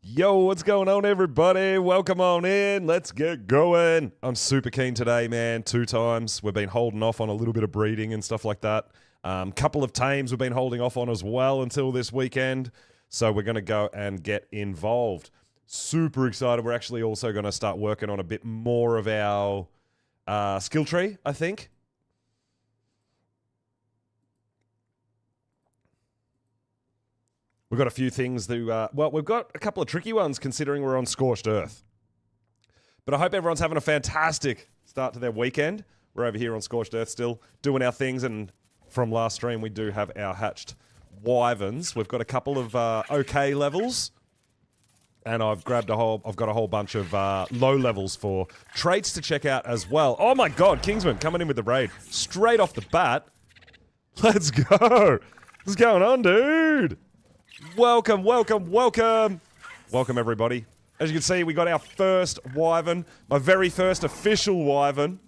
Yo, what's going on, everybody? Welcome on in. Let's get going. I'm super keen today, man. 2 times. We've been holding off on a little bit of breeding and stuff like that. Couple of tames we've been holding off on as well until this weekend. So we're going to go and get involved. Super excited. We're actually also going to start working on a bit more of our skill tree, I think. We've got a few things to, well, we've got a couple of tricky ones considering we're on Scorched Earth. But I hope everyone's having a fantastic start to their weekend. We're over here on Scorched Earth still doing our things, and from last stream we do have our hatched Wyverns. We've got a couple of okay levels, and I've got a whole bunch of low levels for traits to check out as well. Oh my god, Kingsman coming in with the raid straight off the bat. Let's go. What's going on, dude? Welcome, welcome, welcome. Welcome, everybody. As you can see, we got our first Wyvern. My very first official Wyvern.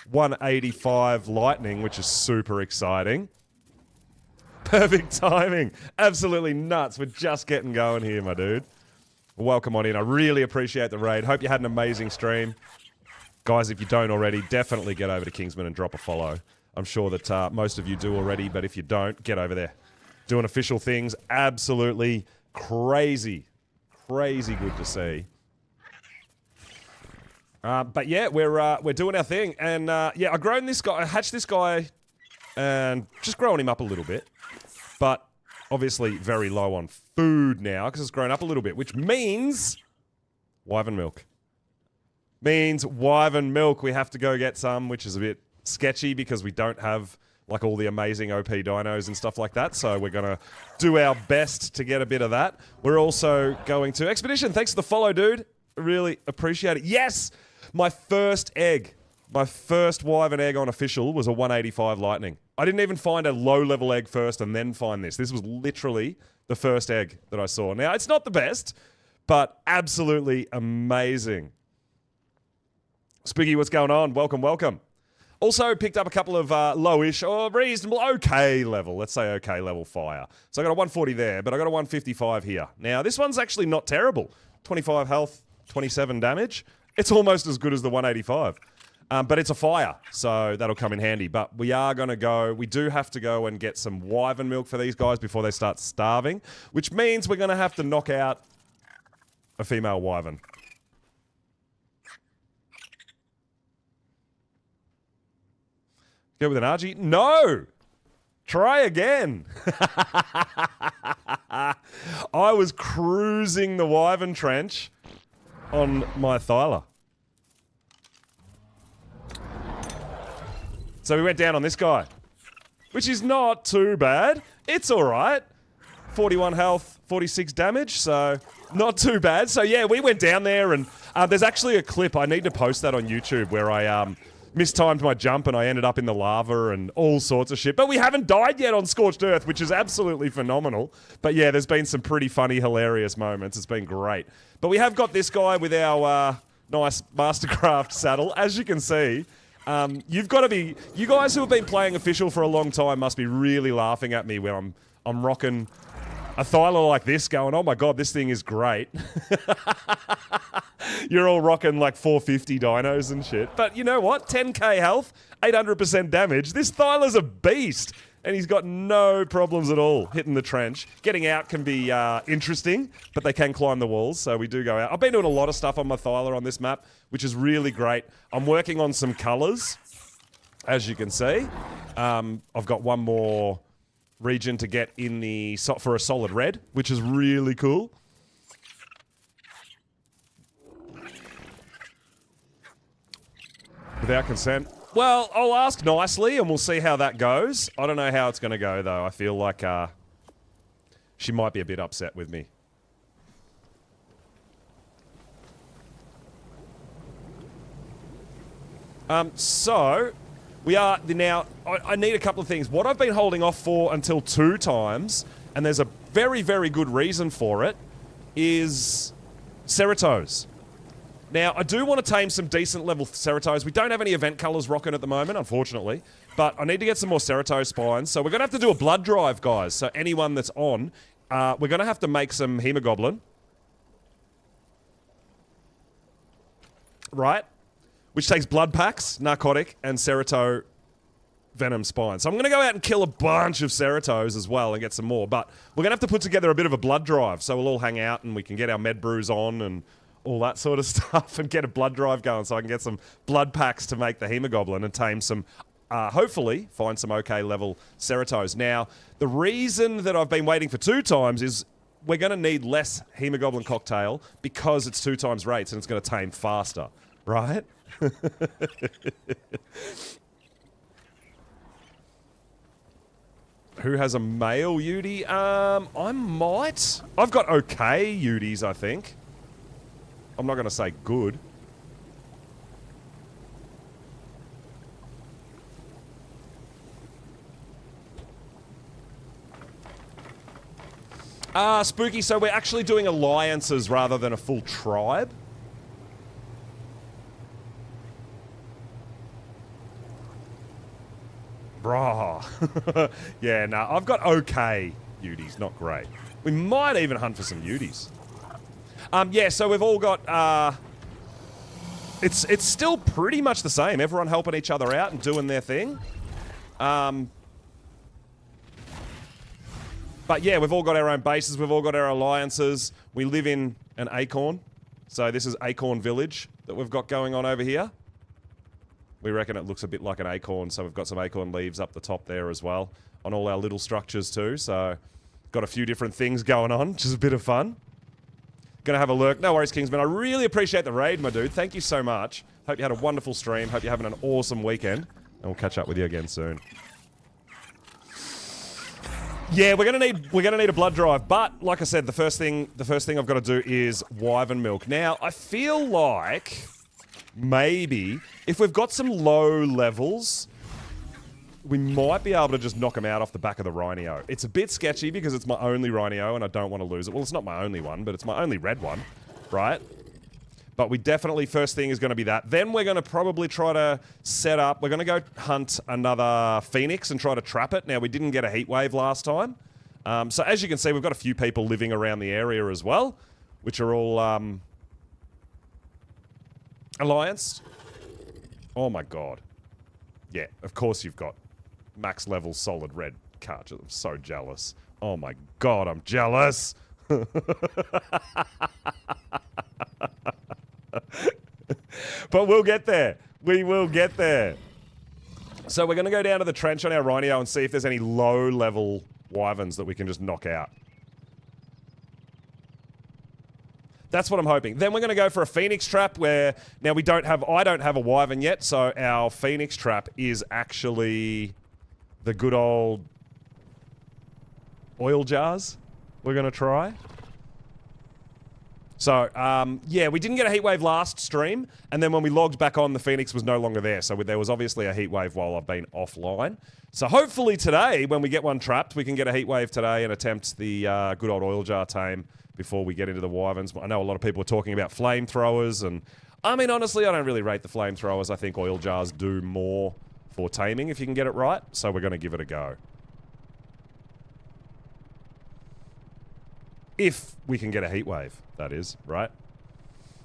185 lightning, which is super exciting. Perfect timing. Absolutely nuts. We're just getting going here, my dude. Welcome on in. I really appreciate the raid. Hope you had an amazing stream. Guys, if you don't already, definitely get over to Kingsman and drop a follow. I'm sure that most of you do already, but if you don't, get over there. Doing official things, absolutely crazy. Crazy good to see. But yeah, we're doing our thing. And yeah, I hatched this guy and just growing him up a little bit. But obviously very low on food now because it's grown up a little bit, which means Wyvern milk. Means Wyvern milk. We have to go get some, which is a bit sketchy because we don't have like all the amazing OP dinos and stuff like that. So we're going to do our best to get a bit of that. We're also going to Expedition. Thanks for the follow, dude. Really appreciate it. Yes! My first egg. My first Wyvern egg on official was a 185 lightning. I didn't even find a low-level egg first and then find this. This was literally the first egg that I saw. Now, it's not the best, but absolutely amazing. Spiggy, what's going on? Welcome, welcome. Also picked up a couple of lowish or reasonable, okay level. Let's say okay level fire. So I got a 140 there, but I got a 155 here. Now, this one's actually not terrible. 25 health, 27 damage. It's almost as good as the 185. But it's a fire, so that'll come in handy. But we are going to go, we do have to go and get some Wyvern milk for these guys before they start starving, which means we're going to have to knock out a female Wyvern. Go with an RG? No! Try again! I was cruising the Wyvern trench on my Thyla. So we went down on this guy, which is not too bad. It's alright. 41 health, 46 damage, so not too bad. So yeah, we went down there and there's actually a clip, I need to post that on YouTube, where I mistimed my jump and I ended up in the lava and all sorts of shit. But we haven't died yet on Scorched Earth, which is absolutely phenomenal. But yeah, there's been some pretty funny, hilarious moments. It's been great. But we have got this guy with our nice Mastercraft saddle. As you can see, you've got to be... You guys who have been playing official for a long time must be really laughing at me when I'm rocking a Thyla like this going, oh my god, this thing is great. You're all rocking like 450 dinos and shit. But you know what? 10k health, 800% damage. This Thyla's a beast. And he's got no problems at all hitting the trench. Getting out can be interesting, but they can climb the walls, so we do go out. I've been doing a lot of stuff on my Thyla on this map, which is really great. I'm working on some colours, as you can see. I've got one more region to get in the for a solid red, which is really cool. Without consent. Well, I'll ask nicely and we'll see how that goes. I don't know how it's going to go, though. I feel like she might be a bit upset with me. So, we are now... I need a couple of things. What I've been holding off for until 2 times, and there's a very, very good reason for it, is Seratos. Now, I do want to tame some decent level Seratos. We don't have any event colors rocking at the moment, unfortunately. But I need to get some more Seratos spines. So we're going to have to do a blood drive, guys. So anyone that's on, we're going to have to make some Hemoglobin. right? Which takes blood packs, narcotic, and Cerato venom spine. So I'm going to go out and kill a bunch of Seratos as well and get some more. But we're going to have to put together a bit of a blood drive. So we'll all hang out and we can get our med brews on and all that sort of stuff and get a blood drive going so I can get some blood packs to make the Hemoglobin and tame some, hopefully, find some okay level Seratos. Now, the reason that I've been waiting for 2 times is we're going to need less Hemoglobin cocktail because it's 2 times rates and it's going to tame faster, right? Who has a male Yudi? I might. I've got okay Yudis, I think. I'm not going to say good. Spooky, so we're actually doing alliances rather than a full tribe? Brah. Yeah, no, I've got okay Yudis, not great. We might even hunt for some Yudis. Yeah, so we've all got, it's still pretty much the same. Everyone helping each other out and doing their thing. But yeah, we've all got our own bases. We've all got our alliances. We live in an acorn. So this is Acorn Village that we've got going on over here. We reckon it looks a bit like an acorn, so we've got some acorn leaves up the top there as well on all our little structures too. So got a few different things going on, which is a bit of fun. Gonna have a lurk. No worries, Kingsman. I really appreciate the raid, my dude. Thank you so much. Hope you had a wonderful stream. Hope you're having an awesome weekend. And we'll catch up with you again soon. Yeah, we're gonna need a blood drive. But like I said, the first thing I've got to do is Wyvern milk. Now, I feel like maybe if we've got some low levels, we might be able to just knock them out off the back of the Rhino. It's a bit sketchy because it's my only Rhino and I don't want to lose it. Well, it's not my only one, but it's my only red one, right? But we definitely, first thing is going to be that. Then we're going to probably try to set up, we're going to go hunt another Phoenix and try to trap it. Now, we didn't get a heat wave last time. So as you can see, we've got a few people living around the area as well, which are all allianced. Oh my god. Yeah, of course you've got max level solid red cards. I'm so jealous. Oh my god, I'm jealous. But we'll get there. We will get there. So we're going to go down to the trench on our Rhino and see if there's any low level Wyverns that we can just knock out. That's what I'm hoping. Then we're going to go for a Phoenix trap where, now I don't have a Wyvern yet, so our Phoenix trap is actually the good old oil jars we're going to try. So, yeah, we didn't get a heatwave last stream, and then when we logged back on, the Phoenix was no longer there, so there was obviously a heatwave while I've been offline. So hopefully today, when we get one trapped, we can get a heatwave today and attempt the good old oil jar tame before we get into the Wyverns. I know a lot of people are talking about flamethrowers, and I mean, honestly, I don't really rate the flamethrowers. I think oil jars do more for taming if you can get it right, so we're going to give it a go. If we can get a heatwave, that is, right?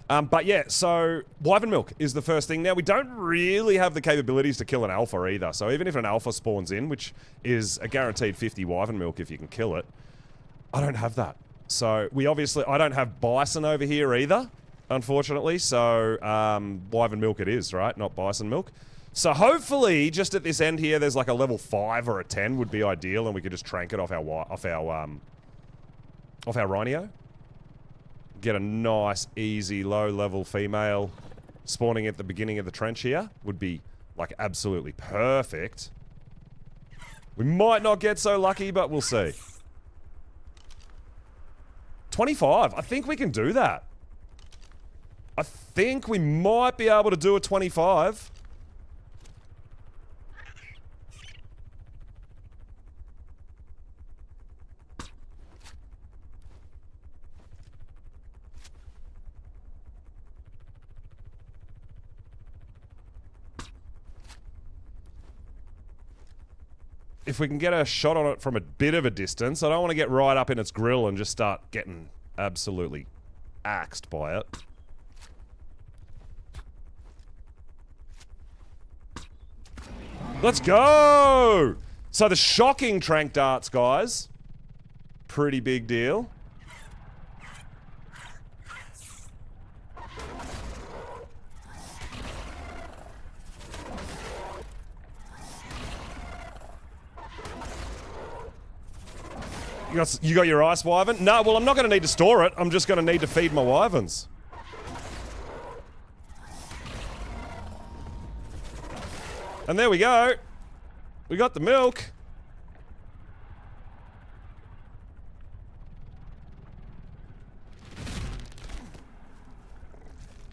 But yeah, so Wyvern milk is the first thing. Now, we don't really have the capabilities to kill an alpha either, so even if an alpha spawns in, which is a guaranteed 50 Wyvern milk if you can kill it, I don't have that. So we obviously, I don't have bison over here either, unfortunately, so Wyvern milk it is, right? Not bison milk. So hopefully, just at this end here, there's like a level 5 or a 10 would be ideal, and we could just trank it off our Rhino. Get a nice, easy, low-level female spawning at the beginning of the trench here. Would be, like, absolutely perfect. We might not get so lucky, but we'll see. 25. I think we can do that. I think we might be able to do a 25. If we can get a shot on it from a bit of a distance, I don't want to get right up in its grill and just start getting absolutely axed by it. Let's go! So the shocking trank darts, guys. Pretty big deal. You got your ice wyvern? No, well, I'm not going to need to store it. I'm just going to need to feed my wyverns. And there we go. We got the milk.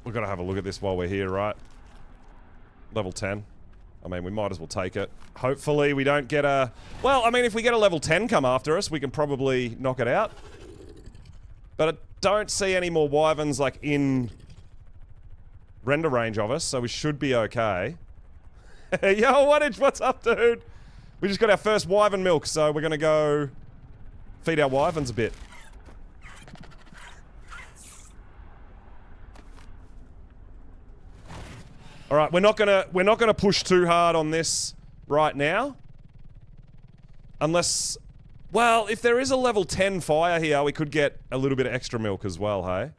We've got to have a look at this while we're here, right? Level 10. I mean, we might as well take it. Hopefully we don't get a... Well, I mean, if we get a level 10 come after us, we can probably knock it out. But I don't see any more wyverns, like, in render range of us, so we should be okay. Yo, what's up, dude? We just got our first wyvern milk, so we're gonna go feed our wyverns a bit. All right, we're not gonna push too hard on this right now, unless, well, if there is a level 10 fire here, we could get a little bit of extra milk as well, hey?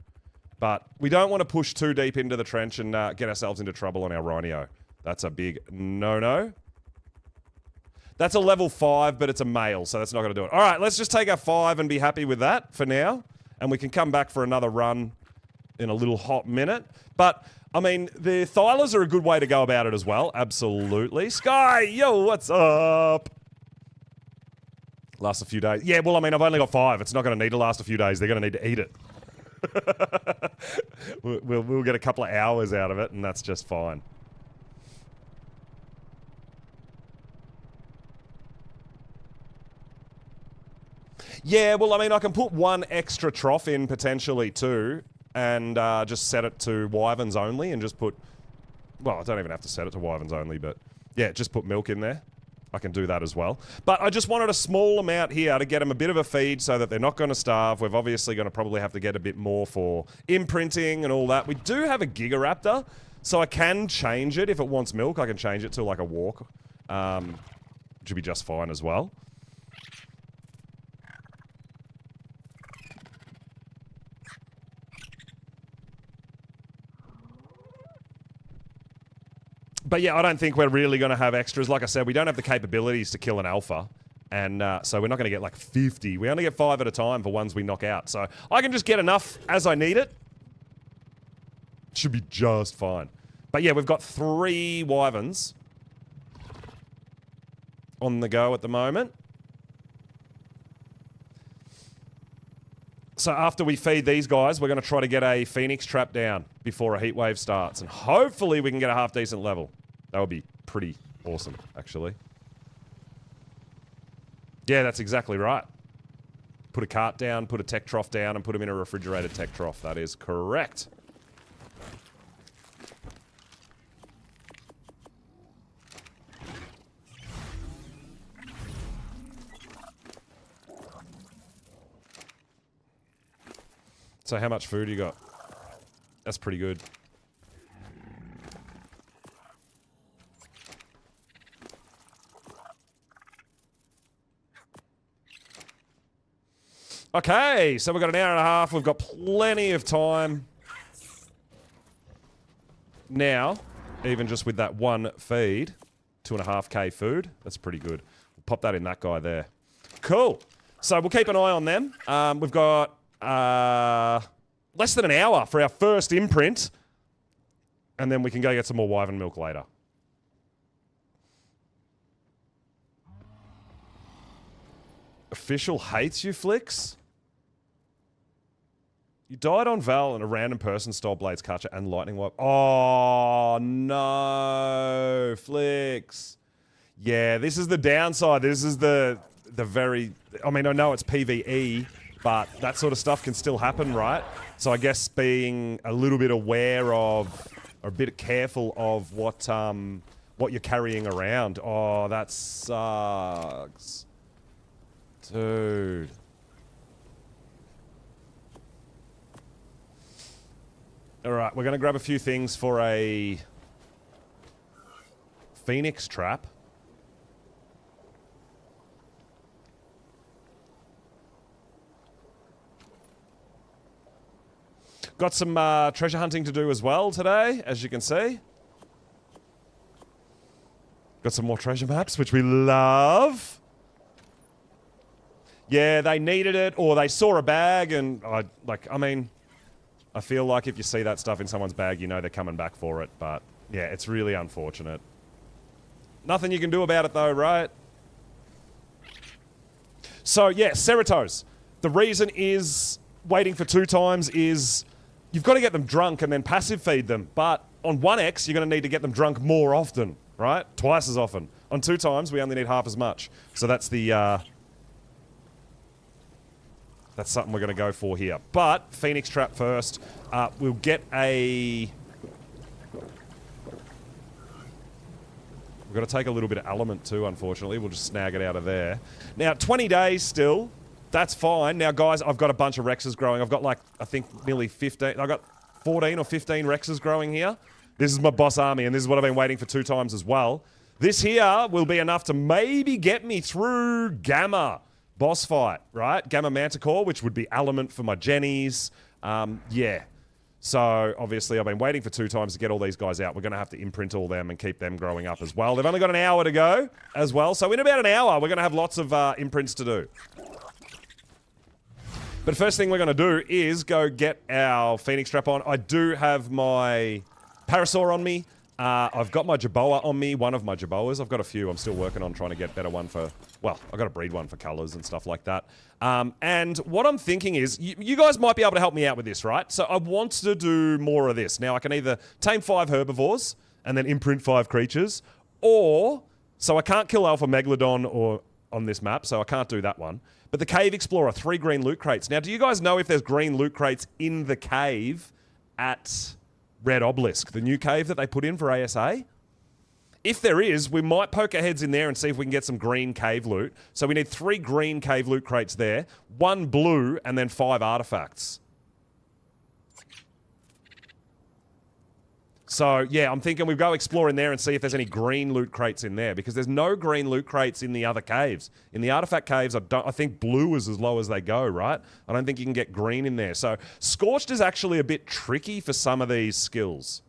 But we don't want to push too deep into the trench and get ourselves into trouble on our rhino. That's a big no-no. That's a level 5, but it's a male, so that's not going to do it. All right, let's just take our 5 and be happy with that for now, and we can come back for another run in a little hot minute. But I mean, the Thylers are a good way to go about it as well. Absolutely. Sky, yo, what's up? Last a few days. Yeah, well, I mean, I've only got 5. It's not going to need to last a few days. They're going to need to eat it. We'll get a couple of hours out of it, and that's just fine. Yeah, well, I mean, I can put one extra trough in potentially too, and just set it to wyverns only, and just put... Well, I don't even have to set it to wyverns only, but yeah, just put milk in there. I can do that as well. But I just wanted a small amount here to get them a bit of a feed so that they're not going to starve. We're obviously going to probably have to get a bit more for imprinting and all that. We do have a Gigaraptor, so I can change it. If it wants milk, I can change it to like a walk. Which would be just fine as well. But yeah, I don't think we're really going to have extras. Like I said, we don't have the capabilities to kill an alpha. And so we're not going to get like 50. We only get 5 at a time for ones we knock out. So I can just get enough as I need it. Should be just fine. But yeah, we've got 3 wyverns on the go at the moment. So after we feed these guys, we're going to try to get a Phoenix trap down before a heat wave starts. And hopefully we can get a half-decent level. That would be pretty awesome, actually. Yeah, that's exactly right. Put a cart down, put a tech trough down, and put them in a refrigerated tech trough. That is correct. So how much food you got? That's pretty good. Okay, so we've got an hour and a half. We've got plenty of time now, even just with that one feed. 2.5k food. That's pretty good. We'll pop that in that guy there. Cool. So we'll keep an eye on them. We've got less than an hour for our first imprint, and then we can go get some more wyvern milk later. Official hates you, Flicks? You died on Val and a random person stole Blade's Catcher and Lightning Wipe. Oh, no. Flicks. Yeah, this is the downside. This is the very... I mean, I know it's PvE, but that sort of stuff can still happen, right? So I guess being a little bit aware of, or a bit careful of what you're carrying around. Oh, that sucks. Dude. Alright, we're going to grab a few things for a Phoenix trap. Got some treasure hunting to do as well today, as you can see. Got some more treasure maps, which we love. Yeah, they needed it, or they saw a bag, and I feel like if you see that stuff in someone's bag, you know they're coming back for it, but yeah, it's really unfortunate. Nothing you can do about it though, right? So yeah, Seratos. The reason is waiting for 2 times is you've got to get them drunk and then passive feed them, but on 1x, you're going to need to get them drunk more often, right? Twice as often. On 2 times, we only need half as much. So that's the, that's something we're going to go for here. But, Phoenix Trap first. We'll get a... We've got to take a little bit of element too, unfortunately. We'll just snag it out of there. Now, 20 days still. That's fine. Now, guys, I've got a bunch of Rexes growing. I've got, like, I think nearly 15... I've got 14 or 15 Rexes growing here. This is my boss army, and this is what I've been waiting for 2 times as well. This here will be enough to maybe get me through Gamma boss fight, right? Gamma Manticore, which would be element for my Jennies. Yeah. So, obviously, I've been waiting for 2 times to get all these guys out. We're going to have to imprint all them and keep them growing up as well. They've only got an hour to go as well. So, in about an hour, we're going to have lots of imprints to do. But first thing we're going to do is go get our Phoenix Trap on. I do have my Parasaur on me. I've got my Jerboa on me, one of my Jerboas. I've got a few. I'm still working on trying to get better one for... Well, I've got to breed one for colors and stuff like that. And what I'm thinking is, you guys might be able to help me out with this, right? So I want to do more of this. Now, I can either tame 5 herbivores and then imprint 5 creatures, or... So I can't kill Alpha Megalodon or on this map, so I can't do that one. But the Cave Explorer, 3 green loot crates. Now, do you guys know if there's green loot crates in the cave at Red Obelisk, the new cave that they put in for ASA? If there is, we might poke our heads in there and see if we can get some green cave loot. So we need 3 green cave loot crates there, 1 blue, and then 5 artifacts. So, yeah, I'm thinking we go explore in there and see if there's any green loot crates in there, because there's no green loot crates in the other caves. In the artifact caves, I think blue is as low as they go, right? I don't think you can get green in there. So, Scorched is actually a bit tricky for some of these skills.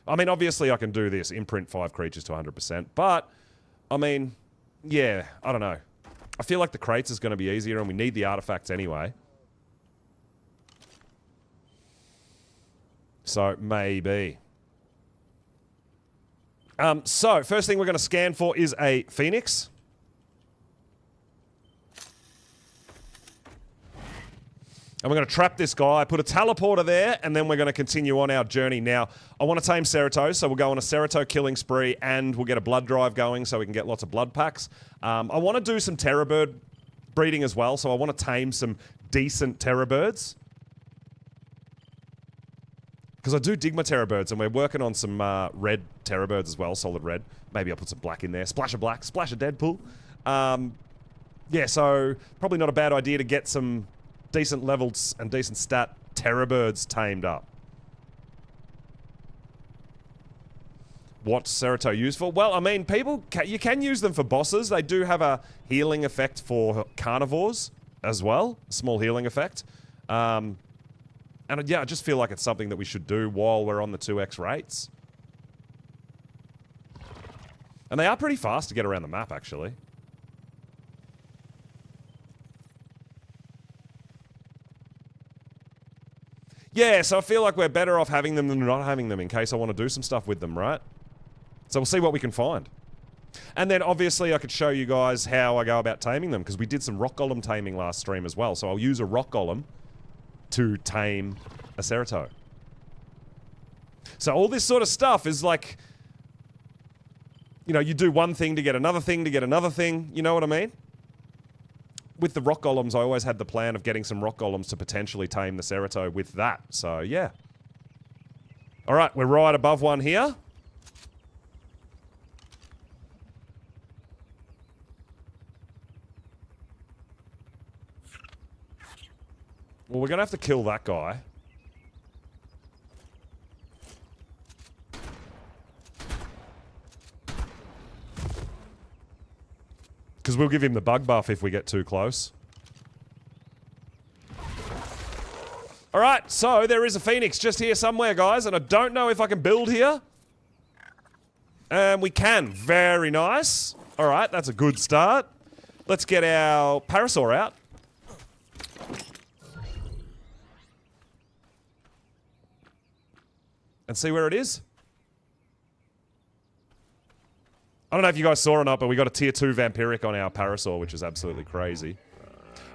I mean, obviously I can do this, imprint 5 creatures to 100%, but, I mean, yeah, I don't know. I feel like the crates is going to be easier, and we need the artifacts anyway. So, maybe. So, first thing we're going to scan for is a Phoenix. And we're going to trap this guy, put a teleporter there, and then we're going to continue on our journey. Now, I want to tame Seratos, so we'll go on a Cerato killing spree, and we'll get a blood drive going so we can get lots of blood packs. I want to do some Terra bird breeding as well, so I want to tame some decent Terra birds. Because I do dig my Terra birds, and we're working on some red Terra birds as well, solid red. Maybe I'll put some black in there. Splash of black, splash of Deadpool. Yeah, so probably not a bad idea to get some decent levels and decent stat Terra birds tamed up. What's Cerato used for? Well, I mean, you can use them for bosses. They do have a healing effect for carnivores as well. A small healing effect. And yeah, I just feel like it's something that we should do while we're on the 2x rates. And they are pretty fast to get around the map, actually. Yeah, so I feel like we're better off having them than not having them in case I want to do some stuff with them, right? So we'll see what we can find. And then, obviously, I could show you guys how I go about taming them, because we did some rock golem taming last stream as well. So I'll use a rock golem to tame a Cerato. So all this sort of stuff is like, you know, you do one thing to get another thing to get another thing. You know what I mean? With the rock golems, I always had the plan of getting some rock golems to potentially tame the Cerato with that. So, yeah. All right, we're right above one here. Well, we're going to have to kill that guy. Because we'll give him the bug buff if we get too close. Alright, Alright, so there is a phoenix just here somewhere, guys, and I don't know if I can build here. And we can. Very nice. Alright, that's a good start. Let's get our parasaur out. And see where it is. I don't know if you guys saw or not, but we got a tier 2 vampiric on our parasaur, which is absolutely crazy.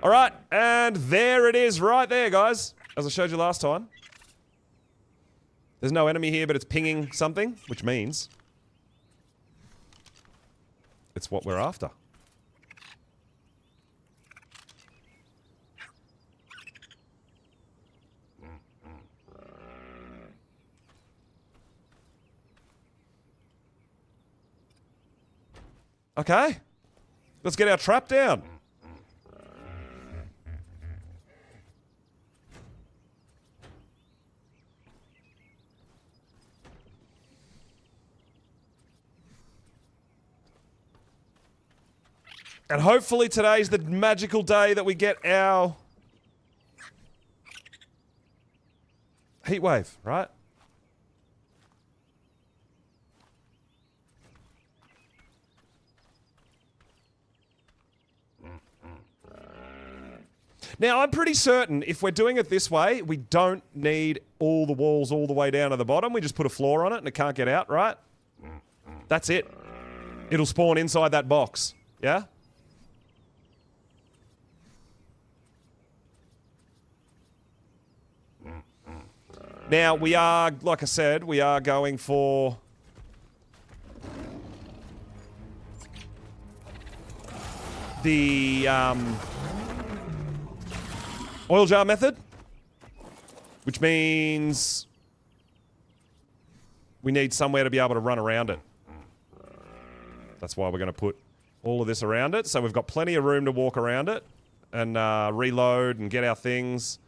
Alright, and there it is right there, guys. As I showed you last time. There's no enemy here, but it's pinging something, which means it's what we're after. Okay. Let's get our trap down. And hopefully today's the magical day that we get our heat wave, right? Now, I'm pretty certain if we're doing it this way, we don't need all the walls all the way down to the bottom. We just put a floor on it and it can't get out, right? That's it. It'll spawn inside that box. Yeah? Now, we are, like I said, we are going for the oil jar method, which means we need somewhere to be able to run around it. That's why we're going to put all of this around it, so we've got plenty of room to walk around it and reload and get our things.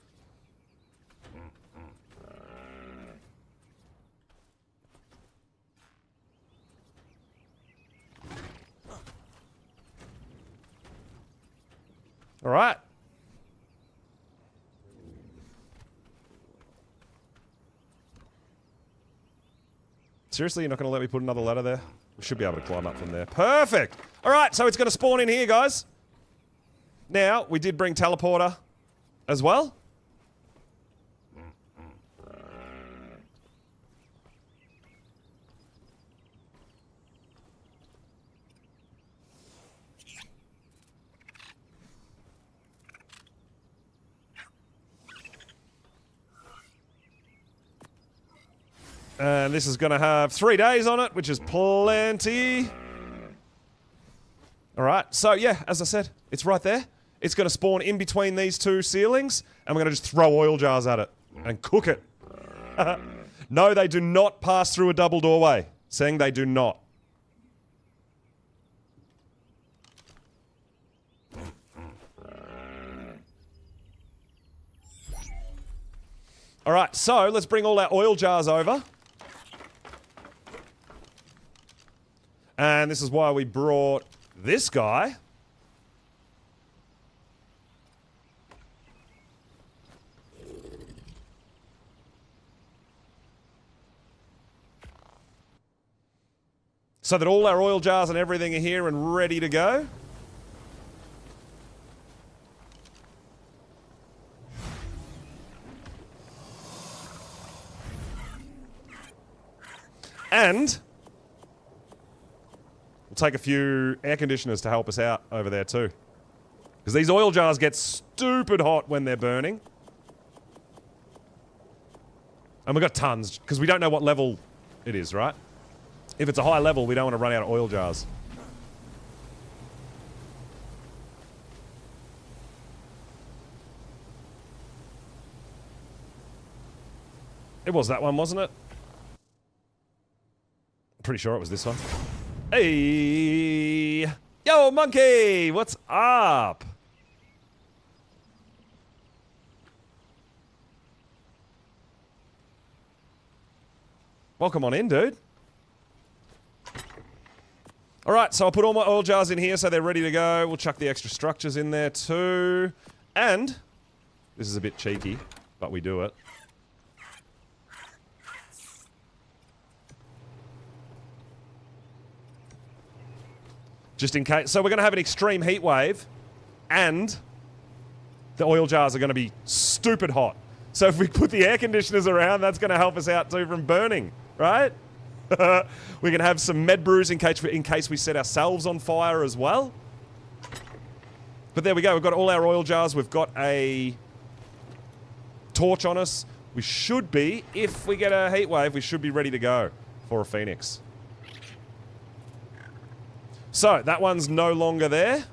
All right. Seriously, you're not going to let me put another ladder there? We should be able to climb up from there. Perfect! Alright, so it's going to spawn in here, guys. Now, we did bring teleporter as well. And this is going to have 3 days on it, which is plenty. Alright, so yeah, as I said, it's right there. It's going to spawn in between these two ceilings, and we're going to just throw oil jars at it and cook it. No, they do not pass through a double doorway. Saying they do not. Alright, so let's bring all our oil jars over. And this is why we brought this guy. So that all our oil jars and everything are here and ready to go. And we'll take a few air conditioners to help us out over there too. Because these oil jars get stupid hot when they're burning. And we've got tons, because we don't know what level it is, right? If it's a high level, we don't want to run out of oil jars. It was that one, wasn't it? Pretty sure it was this one. Hey! Yo, monkey! What's up? Welcome on in, dude. Alright, so I'll put all my oil jars in here so they're ready to go. We'll chuck the extra structures in there too. And, this is a bit cheeky, but we do it. Just in case. So we're going to have an extreme heat wave, and the oil jars are going to be stupid hot. So if we put the air conditioners around, that's going to help us out too from burning, right? We can have some med brews in case we set ourselves on fire as well. But there we go. We've got all our oil jars. We've got a torch on us. We should be, if we get a heat wave, we should be ready to go for a phoenix. So that one's no longer there.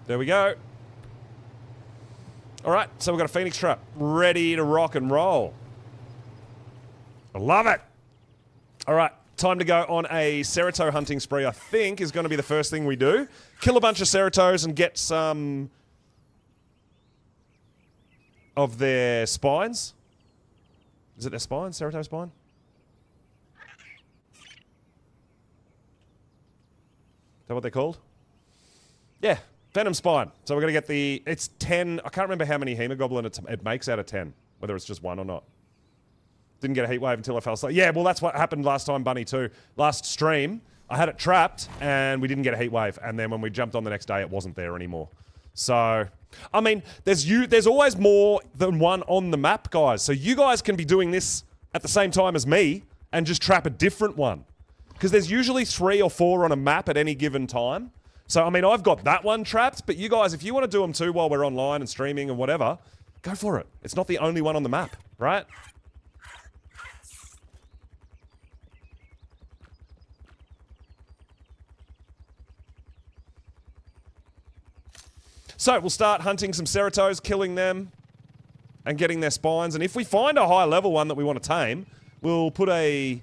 There we go. All right, so we've got a phoenix trap ready to rock and roll. I love it. All right, time to go on a Cerato hunting spree, I think, is going to be the first thing we do. Kill a bunch of Ceratos and get some of their spines. Is it their spine? Cerato spine? Is that what they're called? Yeah. Venom spine. So we're going to get the... It's 10... I can't remember how many hemoglobin it makes out of 10. Whether it's just one or not. Didn't get a heat wave until I fell asleep. Yeah, well, that's what happened last time, Bunny, too. Last stream, I had it trapped, and we didn't get a heat wave. And then when we jumped on the next day, it wasn't there anymore. So... I mean, there's always more than one on the map, guys. So you guys can be doing this at the same time as me, and just trap a different one. Because there's usually 3 or 4 on a map at any given time. So, I mean, I've got that one trapped, but you guys, if you want to do them too while we're online and streaming and whatever, go for it. It's not the only one on the map, right? So, we'll start hunting some Ceratos, killing them, and getting their spines. And if we find a high-level one that we want to tame, we'll put a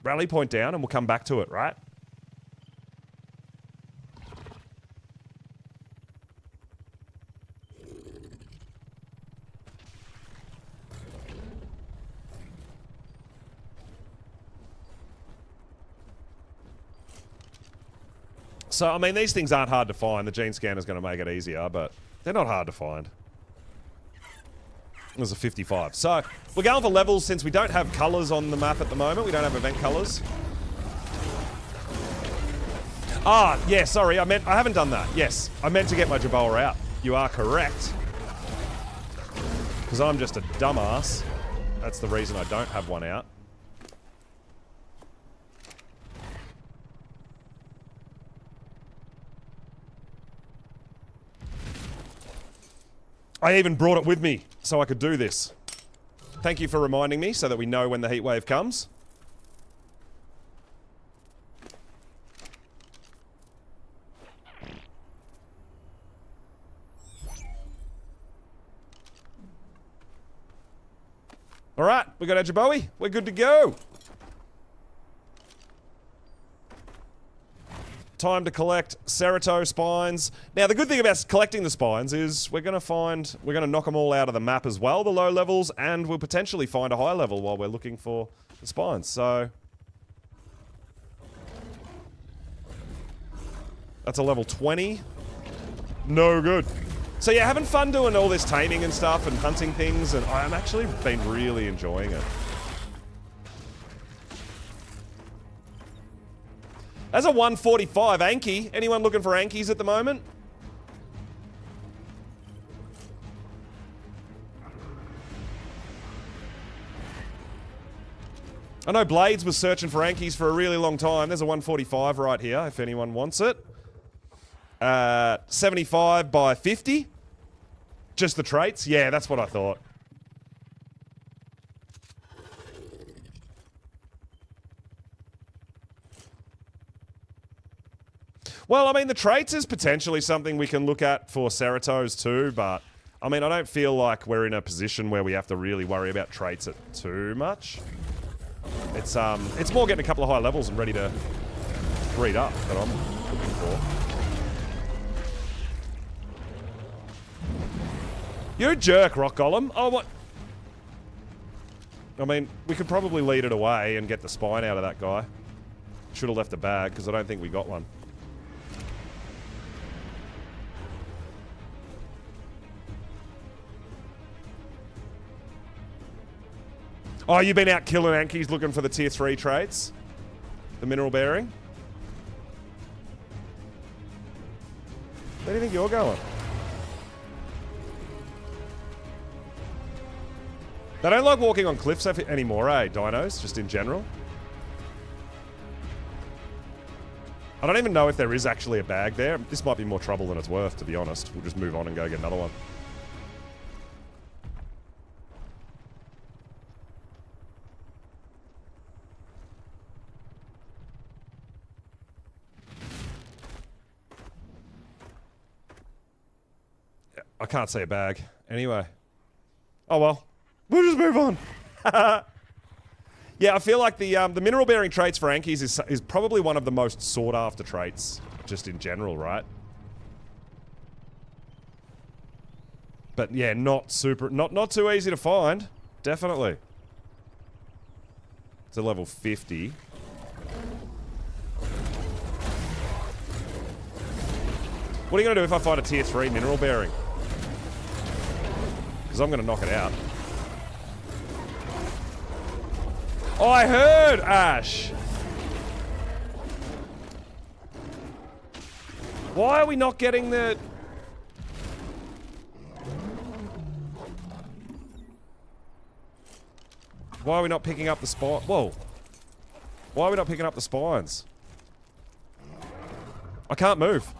rally point down and we'll come back to it, right? So, I mean, these things aren't hard to find. The gene scanner's going to make it easier, but they're not hard to find. There's a 55. So, we're going for levels since we don't have colours on the map at the moment. We don't have event colours. Ah, yeah, sorry. I haven't done that. Yes, I meant to get my Jaboa out. You are correct. Because I'm just a dumbass. That's the reason I don't have one out. I even brought it with me so I could do this. Thank you for reminding me so that we know when the heat wave comes. Alright, we got our Jaboa. We're good to go. Time to collect Cerato spines. Now, the good thing about collecting the spines is we're going to knock them all out of the map as well, the low levels, and we'll potentially find a high level while we're looking for the spines. So, that's a level 20. No good. So yeah, having fun doing all this taming and stuff and hunting things, and I'm actually been really enjoying it. As a 145 Anki. Anyone looking for Ankies at the moment? I know Blades was searching for Ankies for a really long time. There's a 145 right here, if anyone wants it. 75 by 50. Just the traits? Yeah, that's what I thought. Well, I mean, the traits is potentially something we can look at for Ceratos too, but I mean, I don't feel like we're in a position where we have to really worry about traits too much. It's more getting a couple of high levels and ready to breed up that I'm looking for. You jerk, Rock Golem. Oh, what? I mean, we could probably lead it away and get the spine out of that guy. Should have left a bag, because I don't think we got one. Oh, you've been out killing Ankies looking for the tier 3 traits? The mineral bearing? Where do you think you're going? They don't like walking on cliffs anymore, eh, dinos, just in general? I don't even know if there is actually a bag there. This might be more trouble than it's worth, to be honest. We'll just move on and go get another one. I can't see a bag. Anyway. Oh well. We'll just move on. Yeah, I feel like the mineral bearing traits for Ankies is probably one of the most sought after traits, just in general, right? But yeah, not too easy to find. Definitely. It's a level 50. What are you gonna do if I find a tier 3 mineral bearing? Because I'm gonna knock it out. Oh, I heard, Ash! Why are we not getting the... Why are we not picking up the spine? Whoa. Why are we not picking up the spines? I can't move.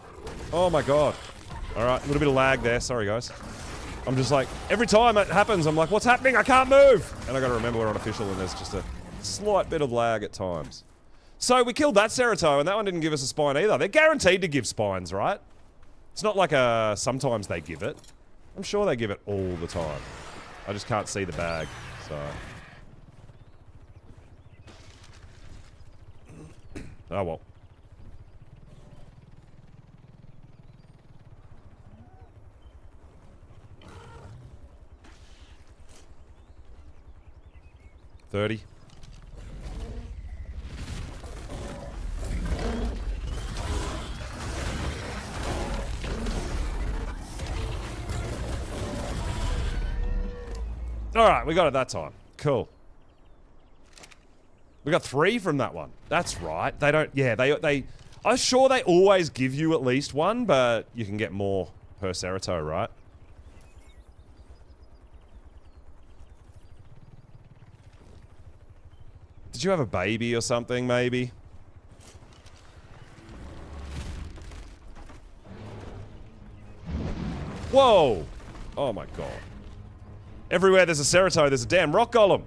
Oh my god. Alright, a little bit of lag there. Sorry, guys. I'm just like, every time it happens, I'm like, what's happening? I can't move! And I gotta remember we're on official and there's just a slight bit of lag at times. So we killed that Serato and that one didn't give us a spine either. They're guaranteed to give spines, right? It's not like sometimes they give it. I'm sure they give it all the time. I just can't see the bag, so... Oh well. $30. Alright, we got it that time. Cool. We got 3 from that one. That's right. They don't... Yeah, they... I'm sure they always give you at least one, but you can get more per Serato, right? Did you have a baby or something, maybe? Whoa! Oh my god. Everywhere there's a Serato, there's a damn rock golem.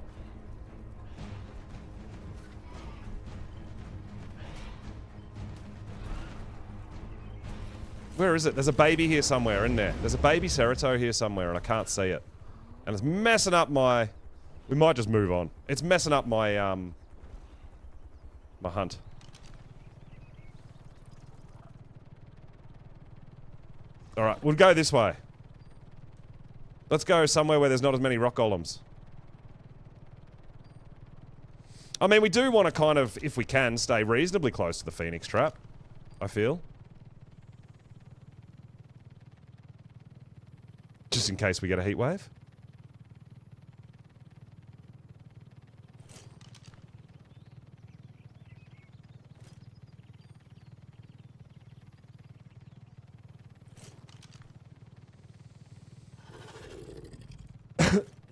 Where is it? There's a baby here somewhere, isn't there? There's a baby Serato here somewhere and I can't see it. And it's messing up my... We might just move on. It's messing up my, my hunt. Alright, we'll go this way. Let's go somewhere where there's not as many rock golems. I mean, we do want to kind of, if we can, stay reasonably close to the Phoenix Trap. I feel. Just in case we get a heat wave.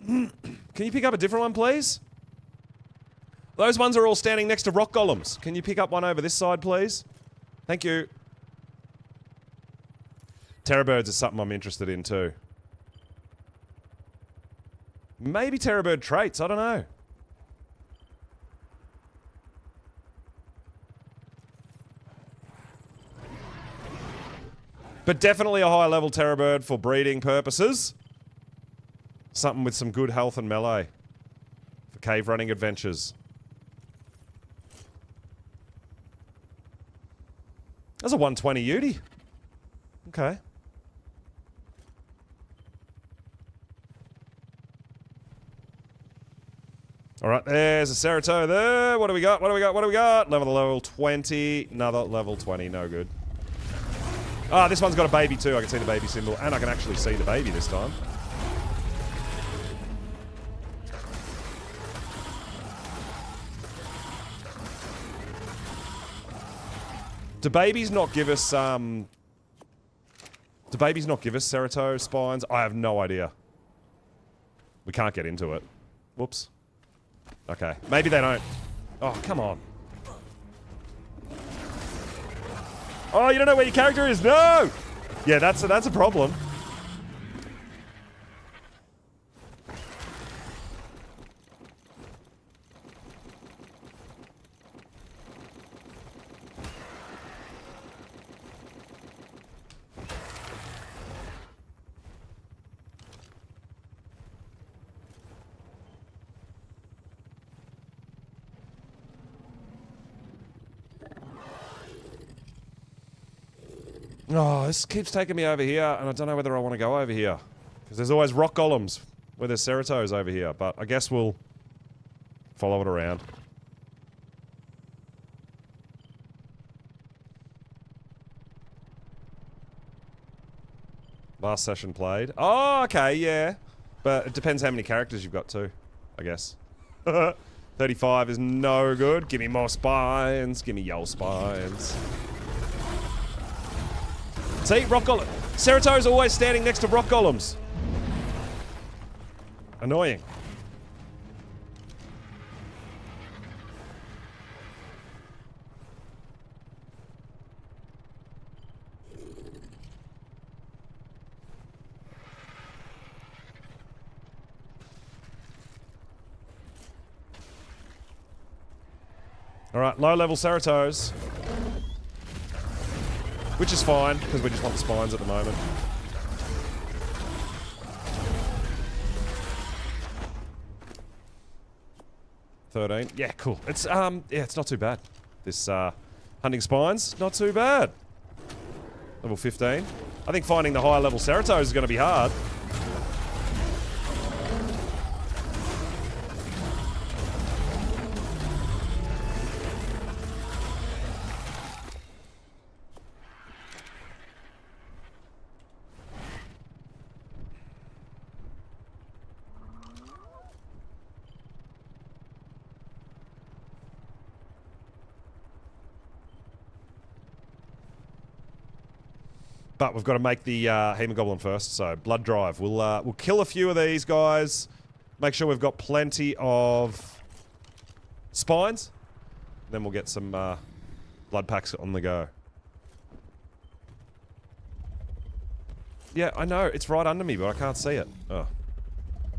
Can you pick up a different one, please? Those ones are all standing next to rock golems. Can you pick up one over this side, please? Thank you. Terra birds is something I'm interested in, too. Maybe Terra bird traits, I don't know. But definitely a high level Terra bird for breeding purposes. Something with some good health and melee. For cave running adventures. That's a 120 Uti. Okay. Alright, there's a Serato there. What do we got? What do we got? What do we got? Level 20. Another level 20. No good. Ah, this one's got a baby too. I can see the baby symbol. And I can actually see the baby this time. Do babies not give us, Seratos spines? I have no idea. We can't get into it. Whoops. Okay. Maybe they don't. Oh, come on. Oh, you don't know where your character is? No! Yeah, that's a problem. Oh, this keeps taking me over here, and I don't know whether I want to go over here. Because there's always rock golems where there's Seratos over here, but I guess we'll follow it around. Last session played. Oh, okay, yeah. But it depends how many characters you've got too, I guess. 35 is no good. Give me more spines. Give me yo spines. See, rock golem. Cerato's always standing next to rock golems. Annoying. Alright, low-level Seratos. Which is fine, because we just want the spines at the moment. $13. Yeah, cool. It's yeah, it's not too bad. This hunting spines, not too bad. Level 15. I think finding the higher level Seratos is going to be hard. But we've got to make the Hemoglobin first, so blood drive. We'll kill a few of these guys. Make sure we've got plenty of spines. Then we'll get some blood packs on the go. Yeah, I know. It's right under me, but I can't see it. Oh.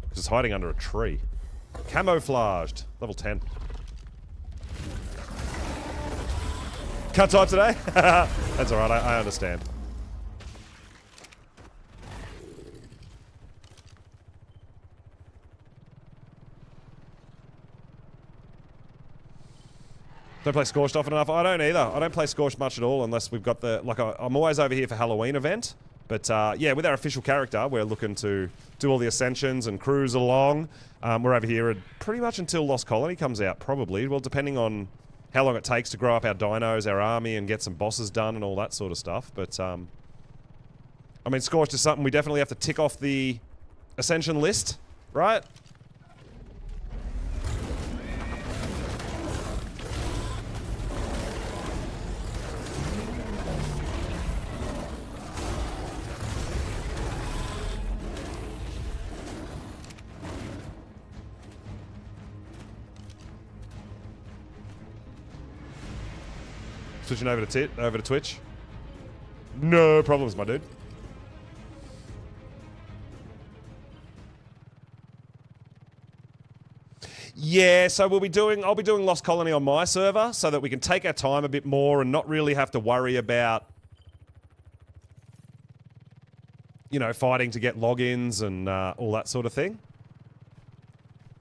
Because it's hiding under a tree. Camouflaged. Level 10. Can't type today? That's alright, I understand. Don't play Scorched often enough. I don't either. I don't play Scorched much at all unless we've got the... Like, I'm always over here for Halloween event. But, yeah, with our official character, we're looking to do all the ascensions and cruise along. We're over here pretty much until Lost Colony comes out, probably. Well, depending on how long it takes to grow up our dinos, our army, and get some bosses done and all that sort of stuff. But, I mean, Scorched is something we definitely have to tick off the ascension list, right? Switching over to Twitch. No problems, my dude. Yeah, so I'll be doing Lost Colony on my server so that we can take our time a bit more and not really have to worry about, you know, fighting to get logins and all that sort of thing.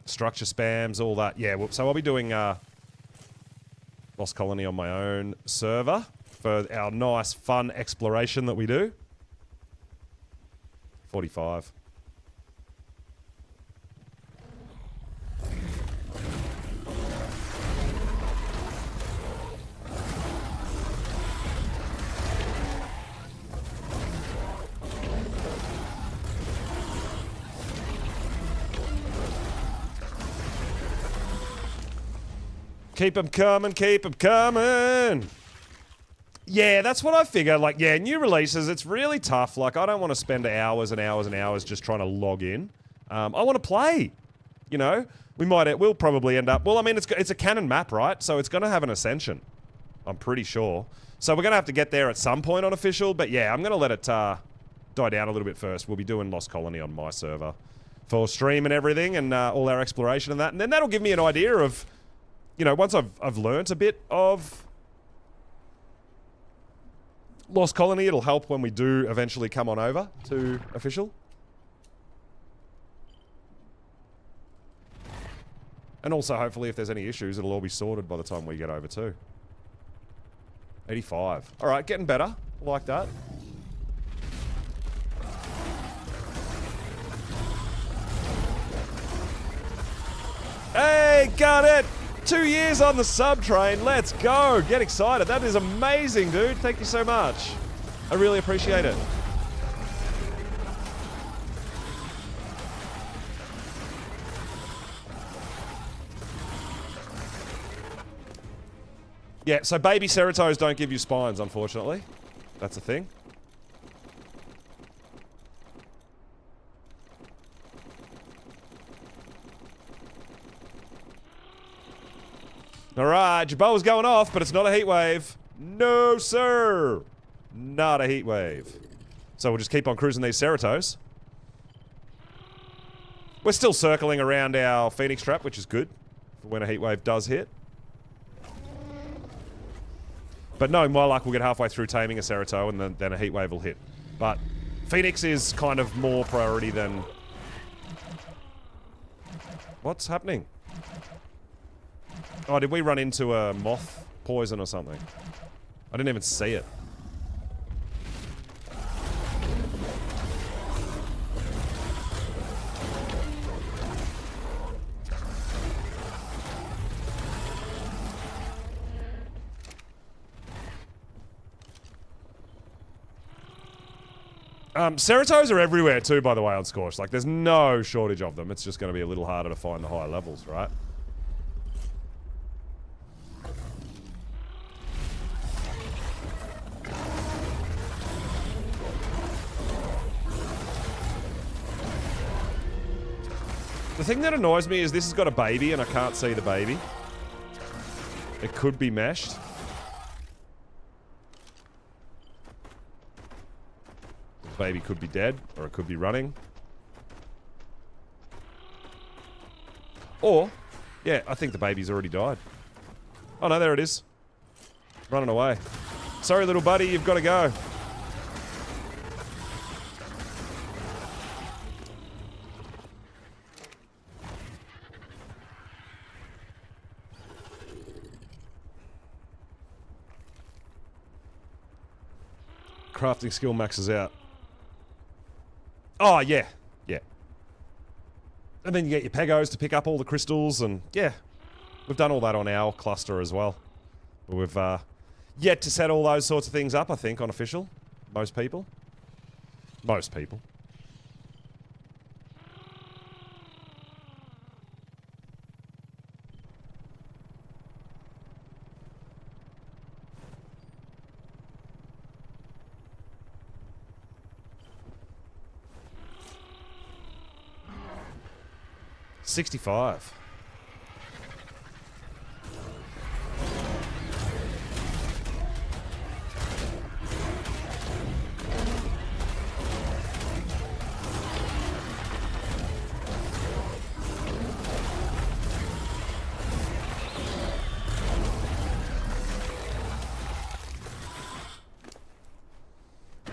Structure spams, all that. Yeah, so I'll be doing Lost Colony on my own server for our nice, fun exploration that we do. 45. Keep them coming, keep them coming. Yeah, that's what I figure. Like, yeah, new releases, it's really tough. Like, I don't want to spend hours and hours and hours just trying to log in. I want to play. You know, we'll probably end up. Well, I mean, it's a canon map, right? So it's going to have an ascension. I'm pretty sure. So we're going to have to get there at some point on official. But yeah, I'm going to let it die down a little bit first. We'll be doing Lost Colony on my server for stream and everything, and all our exploration and that. And then that'll give me an idea of, you know, once I've learnt a bit of Lost Colony, it'll help when we do eventually come on over to official. And also, hopefully, if there's any issues, it'll all be sorted by the time we get over too. 85. Alright, getting better. Like that. Hey, got it! 2 years on the sub train. Let's go. Get excited. That is amazing, dude. Thank you so much. I really appreciate it. Yeah, so baby Seratos don't give you spines, unfortunately. That's a thing. Alright, Jabot's going off, but it's not a heat wave. No, sir. Not a heat wave. So we'll just keep on cruising these Seratos. We're still circling around our Phoenix trap, which is good for when a heat wave does hit. But knowing my luck, we'll get halfway through taming a Cerato and then a heat wave will hit. But Phoenix is kind of more priority than... What's happening? Oh, did we run into a moth poison or something? I didn't even see it. Ceratos are everywhere too, by the way, on Scorch. Like, there's no shortage of them. It's just going to be a little harder to find the higher levels, right? The thing that annoys me is this has got a baby and I can't see the baby. It could be meshed. The baby could be dead, or it could be running. Or, yeah, I think the baby's already died. Oh no, there it is. Running away. Sorry, little buddy, you've got to go. Crafting skill maxes out. Oh, yeah. Yeah. And then you get your Pegos to pick up all the crystals, and yeah. We've done all that on our cluster as well. But we've yet to set all those sorts of things up, I think, on official. Most people. Most people. $65.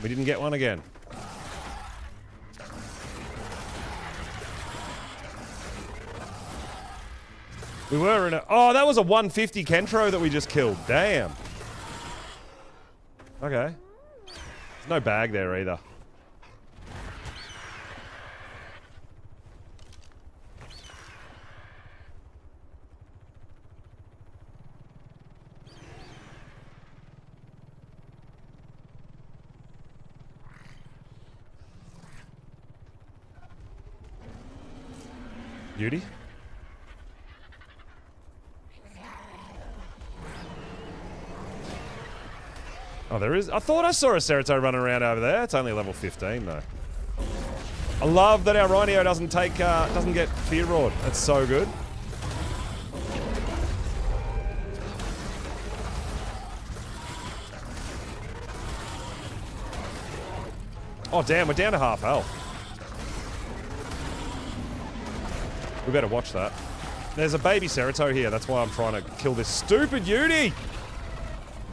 We didn't get one again. We were in a... Oh, that was a 150 Kentro that we just killed. Damn. Okay. There's no bag there either. Beauty? Oh, there is. I thought I saw a Cerato running around over there. It's only level 15 though. I love that our Rhino doesn't get Fear Roared. That's so good. Oh damn, we're down to half health. We better watch that. There's a baby Cerato here. That's why I'm trying to kill this stupid Uni.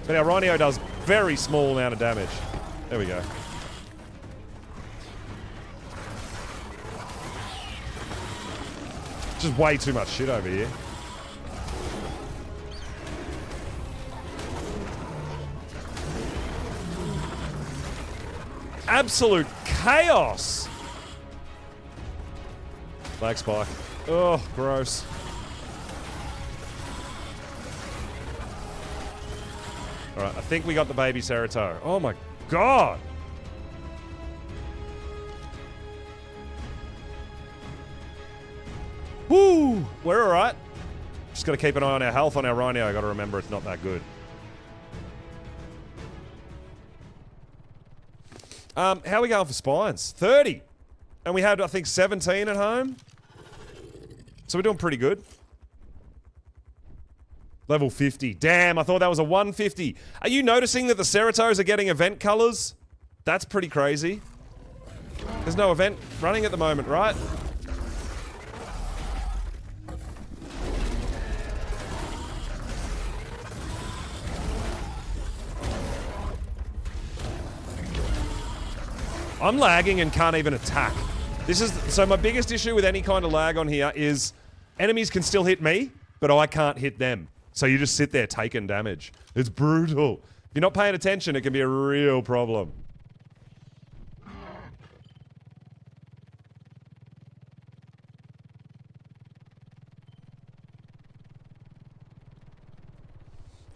But our Rhino does very small amount of damage. There we go. Just way too much shit over here. Absolute chaos. Lag spike. Oh, gross. Alright, I think we got the baby Cerato. Oh my god! Woo! We're alright. Just gotta keep an eye on our health on our Rhino. I gotta remember it's not that good. How are we going for spines? 30! And we had, I think, 17 at home. So we're doing pretty good. Level 50. Damn, I thought that was a 150. Are you noticing that the Ceratos are getting event colors? That's pretty crazy. There's no event running at the moment, right? I'm lagging and can't even attack. So my biggest issue with any kind of lag on here is enemies can still hit me, but I can't hit them. So you just sit there taking damage. It's brutal. If you're not paying attention, it can be a real problem.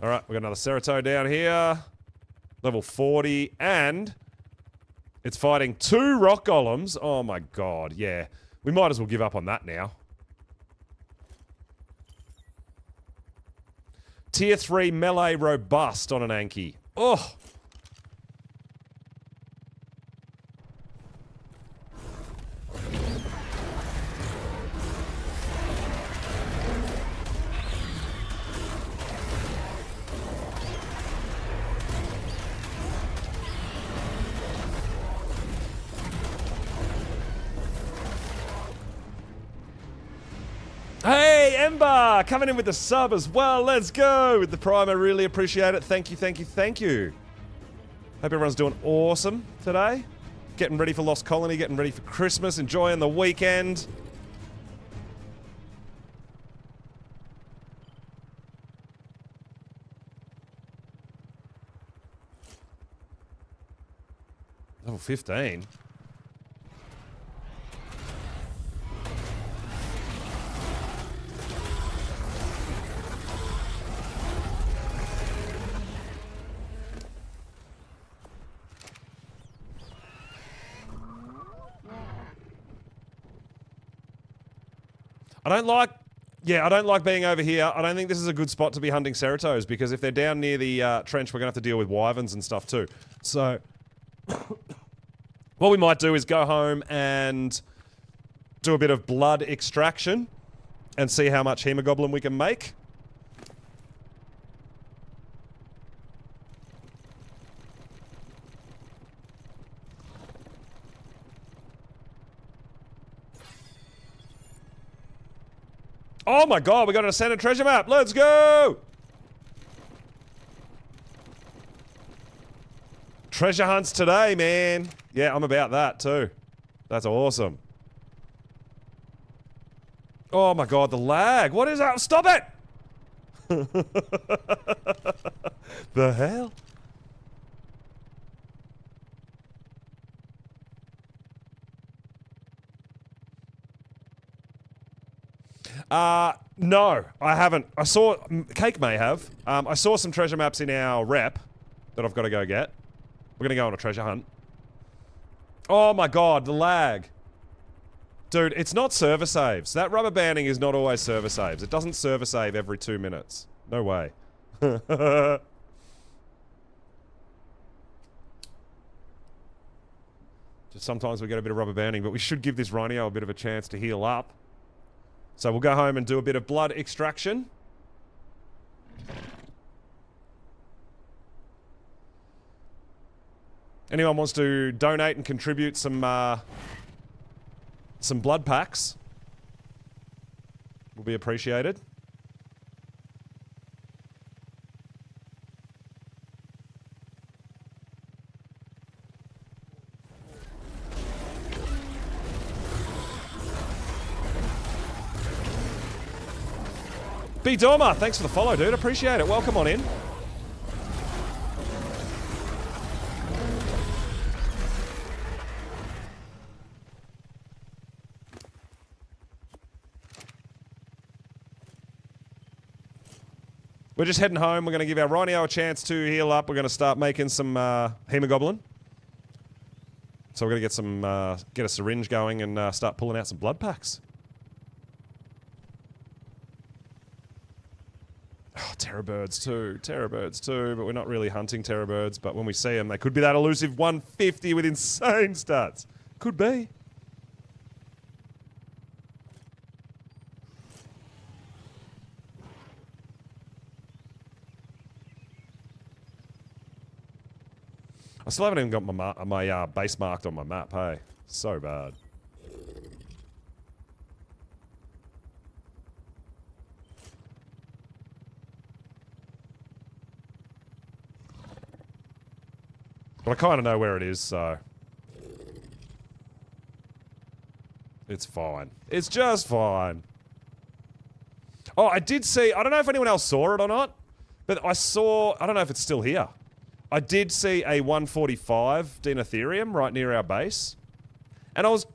Alright, we got another Cerato down here. Level 40, and it's fighting 2 rock golems. Oh my god, yeah. We might as well give up on that now. Tier 3 melee robust on an Anki. Oh! Hey, Ember! Coming in with the sub as well. Let's go! With the Prime, I really appreciate it. Thank you, thank you, thank you. Hope everyone's doing awesome today. Getting ready for Lost Colony, getting ready for Christmas, enjoying the weekend. Level 15. I don't like being over here. I don't think this is a good spot to be hunting Ceratos, because if they're down near the trench, we're going to have to deal with Wyverns and stuff too. So, what we might do is go home and do a bit of blood extraction and see how much Hemoglobin we can make. Oh my god, we got an Ascendant treasure map. Let's go! Treasure hunts today, man. Yeah, I'm about that too. That's awesome. Oh my god, the lag. What is that? Stop it! The hell? No, I haven't. I saw, Cake may have. I saw some treasure maps in our rep that I've got to go get. We're gonna go on a treasure hunt. Oh my god, the lag. Dude, it's not server saves. That rubber banding is not always server saves. It doesn't server save every 2 minutes. No way. Just sometimes we get a bit of rubber banding, but we should give this Rhino a bit of a chance to heal up. So we'll go home and do a bit of blood extraction. Anyone wants to donate and contribute some blood packs will be appreciated. B Dorma, thanks for the follow, dude. Appreciate it. Welcome on in. We're just heading home. We're going to give our Rhino a chance to heal up. We're going to start making some Hemoglobin. So we're going to get a syringe going and start pulling out some blood packs. Oh, Terra birds too, but we're not really hunting Terra birds, but when we see them, they could be that elusive 150 with insane stats. Could be. I still haven't even got my base marked on my map, hey? So bad. But I kind of know where it is, so... It's fine. It's just fine. Oh, I did see... I don't know if anyone else saw it or not, but I saw... I don't know if it's still here. I did see a 145 Dinotherium right near our base. And I was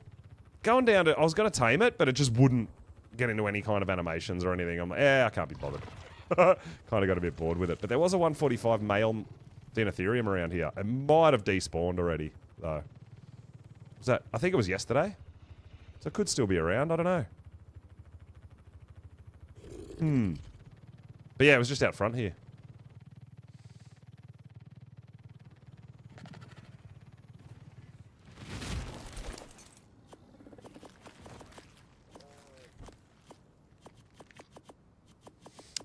going down to... I was going to tame it, but it just wouldn't get into any kind of animations or anything. I'm like, I can't be bothered. Kind of got a bit bored with it. But there was a 145 male Dinotherium around here. It might have despawned already, though. Was that... I think it was yesterday. So it could still be around. I don't know. But yeah, it was just out front here.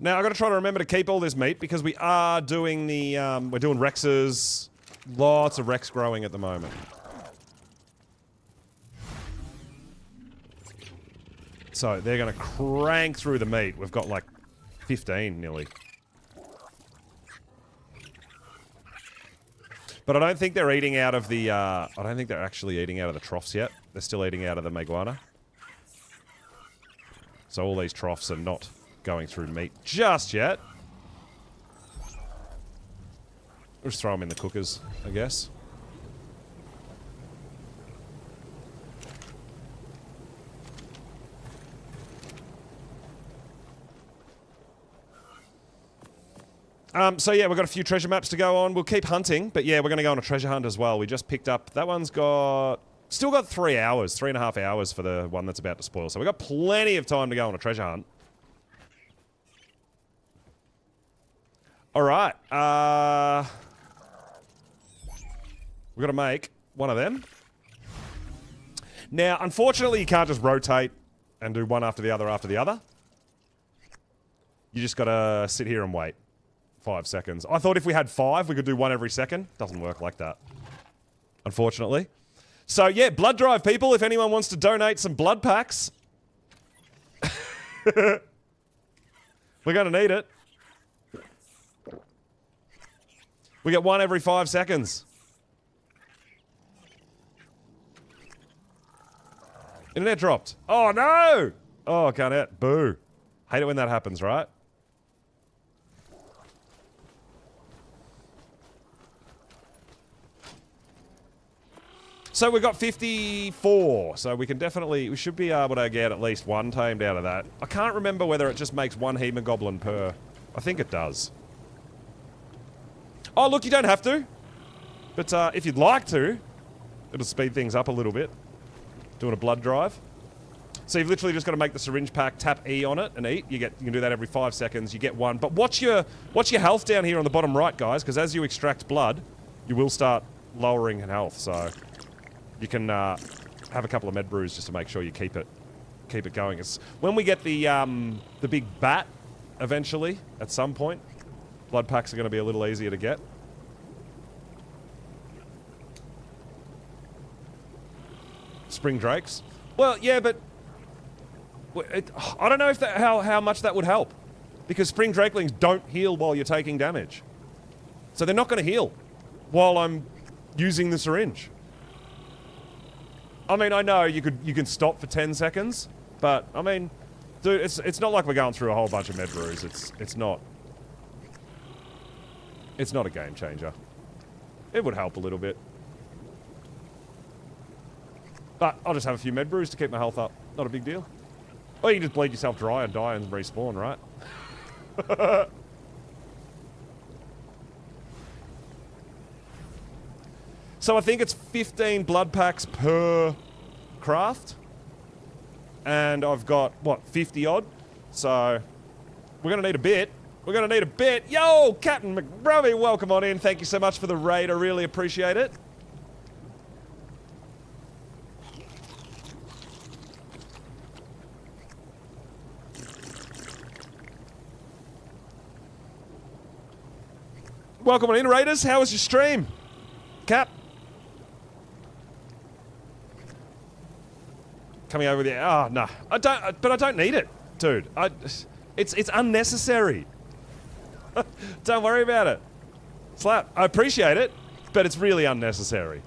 Now, I've got to try to remember to keep all this meat because we are doing the, we're doing Rexes. Lots of Rex growing at the moment. So, they're going to crank through the meat. We've got like 15 nearly. But I don't think they're eating out of the, I don't think they're actually eating out of the troughs yet. They're still eating out of the Meguana. So all these troughs are not going through meat just yet. We'll just throw them in the cookers, I guess. So yeah, we've got a few treasure maps to go on. We'll keep hunting, but yeah, we're going to go on a treasure hunt as well. We just picked up... That one's got... Still got 3 hours, 3.5 hours for the one that's about to spoil. So we've got plenty of time to go on a treasure hunt. Alright, we've got to make one of them. Now, unfortunately, you can't just rotate and do one after the other. You just got to sit here and wait 5 seconds. I thought if we had 5, we could do one every second. Doesn't work like that, unfortunately. So, yeah, blood drive, people. If anyone wants to donate some blood packs. We're going to need it. We get one every 5 seconds. Internet dropped. Oh, no! Oh, can't hit. Boo. Hate it when that happens, right? So we've got 54. So we can definitely... We should be able to get at least one tamed out of that. I can't remember whether it just makes one Hemoglobin per... I think it does. Oh, look, you don't have to. But if you'd like to, it'll speed things up a little bit. Doing a blood drive. So you've literally just got to make the syringe pack, tap E on it, and eat. You can do that every 5 seconds. You get one. But watch your health down here on the bottom right, guys, because as you extract blood, you will start lowering in health. So you can have a couple of med brews just to make sure you keep it going. It's when we get the big bat eventually at some point, blood packs are going to be a little easier to get. Spring drakes. Well, yeah, but I don't know if how much that would help, because spring drakelings don't heal while you're taking damage, so they're not going to heal while I'm using the syringe. I mean, I know you can stop for 10 seconds, but I mean, dude, it's not like we're going through a whole bunch of med brews. It's not a game changer. It would help a little bit. But I'll just have a few med brews to keep my health up. Not a big deal. Or you can just bleed yourself dry and die and respawn, right? So I think it's 15 blood packs per craft. And I've got, what, 50 odd? So we're going to need a bit. We're going to need a bit. Yo, Captain McBrummy, welcome on in. Thank you so much for the raid. I really appreciate it. Welcome on in, Raiders. How was your stream? Cap? Coming over there. Oh, no. I don't need it, dude. It's unnecessary. Don't worry about it. Slap. I appreciate it, but it's really unnecessary.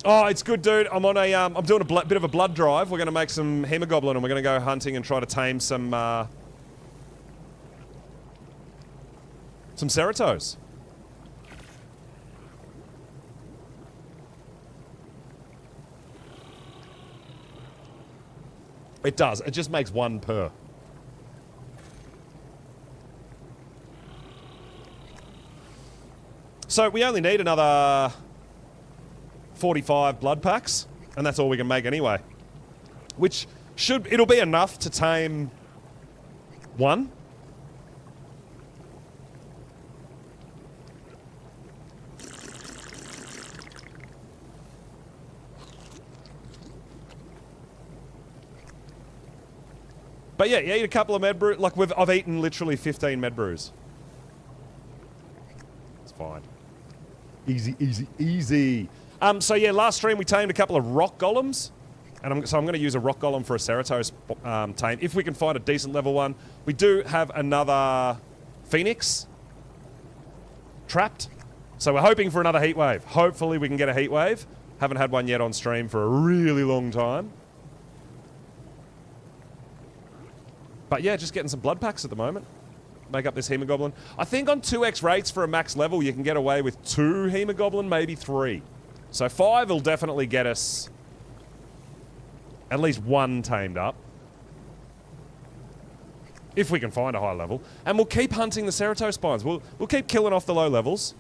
Oh, it's good, dude. I'm on a I'm doing a bit of a blood drive. We're going to make some hemoglobin, and we're going to go hunting and try to tame some Seratos. It does. It just makes one per. So we only need another 45 blood packs, and that's all we can make anyway. Which it'll be enough to tame one. But yeah, you eat a couple of med brews. Like I've eaten literally 15 med brews. It's fine. Easy, easy, easy. So yeah, last stream we tamed a couple of rock golems, and I'm going to use a rock golem for a Seratos tame if we can find a decent level one. We do have another Phoenix trapped, so we're hoping for another heat wave. Hopefully we can get a heat wave. Haven't had one yet on stream for a really long time. But yeah, just getting some blood packs at the moment. Make up this Hemoglobin. I think on 2x rates for a max level, you can get away with 2 Hemoglobin, maybe 3. So 5 will definitely get us at least 1 tamed up. If we can find a high level. And we'll keep hunting the Ceratos spines. We'll keep killing off the low levels.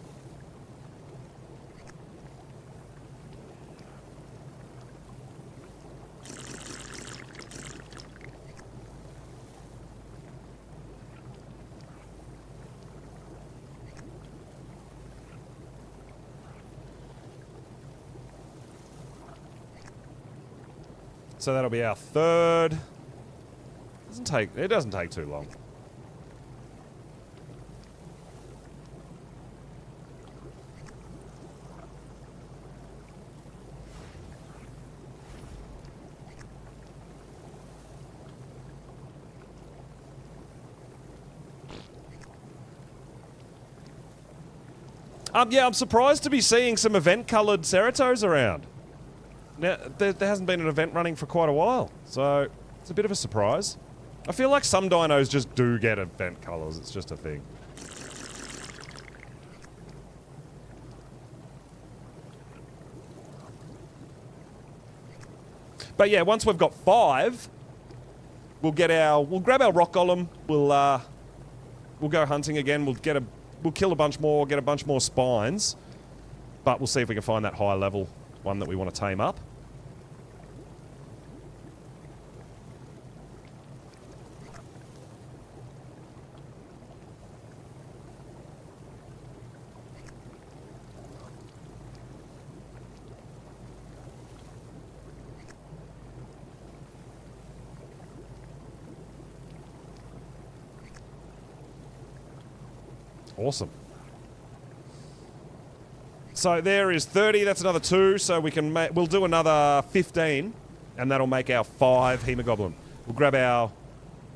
So that'll be our third. It doesn't take too long. Yeah, I'm surprised to be seeing some event-coloured Seratos around. Now, there hasn't been an event running for quite a while, so it's a bit of a surprise. I feel like some dinos just do get event colours, it's just a thing. But yeah, once we've got 5, we'll grab our rock golem, we'll go hunting again, we'll kill a bunch more, get a bunch more spines, but we'll see if we can find that high level one that we want to tame up. Awesome. So there is 30. That's another 2. So we can we'll do another 15, and that'll make our 5 Hemoglobin. We'll grab our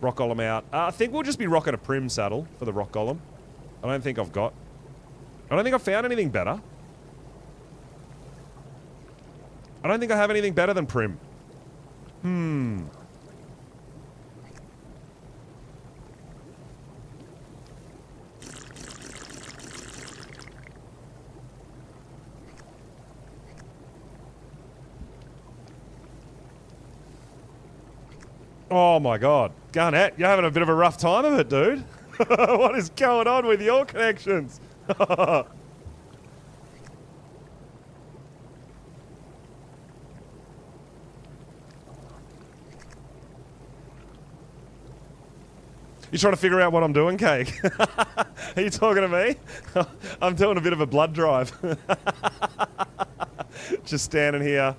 rock golem out. I think we'll just be rocking a prim saddle for the rock golem. I don't think I've found anything better. I don't think I have anything better than prim. Oh my god. Garnett, you're having a bit of a rough time of it, dude. What is going on with your connections? You trying to figure out what I'm doing, Cake? Are you talking to me? I'm doing a bit of a blood drive. Just standing here.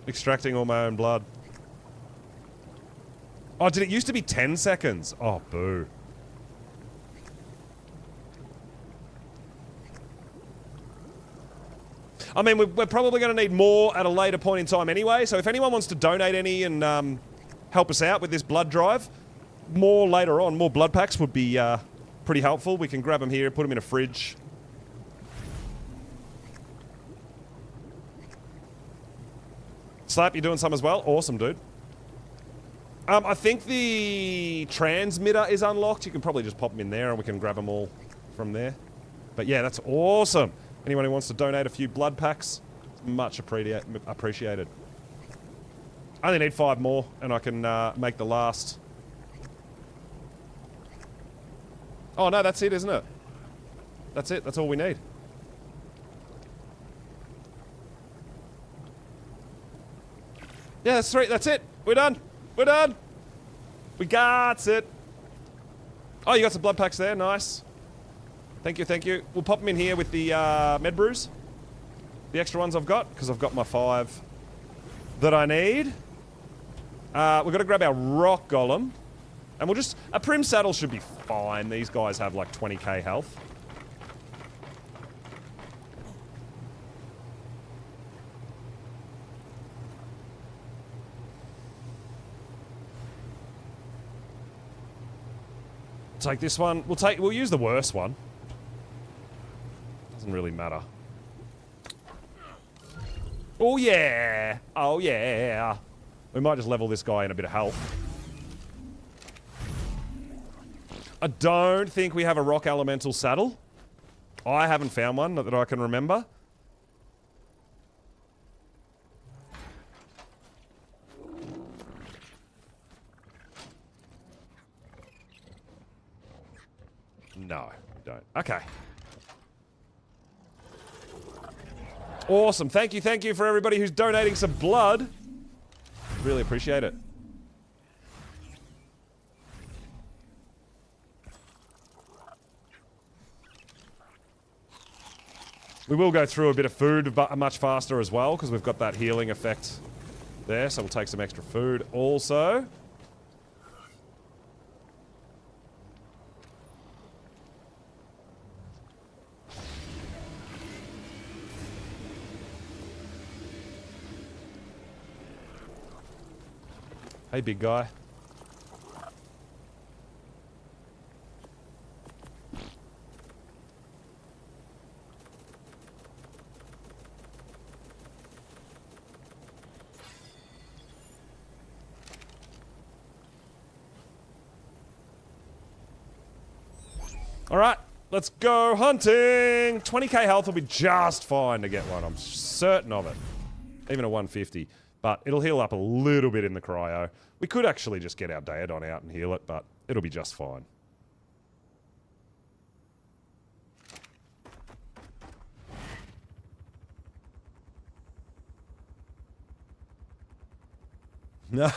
Extracting all my own blood. Oh, did it used to be 10 seconds? Oh, boo. I mean, we're probably going to need more at a later point in time anyway, so if anyone wants to donate any and help us out with this blood drive, more later on, more blood packs would be pretty helpful. We can grab them here, put them in a fridge. Slap, you doing some as well? Awesome, dude. I think the transmitter is unlocked. You can probably just pop them in there and we can grab them all from there. But yeah, that's awesome. Anyone who wants to donate a few blood packs, much appreciated. I only need 5 more and I can make the last. Oh no, that's it, isn't it? That's it, that's all we need. Yeah, that's 3. That's it. We're done. We're done. We got it. Oh, you got some blood packs there. Nice. Thank you, thank you. We'll pop them in here with the med brews. The extra ones I've got, because I've got my 5 that I need. We've got to grab our rock golem. And we'll just... A prim saddle should be fine. These guys have like 20k health. Take this one. We'll use the worst one. Doesn't really matter. Oh yeah! Oh yeah! We might just level this guy in a bit of health. I don't think we have a rock elemental saddle. I haven't found one, not that I can remember. No, we don't. Okay. Awesome. Thank you for everybody who's donating some blood. Really appreciate it. We will go through a bit of food much faster as well, because we've got that healing effect there, so we'll take some extra food also. Hey, big guy. All right, let's go hunting. 20k health will be just fine to get one. I'm certain of it. Even a 150. But it'll heal up a little bit in the cryo. We could actually just get our Daedon out and heal it, but it'll be just fine. No,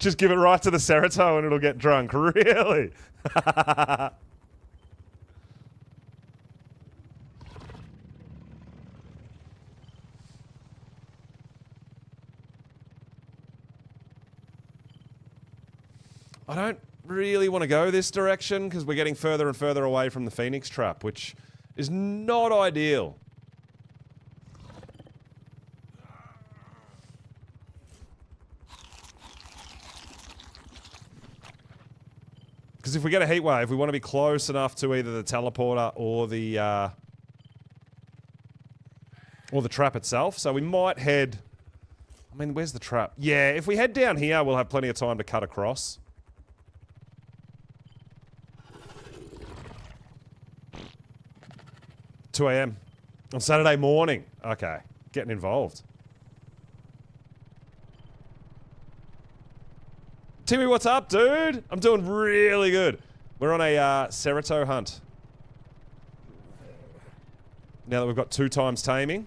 just give it right to the Serato and it'll get drunk. Really? really want to go this direction because we're getting further and further away from the Phoenix trap, which is not ideal. Because if we get a heat wave, we want to be close enough to either the teleporter or the trap itself. So we might head... I mean, where's the trap? Yeah, if we head down here, we'll have plenty of time to cut across. $2 a.m. on Saturday morning. Okay, getting involved. Timmy, what's up, dude? I'm doing really good. We're on a Serato hunt. Now that we've got 2 times taming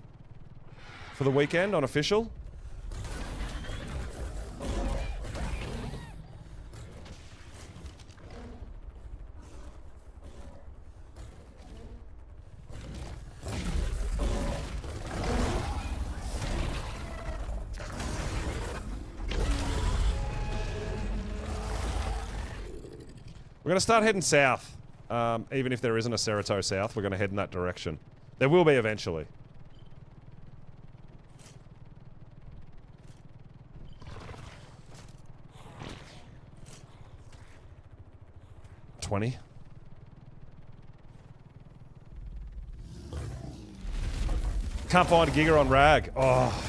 for the weekend on official. We're going to start heading south. Even if there isn't a Serato south, we're going to head in that direction. There will be eventually. $20. Can't find a Giga on Rag. Oh.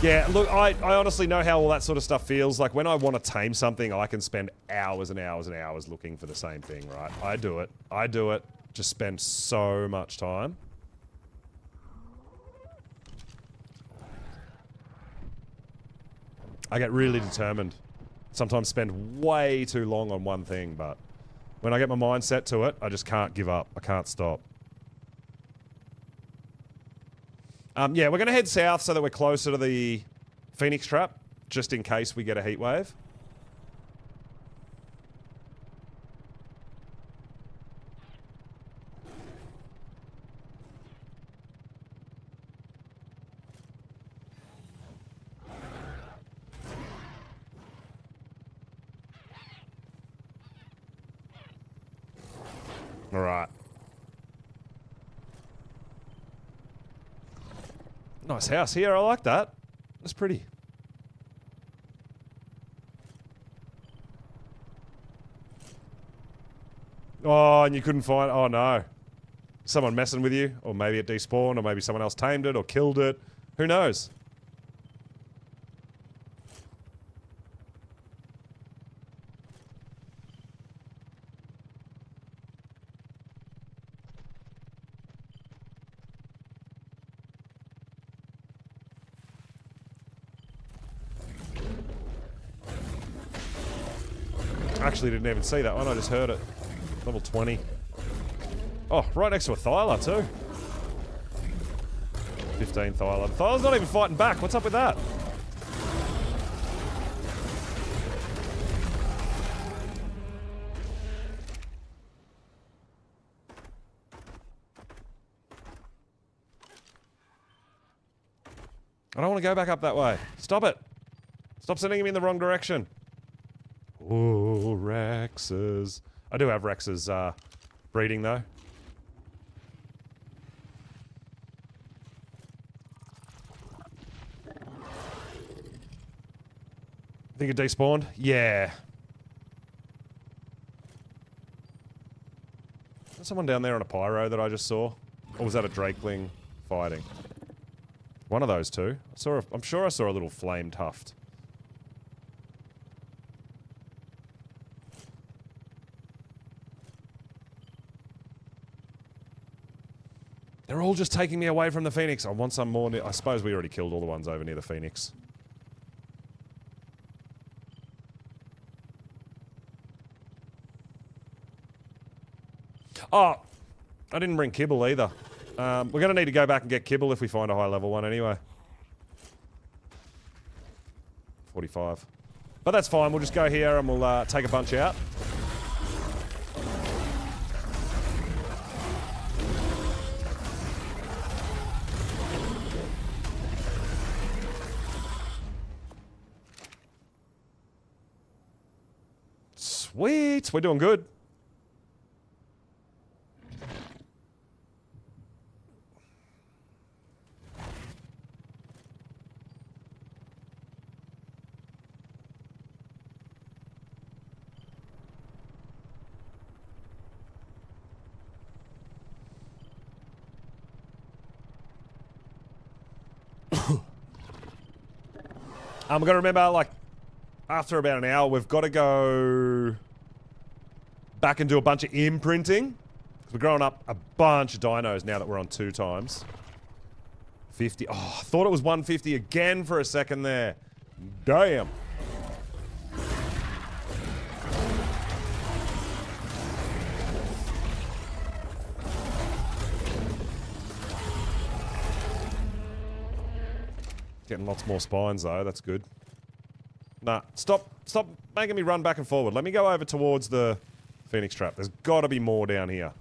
Yeah, look, I honestly know how all that sort of stuff feels. Like, when I want to tame something, I can spend hours and hours and hours looking for the same thing, right? I do it. Just spend so much time. I get really determined. Sometimes spend way too long on one thing, but when I get my mind set to it, I just can't give up. I can't stop. Yeah, we're going to head south so that we're closer to the Phoenix trap, just in case we get a heat wave. All right. Nice house here, I like that. That's pretty. Oh, and you couldn't find... Oh, no. Someone messing with you, or maybe it despawned, or maybe someone else tamed it, or killed it. Who knows? Actually didn't even see that one, I just heard it. Level 20. Oh, right next to a Thyla too. 15 Thyla. The Thyla's not even fighting back, what's up with that? I don't want to go back up that way. Stop it. Stop sending him in the wrong direction. Oh, Rexes. I do have Rexes breeding though. Think it despawned? Yeah. There's someone down there on a pyro that I just saw. Or was that a Drakeling fighting? One of those two. I'm sure I saw a little flame tuft. They're all just taking me away from the Phoenix. I want some more. I suppose we already killed all the ones over near the Phoenix. Oh, I didn't bring kibble either. We're going to need to go back and get kibble if we find a high level one anyway. 45. But that's fine. We'll just go here and we'll take a bunch out. Sweet. We're doing good. We've got to remember, like, after about an hour, we've got to go back and do a bunch of imprinting. Because we're growing up a bunch of dinos now that we're on 2 times. 50. Oh, I thought it was 150 again for a second there. Damn. Getting lots more spines though, that's good. Nah, stop making me run back and forward. Let me go over towards the Phoenix trap. There's gotta be more down here.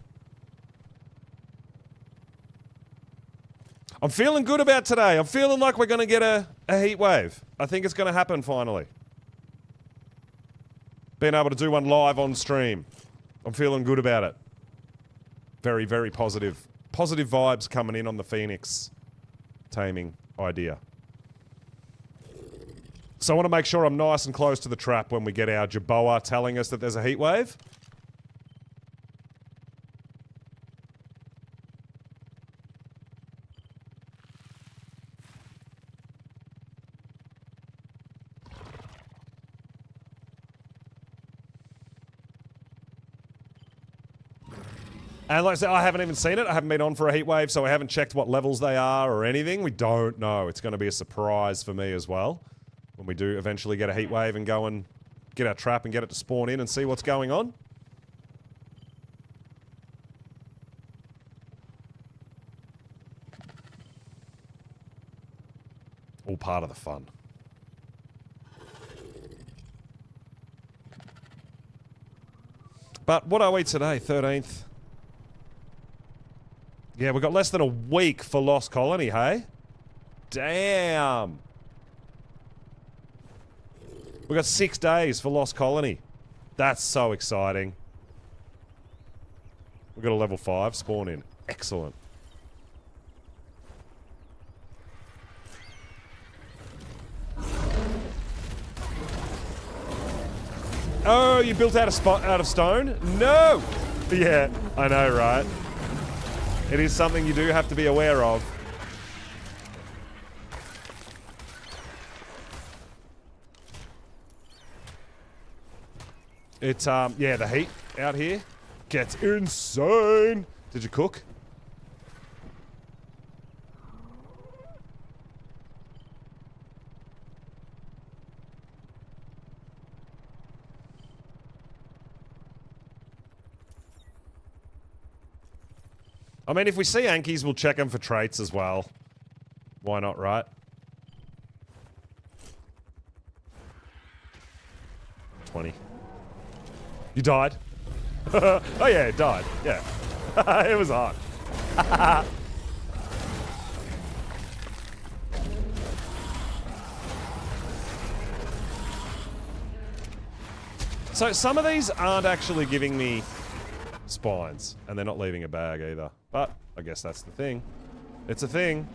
I'm feeling good about today. I'm feeling like we're gonna get a heat wave. I think it's gonna happen finally. Being able to do one live on stream. I'm feeling good about it. Very, very positive. Positive vibes coming in on the Phoenix taming idea. So I want to make sure I'm nice and close to the trap when we get our Jerboa telling us that there's a heat wave. And like I said, I haven't even seen it. I haven't been on for a heat wave, so I haven't checked what levels they are or anything. We don't know. It's going to be a surprise for me as well. When we do eventually get a heat wave and go and get our trap and get it to spawn in and see what's going on. All part of the fun. But what are we today? 13th? Yeah, we've got less than a week for Lost Colony, hey? Damn! We've got 6 days for Lost Colony. That's so exciting. We've got a level 5 spawn in. Excellent. Oh, you built out of stone? No! Yeah, I know, right? It is something you do have to be aware of. It's, yeah, the heat out here gets insane. Did you cook? I mean, if we see Ankies, we'll check them for traits as well. Why not, right? $20. You died? Oh yeah, it died. Yeah. It was hard. So some of these aren't actually giving me spines, and they're not leaving a bag either. But I guess that's the thing. It's a thing.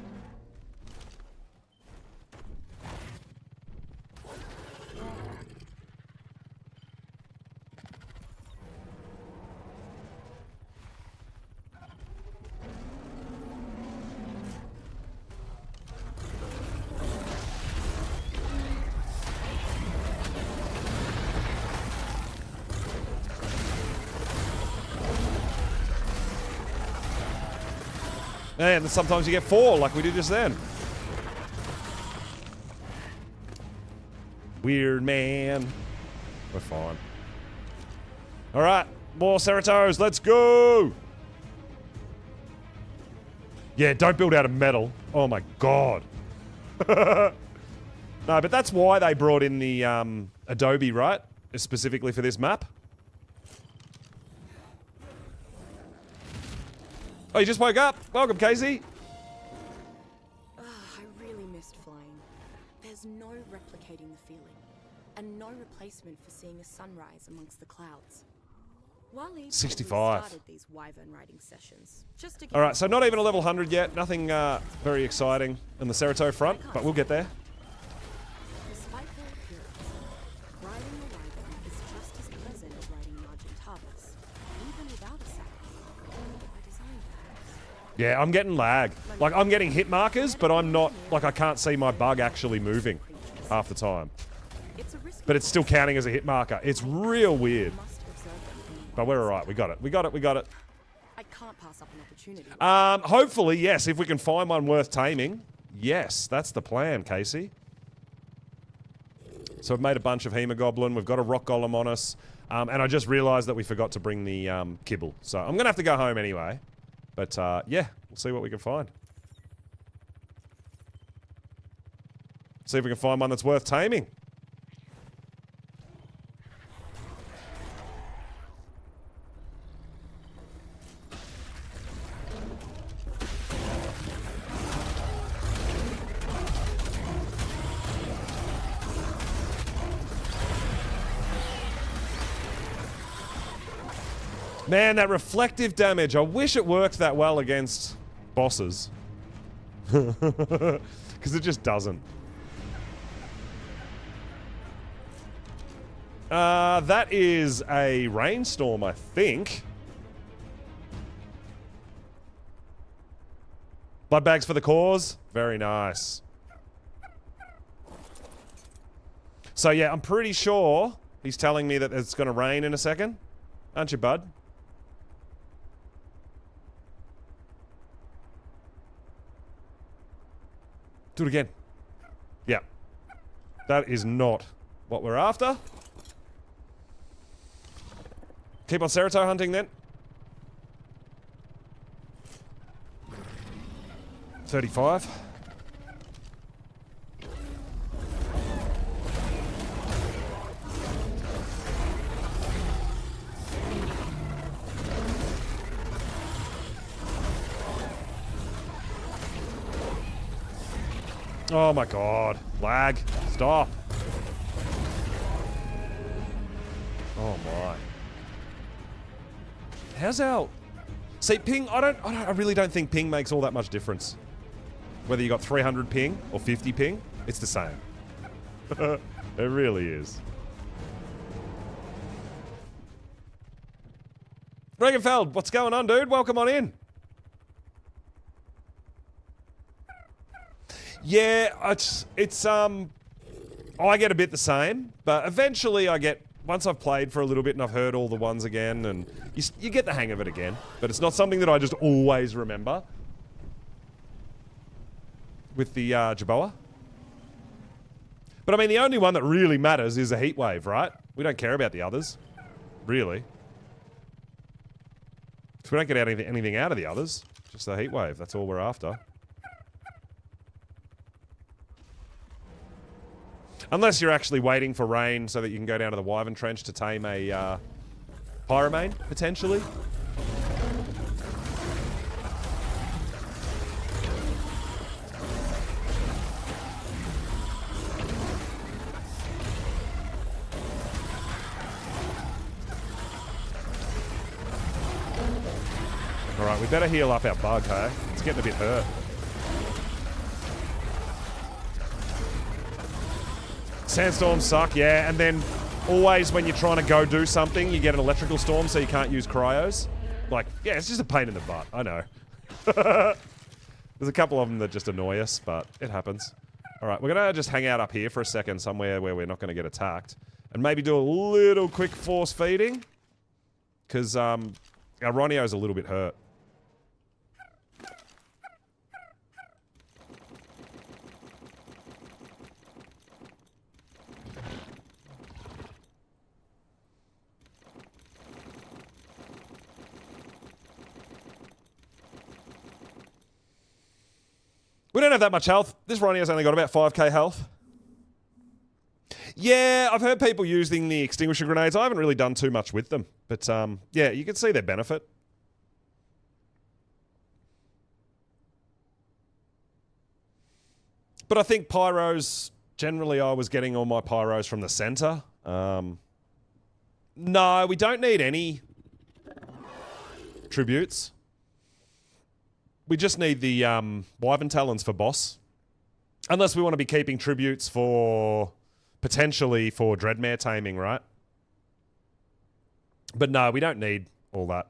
And then sometimes you get 4, like we did just then. Weird, man. We're fine. Alright, more Seratos, let's go! Yeah, don't build out of metal. Oh my god. No, but that's why they brought in the Adobe, right? Specifically for this map. Oh, you just woke up? Welcome, Casey. I really missed flying. There's no replicating the feeling. and no replacement for seeing a sunrise amongst the clouds. Wally 65. started these Wyvern riding sessions just to Alright, so not even a level 100 yet. Nothing very exciting on the Serato front, but we'll get there. Despite their appearance, riding a Wyvern is just as pleasant as riding an Argentavis, even without a saddle. By design, perhaps. Yeah, I'm getting lag. Like, I'm getting hit markers, but I'm not, like, I can't see my bug actually moving half the time. But it's still counting as a hit marker. It's real weird. But we're alright. We got it. We got it. We got it. I can't pass up an opportunity. Hopefully, yes. If we can find one worth taming. Yes, that's the plan, Casey. So we've made a bunch of Hemoglobin. We've got a rock golem on us. And I just realised that we forgot to bring the kibble. So I'm going to have to go home anyway. But yeah, we'll see what we can find. See if we can find one that's worth taming. Man, that reflective damage. I wish it worked that well against bosses. Because it just doesn't. That is a rainstorm, I think. Blood bags for the cause. Very nice. So yeah, I'm pretty sure he's telling me that it's going to rain in a second. Aren't you, bud? Do it again. Yeah. That is not what we're after. Keep on Serato hunting then. 35. Oh my god. Lag. Stop. Oh my. How's our... See, ping, I really don't think ping makes all that much difference. Whether you got 300 ping or 50 ping, it's the same. It really is. Regenfeld, what's going on, dude? Welcome on in. Yeah, I get a bit the same, but eventually I get, once I've played for a little bit and I've heard all the ones again, and you get the hang of it again. But it's not something that I just always remember. With the Jerboa. But I mean, the only one that really matters is a heat wave, right? We don't care about the others. Really. Because we don't get anything out of the others. Just a heat wave, that's all we're after. Unless you're actually waiting for rain so that you can go down to the Wyvern Trench to tame a Pyromane, potentially. Alright, we better heal up our bug, hey? It's getting a bit hurt. Sandstorms suck, yeah, and then always when you're trying to go do something, you get an electrical storm so you can't use cryos. Like, yeah, it's just a pain in the butt, I know. There's a couple of them that just annoy us, but it happens. Alright, we're gonna just hang out up here for a second somewhere where we're not gonna get attacked. And maybe do a little quick force feeding. Because, our Ronio's a little bit hurt. We don't have that much health. This Ronio's only got about 5k health. Yeah, I've heard people using the extinguisher grenades. I haven't really done too much with them. But, yeah, you can see their benefit. But I think pyros Generally, I was getting all my pyros from the center. No, we don't need any tributes. We just need the Wyvern talons for boss. Unless we want to be keeping tributes for... potentially for Dreadmare taming, right? But no, we don't need all that.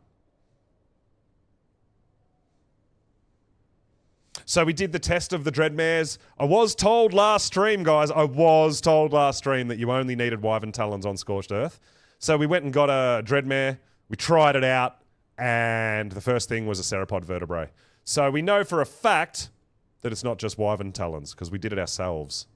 So we did the test of the Dreadmares. I was told last stream, guys, I was told last stream that you only needed Wyvern talons on Scorched Earth. So we went and got a Dreadmare. We tried it out, and the first thing was a Ceropod vertebrae. So we know for a fact that it's not just Wyvern talons, because we did it ourselves.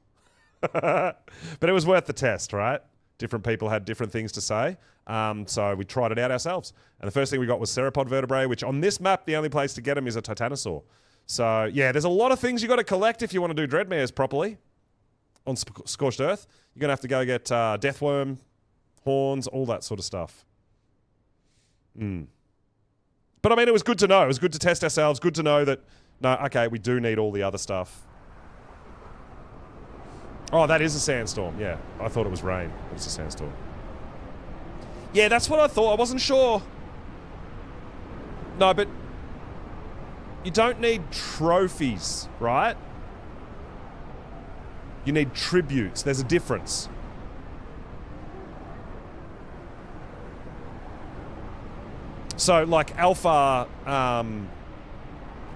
But it was worth the test, right? Different people had different things to say. So we tried it out ourselves. And the first thing we got was Ceropod vertebrae, which on this map, the only place to get them is a Titanosaur. So, yeah, there's a lot of things you got to collect if you want to do Dreadmares properly on Scorched Earth. You're going to have to go get Deathworm, horns, all that sort of stuff. But, I mean, it was good to know. It was good to test ourselves. Good to know that, no, okay, we do need all the other stuff. Oh, that is a sandstorm. Yeah, I thought it was rain. It's a sandstorm. Yeah, that's what I thought. I wasn't sure. No, but you don't need trophies, right? You need tributes. There's a difference. So, like alpha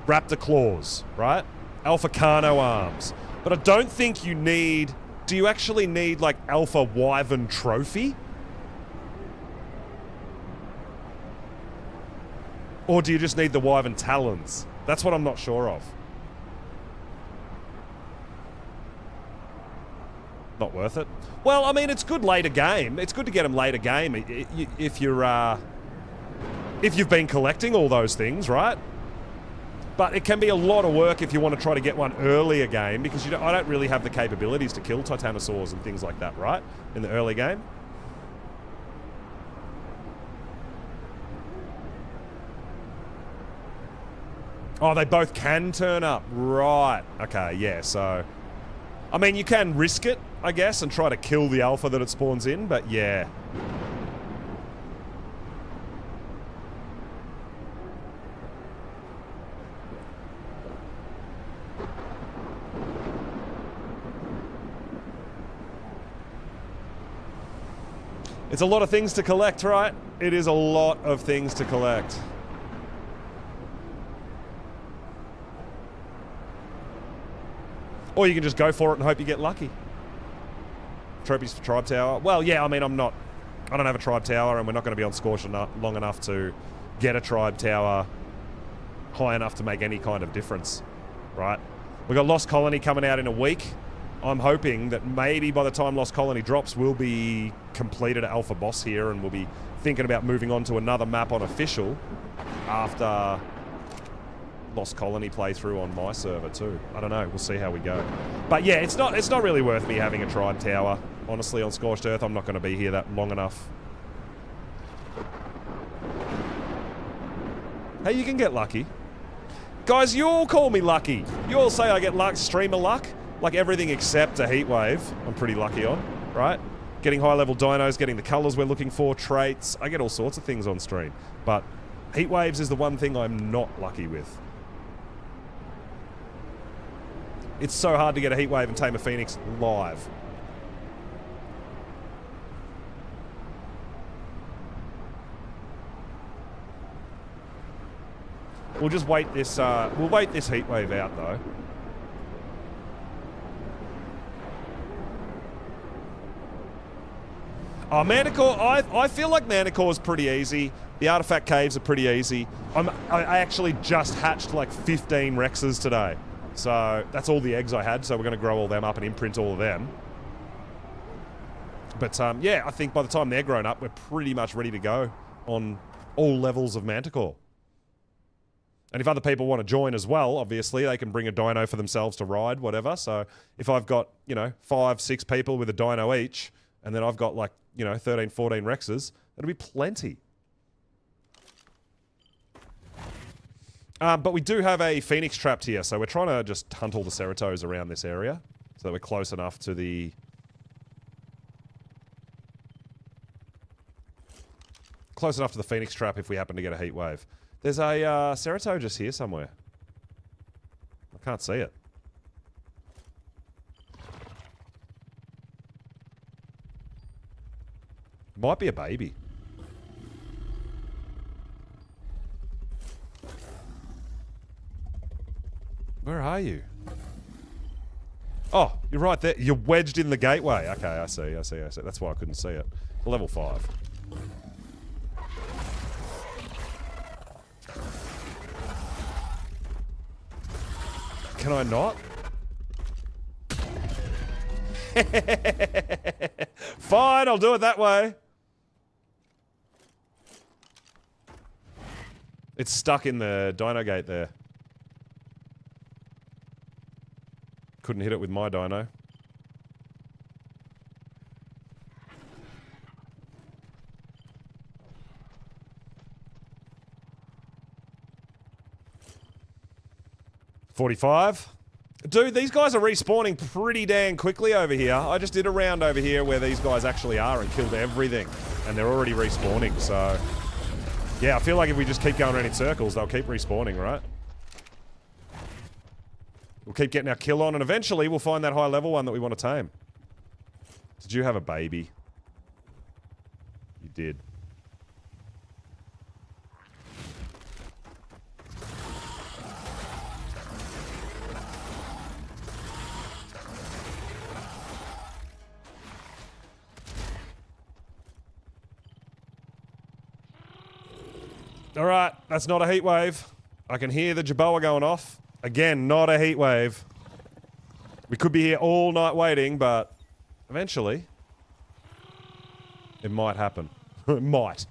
raptor claws, right? Alpha Carno arms. But I don't think you need... Do you actually need, like, Alpha Wyvern trophy? Or do you just need the Wyvern talons? That's what I'm not sure of. Not worth it. Well, I mean, it's good later game. It's good to get them later game if you're... if you've been collecting all those things, right? But it can be a lot of work if you want to try to get one earlier game, because I don't really have the capabilities to kill Titanosaurs and things like that, right? In the early game. Oh, they both can turn up. Right. Okay, yeah, so... I mean, you can risk it, I guess, and try to kill the alpha that it spawns in, but yeah. It's a lot of things to collect, right? It is a lot of things to collect. Or you can just go for it and hope you get lucky. Trophies for Tribe Tower. Well, yeah, I mean, I don't have a Tribe Tower, and we're not going to be on Scorch long enough to get a Tribe Tower high enough to make any kind of difference, right? We've got Lost Colony coming out in a week. I'm hoping that maybe by the time Lost Colony drops, we'll be completed Alpha Boss here, and we'll be thinking about moving on to another map on Official after Lost Colony playthrough on my server too. I don't know. We'll see how we go. But yeah, it's not really worth me having a Tribe Tower. Honestly, on Scorched Earth, I'm not going to be here that long enough. Hey, you can get lucky. Guys, you all call me lucky. You all say I get luck, streamer luck. Like everything except a heat wave, I'm pretty lucky on, right? Getting high-level dinos, getting the colors we're looking for, traits. I get all sorts of things on stream. But heat waves is the one thing I'm not lucky with. It's so hard to get a heat wave and tame a phoenix live. We'll just wait this, we'll wait this heat wave out though. Oh, Manticore, I feel like Manticore is pretty easy. The artifact caves are pretty easy. I actually just hatched like 15 Rexes today. So that's all the eggs I had, so we're going to grow all them up and imprint all of them. But yeah, I think by the time they're grown up, we're pretty much ready to go on all levels of Manticore. And if other people want to join as well, obviously, they can bring a dino for themselves to ride, whatever. So if I've got, you know, 5, 6 people with a dino each, and then I've got like, you know, 13, 14 Rexes, that'll be plenty. But we do have a Phoenix trapped here, so we're trying to just hunt all the Seratos around this area. So that we're close enough to the... Close enough to the Phoenix trap if we happen to get a heat wave. There's a Serato just here somewhere. I can't see it. Might be a baby. Where are you? Oh, you're right there. You're wedged in the gateway. Okay, I see. That's why I couldn't see it. Level 5. Can I not? Fine, I'll do it that way. It's stuck in the dino gate there. Couldn't hit it with my dino. $45. Dude, these guys are respawning pretty dang quickly over here. I just did a round over here where these guys actually are and killed everything. And they're already respawning, so... Yeah, I feel like if we just keep going around in circles, they'll keep respawning, right? We'll keep getting our kill on, and eventually we'll find that high level one that we want to tame. Did you have a baby? You did. Alright, that's not a heat wave. I can hear the Jaboa going off. Again, not a heat wave. We could be here all night waiting, but eventually it might happen. It might.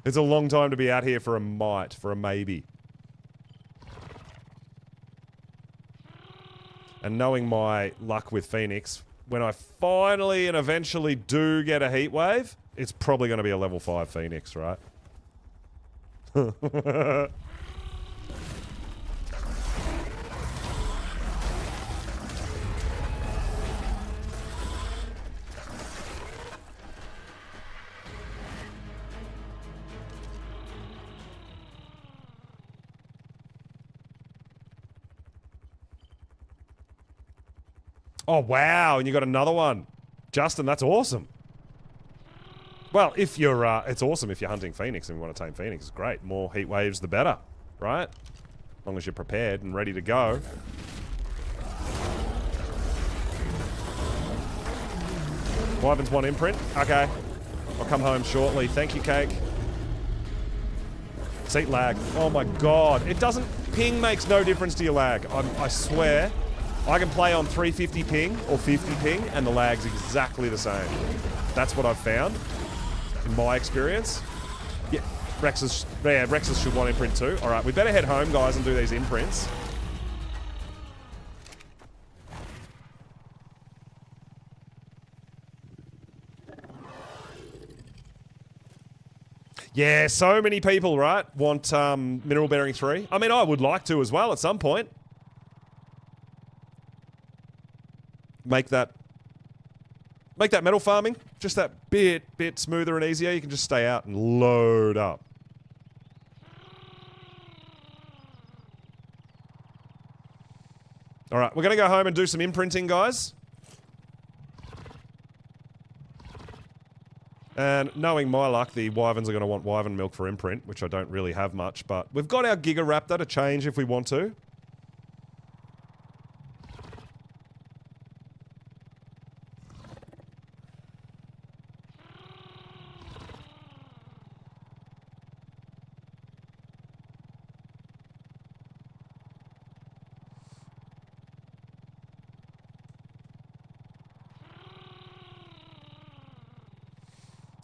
It's a long time to be out here for a might, for a maybe. And knowing my luck with Phoenix, when I finally and eventually do get a heat wave, it's probably going to be a level 5 Phoenix, right? Oh, wow, and you got another one. Justin, that's awesome. Well, if you're, it's awesome if you're hunting Phoenix and you want to tame Phoenix. It's great. More heat waves, the better, right? As long as you're prepared and ready to go. Wyvern's one imprint. Okay. I'll come home shortly. Thank you, Cake. Seat lag. Oh my god. It doesn't... Ping makes no difference to your lag. I swear. I can play on 350 ping or 50 ping and the lag's exactly the same. That's what I've found. In my experience. Yeah, Rex's should want imprint too. Alright, we better head home, guys, and do these imprints. Yeah, so many people, right, want Mineral Bearing 3. I mean, I would like to as well at some point. Make that metal farming just that bit smoother and easier. You can just stay out and load up. All right, we're going to go home and do some imprinting, guys. And knowing my luck, the Wyverns are going to want Wyvern milk for imprint, which I don't really have much, but we've got our Giga Raptor to change if we want to.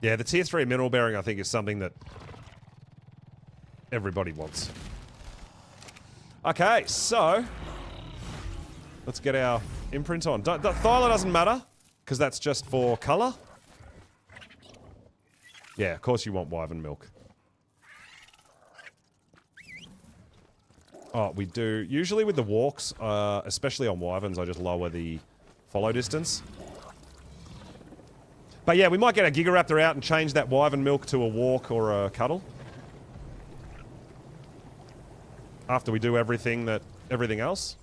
Yeah, the tier 3 mineral bearing, I think, is something that everybody wants. Okay, so let's get our imprint on. Thyla doesn't matter, because that's just for colour. Yeah, of course you want Wyvern milk. Oh, we do. Usually with the walks, especially on Wyverns, I just lower the follow distance. But yeah, we might get a Gigaraptor out and change that Wyvern milk to a walk or a cuddle. After we do everything else.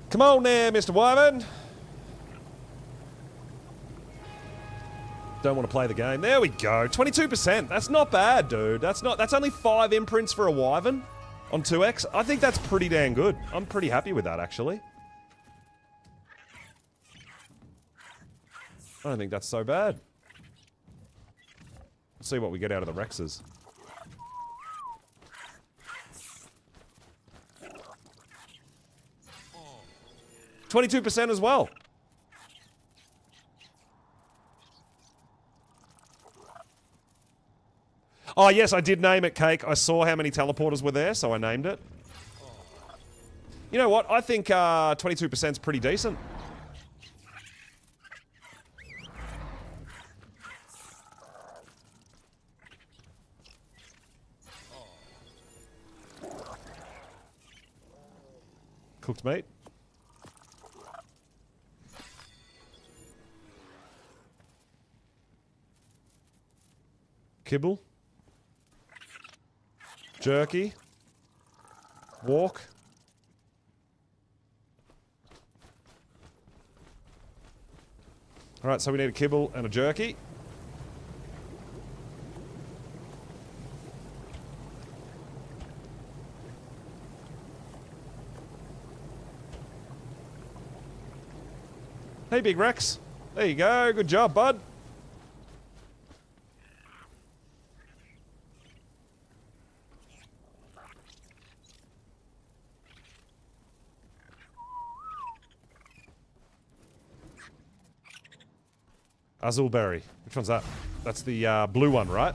Come on there, Mr. Wyvern. Don't want to play the game. There we go. 22%. That's not bad, dude. That's only 5 imprints for a Wyvern on 2x. I think that's pretty damn good. I'm pretty happy with that, actually. I don't think that's so bad. Let's see what we get out of the Rexes. 22% as well. Oh, yes, I did name it Cake. I saw how many teleporters were there, so I named it. You know what? I think 22% is pretty decent. Cooked meat. Kibble. Jerky. Walk. Alright, so we need a kibble and a jerky. Hey, Big Rex. There you go. Good job, bud. Azulberry. Which one's that? That's the blue one, right?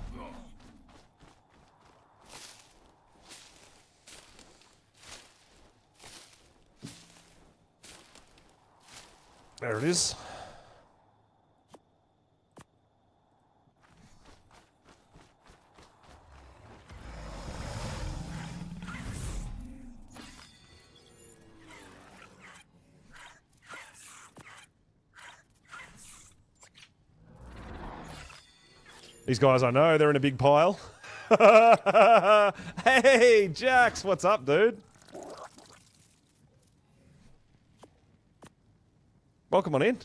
There it is. These guys I know, they're in a big pile. Hey, Jax, what's up, dude? Welcome on in.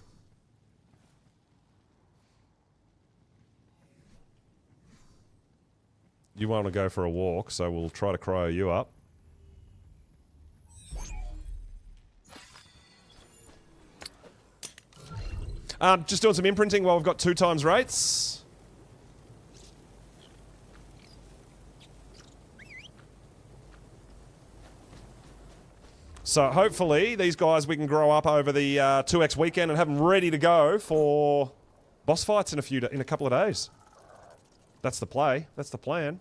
You want to go for a walk, so we'll try to cryo you up. Just doing some imprinting while we've got 2 times rates. So hopefully these guys we can grow up over the 2x weekend and have them ready to go for boss fights in a couple of days. That's the play. That's the plan.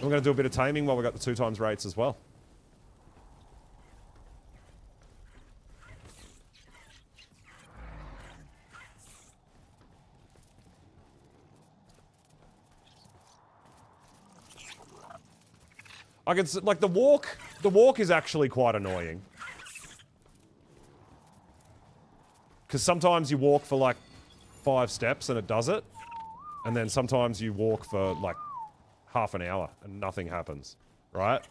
We're going to do a bit of taming while we got the 2 times rates as well. I can like the walk is actually quite annoying. Because sometimes you walk for like 5 steps and it does it. And then sometimes you walk for like half an hour and nothing happens, right?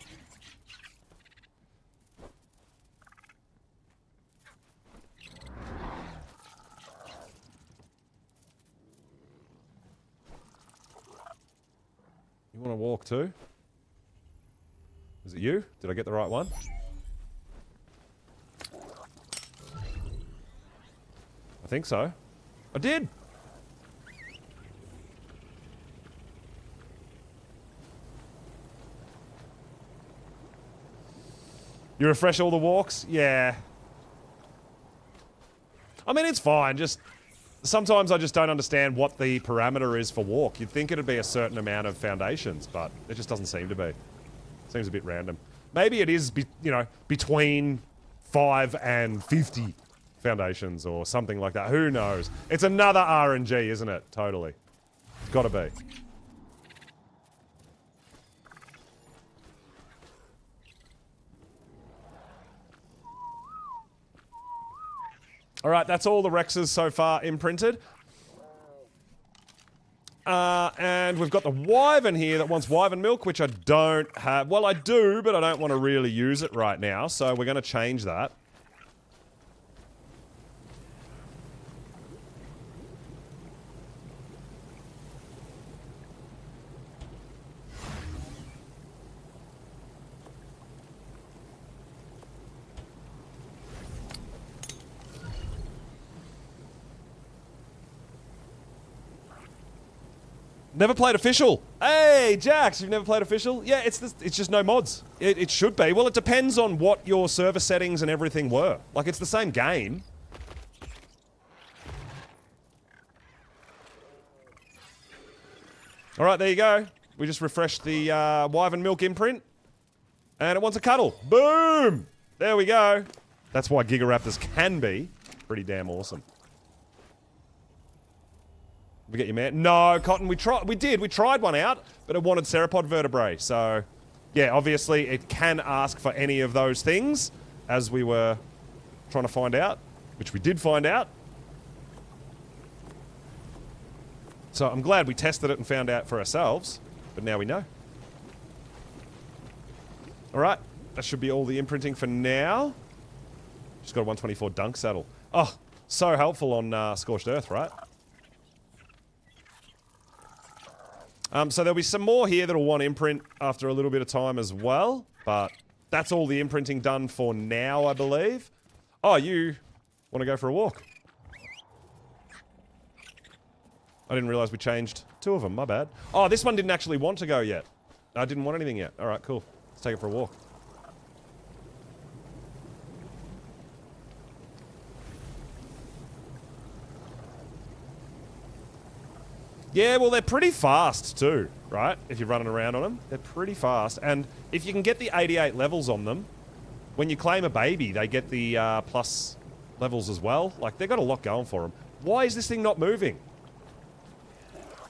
You want to walk too? Is it you? Did I get the right one? I think so. I did! You refresh all the walks? Yeah. I mean, it's fine. Just sometimes I just don't understand what the parameter is for walk. You'd think it'd be a certain amount of foundations, but it just doesn't seem to be. Seems a bit random. Maybe it is, you know, between 5 and 50 foundations or something like that. Who knows? It's another RNG, isn't it? Totally. It's gotta be. Alright, that's all the Rexes so far imprinted. And we've got the Wyvern here that wants Wyvern milk, which I don't have. Well, I do, but I don't want to really use it right now, so we're going to change that. Never played official. Hey, Jax, you've never played official? Yeah, it's just no mods. It should be. Well, it depends on what your server settings and everything were. Like, it's the same game. All right, there you go. We just refreshed the Wyvern milk imprint. And it wants a cuddle. Boom! There we go. That's why Gigaraptors can be pretty damn awesome. We get your man. No, Cotton, we tried one out, but it wanted Ceropod vertebrae. So, yeah, obviously it can ask for any of those things, as we were trying to find out, which we did find out. So I'm glad we tested it and found out for ourselves, but now we know. Alright, that should be all the imprinting for now. Just got a 124 dunk saddle. Oh, so helpful on Scorched Earth, right? So there'll be some more here that'll want imprint after a little bit of time as well, but that's all the imprinting done for now, I believe. Oh, you want to go for a walk? I didn't realize we changed 2 of them, my bad. Oh, this one didn't actually want to go yet. I didn't want anything yet. Alright, cool. Let's take it for a walk. Yeah, well, they're pretty fast too, right? If you're running around on them, they're pretty fast. And if you can get the 88 levels on them, when you claim a baby, they get the plus levels as well. Like, they've got a lot going for them. Why is this thing not moving?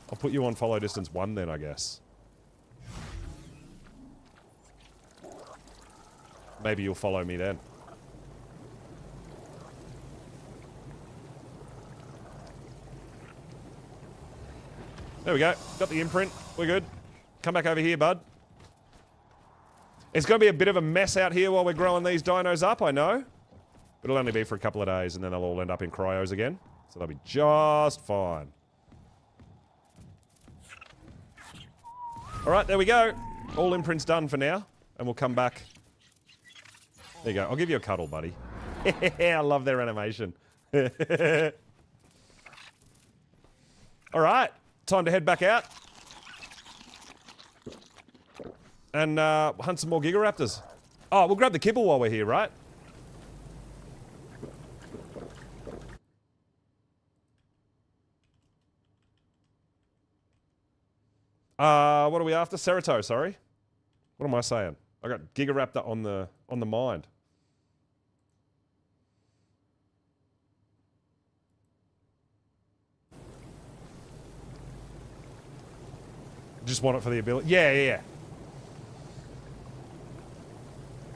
I'll put you on follow distance 1 then, I guess. Maybe you'll follow me then. There we go. Got the imprint. We're good. Come back over here, bud. It's going to be a bit of a mess out here while we're growing these dinos up, I know. But it'll only be for a couple of days, and then they'll all end up in cryos again. So they'll be just fine. Alright, there we go. All imprints done for now. And we'll come back. There you go. I'll give you a cuddle, buddy. I love their animation. Alright. Time to head back out. And hunt some more Gigaraptors. Oh, we'll grab the kibble while we're here, right? What are we after? Seratos, sorry. What am I saying? I got Gigaraptor on the mind. Just want it for the ability. Yeah, yeah, yeah.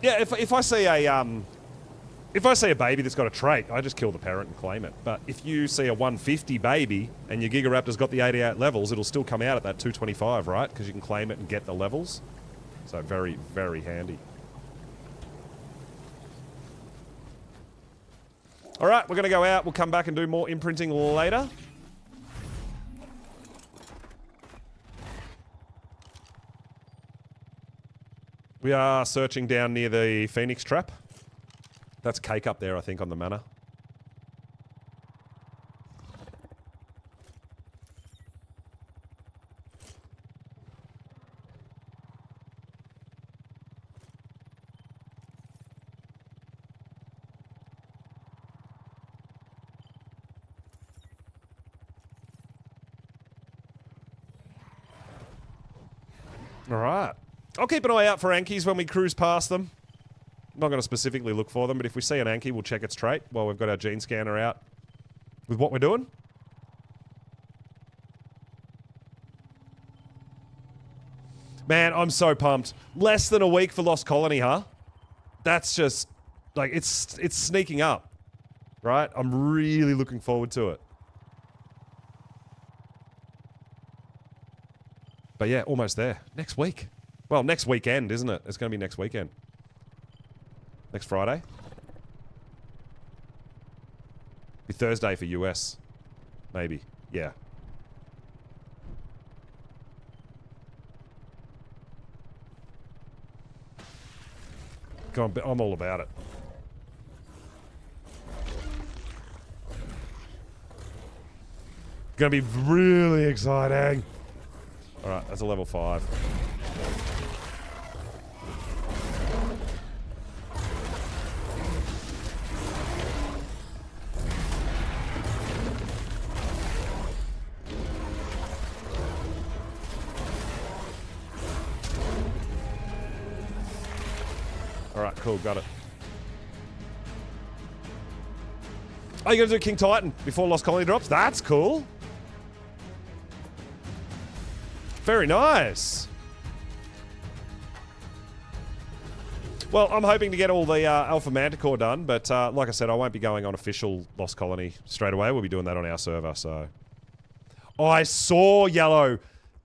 Yeah, if I see a baby that's got a trait, I just kill the parent and claim it. But if you see a 150 baby and your Gigaraptor's got the 88 levels, it'll still come out at that 225, right? Because you can claim it and get the levels. So very, very handy. Alright, we're going to go out. We'll come back and do more imprinting later. We are searching down near the Phoenix Trap. That's Cake up there, I think, on the manor. Alright. I'll keep an eye out for Ankies when we cruise past them. I'm not going to specifically look for them, but if we see an Anki, we'll check its trait while we've got our gene scanner out with what we're doing. Man, I'm so pumped. Less than a week for Lost Colony, huh? That's just, like, it's sneaking up, right? I'm really looking forward to it. But yeah, almost there. Next week. Well, next weekend, isn't it? It's going to be next weekend. Next Friday. Be Thursday for US. Maybe. Yeah. Go on, I'm all about it. Gonna be really exciting. Alright, that's a level 5. Alright, cool, got it. Oh, you're gonna do King Titan before Lost Colony drops? That's cool. Very nice. Well, I'm hoping to get all the Alpha Manticore done, but like I said, I won't be going on official Lost Colony straight away. We'll be doing that on our server, so... Oh, I saw Yellow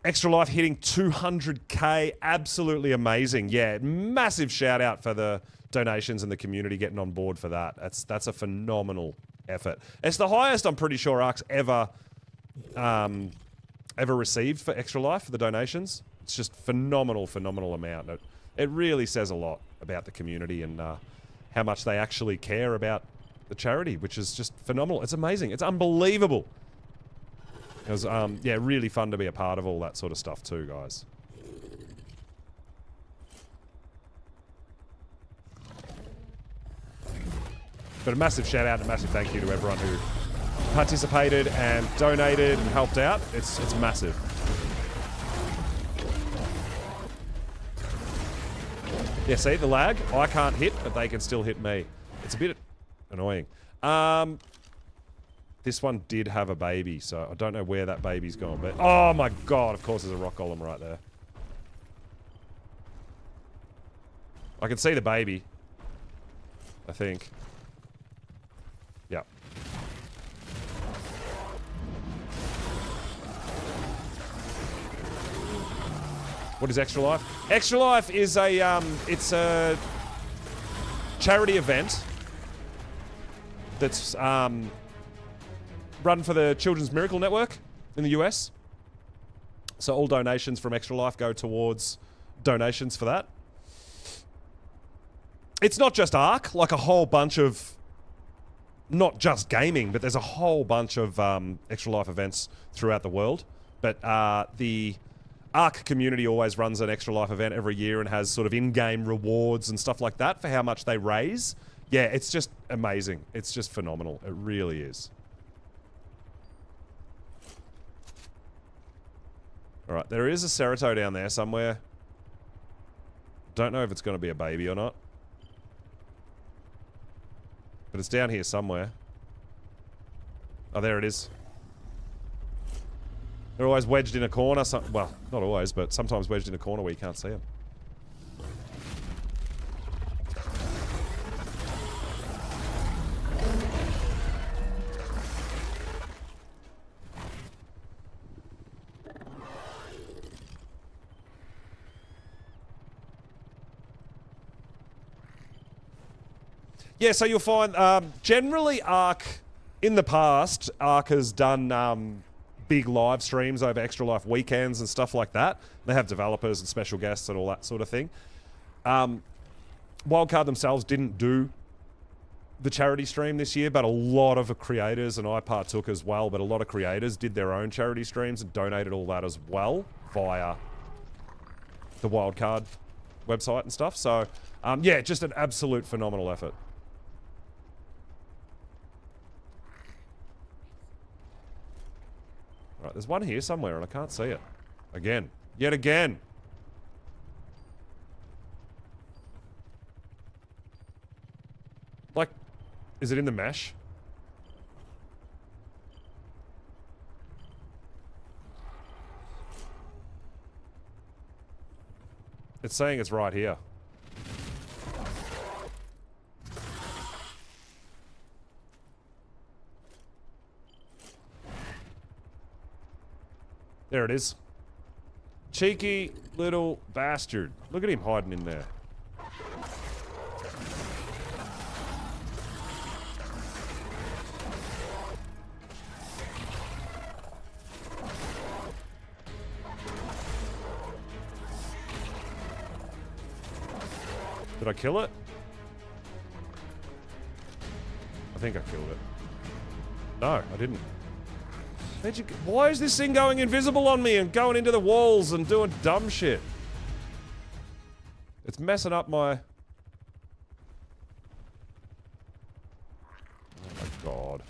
Extra Life hitting 200k. Absolutely amazing. Yeah, massive shout out for the donations and the community getting on board for that. That's a phenomenal effort. It's the highest I'm pretty sure Ark's ever received for Extra Life for the donations. It's just phenomenal amount. It really says a lot about the community and how much they actually care about the charity, which is just phenomenal. It's amazing. It's unbelievable. It was, yeah, really fun to be a part of all that sort of stuff too, guys. But a massive shout out and a massive thank you to everyone who participated and donated and helped out. It's massive. Yeah, see the lag? I can't hit, but they can still hit me. It's a bit annoying. This one did have a baby, so I don't know where that baby's gone, but... Oh my god, of course there's a rock golem right there. I can see the baby. I think. Yeah. What is Extra Life? Extra Life is a, it's a charity event that's, run for the Children's Miracle Network in the US. So all donations from Extra Life go towards donations for that. It's not just Ark, like a whole bunch of, not just gaming, but there's a whole bunch of Extra Life events throughout the world. But the Ark community always runs an Extra Life event every year and has sort of in-game rewards and stuff like that for how much they raise. Yeah, it's just amazing. It's just phenomenal. It really is. Alright, there is a Serato down there somewhere. Don't know if it's going to be a baby or not. But it's down here somewhere. Oh, there it is. They're always wedged in a corner. Well, not always, but sometimes wedged in a corner where you can't see them. Yeah, so you'll find, generally Ark, in the past, Ark has done big live streams over Extra Life weekends and stuff like that. They have developers and special guests and all that sort of thing. Wildcard themselves didn't do the charity stream this year, but a lot of creators, and I partook as well, but a lot of creators did their own charity streams and donated all that as well via the Wildcard website and stuff. So, yeah, just an absolute phenomenal effort. Right, there's one here somewhere and I can't see it. Again. Yet again. Is it in the mesh? It's saying it's right here. There it is. Cheeky little bastard. Look at him hiding in there. Did I kill it? I think I killed it. No, I didn't. Why is this thing going invisible on me and going into the walls and doing dumb shit? It's messing up my... Oh my god.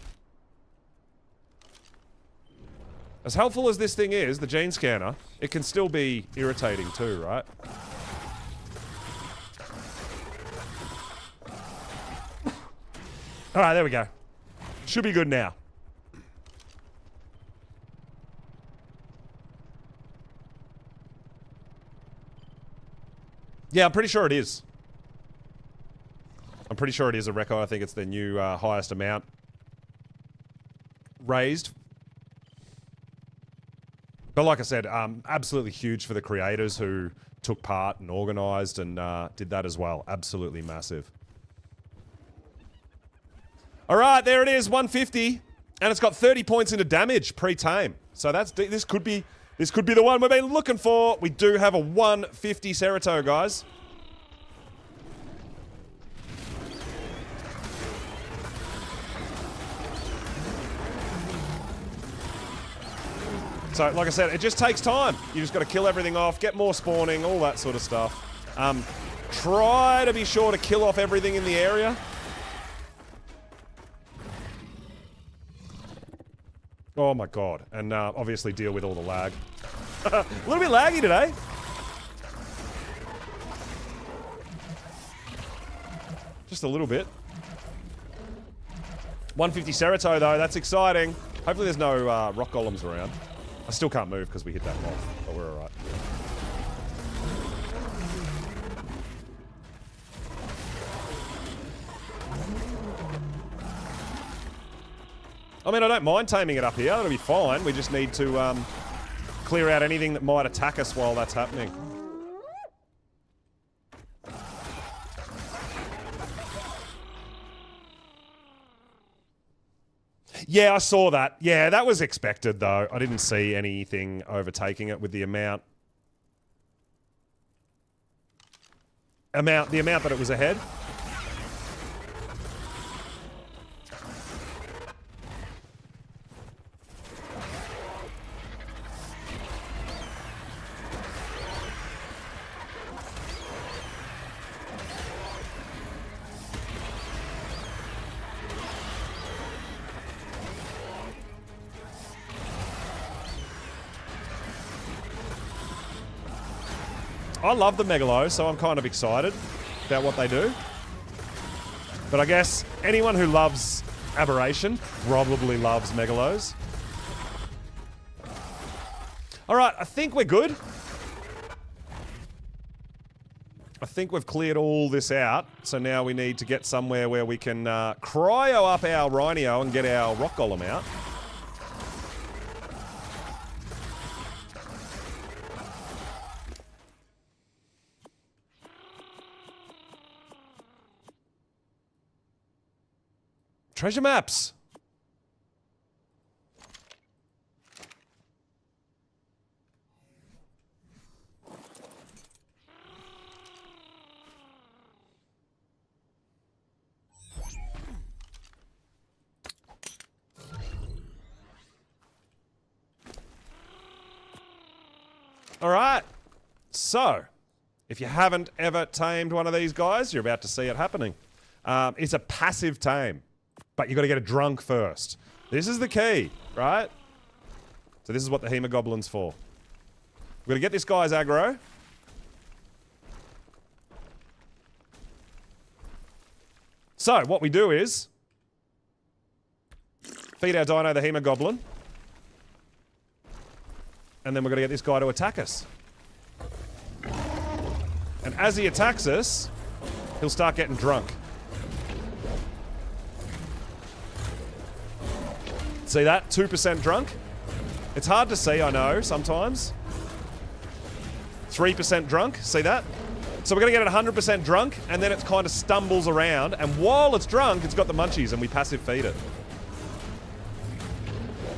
As helpful as this thing is, the gene scanner, it can still be irritating too, right? Alright, there we go. Should be good now. Yeah, I'm pretty sure it is. I'm pretty sure it is a record. I think it's the new highest amount raised. But like I said, absolutely huge for the creators who took part and organized and did that as well. Absolutely massive. All right, there it is, 150, and it's got 30 points into damage pre-tame. So that's this could be the one we've been looking for. We do have a 150 Serato, guys. So, like I said, it just takes time. You just got to kill everything off, get more spawning, all that sort of stuff. Try to be sure to kill off everything in the area. Oh my god, and obviously deal with all the lag. A little bit laggy today. Just a little bit. 150 Serato though, that's exciting. Hopefully there's no rock golems around. I still can't move because we hit that moth, but we're alright. I mean, I don't mind taming it up here. That'll be fine. We just need to clear out anything that might attack us while that's happening. Yeah, I saw that. Yeah, that was expected, though. I didn't see anything overtaking it with the amount that it was ahead. I love the Megalo, so I'm kind of excited about what they do. But I guess anyone who loves Aberration probably loves Megalos. Alright, I think we're good. I think we've cleared all this out, so now we need to get somewhere where we can cryo up our Rhino and get our Rock Golem out. Treasure maps. All right. So, if you haven't ever tamed one of these guys, you're about to see it happening. It's a passive tame. But you got to get it drunk first. This is the key, right? So this is what the Hemogoblin's for. We're going to get this guy's aggro. So what we do is Feed our dino the Hemoglobin. And then we're going to get this guy to attack us. And as he attacks us, he'll start getting drunk. See that? 2% drunk. It's hard to see, I know, sometimes. 3% drunk. See that? So we're going to get it 100% drunk, and then it kind of stumbles around, and while it's drunk, it's got the munchies, and we passive feed it.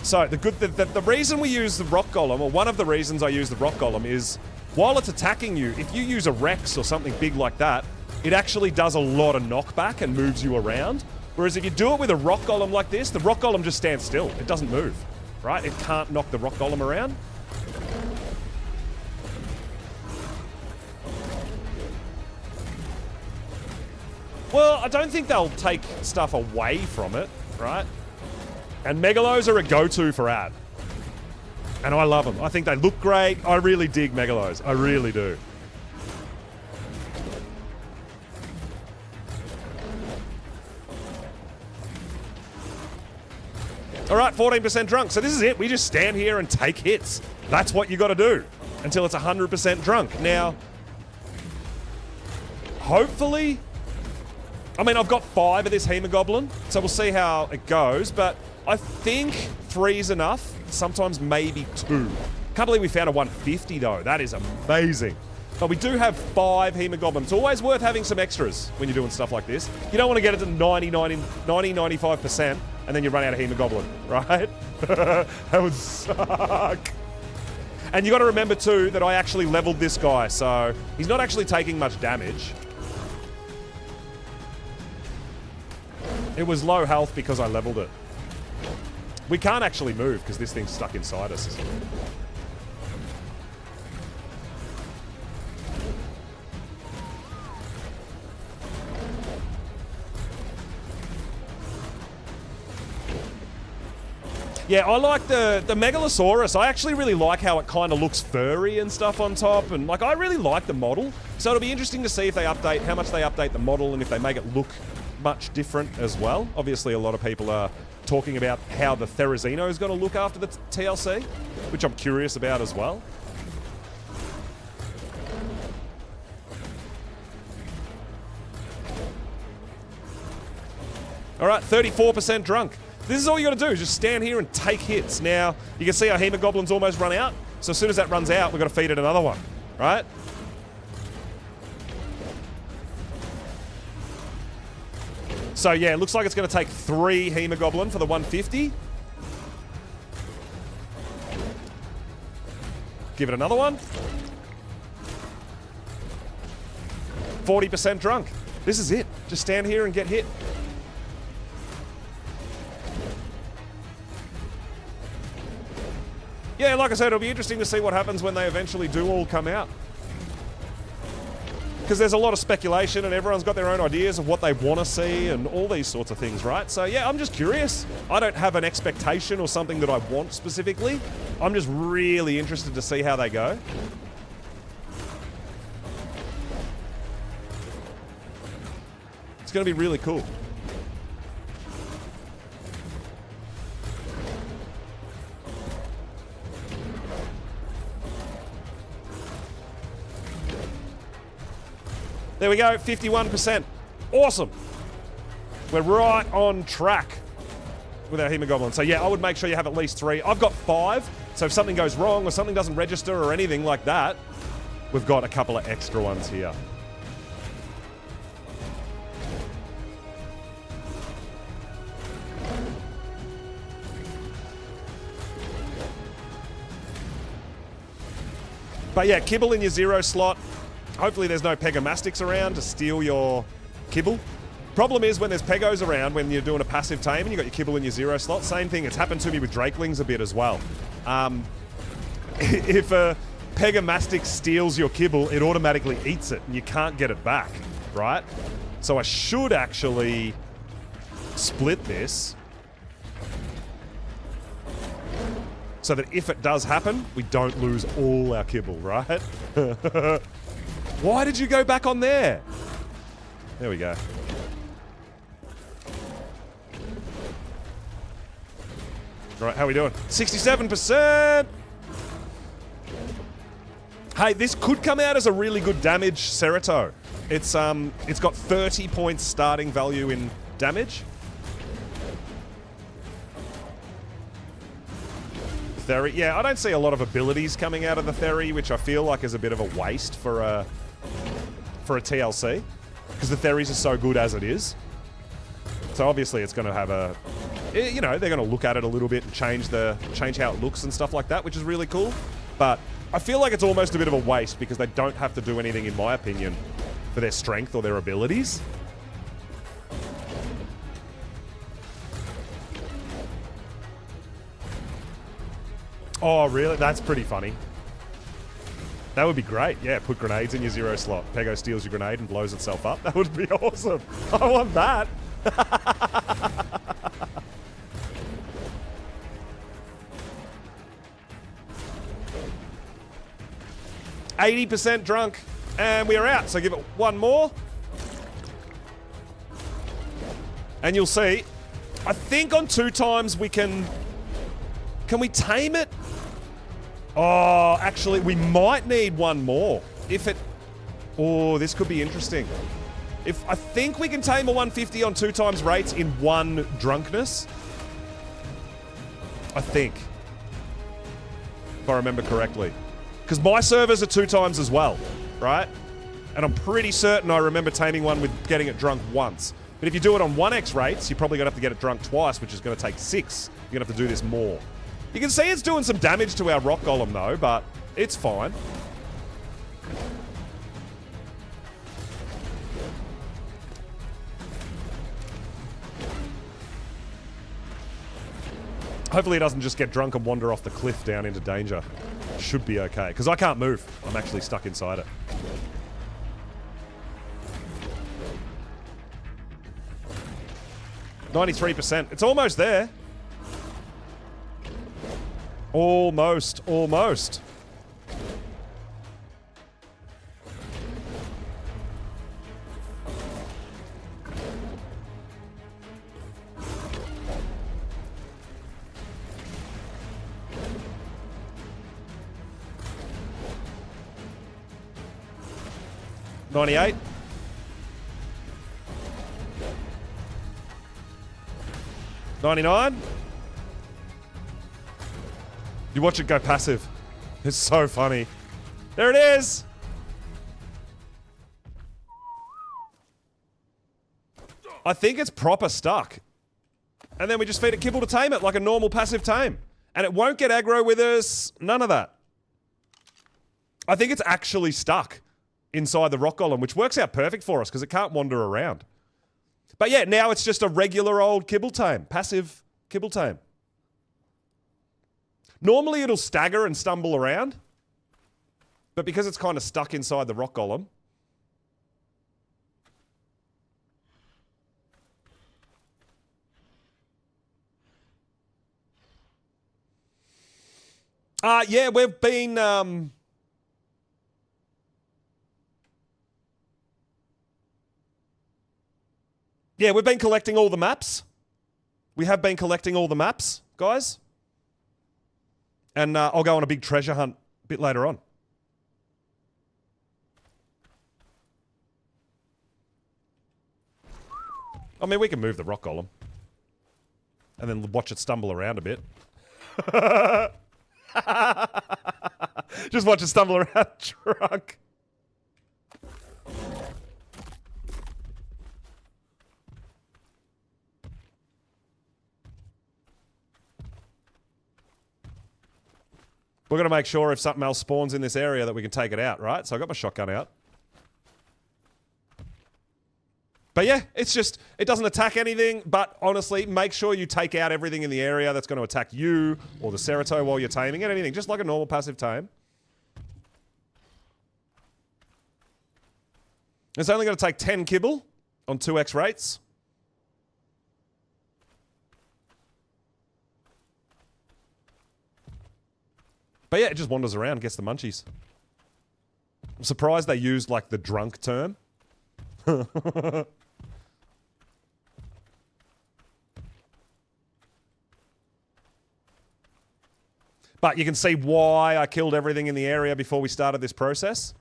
So the reason we use the rock golem, or one of the reasons I use the rock golem, is while it's attacking you, if you use a Rex or something big like that, it actually does a lot of knockback and moves you around. Whereas if you do it with a rock golem like this, the rock golem just stands still. It doesn't move, right? It can't knock the rock golem around. Well, I don't think they'll take stuff away from it, right? And Megalos are a go-to for ad. And I love them. I think they look great. I really dig Megalos. I really do. All right, 14% drunk. So this is it. We just stand here and take hits. That's what you got to do until it's 100% drunk. Now, hopefully, I mean, I've got 5 of this Hemoglobin, so we'll see how it goes, but I think 3's enough, sometimes maybe 2. Can't believe we found a 150 though. That is amazing. But we do have 5 Hemoglobin. It's always worth having some extras when you're doing stuff like this. You don't want to get it to 95%, and then you run out of Hemoglobin, right? That would suck. And you got to remember too that I actually leveled this guy, so he's not actually taking much damage. It was low health because I leveled it. We can't actually move because this thing's stuck inside us. Yeah, I like the Megalosaurus. I actually really like how it kind of looks furry and stuff on top. And like, I really like the model. So it'll be interesting to see if they update, how much they update the model and if they make it look much different as well. Obviously, a lot of people are talking about how the Therizino is going to look after the TLC, which I'm curious about as well. All right, 34% drunk. This is all you got to do, just stand here and take hits. Now, you can see our Hemoglobilin's almost run out. So as soon as that runs out, we've got to feed it another one, right? So yeah, it looks like it's going to take 3 Hemoglobin for the 150. Give it another one. 40% drunk. This is it. Just stand here and get hit. Yeah, like I said, it'll be interesting to see what happens when they eventually do all come out. Because there's a lot of speculation and everyone's got their own ideas of what they want to see and all these sorts of things, right? So yeah, I'm just curious. I don't have an expectation or something that I want specifically. I'm just really interested to see how they go. It's going to be really cool. There we go, 51%. Awesome. We're right on track with our Hemoglobin. So yeah, I would make sure you have at least 3. I've got 5, so if something goes wrong or something doesn't register or anything like that, we've got a couple of extra ones here. But yeah, kibble in your 0 slot. Hopefully there's no Pegomastics around to steal your kibble. Problem is when there's Pegos around, when you're doing a passive tame and you've got your kibble in your 0 slot, same thing. It's happened to me with Drakelings a bit as well. If a Pegomastic steals your kibble, it automatically eats it and you can't get it back, right? So I should actually split this so that if it does happen, we don't lose all our kibble, right? Why did you go back on there? There we go. Right, how we doing? 67%! Hey, this could come out as a really good damage Cerato. It's got 30 points starting value in damage. Theri, yeah, I don't see a lot of abilities coming out of the Theri, which I feel like is a bit of a waste for a TLC, because the Theris are so good as it is. So obviously it's going to have a, you know, they're going to look at it a little bit and change how it looks and stuff like that, which is really cool. But I feel like it's almost a bit of a waste because they don't have to do anything, in my opinion, for their strength or their abilities. Oh, really? That's pretty funny. That would be great. Yeah, put grenades in your 0 slot. Pego steals your grenade and blows itself up. That would be awesome. I want that. 80% drunk, and we are out. So give it one more. And you'll see, I think on 2 times we can we tame it? Oh, actually, we might need one more. Oh, this could be interesting. I think we can tame a 150 on 2 times rates in 1 drunkenness. I think. If I remember correctly. Because my servers are 2 times as well, right? And I'm pretty certain I remember taming one with getting it drunk once. But if you do it on 1x rates, you're probably going to have to get it drunk twice, which is going to take 6. You're going to have to do this more. You can see it's doing some damage to our rock golem, though, but it's fine. Hopefully it doesn't just get drunk and wander off the cliff down into danger. Should be okay, because I can't move. I'm actually stuck inside it. %. It's almost there. Almost. 98. $99. You watch it go passive. It's so funny. There it is. I think it's proper stuck. And then we just feed it kibble to tame it like a normal passive tame. And it won't get aggro with us. None of that. I think it's actually stuck inside the rock golem, which works out perfect for us because it can't wander around. But yeah, now it's just a regular old kibble tame. Passive kibble tame. Normally it'll stagger and stumble around. But because it's kind of stuck inside the rock golem. Yeah, we've been... Yeah, we've been collecting all the maps. We have been collecting all the maps, guys. And I'll go on a big treasure hunt a bit later on. I mean, we can move the rock golem. And then watch it stumble around a bit. Just watch it stumble around drunk. We're going to make sure if something else spawns in this area that we can take it out, right? So I got my shotgun out. But yeah, it's just, it doesn't attack anything, but honestly, make sure you take out everything in the area that's going to attack you or the Cerato while you're taming it, anything, just like a normal passive tame. It's only going to take 10 kibble on 2x rates. But yeah, it just wanders around, gets the munchies. I'm surprised they used, like, the drunk term. But you can see why I killed everything in the area before we started this process.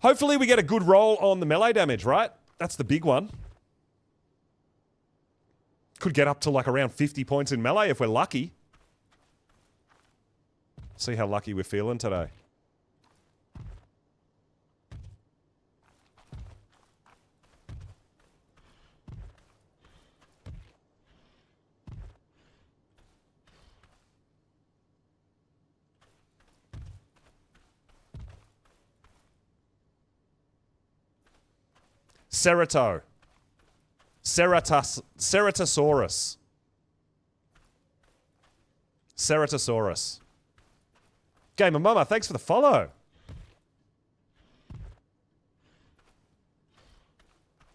Hopefully we get a good roll on the melee damage, right? That's the big one. Could get up to like around 50 points in melee if we're lucky. See how lucky we're feeling today. Seratosaurus. Seratosaurus. Gamer Mama, thanks for the follow.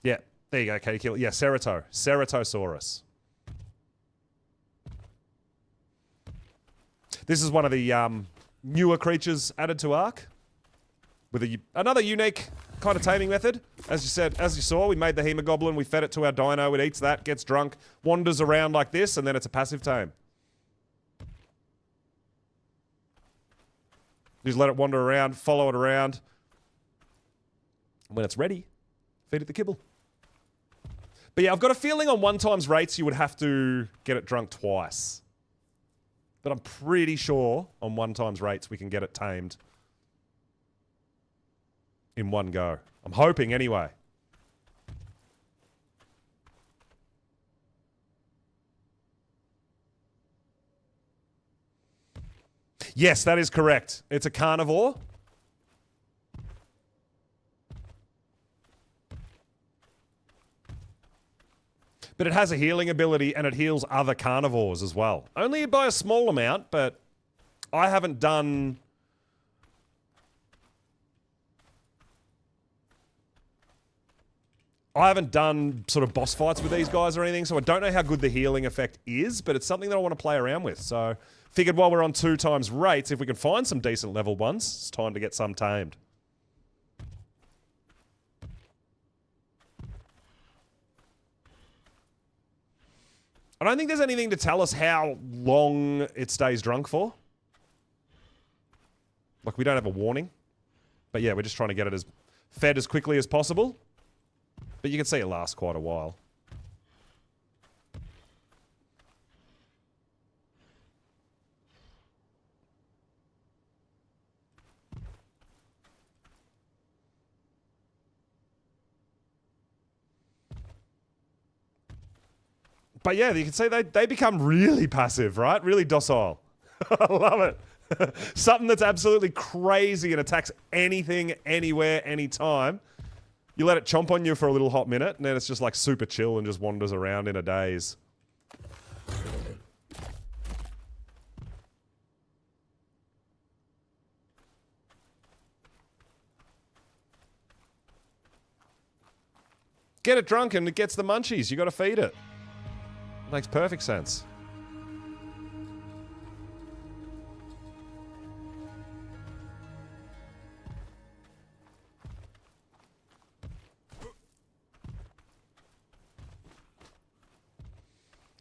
Yeah, there you go, Katie Kill. Yeah, Ceratosaurus. This is one of the newer creatures added to Ark. With another unique kind of taming method. As you saw, we made the Hemoglobin, we fed it to our dino, it eats that, gets drunk, wanders around like this, and then it's a passive tame. Just let it wander around, follow it around. When it's ready, feed it the kibble. But yeah, I've got a feeling on 1x rates you would have to get it drunk twice. But I'm pretty sure on 1x rates we can get it tamed in one go. I'm hoping anyway. Yes, that is correct. It's a carnivore. But it has a healing ability and it heals other carnivores as well. Only by a small amount, but I haven't done... sort of boss fights with these guys or anything, so I don't know how good the healing effect is, but it's something that I want to play around with. So, figured while we're on 2x rates, if we can find some decent level ones, it's time to get some tamed. I don't think there's anything to tell us how long it stays drunk for. Like, we don't have a warning. But yeah, we're just trying to get it fed as quickly as possible. But you can see it lasts quite a while. But yeah, you can see they become really passive, right? Really docile. I love it. Something that's absolutely crazy and attacks anything, anywhere, anytime. You let it chomp on you for a little hot minute, and then it's just like super chill and just wanders around in a daze. Get it drunk and it gets the munchies. You gotta feed it. Makes perfect sense.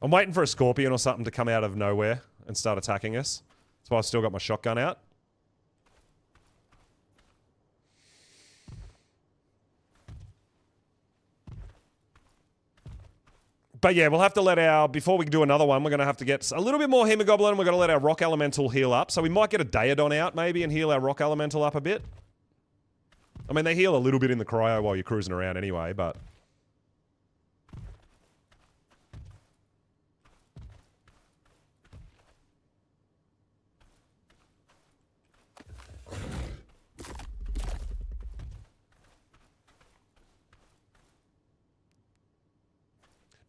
I'm waiting for a scorpion or something to come out of nowhere and start attacking us. That's why I've still got my shotgun out. But yeah, we'll have to let before we do another one, we're going to have to get a little bit more Hemoglobin. We're going to let our Rock Elemental heal up. So we might get a Daedon out maybe and heal our Rock Elemental up a bit. I mean, they heal a little bit in the cryo while you're cruising around anyway, but...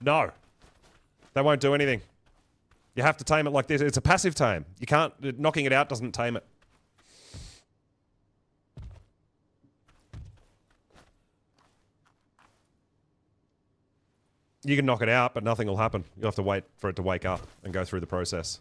No. They won't do anything. You have to tame it like this. It's a passive tame. You can't... Knocking it out doesn't tame it. You can knock it out, but nothing will happen. You'll have to wait for it to wake up and go through the process.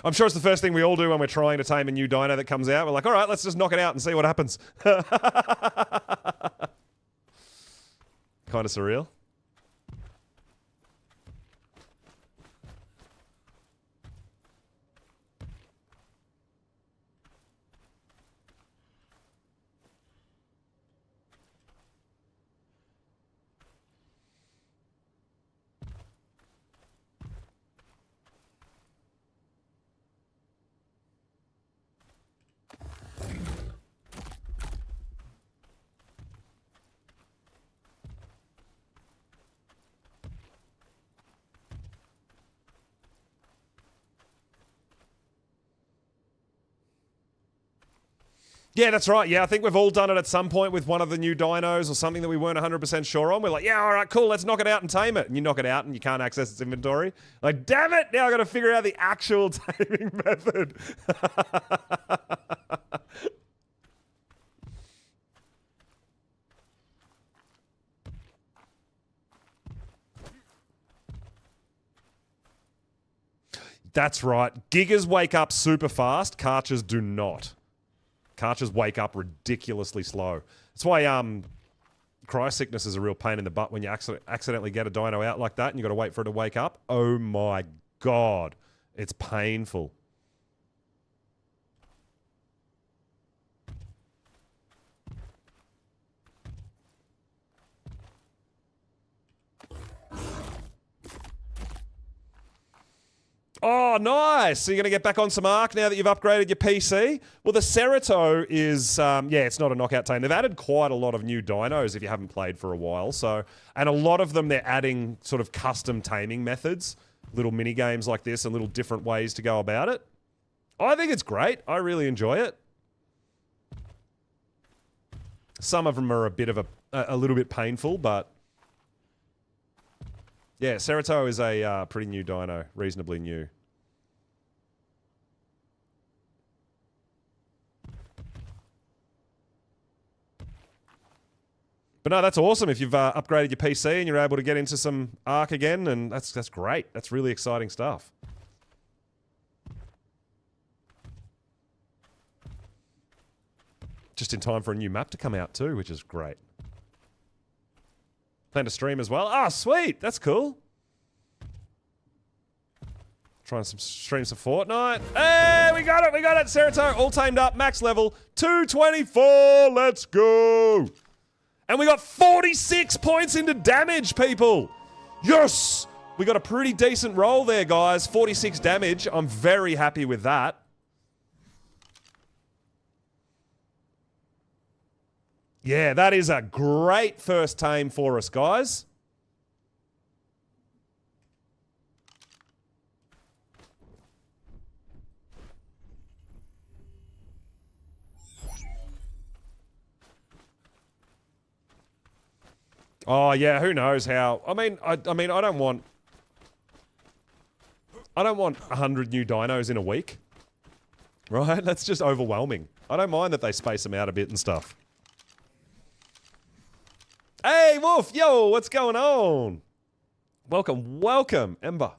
I'm sure it's the first thing we all do when we're trying to tame a new dino that comes out. We're like, all right, let's just knock it out and see what happens. Kind of surreal. Yeah, that's right. Yeah, I think we've all done it at some point with one of the new dinos or something that we weren't 100% sure on. We're like, yeah, all right, cool, let's knock it out and tame it. And you knock it out and you can't access its inventory. Like, damn it, now I've got to figure out the actual taming method. That's right. Gigas wake up super fast. Karchers do not. Karchers wake up ridiculously slow. That's why cry sickness is a real pain in the butt when you accidentally get a dino out like that and you got to wait for it to wake up. Oh my god. It's painful. Oh, nice. So you're going to get back on some Ark now that you've upgraded your PC? Well, the Serato is, yeah, it's not a knockout tame. They've added quite a lot of new dinos if you haven't played for a while. So, and a lot of them, they're adding sort of custom taming methods, little mini games like this and little different ways to go about it. I think it's great. I really enjoy it. Some of them are a bit of a little bit painful, but yeah, Serato is a pretty new dino, reasonably new. But no, that's awesome if you've upgraded your PC and you're able to get into some Ark again, and that's great. That's really exciting stuff. Just in time for a new map to come out too, which is great. Plan to stream as well. Ah, sweet. That's cool. Trying some stream some Fortnite. Hey, we got it. We got it. Serato all tamed up. Max level 224. Let's go. And we got 46 points into damage, people. Yes. We got a pretty decent roll there, guys. 46 damage. I'm very happy with that. Yeah, that is a great first tame for us, guys. Oh yeah, who knows how? I mean, I don't want 100 new dinos in a week, right? That's just overwhelming. I don't mind that they space them out a bit and stuff. Hey, Wolf! Yo, what's going on? Welcome, welcome, Ember.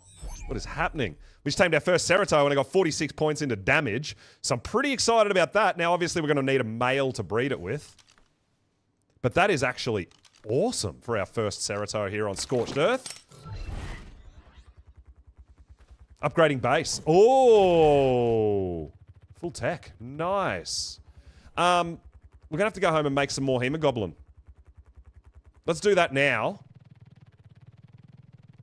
What is happening? We just tamed our first Serato and I got 46 points into damage, so I'm pretty excited about that. Now, obviously, we're going to need a male to breed it with. But that is actually awesome for our first Serato here on Scorched Earth. Upgrading base. Oh! Full tech. Nice. We're going to have to go home and make some more Hemoglobin. Let's do that now.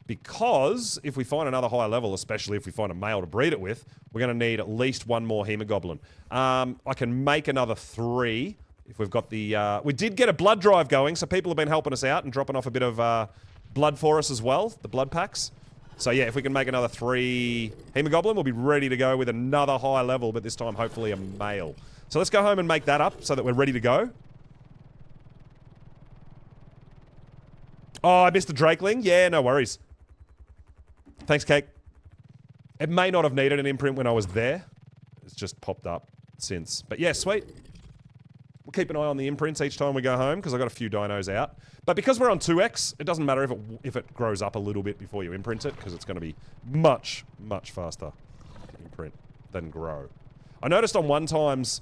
Because if we find another high level, especially if we find a male to breed it with, we're going to need at least one more Hemoglobin. I can make another 3 if we've got the... we did get a blood drive going, so people have been helping us out and dropping off a bit of blood for us as well, the blood packs. So yeah, if we can make another 3 Hemoglobin, we'll be ready to go with another high level, but this time hopefully a male. So let's go home and make that up so that we're ready to go. Oh, I missed the Drakeling? Yeah, no worries. Thanks, Cake. It may not have needed an imprint when I was there. It's just popped up since. But yeah, sweet. We'll keep an eye on the imprints each time we go home because I've got a few dinos out. But because we're on 2x, it doesn't matter if it grows up a little bit before you imprint it because it's going to be much, much faster to imprint. than grow. I noticed on 1x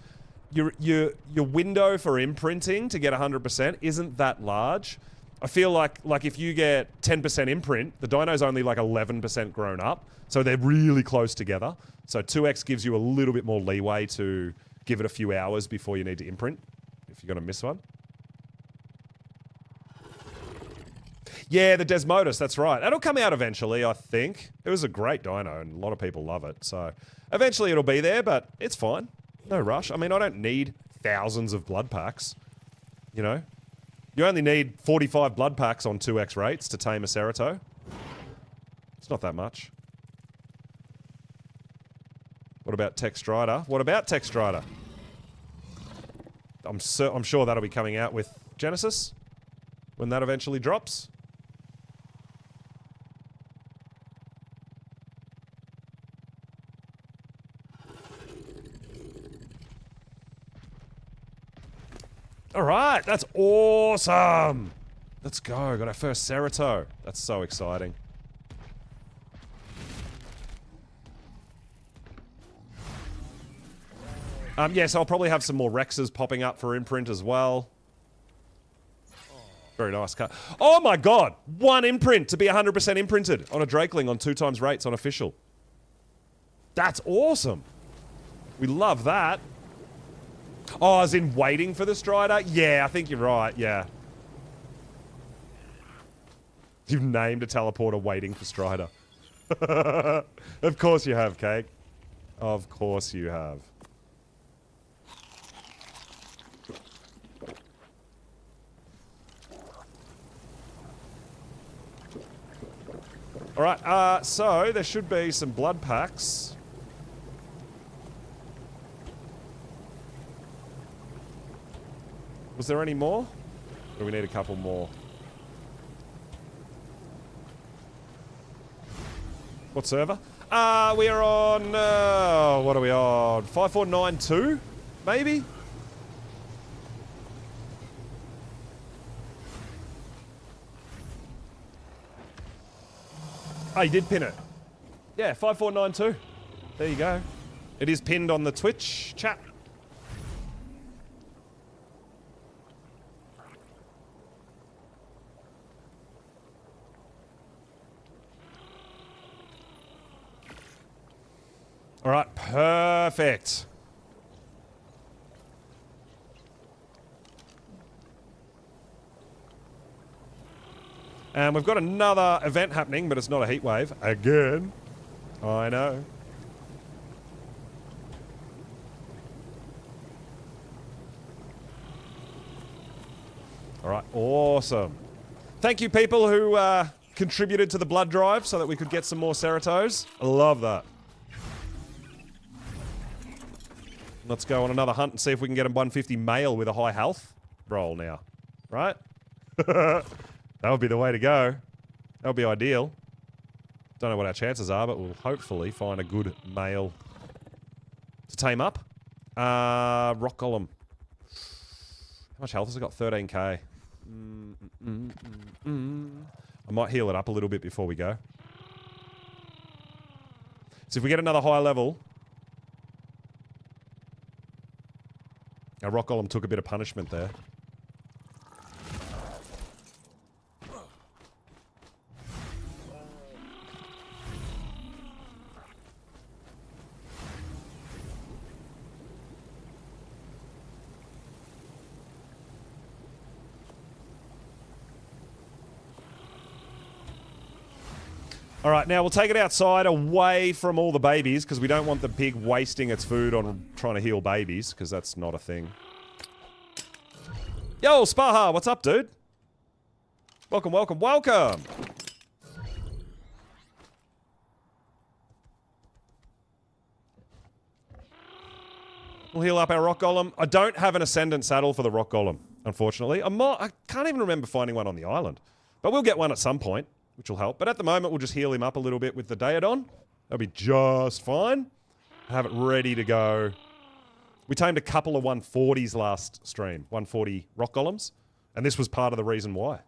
your window for imprinting to get 100% isn't that large. I feel like if you get 10% imprint, the dino's only like 11% grown up, so they're really close together. So 2x gives you a little bit more leeway to give it a few hours before you need to imprint, if you're going to miss one. Yeah, the Desmodus, that's right. That'll come out eventually, I think. It was a great dino, and a lot of people love it. So eventually it'll be there, but it's fine. No rush. I mean, I don't need thousands of blood packs. You know? You only need 45 blood packs on 2x rates to tame a Cerato. It's not that much. What about Textrider? What about Textrider? I'm sure that'll be coming out with Genesis when that eventually drops. All right, that's awesome. Let's go. Got our first Cerato. That's so exciting. Yes, I'll probably have some more Rexes popping up for imprint as well. Very nice cut. Oh my god! 1 imprint to be 100% imprinted on a Drakeling on 2x rates on official. That's awesome. We love that. Oh, as in waiting for the Strider? Yeah, I think you're right, yeah. You've named a teleporter waiting for Strider. Of course you have, Cake. Of course you have. Alright, so there should be some blood packs. Was there any more? Or do we need a couple more? What server? We are on, what are we on? 5492? Maybe? Oh, you did pin it. Yeah, 5492. There you go. It is pinned on the Twitch chat. All right, perfect. And we've got another event happening, but it's not a heat wave. Again. I know. All right, awesome. Thank you, people who contributed to the blood drive so that we could get some more Ceratos. I love that. Let's go on another hunt and see if we can get a 150 male with a high health roll now. Right? That would be the way to go. That would be ideal. Don't know what our chances are, but we'll hopefully find a good male to tame up. Rock Golem. How much health has it got? 13k. I might heal it up a little bit before we go. So if we get another high level... Our Rock Golem took a bit of punishment there. All right, now we'll take it outside away from all the babies because we don't want the pig wasting its food on trying to heal babies because that's not a thing. Yo, Spaha, what's up, dude? Welcome, welcome, welcome! We'll heal up our Rock Golem. I don't have an Ascendant saddle for the Rock Golem, unfortunately. I can't even remember finding one on the island. But we'll get one at some point, which will help. But at the moment, we'll just heal him up a little bit with the Daedon. That'll be just fine. Have it ready to go. We tamed a couple of 140s last stream. 140 Rock Golems. And this was part of the reason why.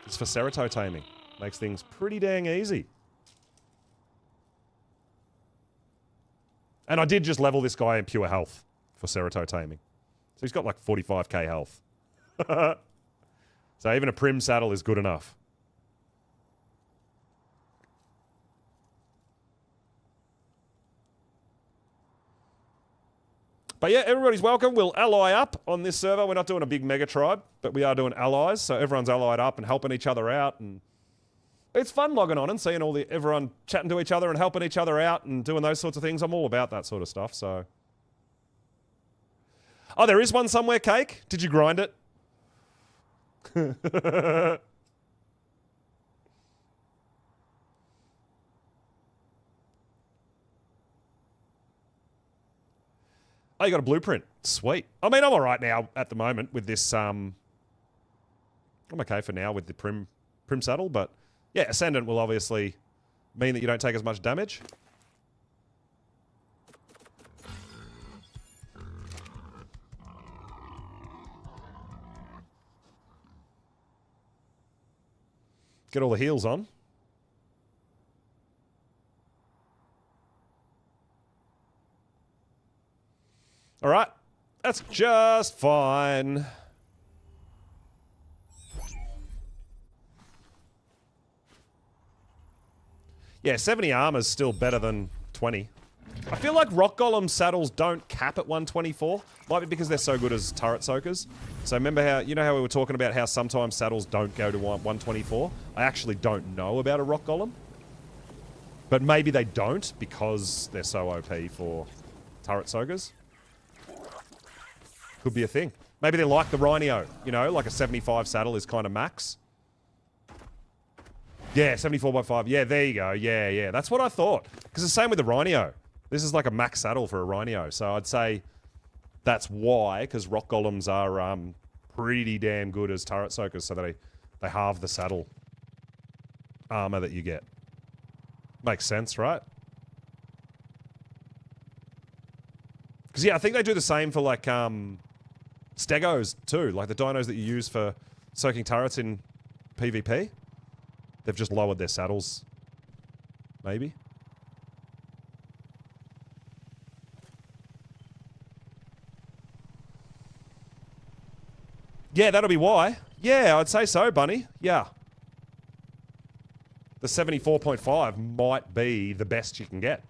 It's for Cerato taming. Makes things pretty dang easy. And I did just level this guy in pure health for Serato taming. So he's got like 45k health. So even a prim saddle is good enough. But yeah, everybody's welcome. We'll ally up on this server. We're not doing a big mega tribe, but we are doing allies. So everyone's allied up and helping each other out. And it's fun logging on and seeing everyone chatting to each other and helping each other out and doing those sorts of things. I'm all about that sort of stuff, so. Oh, there is one somewhere, Cake. Did you grind it? Oh, you got a blueprint. Sweet. I mean, I'm all right now at the moment with this. I'm okay for now with the prim saddle, but yeah, Ascendant will obviously mean that you don't take as much damage. Get all the heals on. All right, that's just fine. Yeah, 70 armor is still better than 20. I feel like rock golem saddles don't cap at 124. Might be because they're so good as turret soakers. So remember how, you know how we were talking about how sometimes saddles don't go to 124? I actually don't know about a rock golem. But maybe they don't because they're so OP for turret soakers. Could be a thing. Maybe they're like the Rhino, you know, like a 75 saddle is kind of max. Yeah, 74/5. Yeah, there you go. Yeah, yeah. That's what I thought. Because it's the same with the Rhino. This is like a max saddle for a Rhino. So I'd say that's why, because rock golems are pretty damn good as turret soakers, so they halve the saddle armor that you get. Makes sense, right? Because yeah, I think they do the same for like stegos too, like the dinos that you use for soaking turrets in PvP. They've just lowered their saddles, maybe. Yeah, that'll be why. Yeah, I'd say so, Bunny. Yeah. The 74.5 might be the best you can get.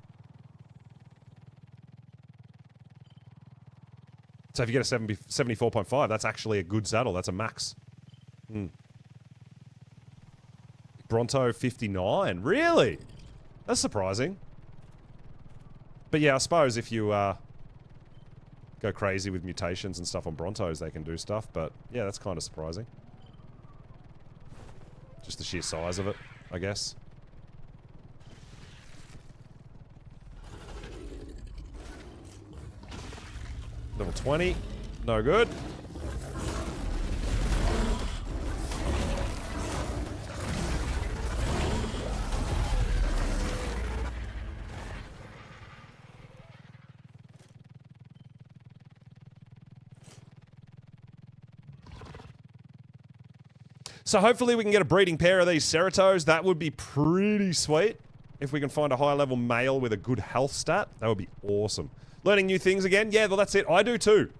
So if you get a 74.5, that's actually a good saddle. That's a max. Bronto 59. Really? That's surprising. But yeah, I suppose if you go crazy with mutations and stuff on Brontos, they can do stuff. But yeah, that's kind of surprising. Just the sheer size of it, I guess. Level 20. No good. So hopefully we can get a breeding pair of these Seratos. That would be pretty sweet. If we can find a high level male with a good health stat, that would be awesome. Learning new things again? Yeah, well that's it. I do too.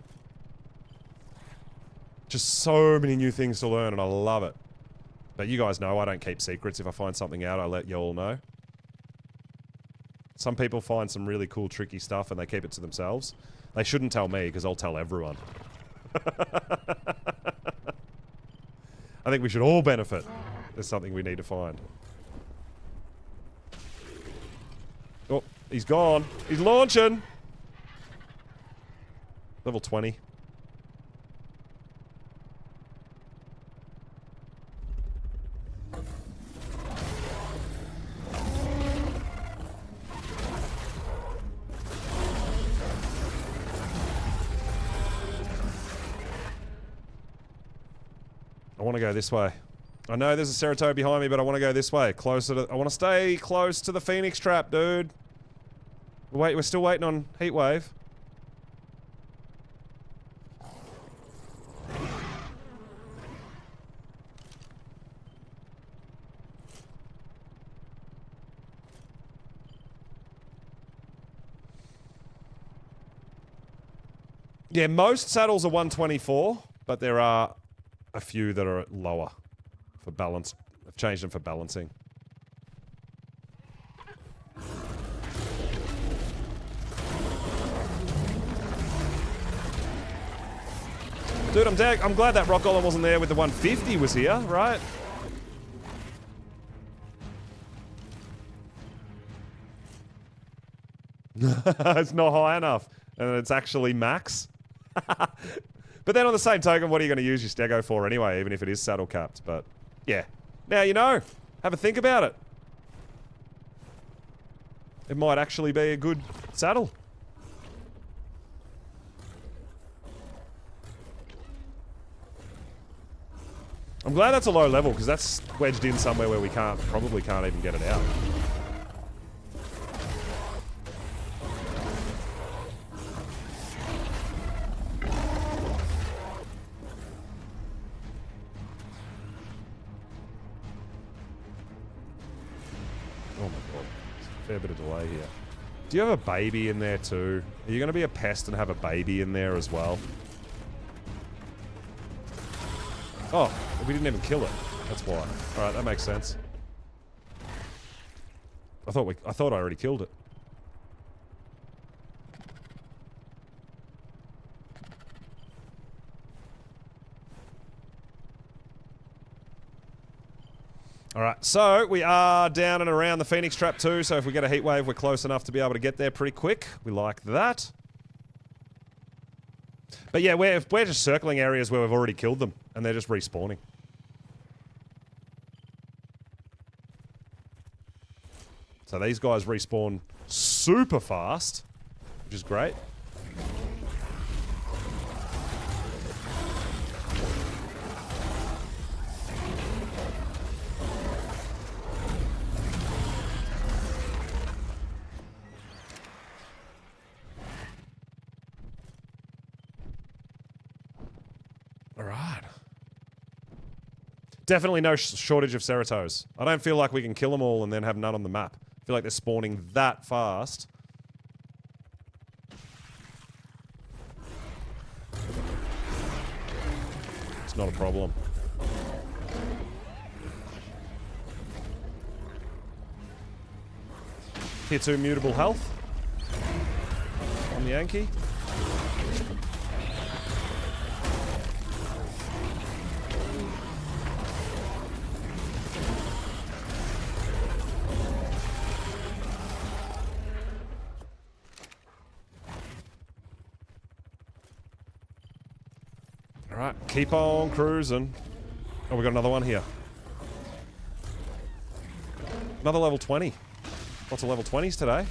Just so many new things to learn and I love it. But you guys know I don't keep secrets. If I find something out, I let you all know. Some people find some really cool tricky stuff and they keep it to themselves. They shouldn't tell me because I'll tell everyone. I think we should all benefit. There's something we need to find. Oh, he's gone. He's launching. Level 20. I want to go this way. I know there's a Ceratops behind me, but I want to go this way. Closer to... I want to stay close to the Phoenix trap, dude. Wait, we're still waiting on Heatwave. Yeah, most saddles are 124, but there are a few that are lower for balance. I've changed them for balancing. Dude, I'm glad that rock golem wasn't there with the 150 was here, right? It's not high enough. And it's actually max. But then on the same token, what are you going to use your stego for anyway, even if it is saddle capped? But, yeah. Now you know. Have a think about it. It might actually be a good saddle. I'm glad that's a low level, because that's wedged in somewhere where we probably can't even get it out. Oh my god. There's a fair bit of delay here. Do you have a baby in there too? Are you going to be a pest and have a baby in there as well? Oh, we didn't even kill it. That's why. Alright, that makes sense. I thought I already killed it. Alright, so we are down and around the Phoenix Trap too, so if we get a heat wave, we're close enough to be able to get there pretty quick. We like that. But yeah, we're just circling areas where we've already killed them, and they're just respawning. So these guys respawn super fast, which is great. Alright. Definitely no shortage of Seratos. I don't feel like we can kill them all and then have none on the map. I feel like they're spawning that fast. It's not a problem. Tier 2 mutable health on the Yankee. Alright, keep on cruising. Oh, we got another one here. Another level 20. Lots of level 20s today.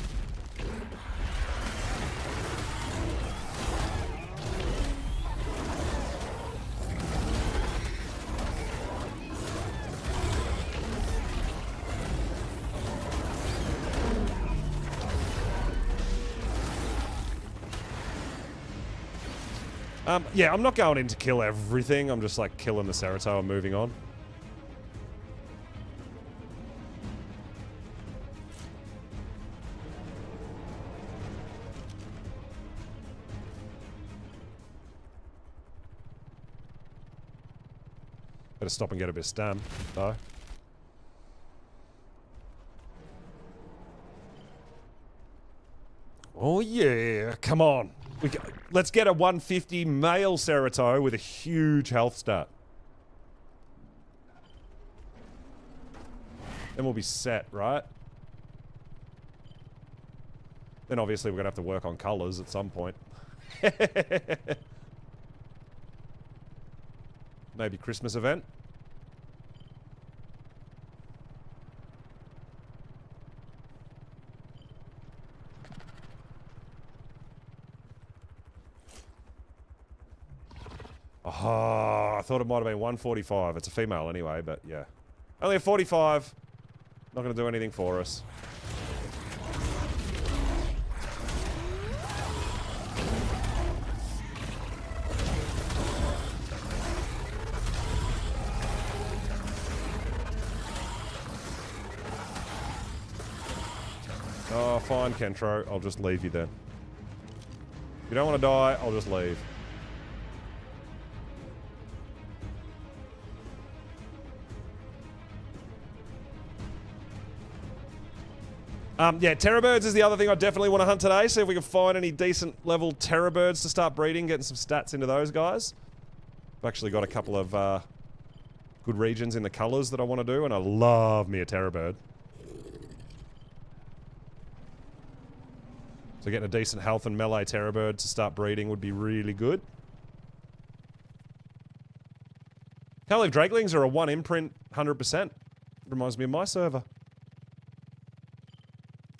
Yeah, I'm not going in to kill everything. I'm just like killing the Serato and moving on. Better stop and get a bit of stun, though. Oh yeah, come on. Let's get a 150 male Serato with a huge health stat. Then we'll be set, right? Then obviously we're going to have to work on colors at some point. Maybe Christmas event. Oh, I thought it might have been 145. It's a female anyway, but yeah. Only a 45. Not going to do anything for us. Oh, fine, Kentro. I'll just leave you then. If you don't want to die, I'll just leave. Yeah, Terra birds is the other thing I definitely want to hunt today. See if we can find any decent level Terra birds to start breeding, getting some stats into those guys. I've actually got a couple of good regions in the colours that I want to do, and I love me a Terra bird. So getting a decent health and melee Terra bird to start breeding would be really good. Can't believe Drakelings are a 1 imprint 100%. Reminds me of my server.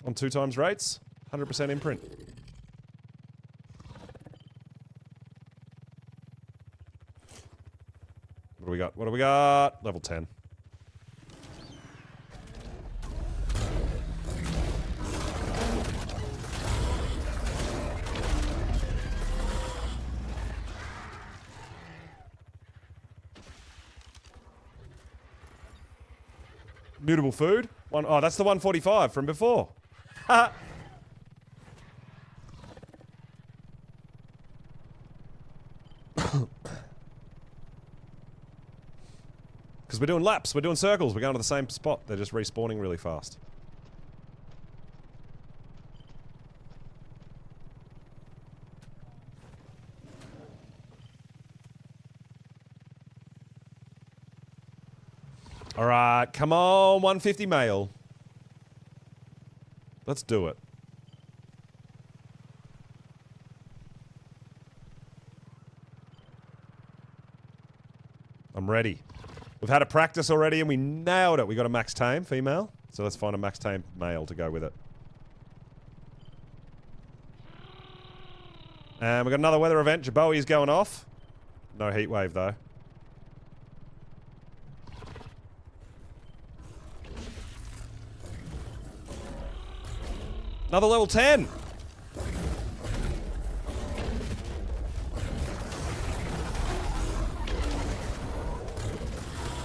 On 2 times rates, 100% imprint. What do we got? What do we got? Level 10. Mutable food? Oh, that's the 145 from before. Because we're doing laps, we're doing circles, we're going to the same spot. They're just respawning really fast. Alright, come on, 150 male. Let's do it. I'm ready. We've had a practice already and we nailed it. We got a max tame female. So let's find a max tame male to go with it. And we got another weather event. Jabowie's going off. No heat wave though. Another level 10.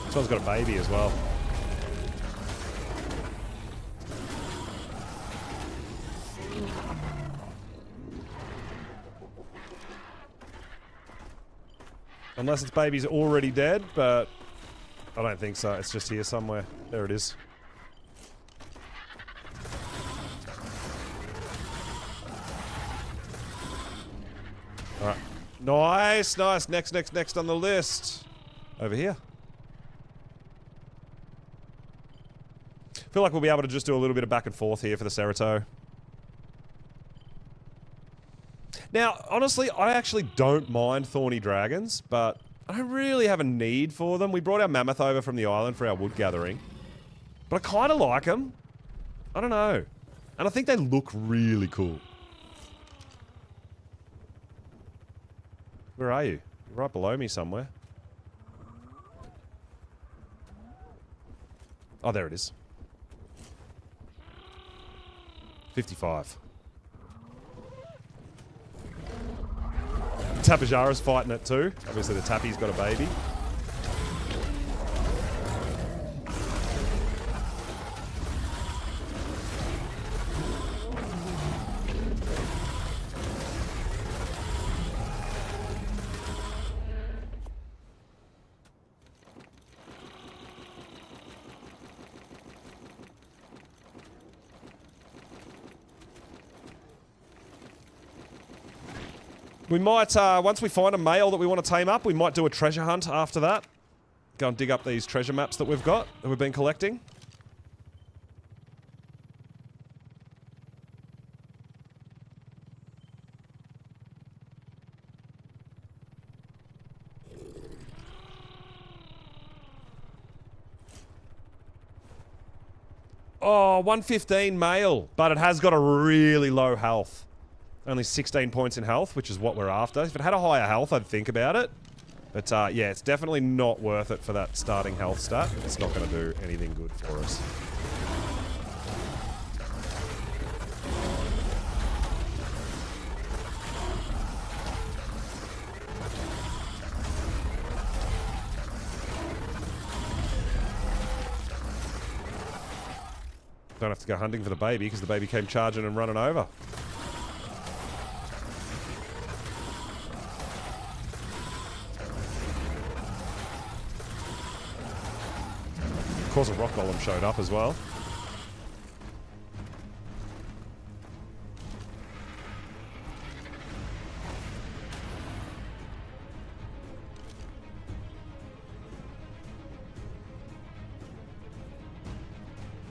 This one's got a baby as well. Unless its baby's already dead, but I don't think so. It's just here somewhere. There it is. Alright. Nice, nice. Next on the list. Over here. Feel like we'll be able to just do a little bit of back and forth here for the Serato. Now, honestly, I actually don't mind thorny dragons, but I don't really have a need for them. We brought our mammoth over from the island for our wood gathering. But I kind of like them. I don't know. And I think they look really cool. Where are you? You're right below me somewhere. Oh, there it is. 55. Tapajara's fighting it too. Obviously the Tappy's got a baby. We might, once we find a male that we want to tame up, we might do a treasure hunt after that. Go and dig up these treasure maps that we've got, that we've been collecting. Oh, 115 male, but it has got a really low health. Only 16 points in health, which is what we're after. If it had a higher health, I'd think about it. But yeah, it's definitely not worth it for that starting health stat. It's not going to do anything good for us. Don't have to go hunting for the baby because the baby came charging and running over. Of course, a rock golem showed up as well.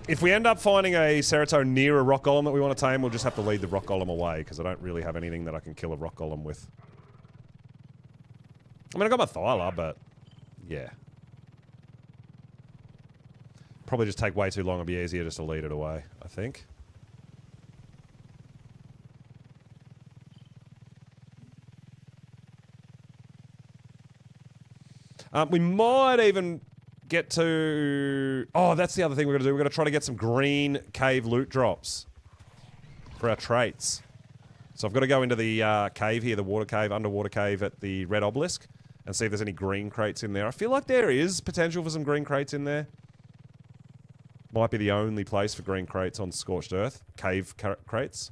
If we end up finding a Cerato near a rock golem that we want to tame, we'll just have to lead the rock golem away, because I don't really have anything that I can kill a rock golem with. I mean, I got my Thyla, but yeah. Probably just take way too long. It'd be easier just to lead it away, I think. We might even get to... Oh, that's the other thing we're going to do. We're going to try to get some green cave loot drops for our traits. So I've got to go into the cave here, the water cave, underwater cave at the red obelisk, and see if there's any green crates in there. I feel like there is potential for some green crates in there. Might be the only place for green crates on Scorched Earth. Cave crates.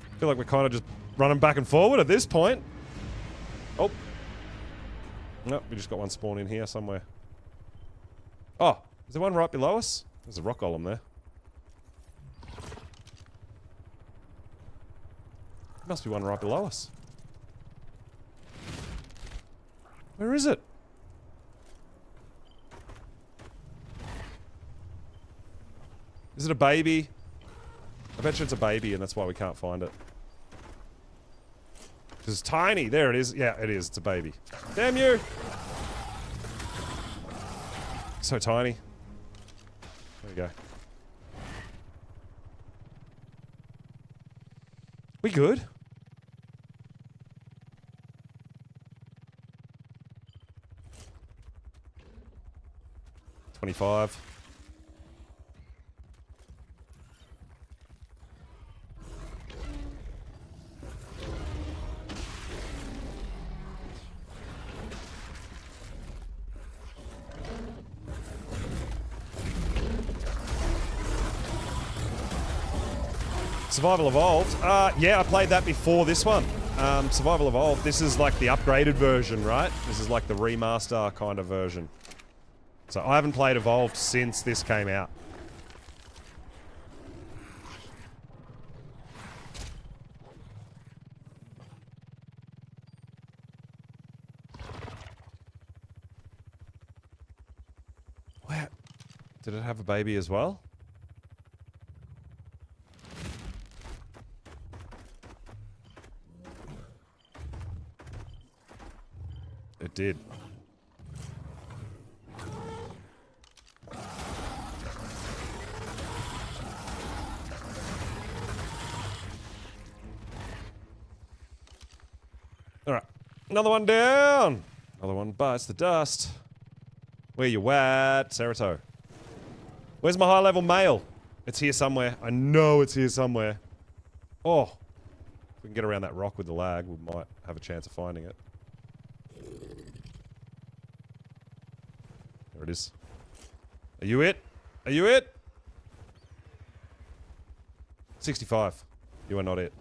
I feel like we're kind of just running back and forward at this point. Oh. No, we just got one spawn in here somewhere. Oh, is there one right below us? There's a rock golem there. Must be one right below us. Where is it? Is it a baby? I bet you it's a baby and that's why we can't find it. Because it's tiny. There it is. Yeah, it is. It's a baby. Damn you! So tiny. There we go. We good? $25. Survival Evolved. Yeah, I played that before this one. Survival Evolved. This is like the upgraded version, right? This is like the remaster kind of version. So I haven't played Evolved since this came out. Where? Did it have a baby as well? It did. Alright. Another one down! Another one bites the dust. Where you at, Serato? Where's my high-level mail? It's here somewhere. I know it's here somewhere. Oh. If we can get around that rock with the lag, we might have a chance of finding it. There it is. Are you it? Are you it? 65. You are not it.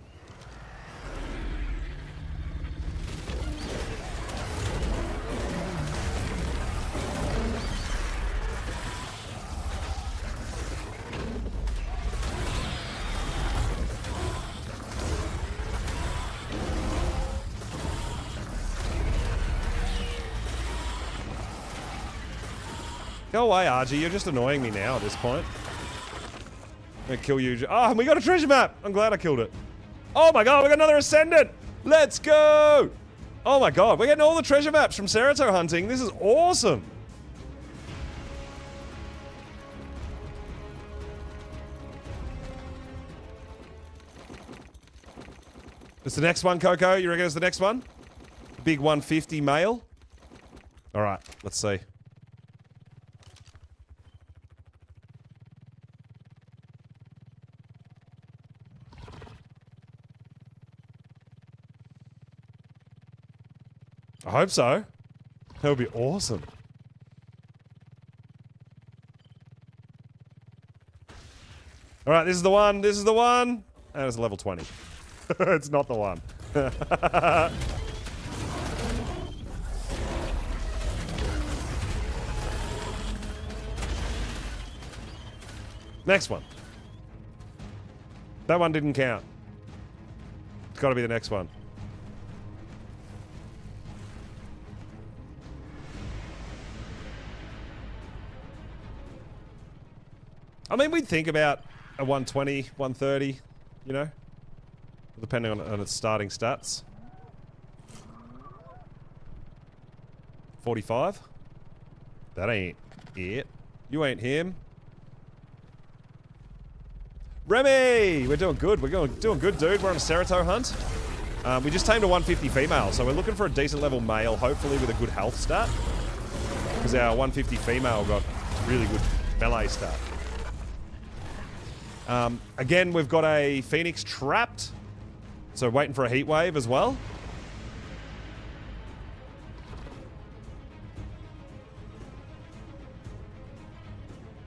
Go away, RG. You're just annoying me now at this point. I'm gonna kill you. Oh, we got a treasure map. I'm glad I killed it. Oh my god, we got another Ascendant. Let's go. Oh my god, we're getting all the treasure maps from Cerato hunting. This is awesome. It's the next one, Coco. You reckon it's the next one? Big 150 male. All right, let's see. I hope so. That would be awesome. Alright, this is the one. This is the one. And it's level 20. It's not the one. Next one. That one didn't count. It's got to be the next one. I mean, we'd think about a 120, 130, you know, depending on its starting stats. 45? That ain't it. You ain't him. Remy! We're doing good. We're doing good, dude. We're on a Serato hunt. We just tamed a 150 female, so we're looking for a decent level male, hopefully with a good health stat. Because our 150 female got really good melee stat. Again, we've got a Phoenix trapped. So waiting for a heat wave as well.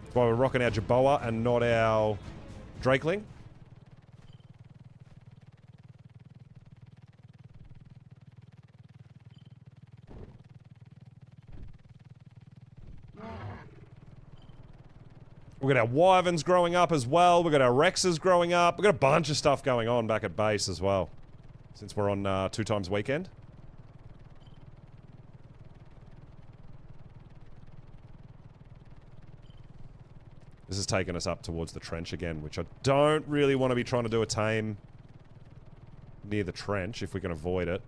That's why we're rocking our Jerboa and not our Drakeling. We've got our Wyverns growing up as well. We've got our Rexes growing up. We've got a bunch of stuff going on back at base as well. Since we're on 2 times weekend. This has taken us up towards the trench again, which I don't really want to be trying to do a tame near the trench if we can avoid it.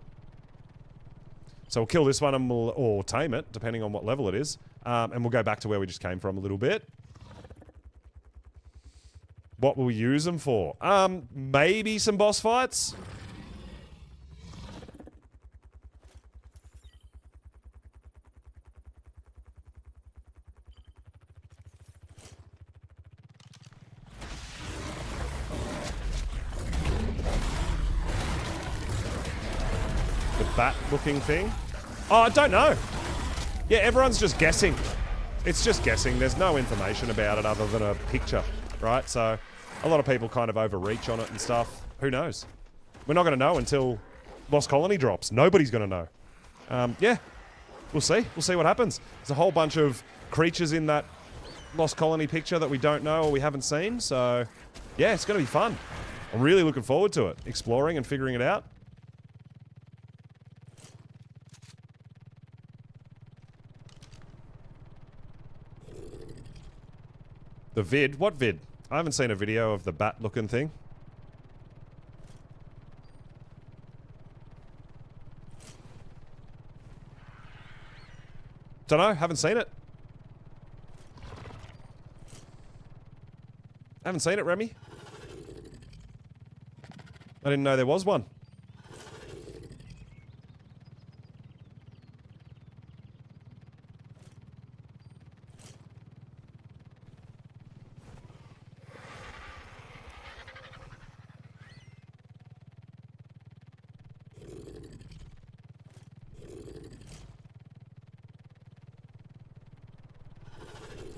So we'll kill this one and we'll, or tame it, depending on what level it is. And we'll go back to where we just came from a little bit. What will we use them for? Maybe some boss fights? The bat-looking thing? Oh, I don't know. Yeah, everyone's just guessing. It's just guessing. There's no information about it other than a picture, right? So a lot of people kind of overreach on it and stuff. Who knows? We're not going to know until Lost Colony drops. Nobody's going to know. Yeah, we'll see. We'll see what happens. There's a whole bunch of creatures in that Lost Colony picture that we don't know or we haven't seen. So, yeah, it's going to be fun. I'm really looking forward to it. Exploring and figuring it out. The vid? What vid? I haven't seen a video of the bat-looking thing. Dunno, haven't seen it. Haven't seen it, Remy. I didn't know there was one.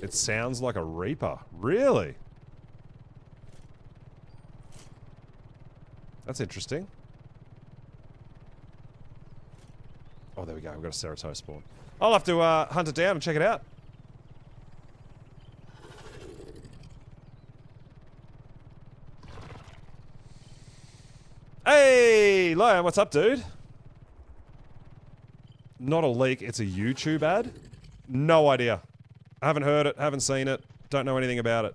It sounds like a Reaper. Really? That's interesting. Oh, there we go. We've got a Seratos spawn. I'll have to hunt it down and check it out. Hey, Lion, what's up, dude? Not a leak. It's a YouTube ad? No idea. I haven't heard it, haven't seen it, don't know anything about it.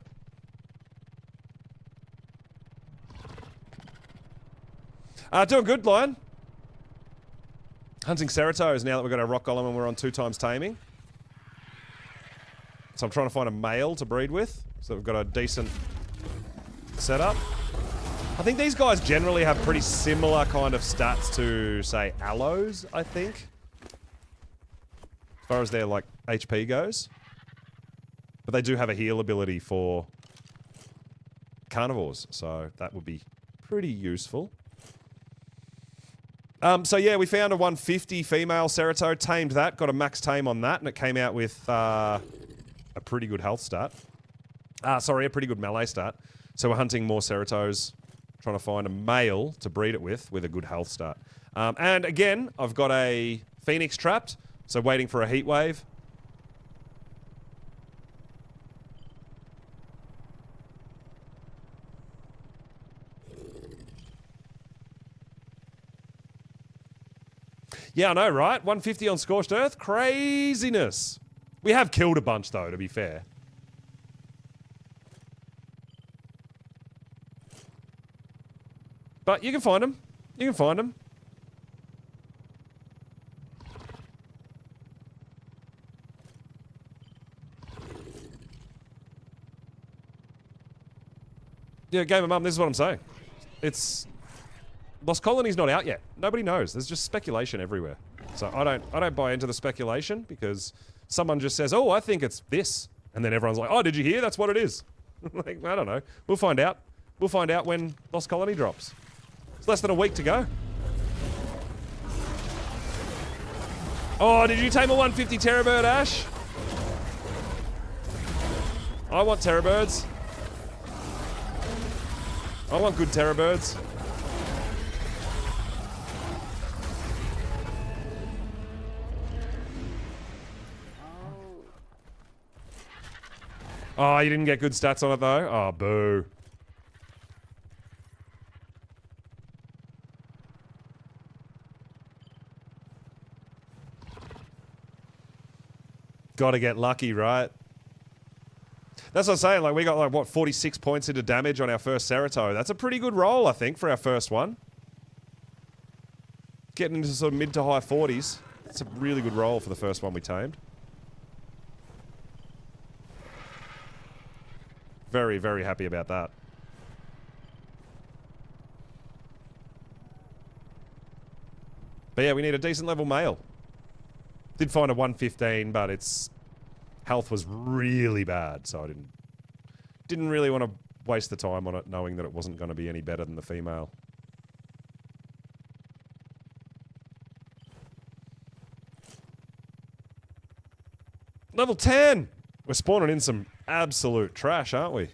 Doing good, Lion. Hunting Seratos now that we've got our rock golem and we're on 2 times taming. So I'm trying to find a male to breed with, so we've got a decent setup. I think these guys generally have pretty similar kind of stats to, say, aloes, I think. As far as their, like, HP goes. But they do have a heal ability for carnivores, so that would be pretty useful. So yeah, we found a 150 female Serato, tamed that, got a max tame on that, and it came out with a pretty good health stat. Sorry, a pretty good melee stat. So we're hunting more Seratos, trying to find a male to breed it with a good health stat. And again, I've got a Phoenix trapped, so waiting for a heat wave. Yeah, I know, right? 150 on Scorched Earth? Craziness. We have killed a bunch, though, to be fair. But you can find them. You can find them. Yeah, Game of Mum, this is what I'm saying. It's... Lost Colony's not out yet. Nobody knows. There's just speculation everywhere. So I don't buy into the speculation because someone just says, oh, I think it's this. And then everyone's like, oh, did you hear? That's what it is. Like, I don't know. We'll find out. We'll find out when Lost Colony drops. It's less than a week to go. Oh, did you tame a 150 Terra bird, Ash? I want Terra birds. I want good Terra birds. Oh, you didn't get good stats on it though? Oh, boo. Gotta get lucky, right? That's what I'm saying, like we got like, what, 46 points into damage on our first Serato. That's a pretty good roll, I think, for our first one. Getting into sort of mid to high 40s. That's a really good roll for the first one we tamed. Very, very happy about that. But yeah, we need a decent level male. Did find a 115, but its health was really bad, so I didn't really want to waste the time on it, knowing that it wasn't going to be any better than the female. Level 10! We're spawning in some absolute trash, aren't we?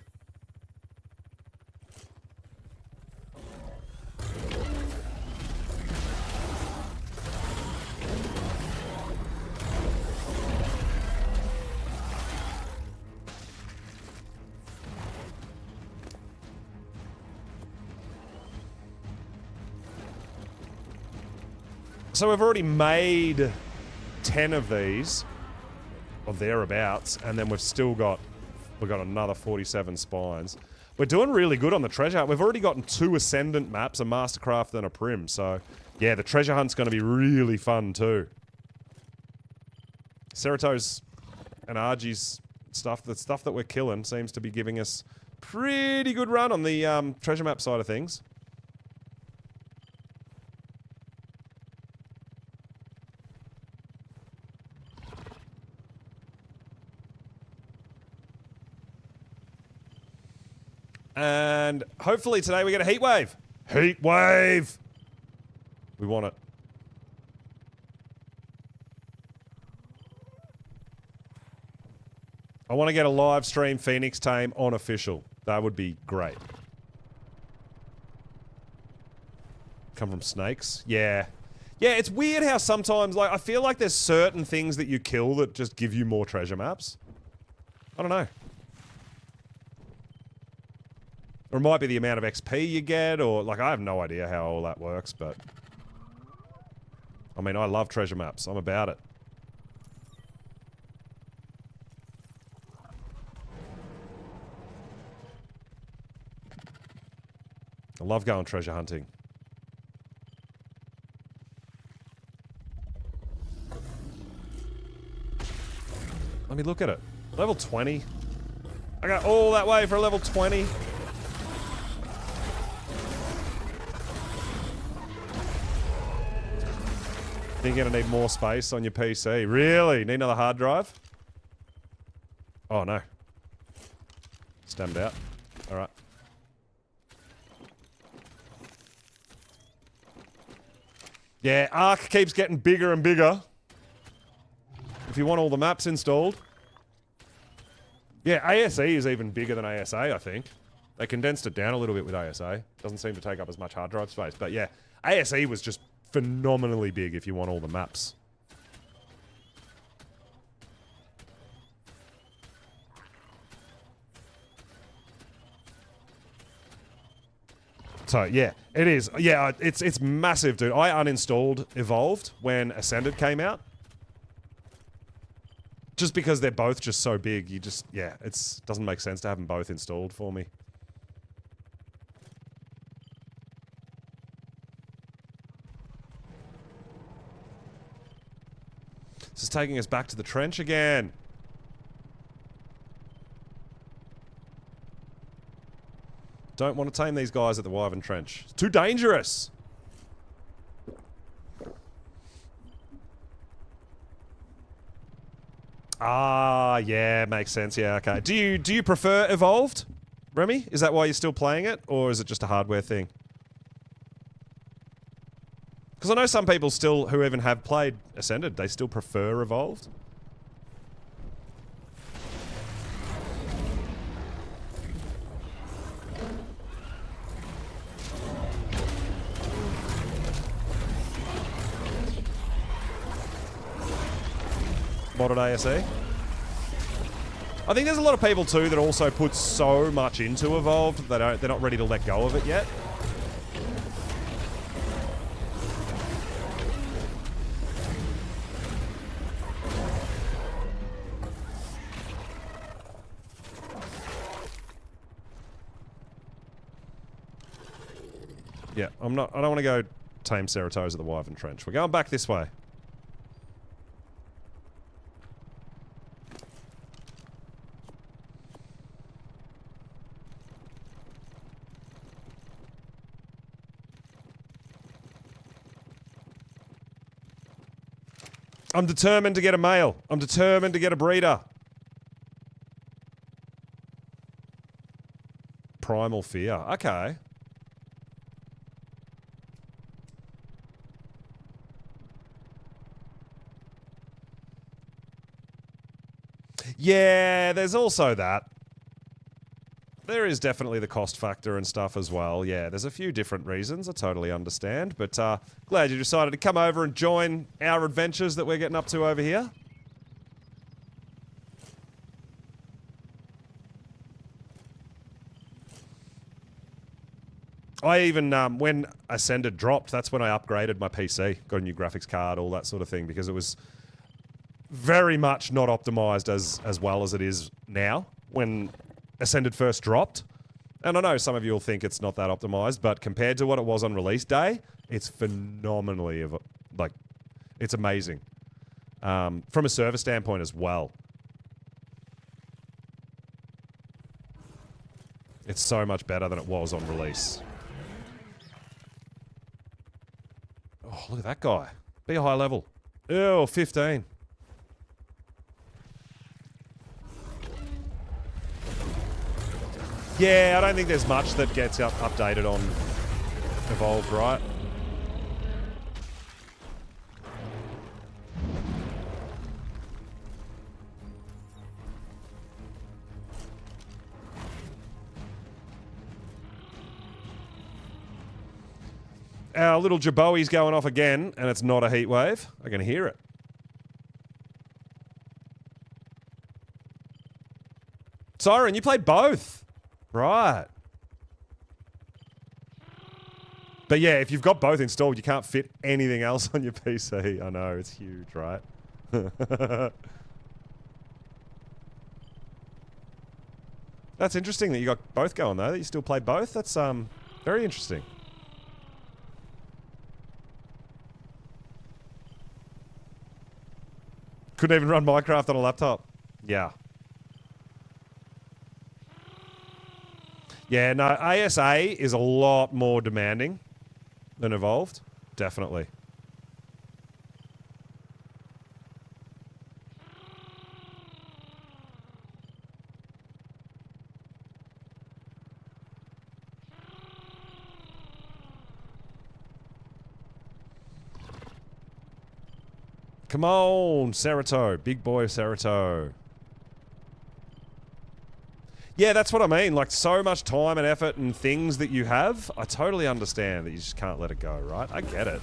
So we've already made 10 of these, or thereabouts, and then we've got another 47 spines. We're doing really good on the treasure hunt. We've already gotten 2 Ascendant maps, a Mastercraft and a Prim, so yeah, the treasure hunt's going to be really fun too. Seratos and Argy's stuff, the stuff that we're killing, seems to be giving us pretty good run on the treasure map side of things. And hopefully today we get a heat wave. Heat wave! We want it. I want to get a live stream Phoenix Tame on official. That would be great. Come from snakes? Yeah. Yeah, it's weird how sometimes, like, I feel like there's certain things that you kill that just give you more treasure maps. I don't know. Or it might be the amount of XP you get, or, like, I have no idea how all that works, but... I mean, I love treasure maps. I'm about it. I love going treasure hunting. Let me look at it. Level 20. I got all that way for a level 20. Think you're gonna need more space on your PC. Really? Need another hard drive? Oh no. Stemmed out. Alright. Yeah, Ark keeps getting bigger and bigger. If you want all the maps installed. Yeah, ASE is even bigger than ASA, I think. They condensed it down a little bit with ASA. Doesn't seem to take up as much hard drive space. But yeah, ASE was just phenomenally big if you want all the maps. So yeah, It is. Yeah, it's massive, dude. I uninstalled Evolved when Ascended came out. Just because they're both just so big, you just, yeah, it doesn't make sense to have them both installed for me. This is taking us back to the trench again. Don't want to tame these guys at the Wyvern Trench. It's too dangerous. Ah, yeah, makes sense. Yeah, okay. Do you prefer Evolved, Remy? Is that why you're still playing it, or is it just a hardware thing? Because I know some people still, who even have played Ascended, they still prefer Evolved. Modded ASE. I think there's a lot of people too that also put so much into Evolved that they're not ready to let go of it yet. Yeah, I don't want to go tame Seratos at the Wyvern Trench. We're going back this way. I'm determined to get a male. I'm determined to get a breeder. Primal Fear. Okay. Yeah, there's also that. There is definitely the cost factor and stuff as well. Yeah, there's a few different reasons. I totally understand. But glad you decided to come over and join our adventures that we're getting up to over here. I even, when Ascended dropped, that's when I upgraded my PC. Got a new graphics card, all that sort of thing, because it was very much not optimized as well as it is now when Ascended first dropped. And I know some of you will think it's not that optimized, but compared to what it was on release day, it's phenomenally, like, it's amazing. From a server standpoint as well. It's so much better than it was on release. Oh, look at that guy. Be a high level. Ew, 15. Yeah, I don't think there's much that gets updated on Evolved, right? Our little Jaboi's going off again, and it's not a heat wave. I can hear it. Siren, you played both. Right. But yeah, if you've got both installed, you can't fit anything else on your PC. I know, it's huge, right? That's interesting that you got both going, though, that you still play both. That's very interesting. Couldn't even run Minecraft on a laptop. Yeah. Yeah, no, ASA is a lot more demanding than Evolved. Definitely. Come on, Serato. Big boy Serato. Yeah, that's what I mean. Like, so much time and effort and things that you have. I totally understand that you just can't let it go, right? I get it.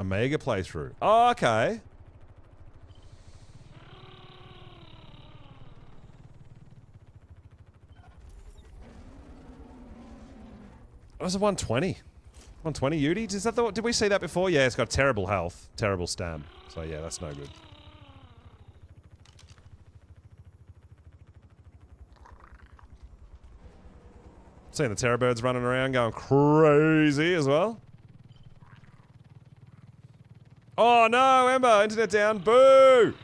Omega playthrough. Oh, okay. It was a 120. 120 Yudi? Is that the, did we see that before? Yeah, it's got terrible health, terrible stam. So yeah, that's no good. Seeing the Terra birds running around going crazy as well. Oh no, Emma, internet down. Boo!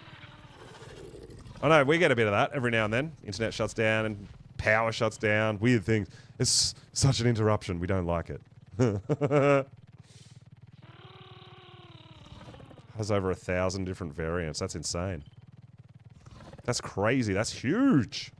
I know, we get a bit of that every now and then. Internet shuts down and power shuts down. Weird things. It's such an interruption. We don't like it. Has over 1,000 different variants. That's insane. That's crazy. That's huge.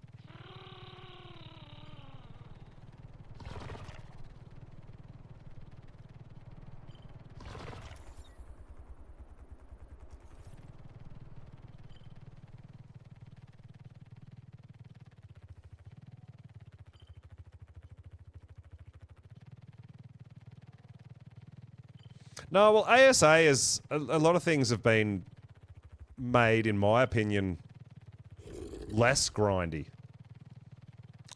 No, well, ASA is... A lot of things have been made, in my opinion, less grindy.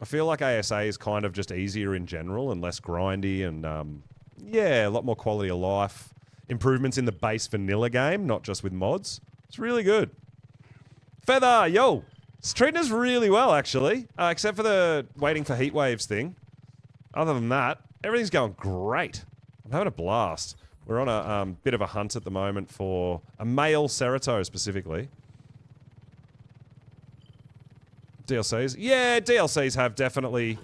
I feel like ASA is kind of just easier in general and less grindy and, yeah, a lot more quality of life. Improvements in the base vanilla game, not just with mods. It's really good. Feather, yo! It's treating us really well, actually. Except for the waiting for heat waves thing. Other than that, everything's going great. I'm having a blast. We're on a bit of a hunt at the moment for a male Seratos specifically. DLCs? Yeah, DLCs have definitely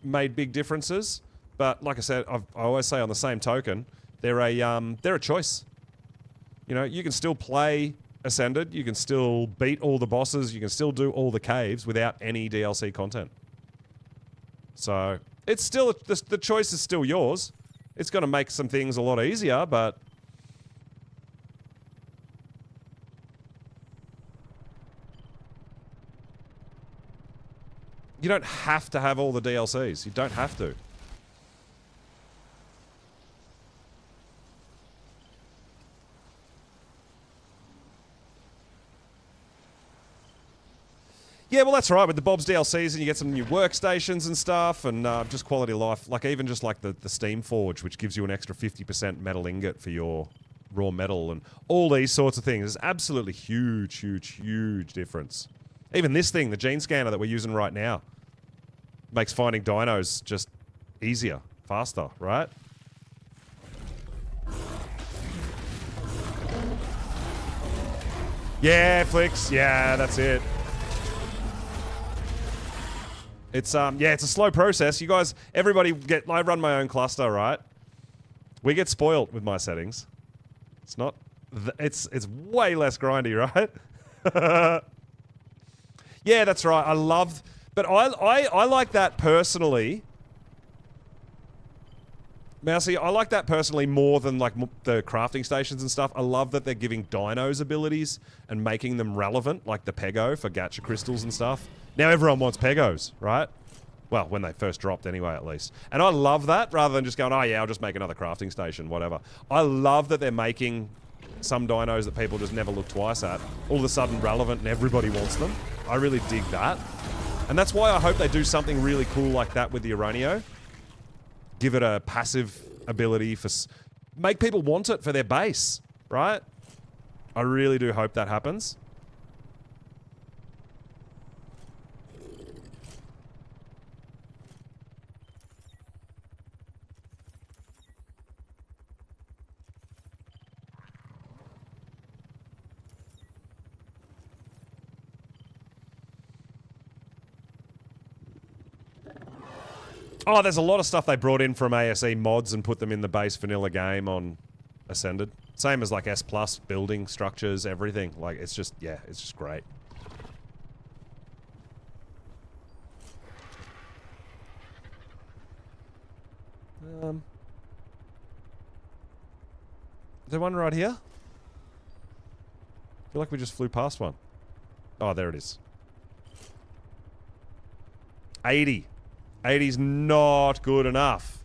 made big differences. But like I said, I always say on the same token, they're a choice. You know, you can still play Ascended, you can still beat all the bosses, you can still do all the caves without any DLC content. So, it's still, the choice is still yours. It's going to make some things a lot easier, but... You don't have to have all the DLCs. You don't have to. Yeah, well, that's right. With the Bob's DLCs, and you get some new workstations and stuff, and just quality of life. Like, even just like the Steam Forge, which gives you an extra 50% metal ingot for your raw metal, and all these sorts of things. It's absolutely huge, huge, huge difference. Even this thing, the gene scanner that we're using right now, makes finding dinos just easier, faster, right? Yeah, Flix. Yeah, that's it. It's yeah, it's a slow process. You guys, everybody get. I run my own cluster, right? We get spoiled with my settings. It's not. It's way less grindy, right? Yeah, that's right. I love, but I like that personally. Mousy, I like that personally more than like the crafting stations and stuff. I love that they're giving dinos abilities and making them relevant, like the Pego for gacha crystals and stuff. Now everyone wants Pegos, right? Well, when they first dropped anyway, at least. And I love that, rather than just going, oh yeah, I'll just make another crafting station, whatever. I love that they're making some dinos that people just never look twice at, all of a sudden relevant and everybody wants them. I really dig that. And that's why I hope they do something really cool like that with the Aronio. Give it a passive ability for... Make people want it for their base, right? I really do hope that happens. Oh, there's a lot of stuff they brought in from ASE mods and put them in the base vanilla game on Ascended. Same as like S+, building, structures, everything. Like, it's just, yeah, it's just great. Is there one right here? I feel like we just flew past one. Oh, there it is. 80. 80's not good enough.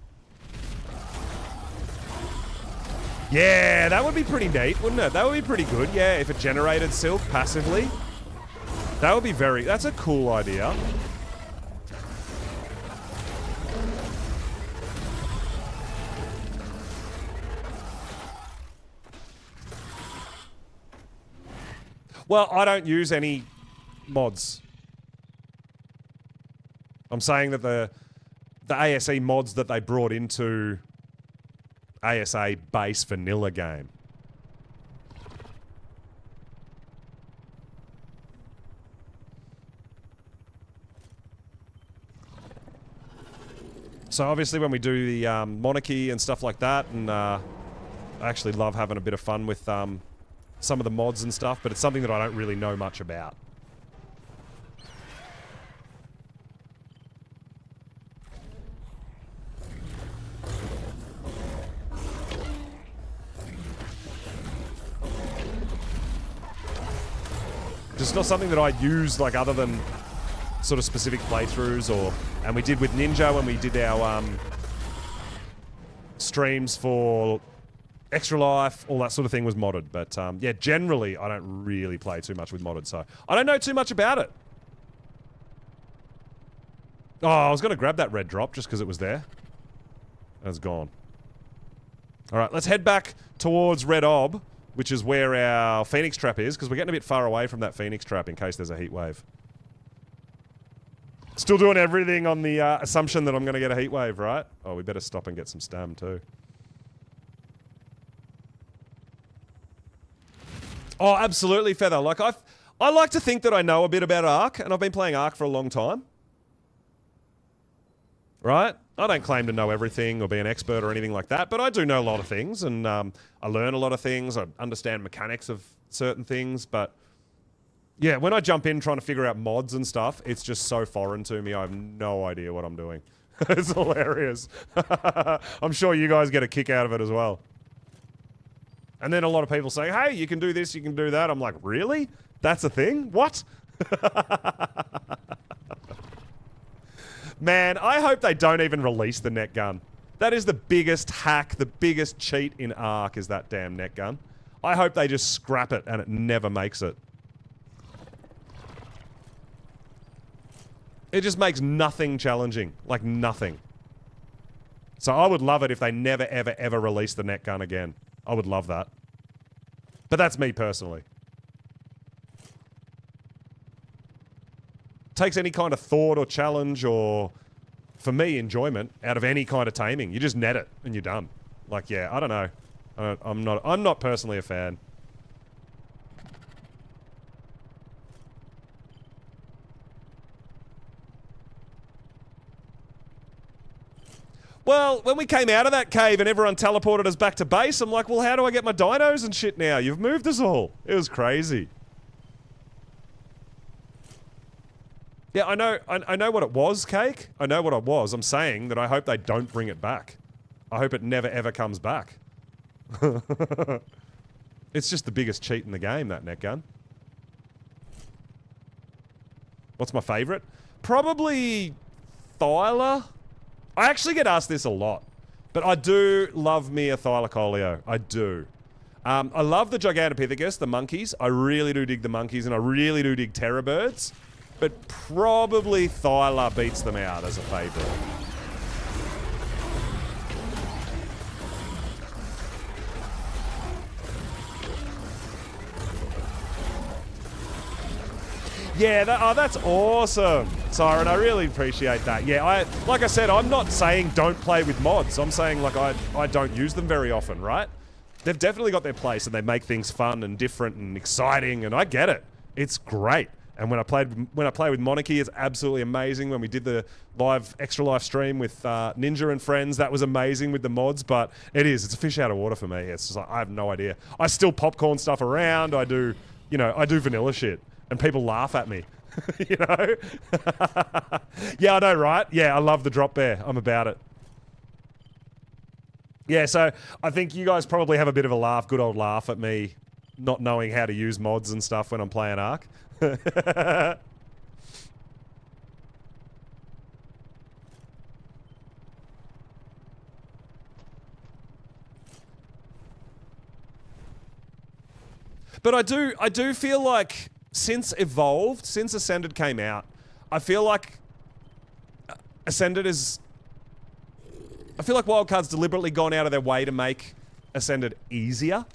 Yeah, that would be pretty neat, wouldn't it? That would be pretty good, yeah, if it generated silk passively. That would be very... That's a cool idea. Well, I don't use any mods. I'm saying that the ASE mods that they brought into ASA base vanilla game. So obviously when we do the monarchy and stuff like that, and I actually love having a bit of fun with some of the mods and stuff, but it's something that I don't really know much about. It's not something that I use, like, other than sort of specific playthroughs, or... And we did with Ninja when we did our streams for Extra Life, all that sort of thing was modded. But, yeah, generally, I don't really play too much with modded, so I don't know too much about it. Oh, I was going to grab that red drop just because it was there. And it's gone. Alright, let's head back towards Red Ob, which is where our Phoenix Trap is, because we're getting a bit far away from that Phoenix Trap in case there's a heat wave. Still doing everything on the assumption that I'm going to get a heat wave, right? Oh, we better stop and get some stam too. Oh, absolutely, Feather. Like, I like to think that I know a bit about Ark, and I've been playing Ark for a long time. Right? I don't claim to know everything or be an expert or anything like that, but I do know a lot of things, and I learn a lot of things. I understand mechanics of certain things, but yeah, when I jump in trying to figure out mods and stuff, it's just so foreign to me. I have no idea what I'm doing. It's hilarious. I'm sure you guys get a kick out of it as well. And then a lot of people say, hey, you can do this, you can do that. I'm like, really? That's a thing? What? Man, I hope they don't even release the net gun. That is the biggest hack, the biggest cheat in Ark is that damn net gun. I hope they just scrap it and it never makes it. It just makes nothing challenging. Like, nothing. So I would love it if they never, ever, ever release the net gun again. I would love that. But that's me personally. Takes any kind of thought or challenge or, for me, enjoyment out of any kind of taming. You just net it and you're done. Like, yeah, I don't know. I'm not personally a fan. Well, when we came out of that cave and everyone teleported us back to base, I'm like, well, how do I get my dinos and shit now? You've moved us all. It was crazy. Yeah, I know what it was, Cake. I know what it was. I'm saying that I hope they don't bring it back. I hope it never, ever comes back. It's just the biggest cheat in the game, that net gun. What's my favorite? Probably Thyla. I actually get asked this a lot, but I do love me a Thylacoleo. I do. I love the Gigantopithecus, the monkeys. I really do dig the monkeys, and I really do dig Terra birds. But probably Thyla beats them out as a favorite. Yeah, that's awesome, Siren. I really appreciate that. Yeah, like I said, I'm not saying don't play with mods. I'm saying, like, I don't use them very often, right? They've definitely got their place, and they make things fun and different and exciting, and I get it. It's great. And when I play with Monarchy, it's absolutely amazing. When we did the extra live stream with Ninja and friends, that was amazing with the mods. But it's a fish out of water for me. It's just like, I have no idea. I still popcorn stuff around. I do vanilla shit, and people laugh at me. You know? Yeah, I know, right? Yeah, I love the drop bear. I'm about it. Yeah, so I think you guys probably have a bit of a laugh, good old laugh at me not knowing how to use mods and stuff when I'm playing Ark. But I do feel like since Evolved, since Ascended came out, I feel like Ascended is... I feel like Wildcard's deliberately gone out of their way to make Ascended easier.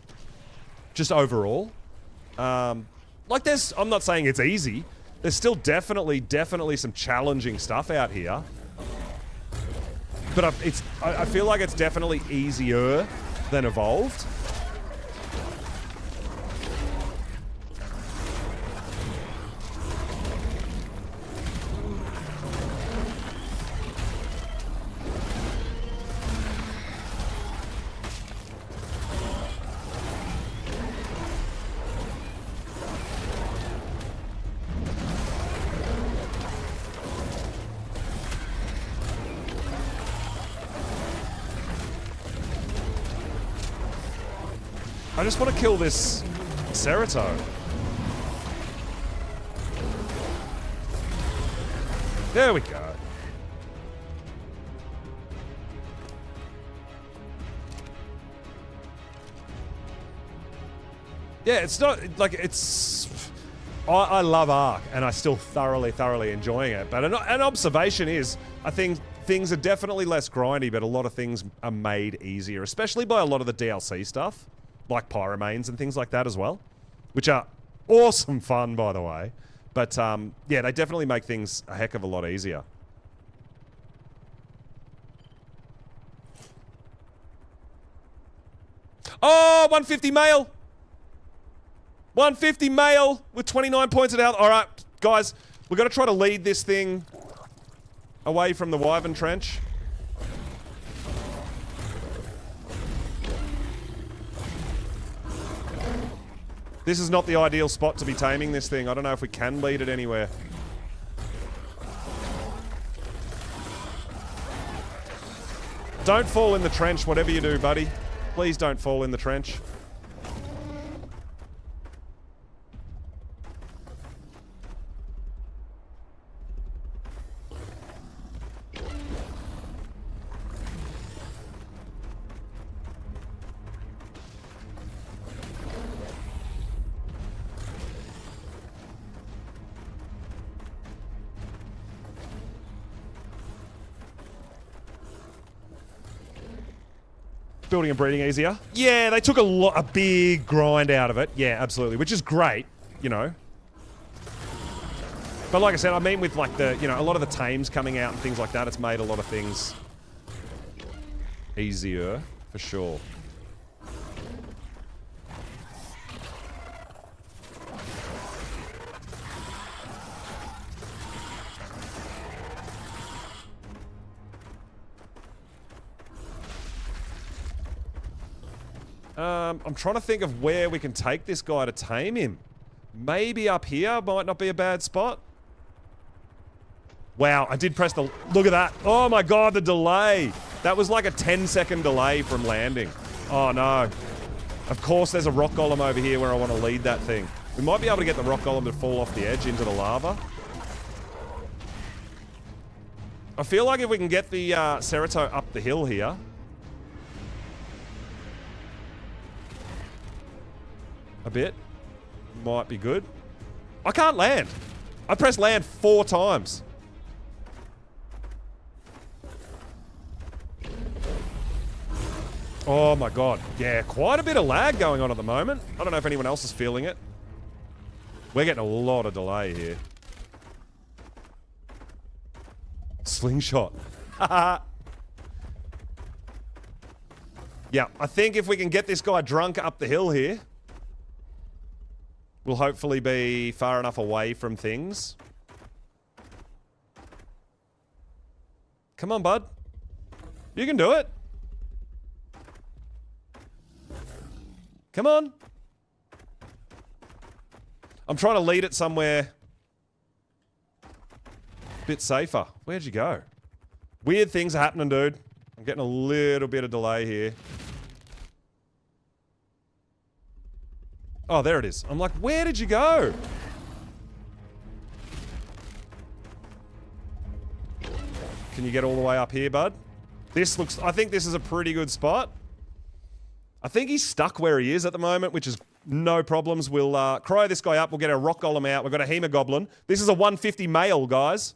Just overall. Like there's... I'm not saying it's easy. There's still definitely some challenging stuff out here. But I feel like it's definitely easier than Evolved. I just want to kill this Serato. There we go. Yeah, it's not like it's... I love Ark, and I still thoroughly enjoying it. But an observation is, I think things are definitely less grindy, but a lot of things are made easier, especially by a lot of the DLC stuff. Like Pyromanes and things like that as well. Which are awesome fun, by the way. But, yeah, they definitely make things a heck of a lot easier. Oh, 150 male! 150 male with 29 points of health. Alright, guys, we've got to try to lead this thing away from the Wyvern trench. This is not the ideal spot to be taming this thing. I don't know if we can lead it anywhere. Don't fall in the trench, whatever you do, buddy. Please don't fall in the trench. Building and breeding easier. Yeah, they took a big grind out of it. Yeah, absolutely, which is great, you know. But like I said, I mean with like the, you know, a lot of the tames coming out and things like that, it's made a lot of things easier, for sure. I'm trying to think of where we can take this guy to tame him. Maybe up here might not be a bad spot. Wow, I did press the... Look at that. Oh my god, the delay. That was like a 10-second delay from landing. Oh no. Of course there's a rock golem over here where I want to lead that thing. We might be able to get the rock golem to fall off the edge into the lava. I feel like if we can get the Serato up the hill here... a bit. Might be good. I can't land. I pressed land 4 times. Oh my god. Yeah, quite a bit of lag going on at the moment. I don't know if anyone else is feeling it. We're getting a lot of delay here. Slingshot. Yeah, I think if we can get this guy drunk up the hill here, we'll hopefully be far enough away from things. Come on, bud. You can do it. Come on. I'm trying to lead it somewhere a bit safer. Where'd you go? Weird things are happening, dude. I'm getting a little bit of delay here. Oh, there it is. I'm like, where did you go? Can you get all the way up here, bud? This looks... I think this is a pretty good spot. I think he's stuck where he is at the moment, which is no problems. We'll cryo this guy up. We'll get our rock golem out. We've got a Hemoglobin. This is a 150 male, guys.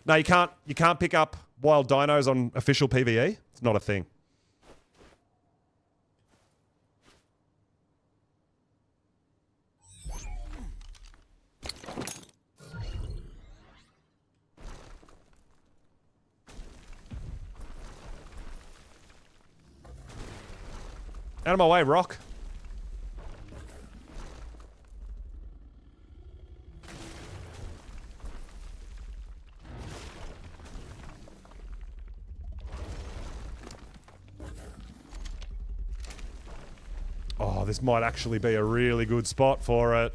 No, you can't pick up wild dinos on official PvE. It's not a thing. Out of my way, Rock. Oh, this might actually be a really good spot for it.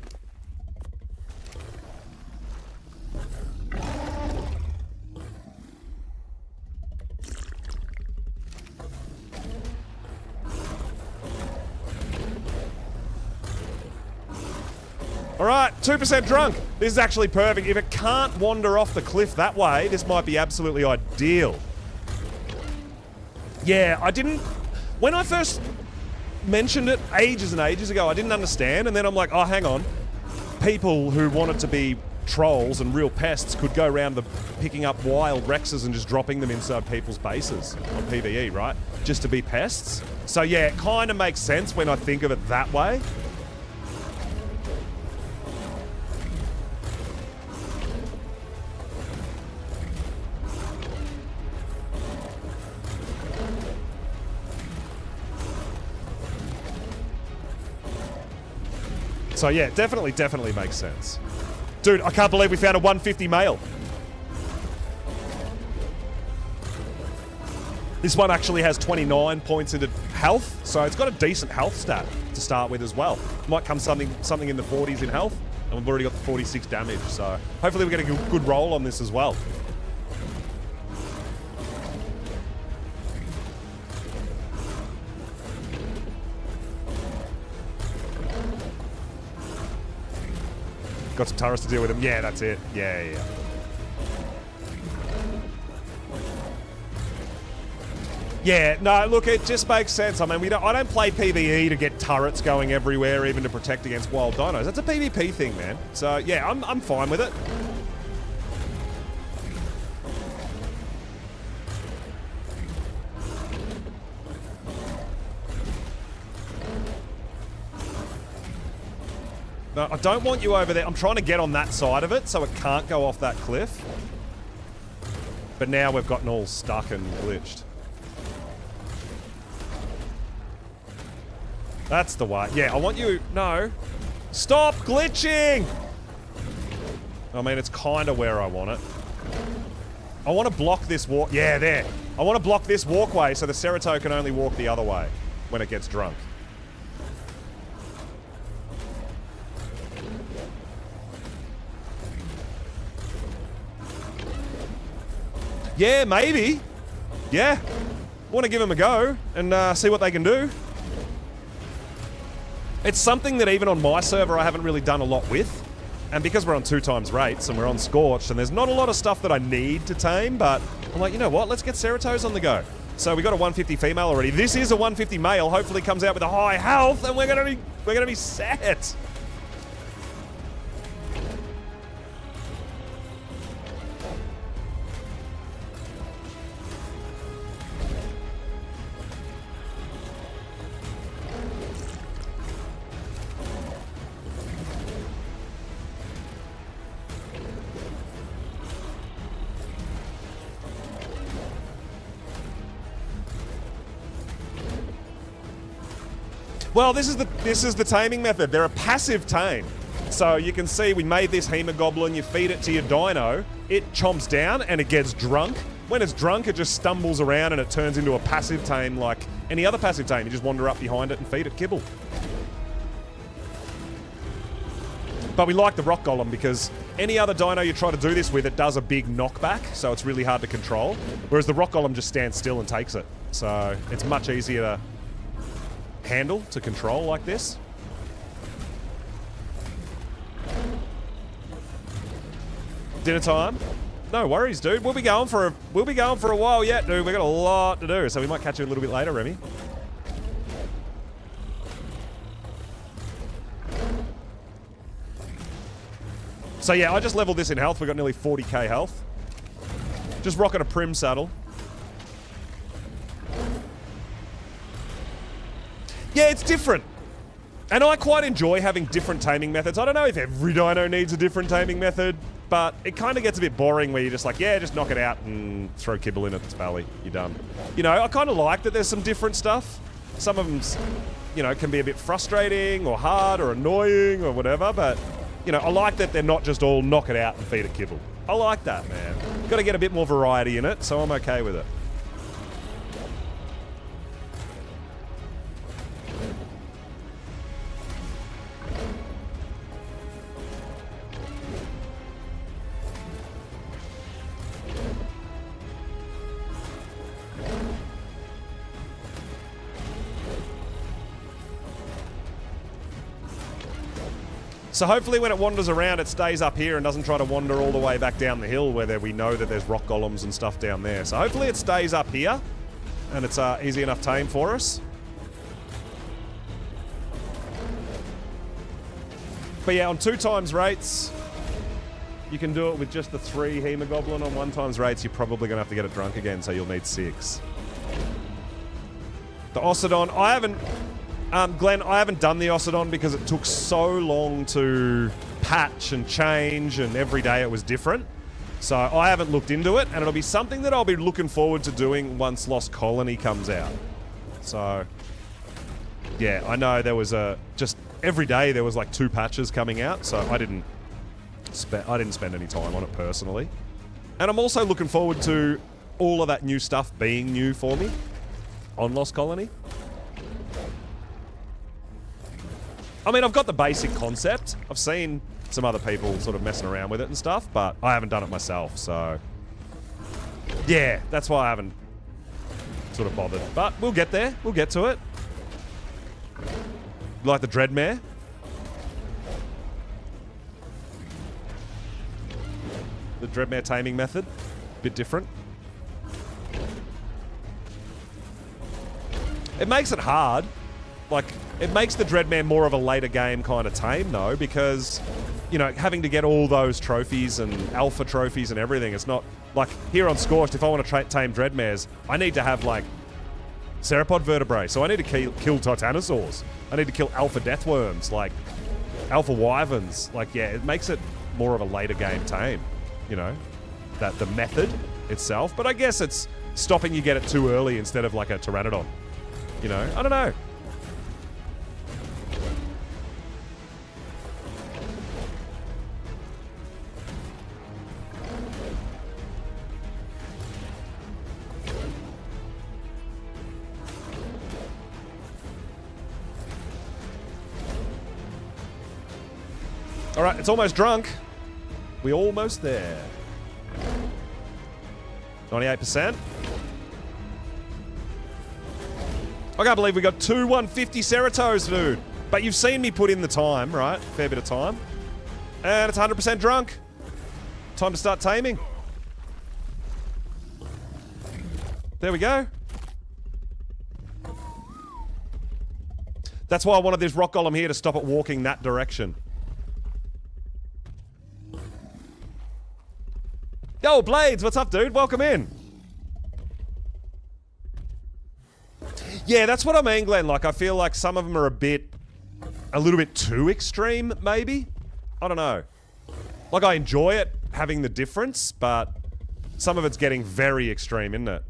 Alright, 2% drunk. This is actually perfect. If it can't wander off the cliff that way, this might be absolutely ideal. Yeah, I didn't... When I first mentioned it ages and ages ago, I didn't understand, and then I'm like, oh, hang on. People who wanted to be trolls and real pests could go around picking up wild Rexes and just dropping them inside people's bases on PvE, right? Just to be pests. So yeah, it kind of makes sense when I think of it that way. So yeah, definitely makes sense. Dude, I can't believe we found a 150 male. This one actually has 29 points into health, so it's got a decent health stat to start with as well. Might come something in the 40s in health, and we've already got the 46 damage, so hopefully we get a good roll on this as well. Got some turrets to deal with them. Yeah, that's it. Yeah. Yeah, no, look, it just makes sense. I mean, I don't play PvE to get turrets going everywhere, even to protect against wild dinos. That's a PvP thing, man. So, yeah, I'm fine with it. No, I don't want you over there. I'm trying to get on that side of it so it can't go off that cliff. But now we've gotten all stuck and glitched. That's the way. Yeah, I want you... No. Stop glitching! I mean, it's kind of where I want it. I want to block this walk... Yeah, there. I want to block this walkway so the Serato can only walk the other way when it gets drunk. Yeah, maybe. Yeah. Want to give them a go and see what they can do. It's something that even on my server I haven't really done a lot with. And because we're on 2x rates and we're on Scorched and there's not a lot of stuff that I need to tame, but I'm like, you know what? Let's get Seratos on the go. So we got a 150 female already. This is a 150 male. Hopefully comes out with a high health and we're gonna be set. Well, this is the taming method. They're a passive tame. So you can see we made this Hemoglobin, you feed it to your dino, it chomps down and it gets drunk. When it's drunk, it just stumbles around and it turns into a passive tame like any other passive tame. You just wander up behind it and feed it kibble. But we like the rock golem because any other dino you try to do this with, it does a big knockback, so it's really hard to control. Whereas the rock golem just stands still and takes it. So it's much easier to handle, to control like this. Dinner time. No worries, dude. We'll be going for a while yet, dude. We got a lot to do, so we might catch you a little bit later, Remy. So yeah, I just leveled this in health. We got nearly 40k health. Just rocking a prim saddle. Yeah, it's different. And I quite enjoy having different taming methods. I don't know if every dino needs a different taming method, but it kind of gets a bit boring where you're just like, yeah, just knock it out and throw kibble in at its belly. You're done. You know, I kind of like that there's some different stuff. Some of them, you know, can be a bit frustrating or hard or annoying or whatever, but, you know, I like that they're not just all knock it out and feed it kibble. I like that, man. Got to get a bit more variety in it, so I'm okay with it. So hopefully when it wanders around, it stays up here and doesn't try to wander all the way back down the hill where we know that there's rock golems and stuff down there. So hopefully it stays up here and it's easy enough tame for us. But yeah, on 2x rates, you can do it with just the 3 Hemoglobin. On 1x rates, you're probably going to have to get it drunk again, so you'll need 6. The Ossodon, I haven't... Glenn, I haven't done the Ossodon because it took so long to patch and change, and every day it was different. So I haven't looked into it, and it'll be something that I'll be looking forward to doing once Lost Colony comes out. So, yeah, I know there was just every day there was like 2 patches coming out, so I didn't spend any time on it personally. And I'm also looking forward to all of that new stuff being new for me on Lost Colony. I mean, I've got the basic concept. I've seen some other people sort of messing around with it and stuff, but I haven't done it myself, so... yeah, that's why I haven't sort of bothered. But we'll get there. We'll get to it. Like the Dreadmare. The Dreadmare taming method. Bit different. It makes it hard. Like, it makes the Dreadmare more of a later game kind of tame, though, because, you know, having to get all those trophies and alpha trophies and everything, it's not... like, here on Scorched, if I want to tame Dreadmares, I need to have, like, Ceropod vertebrae, so I need to kill Titanosaurs. I need to kill alpha Deathworms, like, alpha Wyverns. Like, yeah, it makes it more of a later game tame, you know, that the method itself. But I guess it's stopping you get it too early instead of, like, a Pteranodon, you know? I don't know. All right, it's almost drunk. We almost there. 98%. I can't believe we got 2 150 Seratos, dude. But you've seen me put in the time, right? Fair bit of time. And it's 100% drunk. Time to start taming. There we go. That's why I wanted this rock golem here to stop it walking that direction. Yo, Blades, what's up, dude? Welcome in. Yeah, that's what I mean, Glenn. Like, I feel like some of them are a little bit too extreme, maybe? I don't know. Like, I enjoy it, having the difference, but some of it's getting very extreme, isn't it?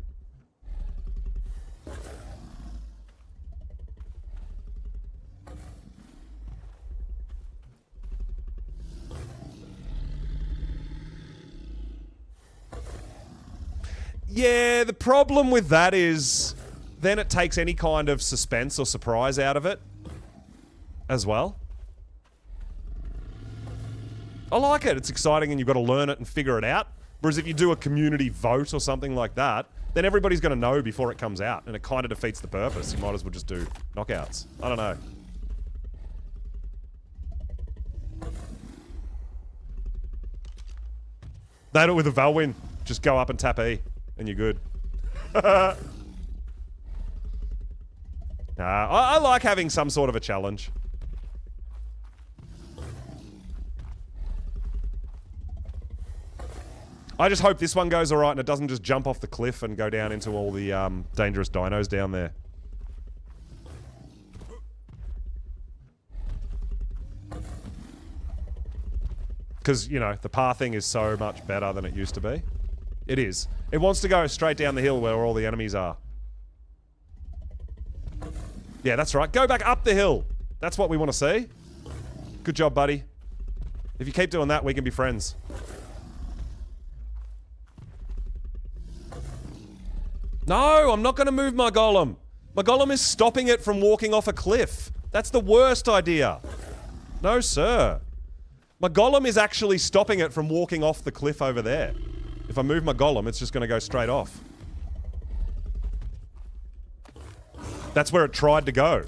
Yeah, the problem with that is then it takes any kind of suspense or surprise out of it as well. I like it. It's exciting and you've got to learn it and figure it out. Whereas if you do a community vote or something like that, then everybody's going to know before it comes out and it kind of defeats the purpose. You might as well just do knockouts. I don't know. Nail it with a Valwyn. Just go up and tap E, and you're good. I like having some sort of a challenge. I just hope this one goes alright and it doesn't just jump off the cliff and go down into all the dangerous dinos down there. Because, you know, the pathing is so much better than it used to be. It is. It wants to go straight down the hill where all the enemies are. Yeah, that's right. Go back up the hill. That's what we want to see. Good job, buddy. If you keep doing that, we can be friends. No, I'm not going to move my golem. My golem is stopping it from walking off a cliff. That's the worst idea. No, sir. My golem is actually stopping it from walking off the cliff over there. If I move my golem, it's just going to go straight off. That's where it tried to go.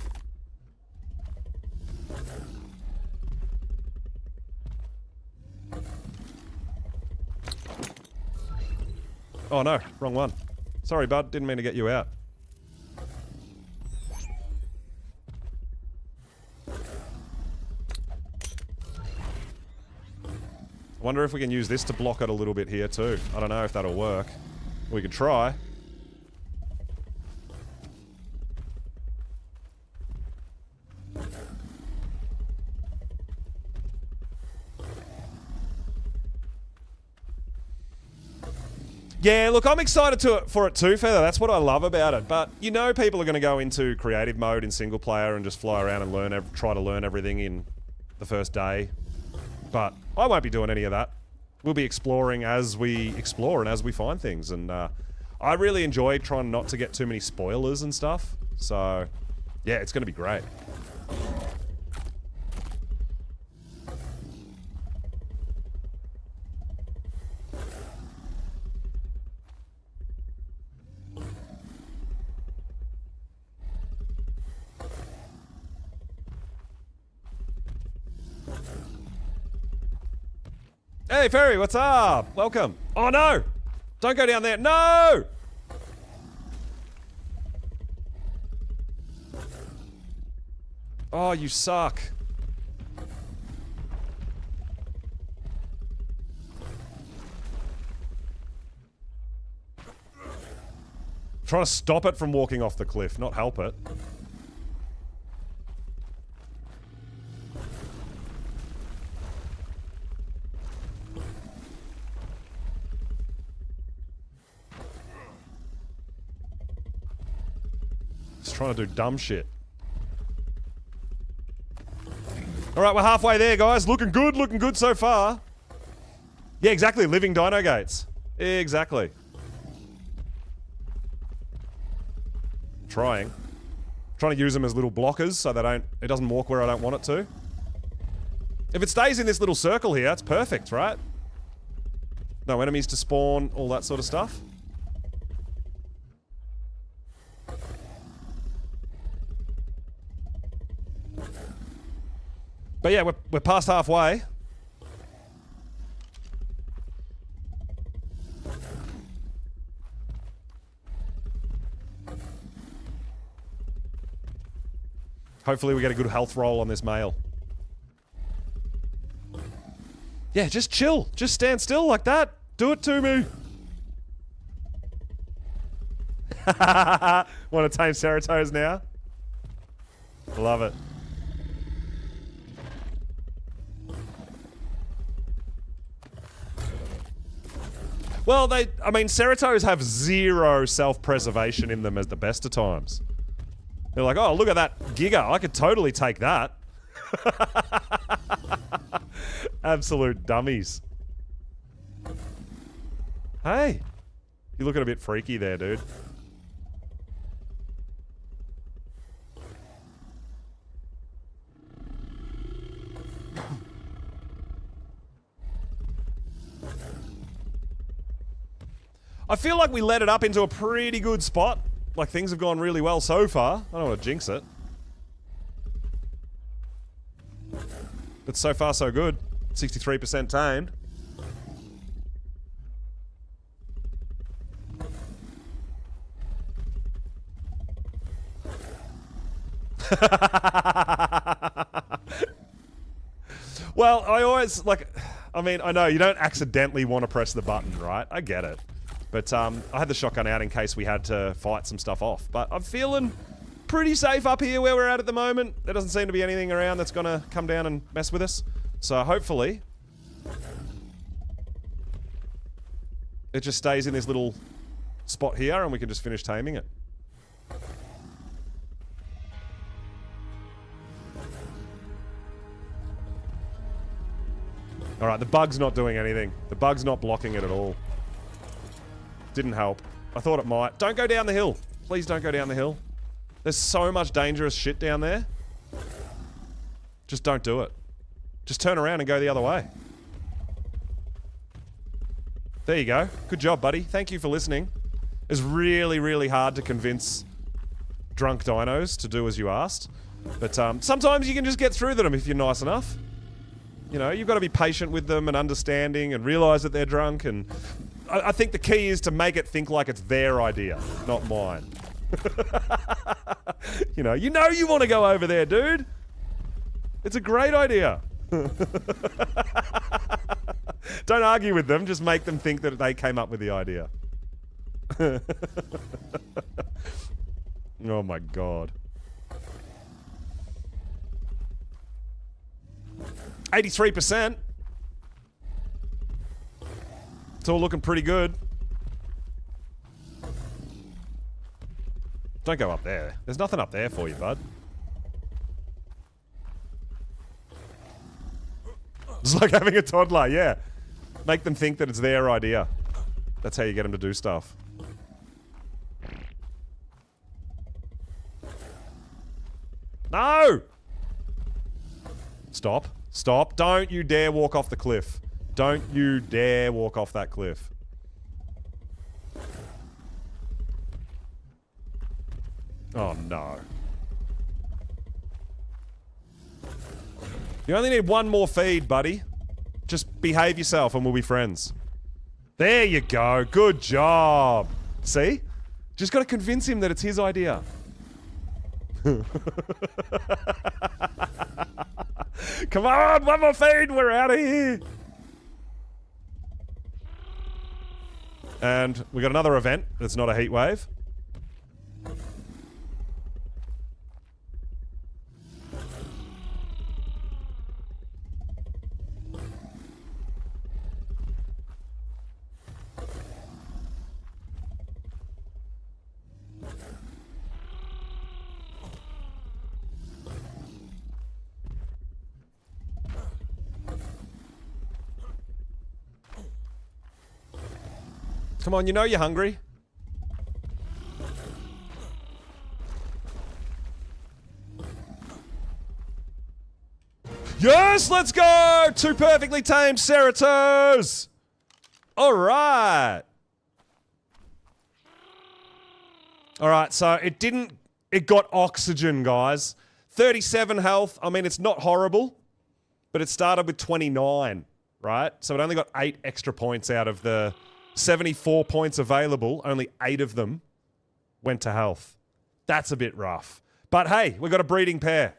Oh no, wrong one. Sorry, bud. Didn't mean to get you out. I wonder if we can use this to block it a little bit here too. I don't know if that'll work. We could try. Yeah, look, I'm excited for it too, Feather. That's what I love about it. But you know people are going to go into creative mode in single player and just fly around and try to learn everything in the first day. But I won't be doing any of that. We'll be exploring as we explore and as we find things. And I really enjoy trying not to get too many spoilers and stuff. So, yeah, it's going to be great. Hey, Ferry, what's up? Welcome. Oh, no! Don't go down there. No! Oh, you suck. Trying to stop it from walking off the cliff, not help it. Trying to do dumb shit. Alright, we're halfway there, guys. Looking good so far. Yeah, exactly. Living dino gates. Exactly. Trying to use them as little blockers so it doesn't walk where I don't want it to. If it stays in this little circle here, it's perfect, right? No enemies to spawn, all that sort of stuff. But yeah, we're past halfway. Hopefully we get a good health roll on this male. Yeah, just chill. Just stand still like that. Do it to me. Want to tame Seratos now? Love it. Well, I mean, Seratos have zero self-preservation in them at the best of times. They're like, oh, look at that Giga. I could totally take that. Absolute dummies. Hey. You're looking a bit freaky there, dude. I feel like we led it up into a pretty good spot. Like, things have gone really well so far. I don't want to jinx it. But so far, so good. 63% tamed. Well, I always, like, I mean, I know you don't accidentally want to press the button, right? I get it. But I had the shotgun out in case we had to fight some stuff off. But I'm feeling pretty safe up here where we're at the moment. There doesn't seem to be anything around that's going to come down and mess with us. So hopefully it just stays in this little spot here and we can just finish taming it. Alright, the bug's not doing anything. The bug's not blocking it at all. Didn't help. I thought it might. Don't go down the hill. Please don't go down the hill. There's so much dangerous shit down there. Just don't do it. Just turn around and go the other way. There you go. Good job, buddy. Thank you for listening. It's really, really hard to convince drunk dinos to do as you asked. But sometimes you can just get through to them if you're nice enough. You know, you've got to be patient with them and understanding and realize that they're drunk. And I think the key is to make it think like it's their idea, not mine. You know you want to go over there, dude. It's a great idea. Don't argue with them, just make them think that they came up with the idea. Oh my god. 83%. It's all looking pretty good. Don't go up there. There's nothing up there for you, bud. It's like having a toddler, yeah. Make them think that it's their idea. That's how you get them to do stuff. No! Stop. Stop. Don't you dare walk off the cliff. Don't you dare walk off that cliff. Oh no. You only need one more feed, buddy. Just behave yourself and we'll be friends. There you go. Good job. See? Just got to convince him that it's his idea. Come on, one more feed, we're out of here. And we got another event that's not a heat wave. Come on, you know you're hungry. Yes, let's go! 2 perfectly tamed Seratos! Alright. Alright, so it got oxygen, guys. 37 health. I mean, it's not horrible, but it started with 29, right? So it only got 8 extra points out of the 74 points available. Only 8 of them went to health. That's a bit rough. But hey, we've got a breeding pair.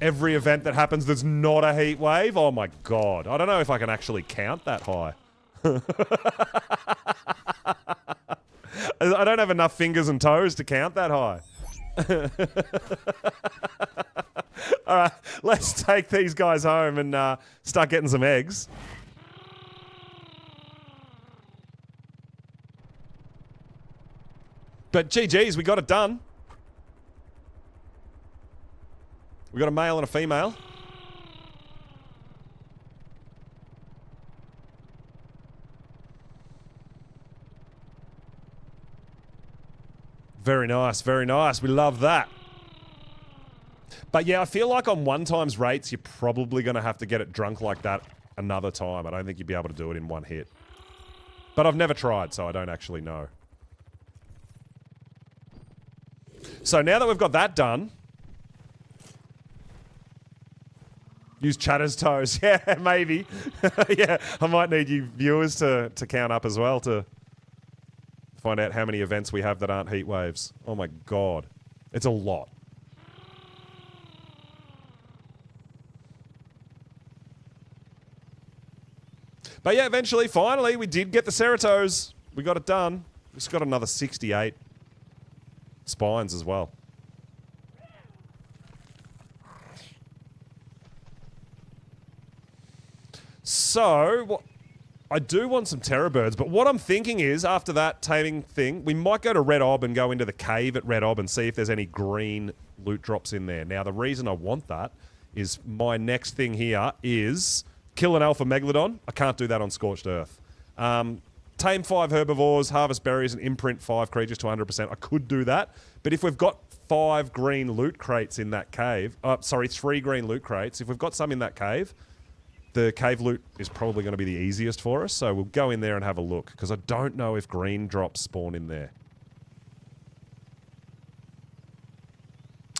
Every event that happens that's not a heat wave, oh my god. I don't know if I can actually count that high. I don't have enough fingers and toes to count that high. Alright, let's take these guys home and start getting some eggs. But GG's, we got it done. We got a male and a female. Very nice, very nice. We love that. But yeah, I feel like on 1x rates, you're probably going to have to get it drunk like that another time. I don't think you'd be able to do it in one hit. But I've never tried, so I don't actually know. So now that we've got that done, Use Chatter's toes. Yeah, maybe. Yeah, I might need you viewers to count up as well to find out how many events we have that aren't heat waves. Oh my god. It's a lot. But yeah, eventually, finally, we did get the Seratos. We got it done. We just got another 68 spines as well. So, I do want some Terra birds, but what I'm thinking is, after that taming thing, we might go to Red Ob and go into the cave at Red Ob and see if there's any green loot drops in there. Now, the reason I want that is my next thing here is kill an alpha megalodon. I can't do that on Scorched Earth. Tame 5 herbivores, harvest berries, and imprint 5 creatures to 100%. I could do that, but if we've got 5 green loot crates in that cave, 3 green loot crates, if we've got some in that cave, the cave loot is probably going to be the easiest for us, so we'll go in there and have a look, because I don't know if green drops spawn in there.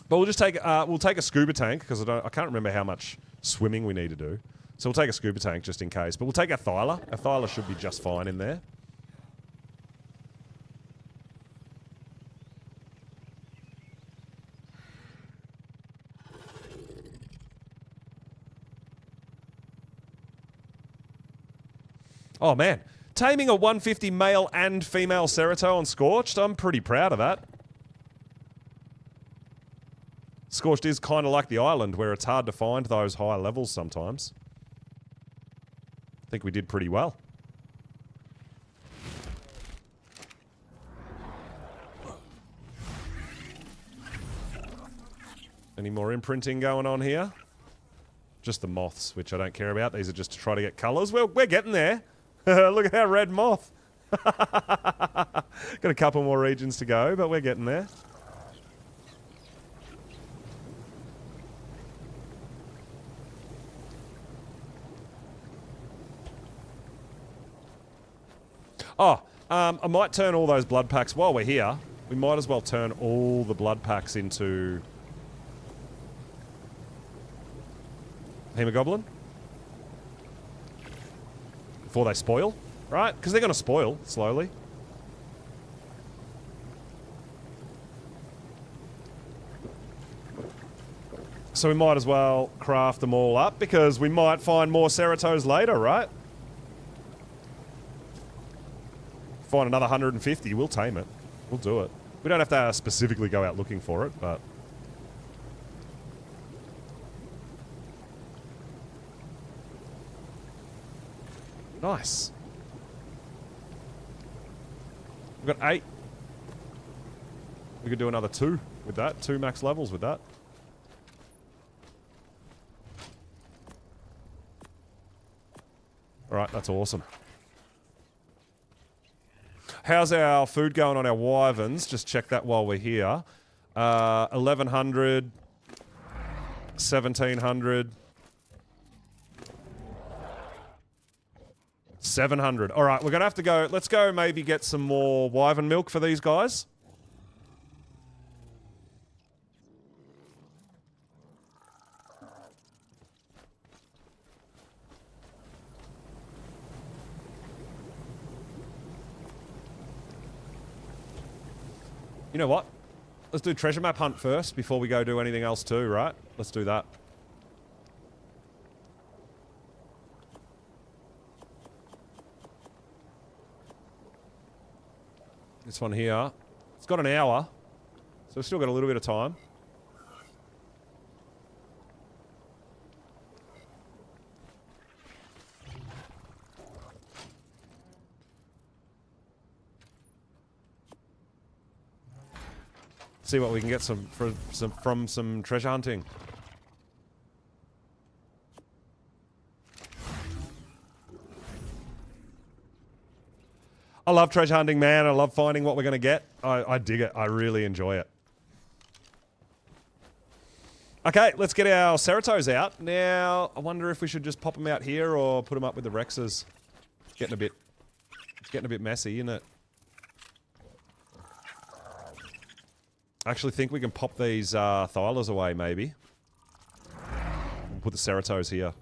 But we'll just take we'll take a scuba tank, because I can't remember how much swimming we need to do. So we'll take a scuba tank just in case. But we'll take our Thyla. Our Thyla should be just fine in there. Oh, man. Taming a 150 male and female Cerato on Scorched. I'm pretty proud of that. Scorched is kind of like the island, where it's hard to find those high levels sometimes. I think we did pretty well. Any more imprinting going on here? Just the moths, which I don't care about. These are just to try to get colours. Well, we're getting there. Look at our red moth. Got a couple more regions to go, but we're getting there. Oh, I might turn all those blood packs while we're here. We might as well turn all the blood packs into Hemoglobin before they spoil, right? Because they're going to spoil slowly. So we might as well craft them all up, because we might find more Seratos later, right? Find another 150, we'll tame it. We'll do it. We don't have to specifically go out looking for it, but... Nice. We've got 8. We could do another 2 with that. 2 max levels with that. Alright, that's awesome. How's our food going on our wyverns? Just check that while we're here. 1100, 1700, 700. All right, we're going to have to go. Let's go maybe get some more wyvern milk for these guys. You know what? Let's do treasure map hunt first before we go do anything else too, right? Let's do that. This one here. It's got an hour, so we've still got a little bit of time. See what we can get from some treasure hunting. I love treasure hunting, man. I love finding what we're going to get. I dig it. I really enjoy it. Okay, let's get our Seratos out. Now, I wonder if we should just pop them out here or put them up with the Rexes. It's getting a bit messy, isn't it? I actually think we can pop these Thylas away, maybe. put the Seratos here.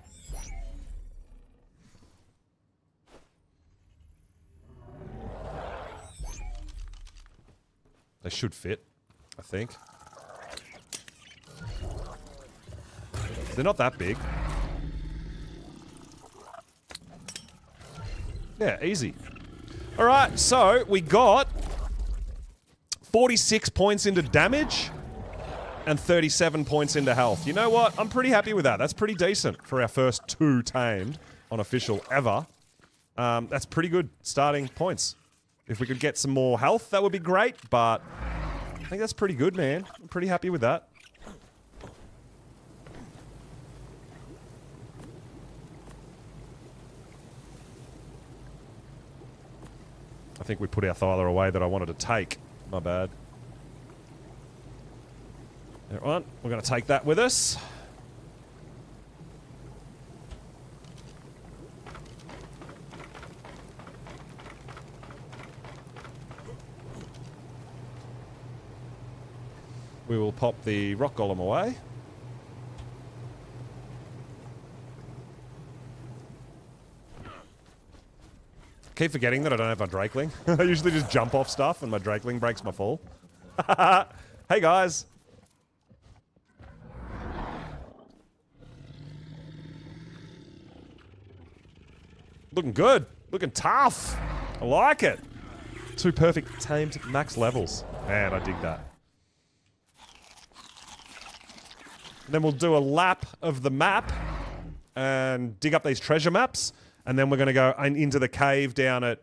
They should fit, I think. They're not that big. Yeah, easy. Alright, so we got 46 points into damage and 37 points into health. You know what? I'm pretty happy with that. That's pretty decent for our first 2 tamed on official ever. That's pretty good starting points. If we could get some more health, that would be great, but I think that's pretty good, man. I'm pretty happy with that. I think we put our thyler away that I wanted to take. My bad. Alright, we're going to take that with us. We will pop the rock golem away. Keep forgetting that I don't have my Drakeling. I usually just jump off stuff and my Drakeling breaks my fall. Hey guys. Looking good. Looking tough. I like it. 2 perfect tamed max levels. Man, I dig that. And then we'll do a lap of the map and dig up these treasure maps. And then we're going to go into the cave down at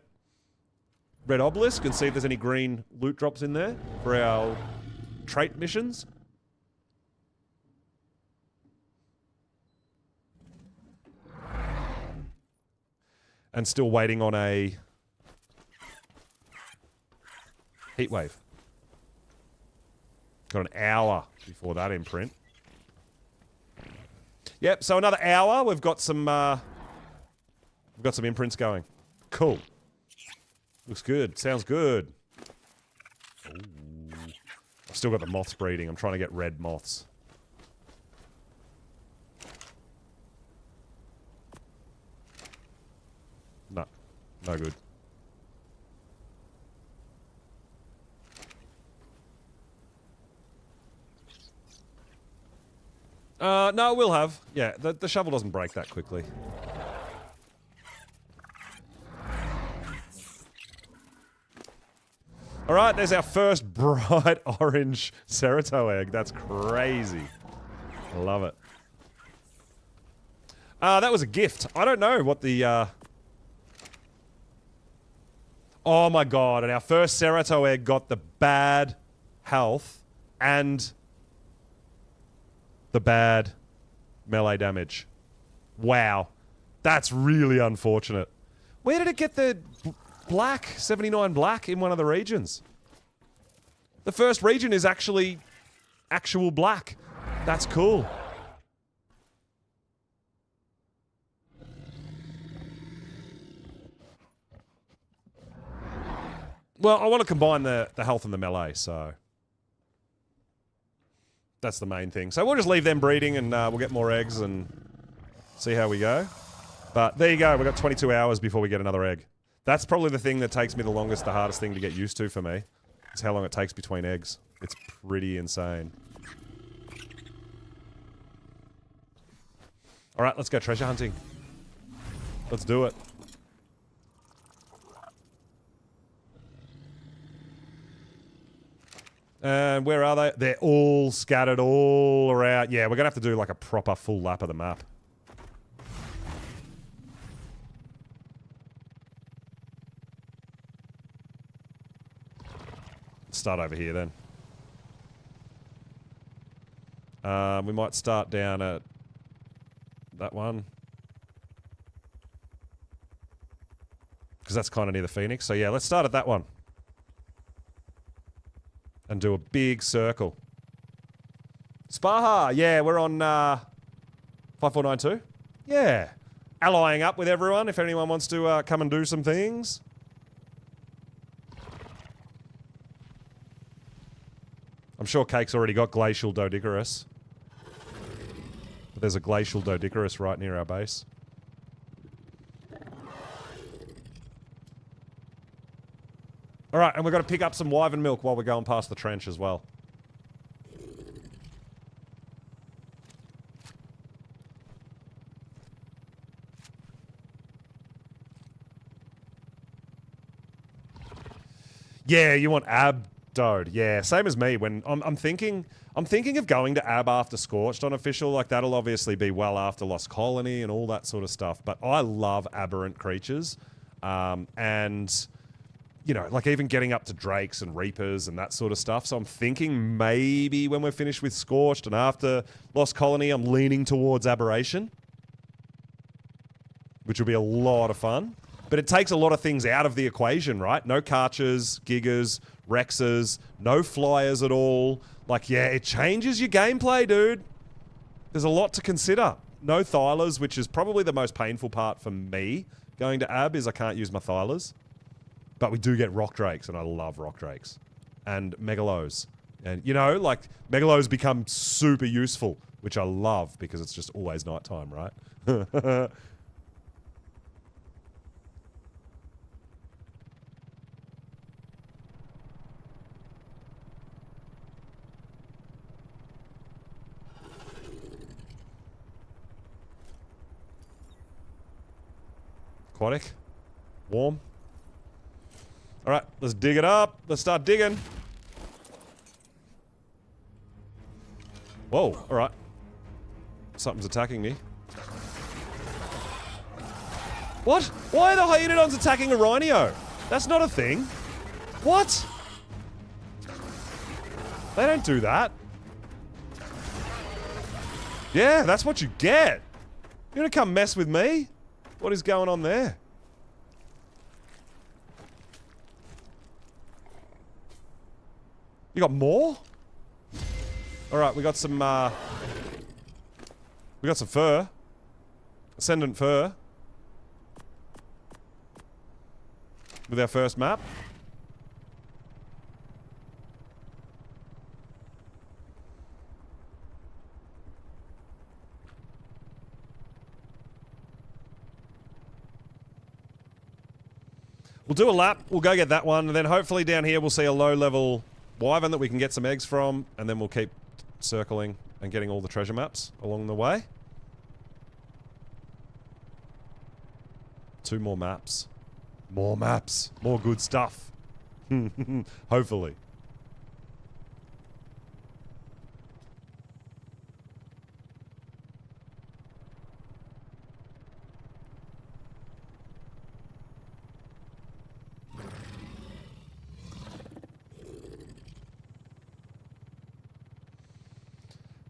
Red Obelisk and see if there's any green loot drops in there for our trait missions. And still waiting on a heat wave. Got an hour before that imprint. Yep, so another hour. We've got some imprints going. Cool. Looks good. Sounds good. Ooh. I've still got the moths breeding. I'm trying to get red moths. No. No good. No, we'll have. Yeah, the shovel doesn't break that quickly. Alright, there's our first bright orange Cerato egg. That's crazy. I love it. That was a gift. I don't know what the, Oh my god, and our first Cerato egg got the bad health and the bad melee damage. Wow. That's really unfortunate. Where did it get the black, 79 black in one of the regions? The first region is actually actual black. That's cool. Well, I want to combine the health and the melee, so that's the main thing. So we'll just leave them breeding and we'll get more eggs and see how we go. But there you go. We've got 22 hours before we get another egg. That's probably the thing that takes me the longest, the hardest thing to get used to for me. Is how long it takes between eggs. It's pretty insane. Alright, let's go treasure hunting. Let's do it. And where are they? They're all scattered all around. Yeah, we're going to have to do like a proper full lap of the map. Let's start over here then. We might start down at that one. Because that's kind of near the Phoenix. So yeah, let's start at that one. And do a big circle. Spaha! Yeah, we're on 5492. Yeah. Allying up with everyone if anyone wants to come and do some things. I'm sure Cake's already got Glacial Doedicurus. But there's a glacial Doedicurus right near our base. Alright, and we've got to pick up some Wyvern milk while we're going past the trench as well. Yeah, you want Abdode. Yeah, same as me. When I'm thinking of going to Ab after Scorched on Official. Like, that'll obviously be well after Lost Colony and all that sort of stuff. But I love aberrant creatures. And, you know, like even getting up to Drakes and Reapers and that sort of stuff. So I'm thinking maybe when we're finished with Scorched and after Lost Colony, I'm leaning towards Aberration. Which will be a lot of fun. But it takes a lot of things out of the equation, right? No Karchers, Gigas, Rexes, no Flyers at all. Like, yeah, it changes your gameplay, dude. There's a lot to consider. No Thylers, which is probably the most painful part for me going to Ab, is I can't use my Thylers. But we do get Rock Drakes, and I love Rock Drakes. And Megalos. And, you know, like, Megalos become super useful, which I love because it's just always nighttime, right? Aquatic. Warm. Alright, let's dig it up. Let's start digging. Whoa, alright. Something's attacking me. What? Why are the Hyaenodons attacking a Rhino? That's not a thing. What? They don't do that. Yeah, that's what you get. You gonna come mess with me? What is going on there? You got more? Alright, we got some fur. Ascendant fur. With our first map. We'll do a lap, we'll go get that one, and then hopefully down here we'll see a low-level Wyvern that we can get some eggs from, and then we'll keep circling and getting all the treasure maps along the way. 2 more maps. More maps. More good stuff. Hopefully.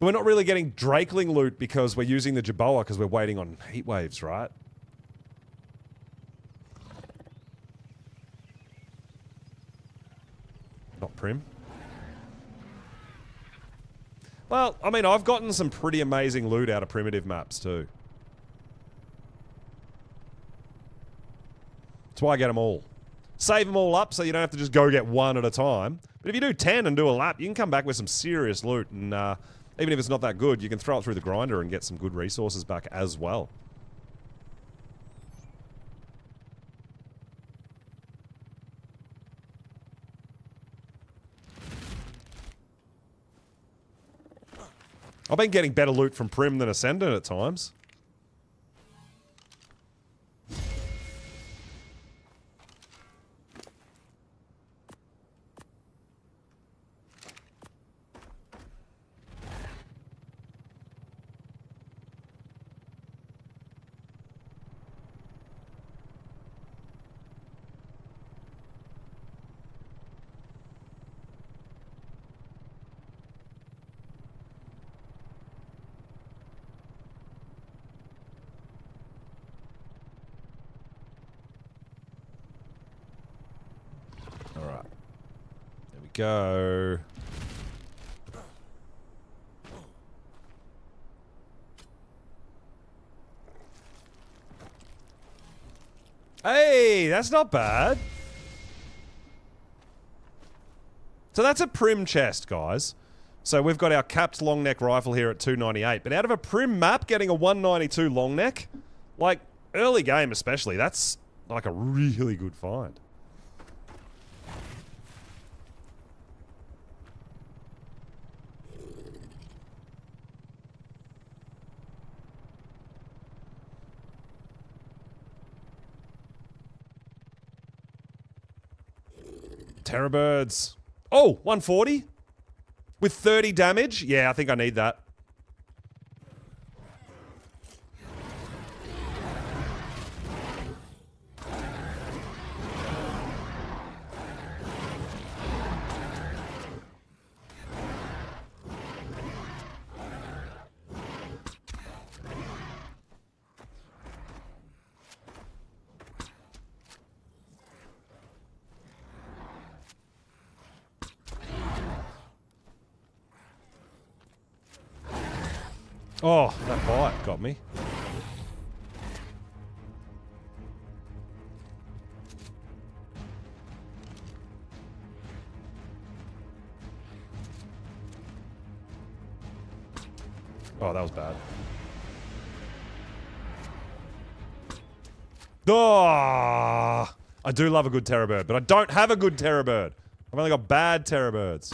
But we're not really getting Drakeling loot because we're using the Jerboa because we're waiting on heat waves, right? Not Prim. Well, I mean, I've gotten some pretty amazing loot out of primitive maps too. That's why I get them all. Save them all up so you don't have to just go get one at a time. But if you do 10 and do a lap, you can come back with some serious loot and, even if it's not that good, you can throw it through the grinder and get some good resources back as well. I've been getting better loot from Prim than Ascendant at times. Go. Hey, that's not bad. So that's a Prim chest, guys. So we've got our capped long neck rifle here at 298, but out of a prim map, getting a 192 long neck, like early game especially, that's like a really good find. Terra birds. Oh, 140? With 30 damage? Yeah, I think I need that. Oh, that bite got me. Oh, that was bad. Oh, I do love a good terror bird, but I don't have a good terror bird. I've only got bad terror birds.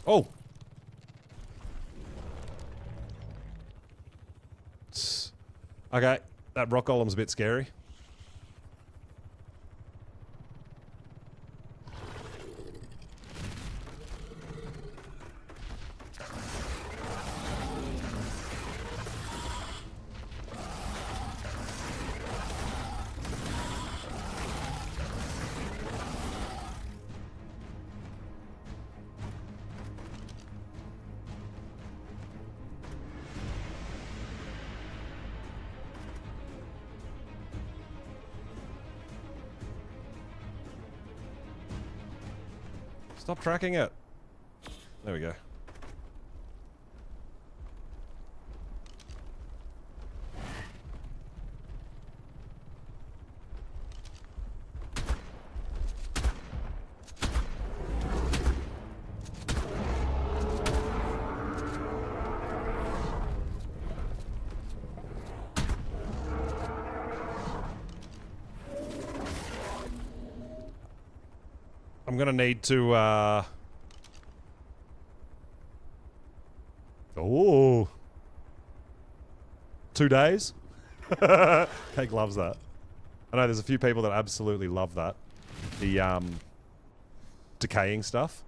Oh. Okay, that rock golem's a bit scary. Stop tracking it. There we go. I'm gonna need to, Oh. 2 days? Cake loves that. I know there's a few people that absolutely love that. The, decaying stuff.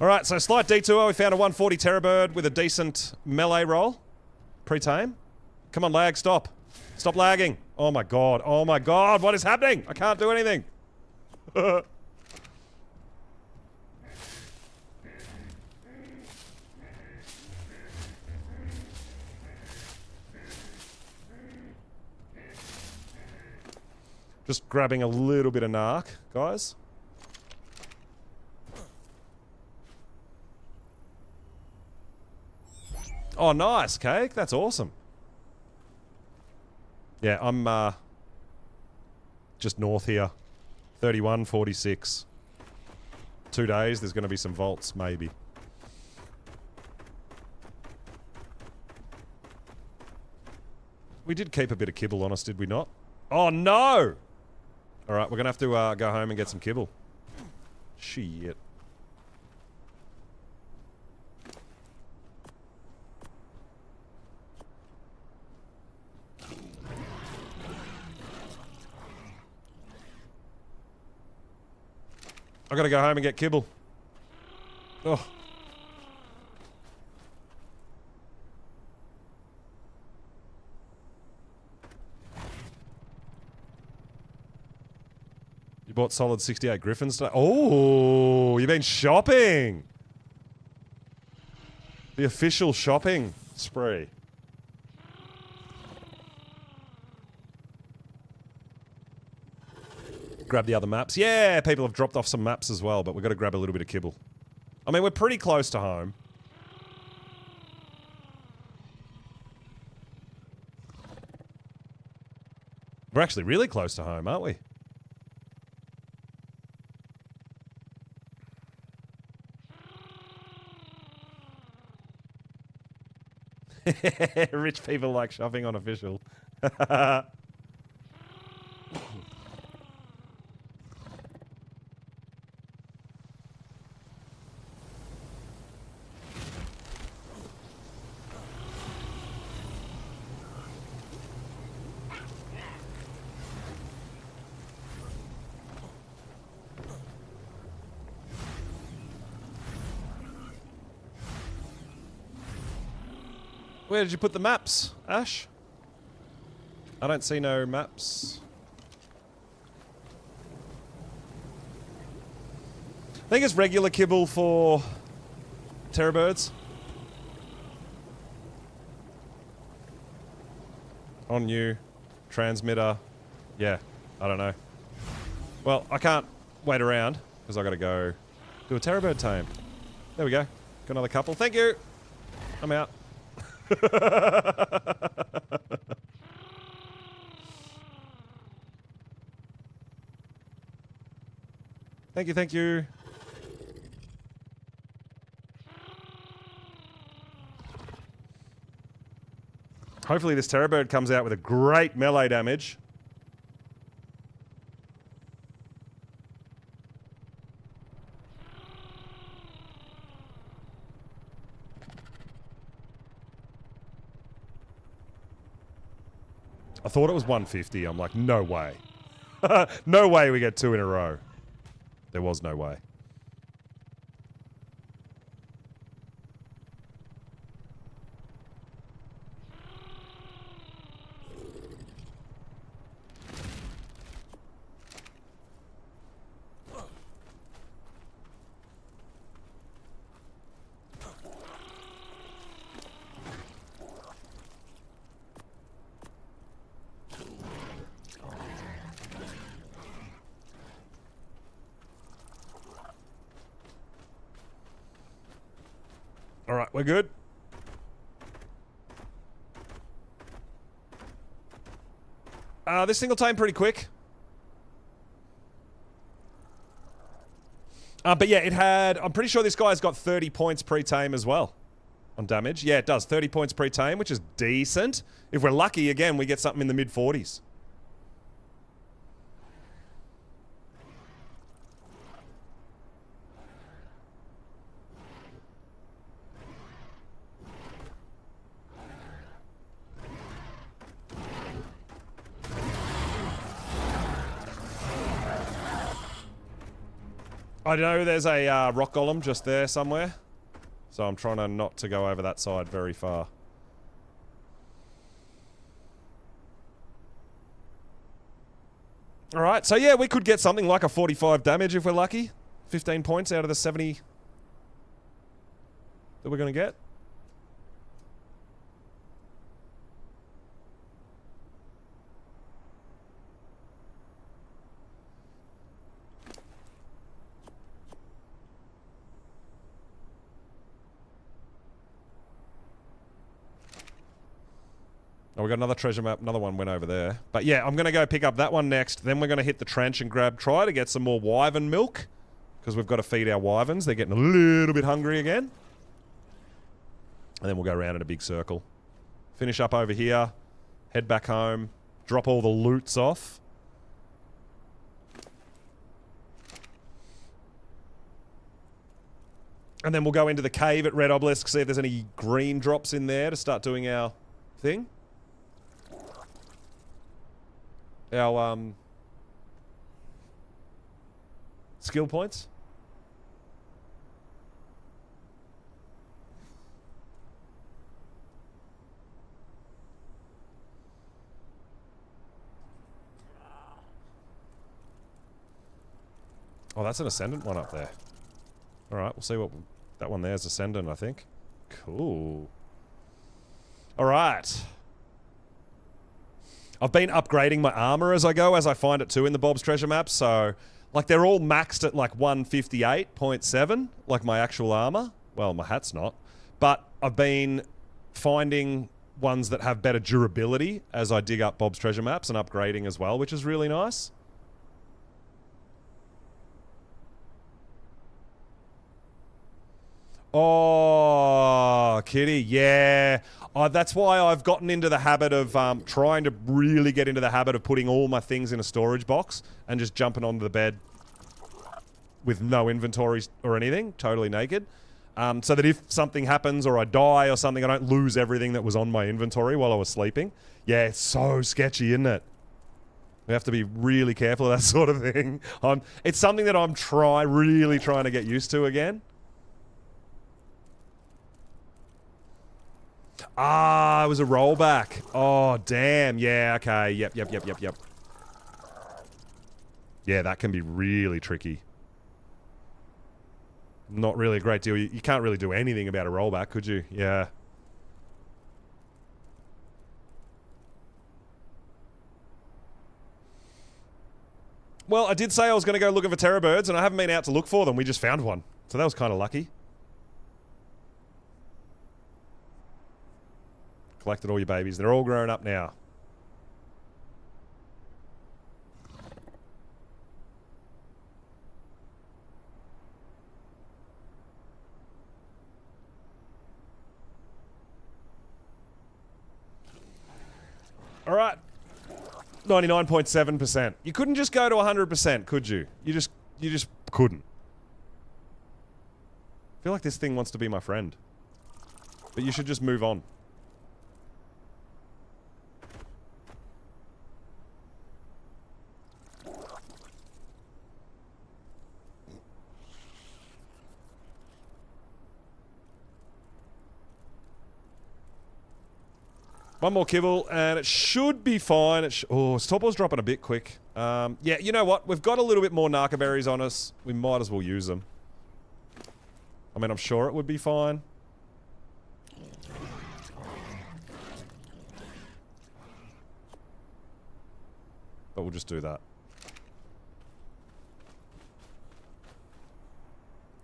Alright, so slight detour. We found a 140 Terror bird with a decent melee roll. Pre-tame. Come on, lag, stop. Stop lagging. Oh my god, what is happening? I can't do anything. Just grabbing a little bit of narc, guys. Oh, nice, Cake. That's awesome. Yeah, I'm, just north here. 31, 46. 2 days, there's going to be some vaults, maybe. We did keep a bit of kibble on us, did we not? Oh, no! Alright, we're going to have to, go home and get some kibble. Shit. I gotta go home and get kibble. Oh. You bought solid 68 griffins today? Oh, you've been shopping. The official shopping spree. Grab the other maps. Yeah, people have dropped off some maps as well, but we've got to grab a little bit of kibble. I mean, we're pretty close to home. We're actually really close to home, aren't we? Rich people like shopping on official. Where did you put the maps, Ash? I don't see no maps. I think it's regular kibble for Terra birds. On you. Transmitter. Yeah, I don't know. Well, I can't wait around because I gotta go do a Terra bird tame. There we go. Got another couple. Thank you. I'm out. Thank you, thank you. Hopefully this Terra bird comes out with a great melee damage. I thought it was 150. I'm like, no way. No way we get 2 in a row. There was no way. Alright, we're good. This thing will tame pretty quick. But yeah, it had... I'm pretty sure this guy's got 30 points pre-tame as well. On damage. Yeah, it does. 30 points pre-tame, which is decent. If we're lucky, again, we get something in the mid-40s. I know there's a rock golem just there somewhere, so I'm trying to not to go over that side very far. Alright, so yeah, we could get something like a 45 damage if we're lucky. 15 points out of the 70 that we're going to get. Oh, we got another treasure map. Another one went over there. But yeah, I'm going to go pick up that one next. Then we're going to hit the trench and try to get some more wyvern milk. Because we've got to feed our wyverns. They're getting a little bit hungry again. And then we'll go around in a big circle. Finish up over here. Head back home. Drop all the loots off. And then we'll go into the cave at Red Obelisk. See if there's any green drops in there to start doing our thing. Our, skill points. Oh, that's an Ascendant one up there. Alright, we'll see what... That one there's Ascendant, I think. Cool. Alright. I've been upgrading my armor as I go, as I find it too in the Bob's Treasure map, so... Like, they're all maxed at, like, 158.7, like my actual armor. Well, my hat's not. But I've been finding ones that have better durability as I dig up Bob's Treasure maps and upgrading as well, which is really nice. Oh, kitty, yeah. That's why I've gotten into the habit of trying to really get into the habit of putting all my things in a storage box and just jumping onto the bed with no inventory or anything, totally naked. So that if something happens or I die or something, I don't lose everything that was on my inventory while I was sleeping. Yeah, it's so sketchy, isn't it? We have to be really careful of that sort of thing. It's something that I'm really trying to get used to again. Ah, it was a rollback. Oh, damn. Yeah, okay. Yep. Yeah, that can be really tricky. Not really a great deal. You can't really do anything about a rollback, could you? Yeah. Well, I did say I was going to go looking for terror birds, and I haven't been out to look for them. We just found one. So that was kind of lucky. Collected all your babies. They're all grown up now. All right. 99.7%. You couldn't just go to 100%, could you? You just couldn't. I feel like this thing wants to be my friend. But you should just move on. One more kibble, and it should be fine. Oh, Stopper's dropping a bit quick. Yeah, you know what? We've got a little bit more narca berries on us. We might as well use them. I mean, I'm sure it would be fine. But we'll just do that.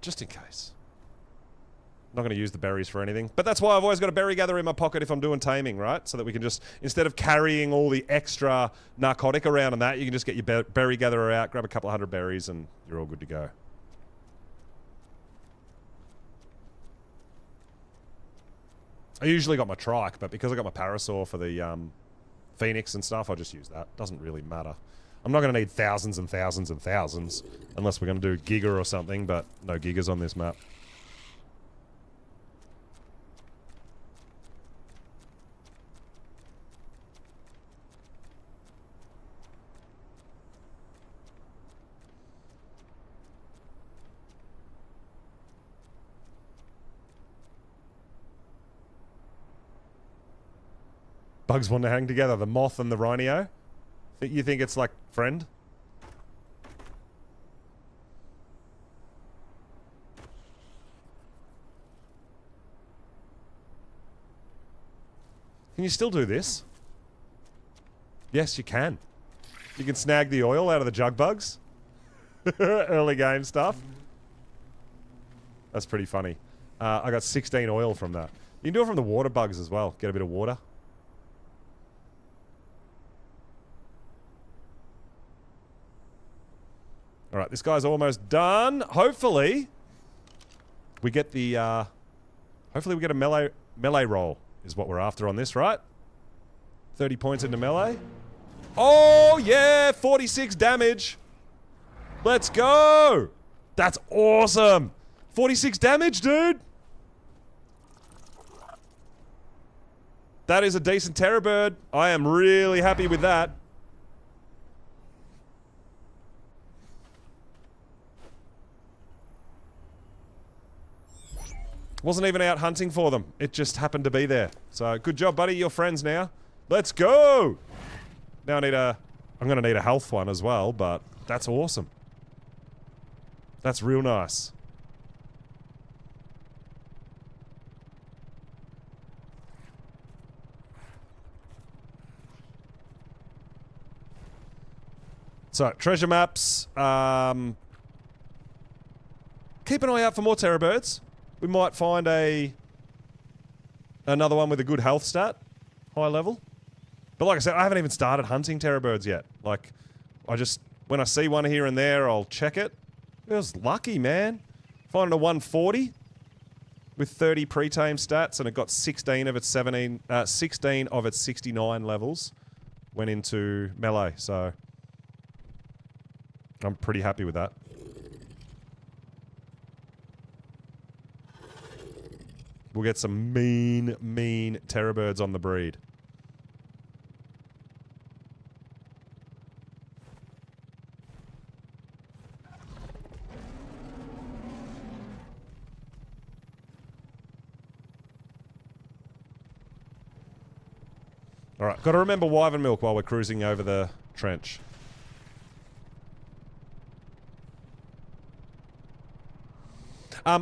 Just in case. Not going to use the berries for anything. But that's why I've always got a berry gather in my pocket if I'm doing taming, right? So that we can just, instead of carrying all the extra narcotic around and that, you can just get your berry gatherer out, grab a couple of 100 berries, and you're all good to go. I usually got my trike, but because I got my parasaur for the phoenix and stuff, I just use that. Doesn't really matter. I'm not going to need thousands and thousands and thousands, unless we're going to do Giga or something, but no Gigas on this map. Bugs want to hang together, the moth and the rhino. You think it's like friend? Can you still do this? Yes, you can. You can snag the oil out of the jug bugs. Early game stuff. That's pretty funny. I got 16 oil from that. You can do it from the water bugs as well. Get a bit of water. Alright, this guy's almost done. Hopefully, we get the, hopefully we get a melee roll, is what we're after on this, right? 30 points into melee. Oh, yeah! 46 damage! Let's go! That's awesome! 46 damage, dude! That is a decent terror bird. I am really happy with that. Wasn't even out hunting for them. It just happened to be there. So, good job, buddy. You're friends now. Let's go! Now I need a... I'm going to need a health one as well, but that's awesome. That's real nice. So, treasure maps. Keep an eye out for more Terra birds. We might find another one with a good health stat. High level. But like I said, I haven't even started hunting Terra birds yet. Like, when I see one here and there, I'll check it. It was lucky, man. Finding a 140 with 30 pre-tame stats, and it got 16 of its 69 levels went into melee, so I'm pretty happy with that. We'll get some mean Terra birds on the breed. Alright, gotta remember Wyvern milk while we're cruising over the trench.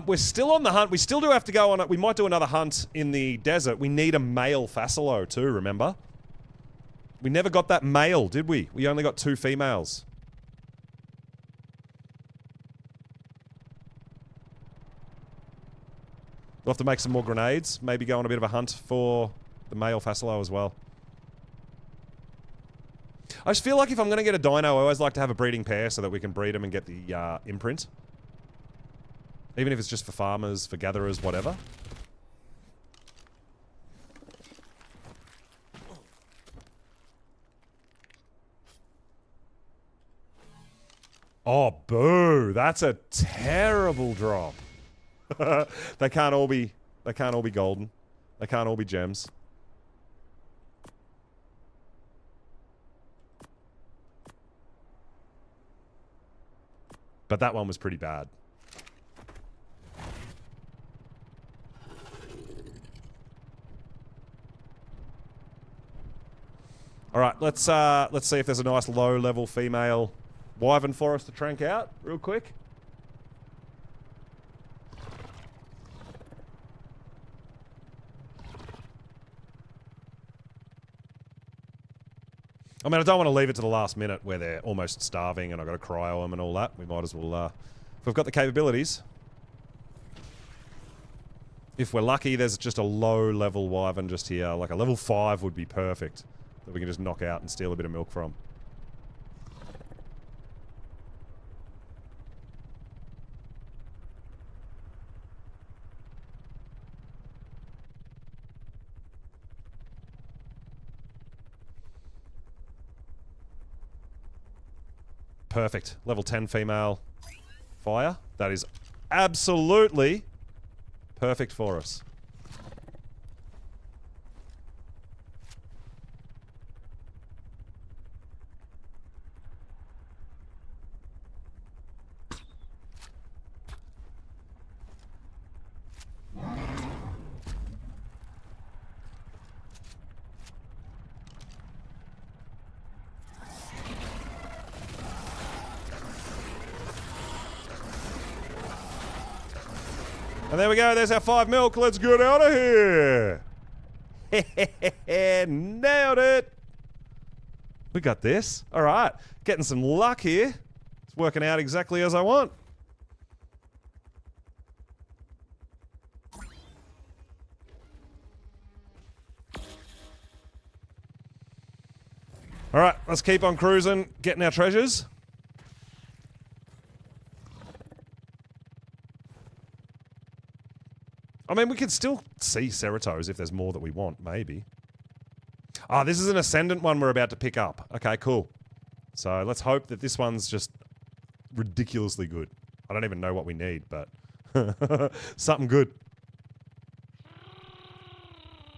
We're still on the hunt. We still do have to go on it. We might do another hunt in the desert. We need a male Facilo too, remember? We never got that male, did we? We only got 2 females. We'll have to make some more grenades. Maybe go on a bit of a hunt for the male Facilo as well. I just feel like if I'm going to get a dino, I always like to have a breeding pair so that we can breed them and get the imprint. Even if it's just for farmers, for gatherers, whatever. Oh, boo! That's a terrible drop. They can't all be golden. They can't all be gems. But that one was pretty bad. Alright, let's see if there's a nice low-level female wyvern for us to trank out real quick. I mean, I don't want to leave it to the last minute where they're almost starving and I've got to cryo them and all that. We might as well, if we've got the capabilities. If we're lucky, there's just a low-level wyvern just here. Like a level 5 would be perfect. That we can just knock out and steal a bit of milk from. Perfect. Level 10 female fire. That is absolutely perfect for us. And there we go, there's our 5 milk. Let's get out of here. Nailed it. We got this. All right, getting some luck here. It's working out exactly as I want. All right, let's keep on cruising, getting our treasures. I mean, we could still see Seratos if there's more that we want, maybe. Ah, this is an Ascendant one we're about to pick up. Okay, cool. So let's hope that this one's just ridiculously good. I don't even know what we need, but something good.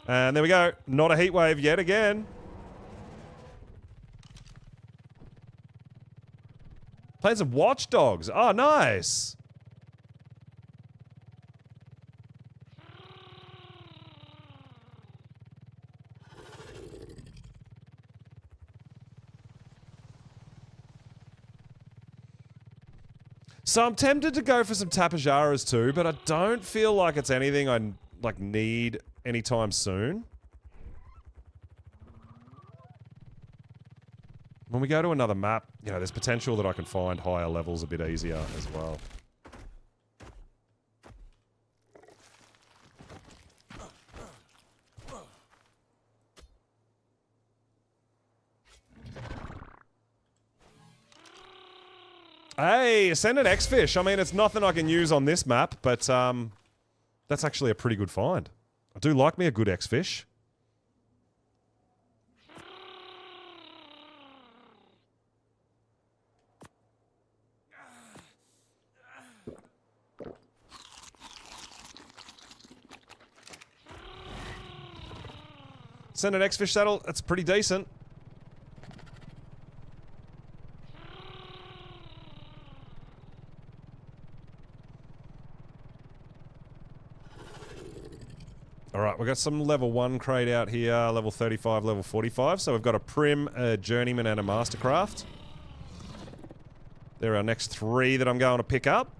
And there we go. Not a heat wave yet again. Playing some Watch Dogs. Oh, nice. So I'm tempted to go for some Tapajaras too, but I don't feel like it's anything I like need anytime soon. When we go to another map, you know, there's potential that I can find higher levels a bit easier as well. Hey, send an X-Fish. I mean, it's nothing I can use on this map, but that's actually a pretty good find. I do like me a good X-Fish. Send an X-Fish saddle. That's pretty decent. Alright, we've got some level 1 crate out here, level 35, level 45. So we've got a Prim, a Journeyman, and a Mastercraft. They're our next 3 that I'm going to pick up.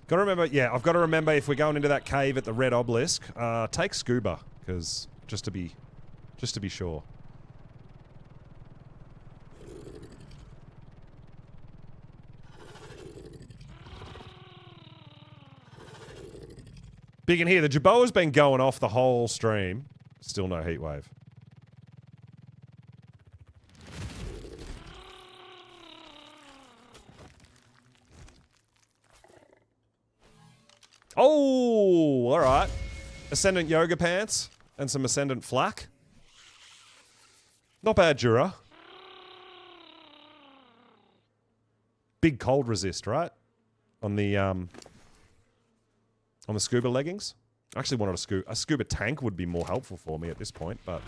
Gotta remember, yeah, I've got to remember if we're going into that cave at the Red Obelisk, take Scuba, because just to be sure. Big in here. The Jerboa's been going off the whole stream. Still no heat wave. Oh, all right. Ascendant yoga pants and some Ascendant flak. Not bad, Jura. Big cold resist, right? On the scuba leggings. I actually wanted a scuba tank would be more helpful for me at this point, but...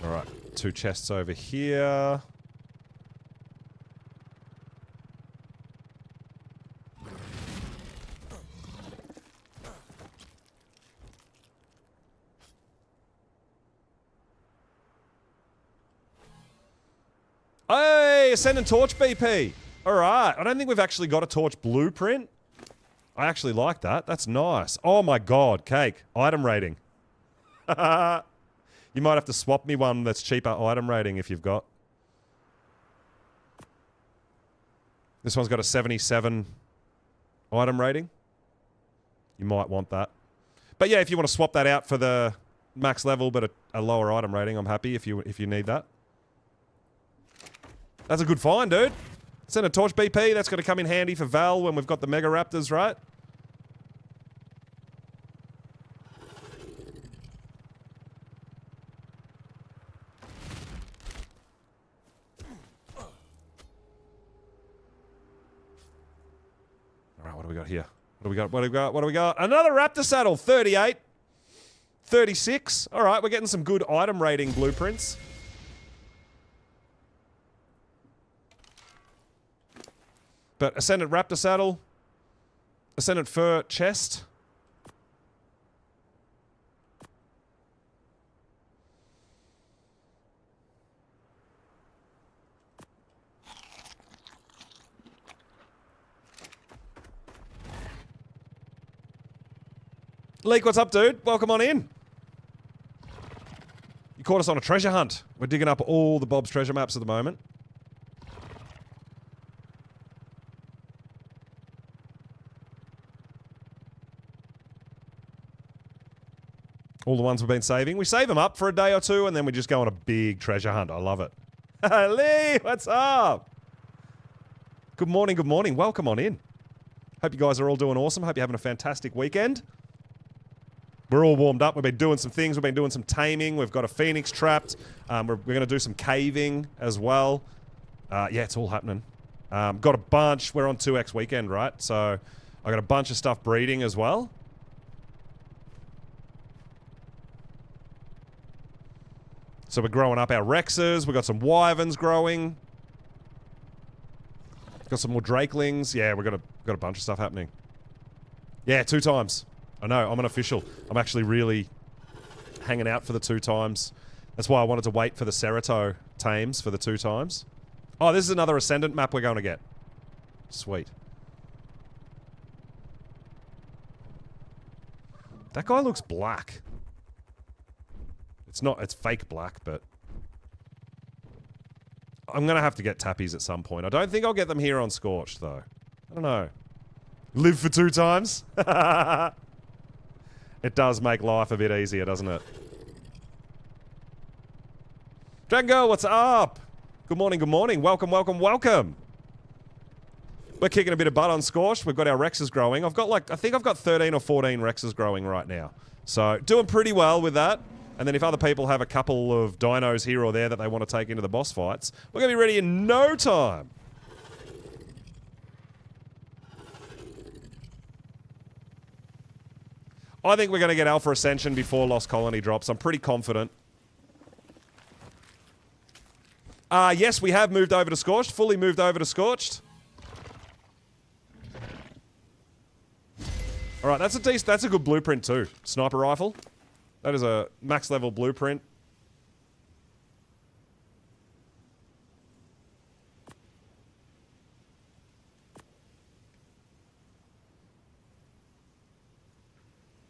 Alright, 2 chests over here. Hey, Ascendant Torch BP. Alright, I don't think we've actually got a Torch blueprint. I actually like that. That's nice. Oh my god, Cake. Item rating. You might have to swap me one that's cheaper item rating if you've got. This one's got a 77 item rating. You might want that. But yeah, if you want to swap that out for the max level but a lower item rating, I'm happy if you need that. That's a good find, dude. Send a Torch BP. That's going to come in handy for Val when we've got the Mega Raptors, right? Alright, what do we got here? What do we got? What do we got? What do we got? Another Raptor saddle. 38. 36. Alright, we're getting some good item rating blueprints. But Ascendant Raptor saddle, Ascendant Fur chest. Leek, what's up, dude? Welcome on in. You caught us on a treasure hunt. We're digging up all the Bob's treasure maps at the moment. All the ones we've been saving. We save them up for a day or two and then we just go on a big treasure hunt. I love it. Lee, what's up? Good morning, good morning. Welcome on in. Hope you guys are all doing awesome. Hope you're having a fantastic weekend. We're all warmed up. We've been doing some things. We've been doing some taming. We've got a phoenix trapped. We're going to do some caving as well. Yeah, it's all happening. Got a bunch. We're on 2x weekend, right? So I got a bunch of stuff breeding as well. So we're growing up our Rexes. We've got some Wyverns growing. Got some more Drakelings. Yeah, we've got a bunch of stuff happening. Yeah, 2 times. I know, I'm an official. I'm actually really hanging out for the 2 times. That's why I wanted to wait for the Serato tames for the 2 times. Oh, this is another Ascendant map we're going to get. Sweet. That guy looks black. It's not, it's fake black, but... I'm going to have to get tappies at some point. I don't think I'll get them here on Scorched, though. I don't know. Live for 2 times? It does make life a bit easier, doesn't it? Dragon Girl, what's up? Good morning, good morning. Welcome, welcome, welcome. We're kicking a bit of butt on Scorched. We've got our Rexes growing. I've got like, I think I've got 13 or 14 Rexes growing right now. So, doing pretty well with that. And then if other people have a couple of dinos here or there that they want to take into the boss fights, we're going to be ready in no time. I think we're going to get Alpha Ascension before Lost Colony drops. I'm pretty confident. Yes, we have moved over to Scorched. Fully moved over to Scorched. Alright, that's a good blueprint too. Sniper rifle. That is a max level blueprint.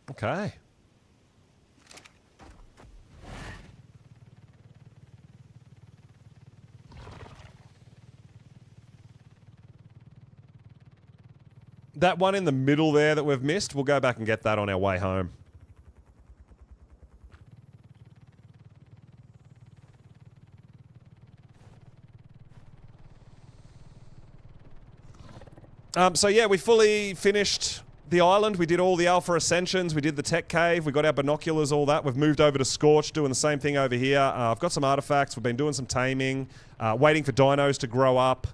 Okay. That one in the middle there that we've missed, we'll go back and get that on our way home. So yeah, we fully finished the island. We did all the Alpha Ascensions. We did the Tech Cave. We got our binoculars, all that. We've moved over to Scorched, doing the same thing over here. I've got some artifacts. We've been doing some taming, waiting for dinos to grow up.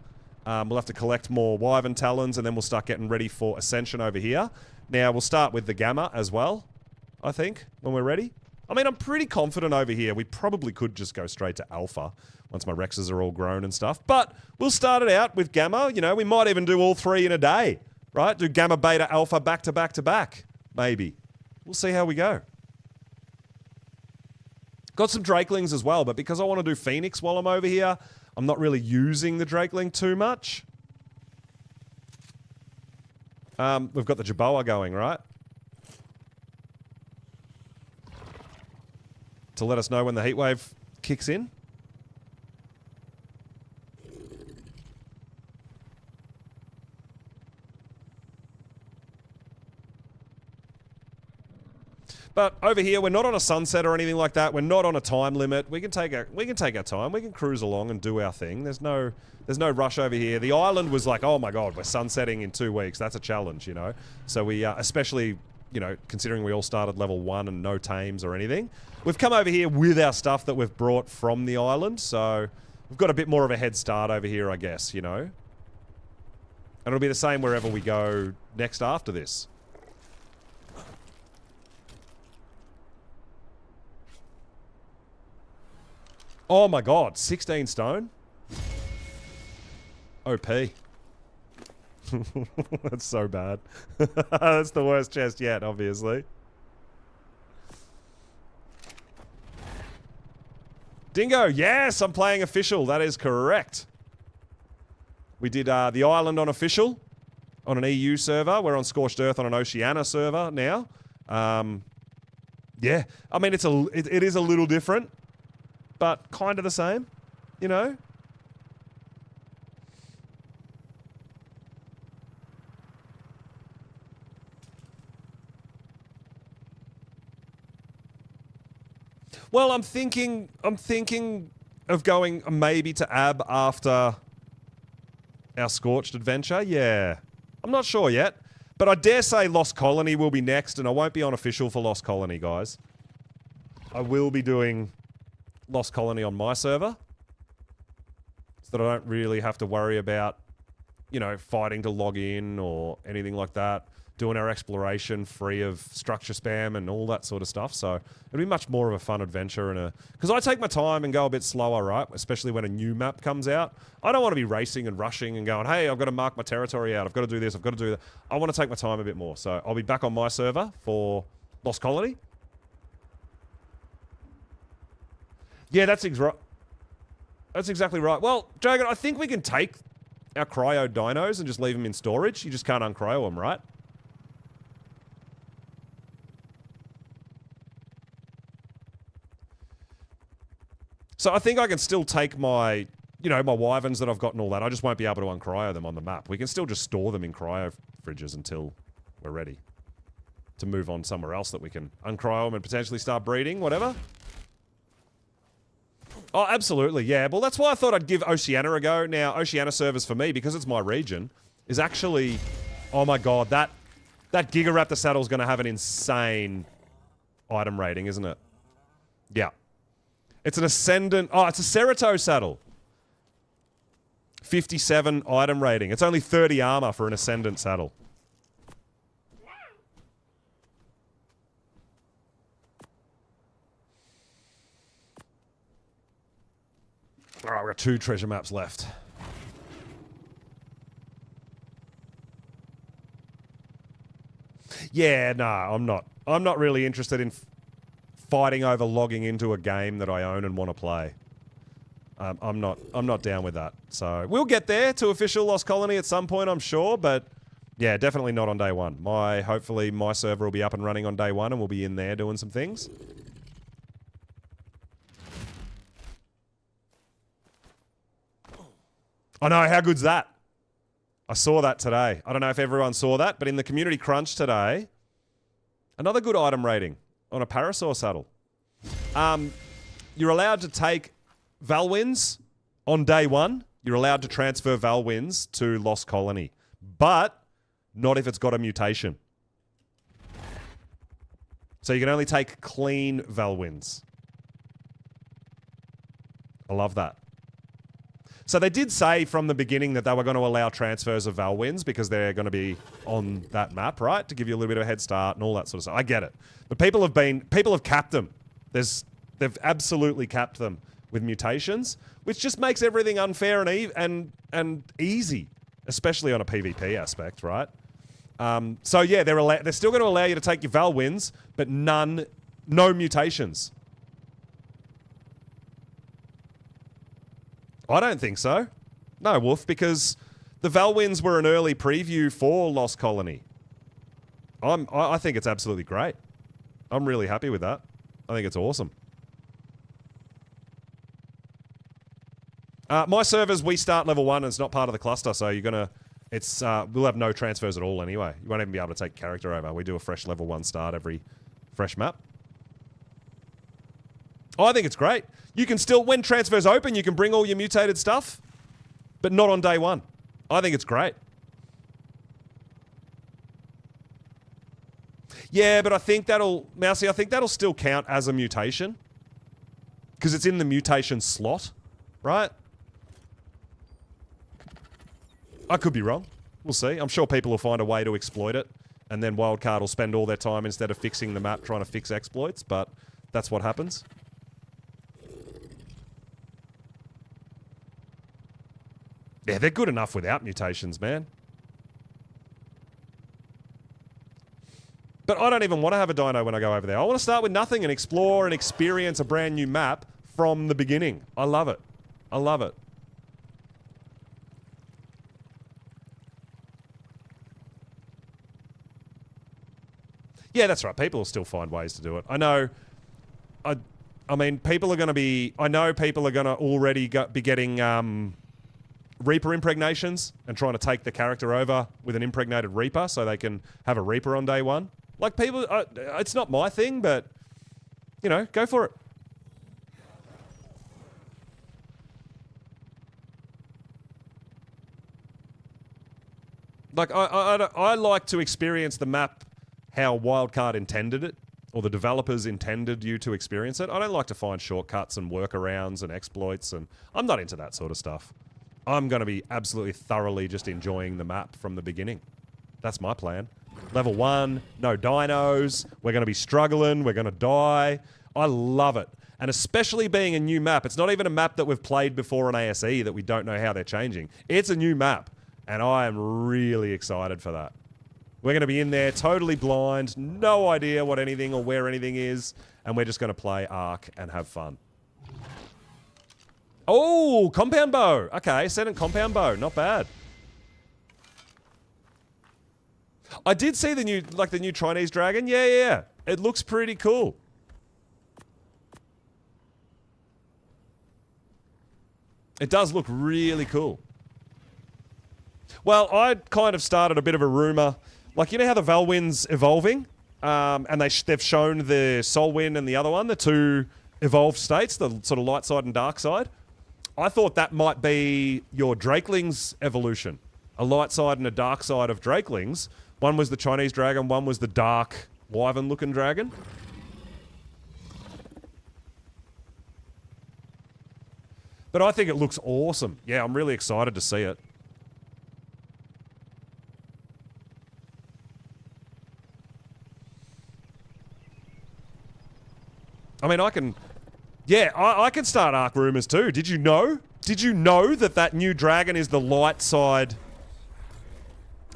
We'll have to collect more Wyvern talons, and then we'll start getting ready for Ascension over here. Now, we'll start with the Gamma as well, I think, when we're ready. I mean, I'm pretty confident over here. We probably could just go straight to Alpha once my Rexes are all grown and stuff. But we'll start it out with Gamma. You know, we might even do all 3 in a day, right? Do Gamma, Beta, Alpha back to back to back, maybe. We'll see how we go. Got some Drakelings as well, but because I want to do Phoenix while I'm over here, I'm not really using the Drakeling too much. We've got the Jerboa going, right? To let us know when the heatwave kicks in. But over here, we're not on a sunset or anything like that. We're not on a time limit. We can take our time. We can cruise along and do our thing. There's no rush over here. The island was like, oh my god, we're sunsetting in 2 weeks. That's a challenge, you know. So we, especially, you know, considering we all started level 1 and no tames or anything, we've come over here with our stuff that we've brought from the island. So we've got a bit more of a head start over here, I guess, you know. And it'll be the same wherever we go next after this. Oh my god, 16 stone? OP. That's so bad. That's the worst chest yet, obviously. Dingo, yes, I'm playing official. That is correct. We did the island on official on an EU server. We're on Scorched Earth on an Oceania server now. Yeah, I mean, it is a little different, but kind of the same, you know? Well, I'm thinking of going maybe to Ab after our Scorched adventure. Yeah. I'm not sure yet, but I dare say Lost Colony will be next, and I won't be on official for Lost Colony, guys. I will be doing Lost Colony on my server, so that I don't really have to worry about, you know, fighting to log in or anything like that. doing our exploration free of structure spam and all that sort of stuff. So it'll be much more of a fun adventure and because I take my time and go a bit slower, right? Especially when a new map comes out. I don't want to be racing and rushing and going, hey, I've got to mark my territory out. I've got to do this. I've got to do that. I want to take my time a bit more. So I'll be back on my server for Lost Colony. Yeah, that's exactly right. Well, Dragon, I think we can take our cryo dinos and just leave them in storage. You just can't uncryo them, right? So I think I can still take my, you know, my wyverns that I've got and all that. I just won't be able to uncryo them on the map. We can still just store them in cryo fridges until we're ready to move on somewhere else that we can uncryo them and potentially start breeding, whatever. Oh, absolutely, yeah. Well, that's why I thought I'd give Oceania a go. Now, Oceania servers for me, because it's my region, is actually... Oh my god, that Gigaraptor saddle is going to have an insane item rating, isn't it? Yeah. It's an Ascendant... Oh, it's a Seratos saddle. 57 item rating. It's only 30 armor for an Ascendant saddle. Alright, we've got 2 treasure maps left. Yeah, no, I'm not. I'm not really interested in fighting over logging into a game that I own and want to play. I'm not down with that. So we'll get there to official Lost Colony at some point, I'm sure, but yeah, definitely not on day one. Hopefully my server will be up and running on day one and we'll be in there doing some things. I know, how good's that? I saw that today. I don't know if everyone saw that, but in the community crunch today, another good item rating on a Parasaur saddle. You're allowed to take Valwins on day one. You're allowed to transfer Valwins to Lost Colony, but not if it's got a mutation. So you can only take clean Valwins. I love that. So they did say from the beginning that they were going to allow transfers of Valwins because they're going to be on that map, right? To give you a little bit of a head start and all that sort of stuff. I get it. But people have capped them. They've absolutely capped them with mutations, which just makes everything unfair and easy, especially on a PvP aspect, right? So yeah, they're still going to allow you to take your Valwins, but no mutations. I don't think so. No, Wolf, because the Valwins were an early preview for Lost Colony. I think it's absolutely great. I'm really happy with that. I think it's awesome. My servers, we start level 1 and it's not part of the cluster, so we'll have no transfers at all anyway. You won't even be able to take character over. We do a fresh level 1 start every fresh map. I think it's great. You can still, when transfers open, you can bring all your mutated stuff, but not on day one. I think it's great. Yeah, but I think Mousy, I think that'll still count as a mutation. Because it's in the mutation slot, right? I could be wrong. We'll see. I'm sure people will find a way to exploit it, and then Wildcard will spend all their time instead of fixing the map trying to fix exploits, but that's what happens. Yeah, they're good enough without mutations, man. But I don't even want to have a dino when I go over there. I want to start with nothing and explore and experience a brand new map from the beginning. I love it. I love it. Yeah, that's right. People will still find ways to do it. I know. I mean, people are going to be... I know people are going to already be getting... Reaper impregnations and trying to take the character over with an impregnated Reaper so they can have a Reaper on day one. Like, people... it's not my thing, but, you know, go for it. Like, I like to experience the map how Wildcard intended it, or the developers intended you to experience it. I don't like to find shortcuts and workarounds and exploits, and I'm not into that sort of stuff. I'm going to be absolutely thoroughly just enjoying the map from the beginning. That's my plan. Level 1, no dinos. We're going to be struggling. We're going to die. I love it. And especially being a new map. It's not even a map that we've played before on ASE that we don't know how they're changing. It's a new map. And I am really excited for that. We're going to be in there totally blind, no idea what anything or where anything is, and we're just going to play Ark and have fun. Oh, compound bow. Okay, Ascendant compound bow. Not bad. I did see the new Chinese dragon. Yeah. It looks pretty cool. It does look really cool. Well, I kind of started a bit of a rumor. Like, you know how the Valwyn's evolving? And they've shown the Solwyn and the other one, the two evolved states, the sort of light side and dark side. I thought that might be your Drakeling's evolution. A light side and a dark side of Drakelings. One was the Chinese dragon, one was the dark Wyvern-looking dragon. But I think it looks awesome. Yeah, I'm really excited to see it. I mean, I can... Yeah, I can start Ark rumors too. Did you know? Did you know that that new dragon is the light side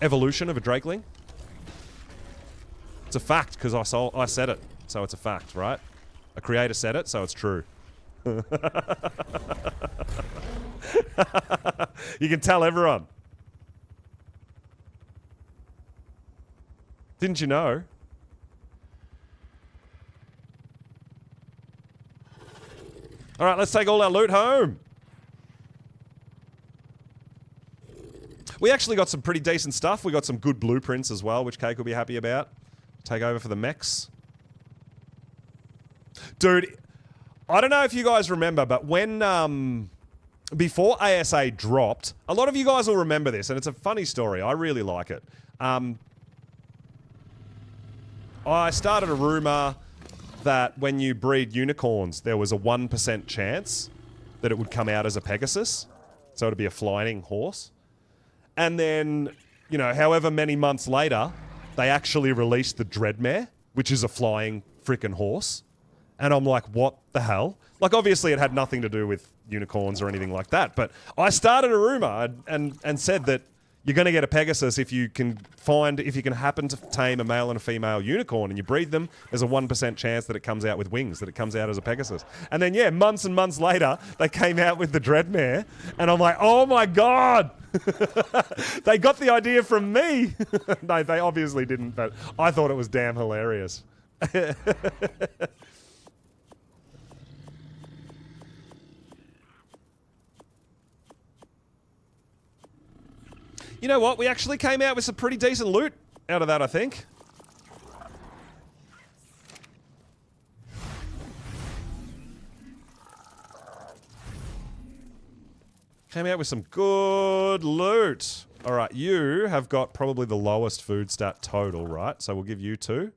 evolution of a Drakeling? It's a fact, because I said it. So it's a fact, right? A creator said it, so it's true. You can tell everyone. Didn't you know? All right, let's take all our loot home. We actually got some pretty decent stuff. We got some good blueprints as well, which Cake will be happy about. Take over for the mechs. Dude, I don't know if you guys remember, but when, before ASA dropped, a lot of you guys will remember this, and it's a funny story. I really like it. I started a rumor that when you breed unicorns, there was a 1% chance that it would come out as a Pegasus. So it'd be a flying horse. And then, you know, however many months later, they actually released the Dreadmare, which is a flying frickin' horse. And I'm like, what the hell? Like, obviously it had nothing to do with unicorns or anything like that. But I started a rumor and said that you're going to get a Pegasus if you can happen to tame a male and a female unicorn and you breed them, there's a 1% chance that it comes out with wings, that it comes out as a Pegasus. And then, yeah, months and months later, they came out with the Dreadmare, and I'm like, oh my god! They got the idea from me! No, they obviously didn't, but I thought it was damn hilarious. You know what? We actually came out with some pretty decent loot out of that, I think. Came out with some good loot. All right, you have got probably the lowest food stat total, right? So we'll give you 2.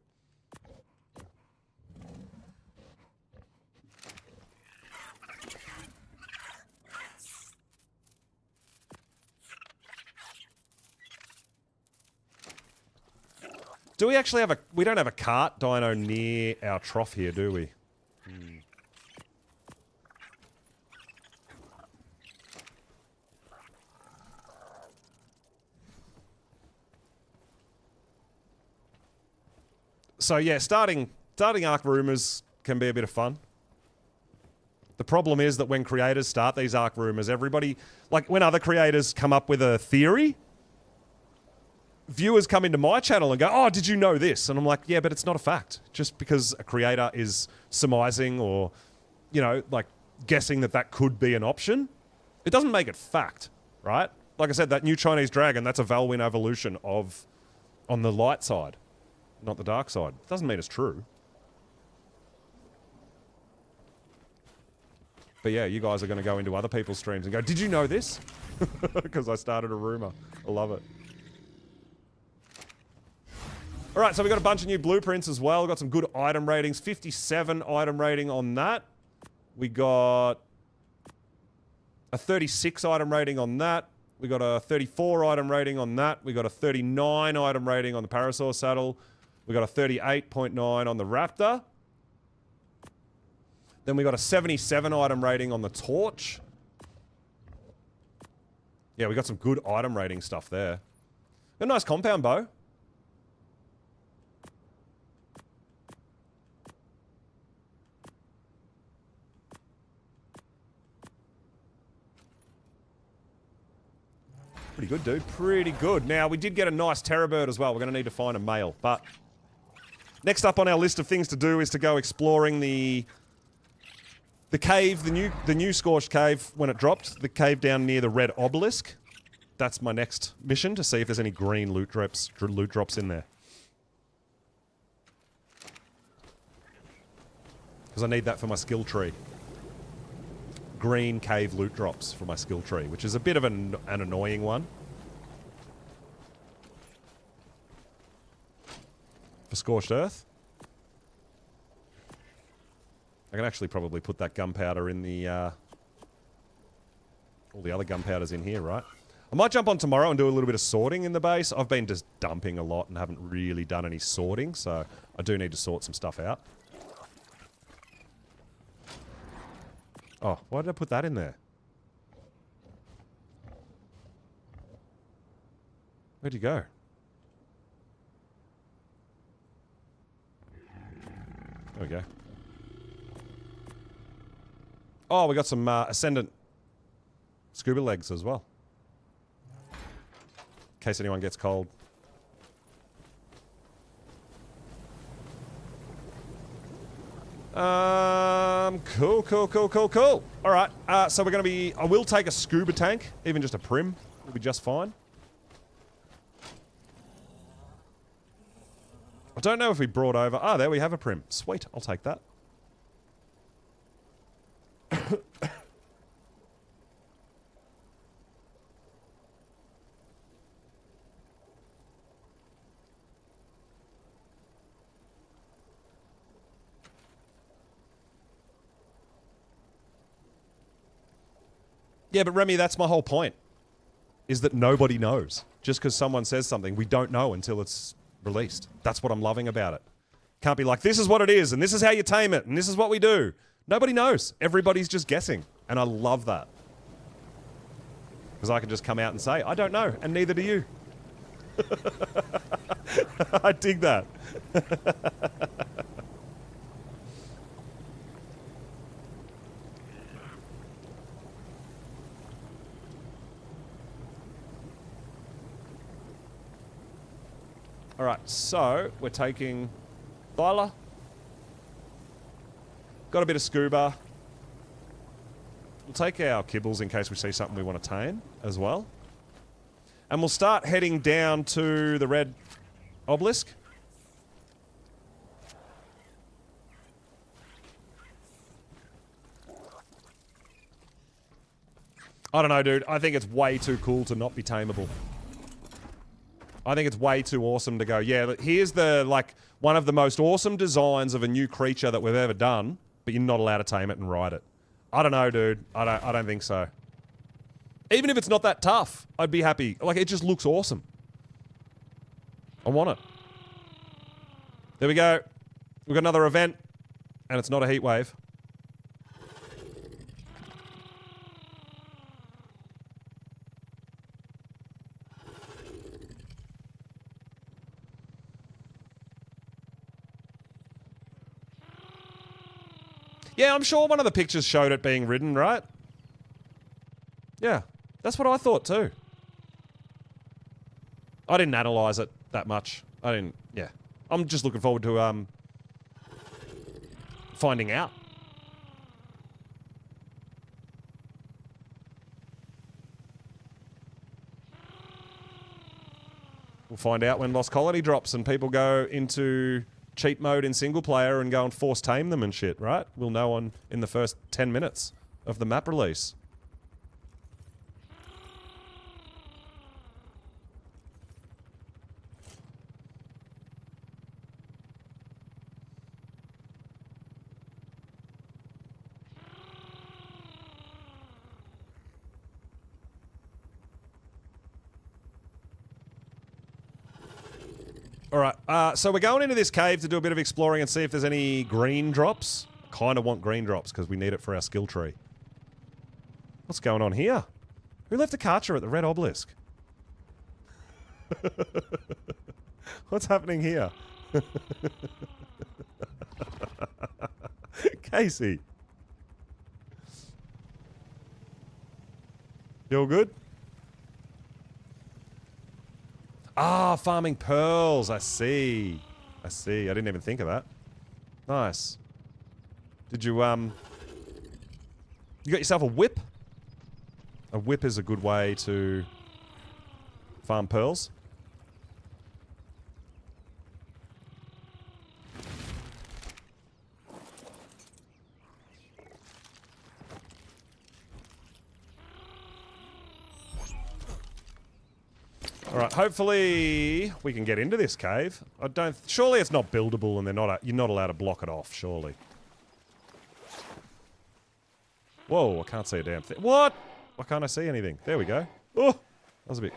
Do we actually have we don't have a cart dino near our trough here, do we? So yeah, starting Ark rumors can be a bit of fun. The problem is that when creators start these Ark rumors, everybody, like when other creators come up with a theory, viewers come into my channel and go, oh, did you know this? And I'm like, yeah, but it's not a fact. Just because a creator is surmising or, you know, like guessing that that could be an option, it doesn't make it fact, right? Like I said, that new Chinese dragon, that's a Valwyn evolution on the light side, not the dark side. It doesn't mean it's true. But yeah, you guys are going to go into other people's streams and go, did you know this? Because I started a rumor. I love it. All right, so we got a bunch of new blueprints as well. We've got some good item ratings. 57 item rating on that. We got a 36 item rating on that. We got a 34 item rating on that. We got a 39 item rating on the Parasaur saddle. We got a 38.9 on the Raptor. Then we got a 77 item rating on the Torch. Yeah, we got some good item rating stuff there. A nice compound bow. Pretty good, dude. Pretty good. Now, we did get a nice Terra bird as well. We're going to need to find a male. But next up on our list of things to do is to go exploring the cave, the new Scorched Cave when it dropped. The cave down near the red Obelisk. That's my next mission, to see if there's any green loot drops in there. Because I need that for my skill tree. Green cave loot drops for my skill tree, which is a bit of an annoying one. For Scorched Earth. I can actually probably put that gunpowder in the, all the other gunpowders in here, right? I might jump on tomorrow and do a little bit of sorting in the base. I've been just dumping a lot and haven't really done any sorting, so I do need to sort some stuff out. Oh, why did I put that in there? Where'd you go? There we go. Oh, we got some Ascendant scuba legs as well. In case anyone gets cold. Cool. Alright, so we're gonna be... I will take a scuba tank. Even just a prim will be just fine. I don't know if we brought over... Ah, there we have a prim. Sweet, I'll take that. Yeah, but Remy, that's my whole point. Is that nobody knows. Just because someone says something, we don't know until it's released. That's what I'm loving about it. Can't be like, this is what it is, and this is how you tame it, and this is what we do. Nobody knows. Everybody's just guessing. And I love that. Because I can just come out and say, I don't know, and neither do you. I dig that. Alright, so we're taking Thyla. Got a bit of scuba. We'll take our kibbles in case we see something we want to tame as well. And we'll start heading down to the red obelisk. I don't know, dude. I think it's way too cool to not be tameable. I think it's way too awesome to go, yeah, here's the, like, one of the most awesome designs of a new creature that we've ever done, but you're not allowed to tame it and ride it. I don't know, dude. I don't think so. Even if it's not that tough, I'd be happy. Like, it just looks awesome. I want it. There we go. We've got another event, and it's not a heat wave. Yeah, I'm sure one of the pictures showed it being ridden, right? Yeah, that's what I thought too. I didn't analyze it that much. I didn't, yeah. I'm just looking forward to, finding out. We'll find out when Lost Colony drops and people go into cheat mode in single player and go and force tame them and shit, right? We'll know in the first 10 minutes of the map release. All right, so we're going into this cave to do a bit of exploring and see if there's any green drops. Kind of want green drops because we need it for our skill tree. What's going on here? Who left a Karcher at the red obelisk? What's happening here? Casey. You all good? Ah, farming pearls. I see. I see. I didn't even think of that. Nice. Did you, you got yourself a whip? A whip is a good way to farm pearls. Alright, hopefully we can get into this cave. I don't... Surely it's not buildable and you're not allowed to block it off, surely. Whoa, I can't see a damn thing. What? Why can't I see anything? There we go. Oh! That was a bit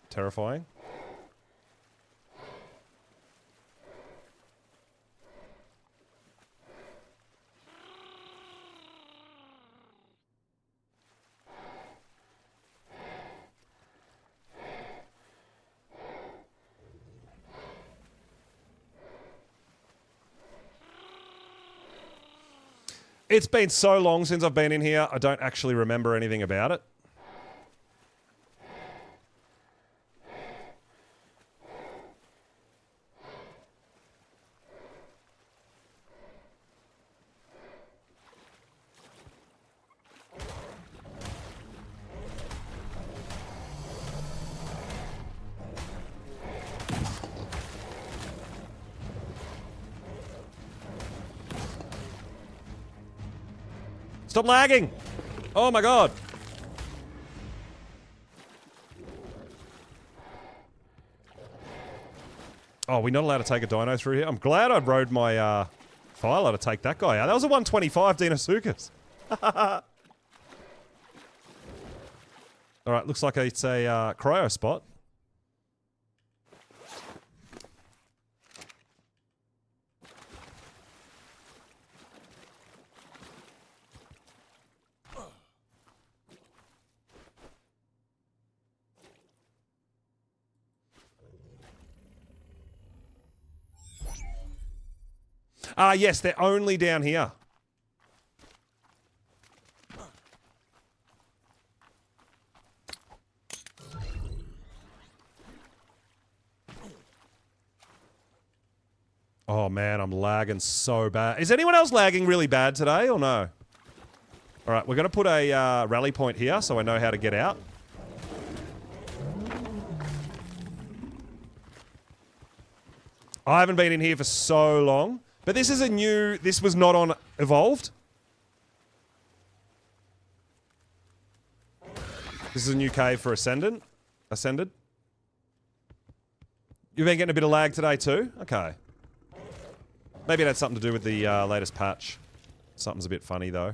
terrifying. It's been so long since I've been in here, I don't actually remember anything about it. Stop lagging! Oh my god! Oh, we're not allowed to take a dino through here? I'm glad I rode my filer to take that guy out. That was a 125 Deinosuchus. Alright, looks like it's a cryo spot. Ah, yes, they're only down here. Oh man, I'm lagging so bad. Is anyone else lagging really bad today or no? Alright, we're going to put a rally point here so I know how to get out. I haven't been in here for so long. But this is a new... This was not on Evolved. This is a new cave for Ascended. You've been getting a bit of lag today too? Okay. Maybe it had something to do with the latest patch. Something's a bit funny though.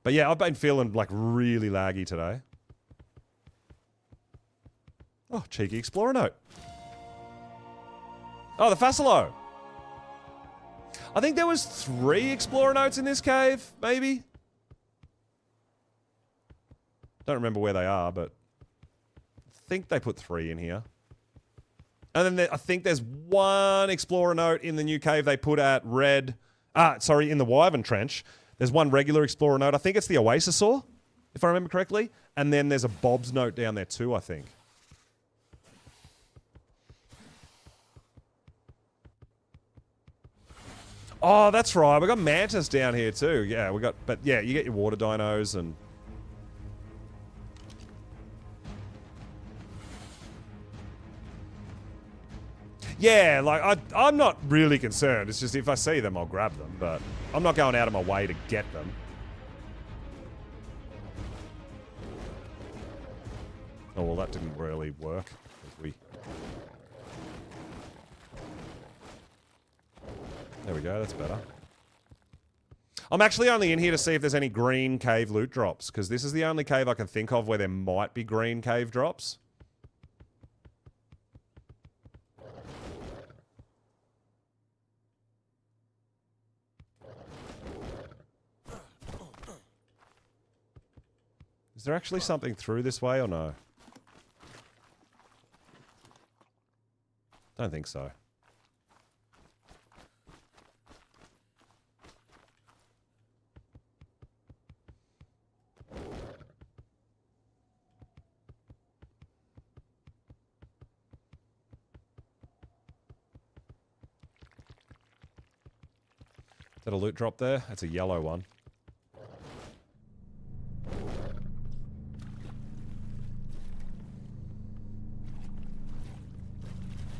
But yeah, I've been feeling like really laggy today. Oh, cheeky Explorer note. Oh, the Fassalo. I think there was 3 Explorer notes in this cave, maybe? Don't remember where they are, but I think they put 3 in here. And then I think there's 1 Explorer note in the new cave they put at Red... in the Wyvern Trench. There's 1 regular Explorer note. I think it's the Oasisaur, if I remember correctly. And then there's a Bob's note down there too, I think. Oh, that's right. We got mantis down here too. Yeah, we got... But yeah, you get your water dinos and... Yeah, like, I'm not really concerned. It's just if I see them, I'll grab them. But I'm not going out of my way to get them. Oh, well, that didn't really work. There we go, that's better. I'm actually only in here to see if there's any green cave loot drops, because this is the only cave I can think of where there might be green cave drops. Is there actually something through this way or no? Don't think so. Is that a loot drop there? That's a yellow one.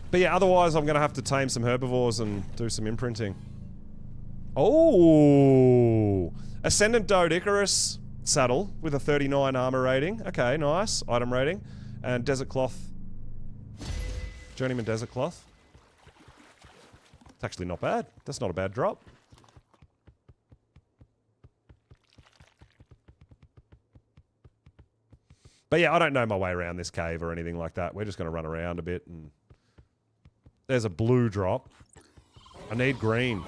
But yeah, otherwise I'm going to have to tame some herbivores and do some imprinting. Oh! Ascendant Doedicarus saddle with a 39 armor rating. Okay, nice. Item rating. And desert cloth. Journeyman desert cloth. It's actually not bad. That's not a bad drop. But yeah, I don't know my way around this cave or anything like that. We're just going to run around a bit and... There's a blue drop. I need green.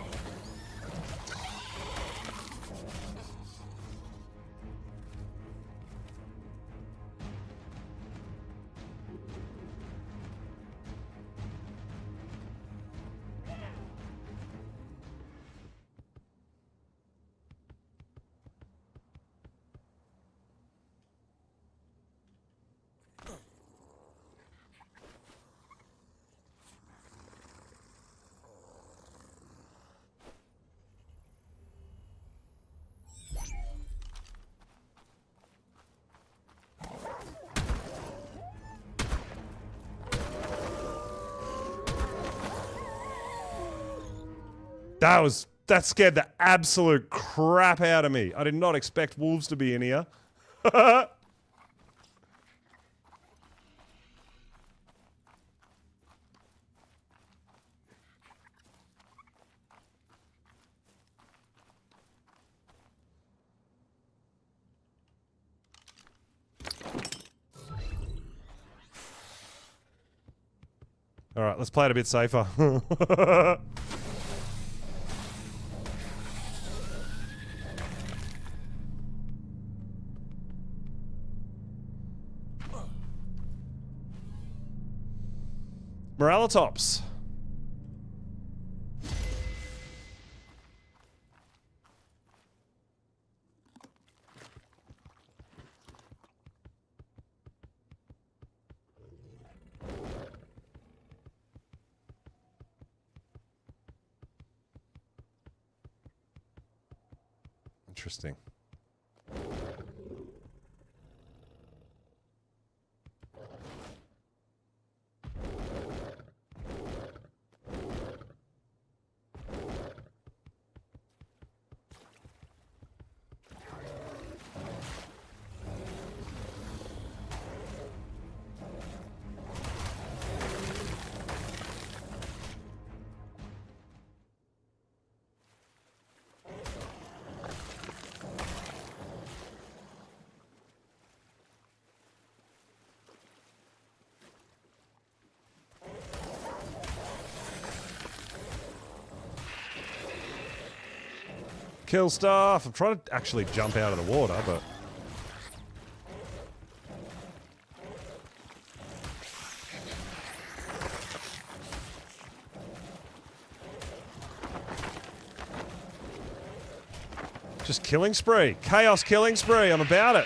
That scared the absolute crap out of me. I did not expect wolves to be in here. Alright, let's play it a bit safer. Moralitops. Interesting. Kill stuff. I'm trying to actually jump out of the water, but... Just killing spree. Chaos killing spree. I'm about it.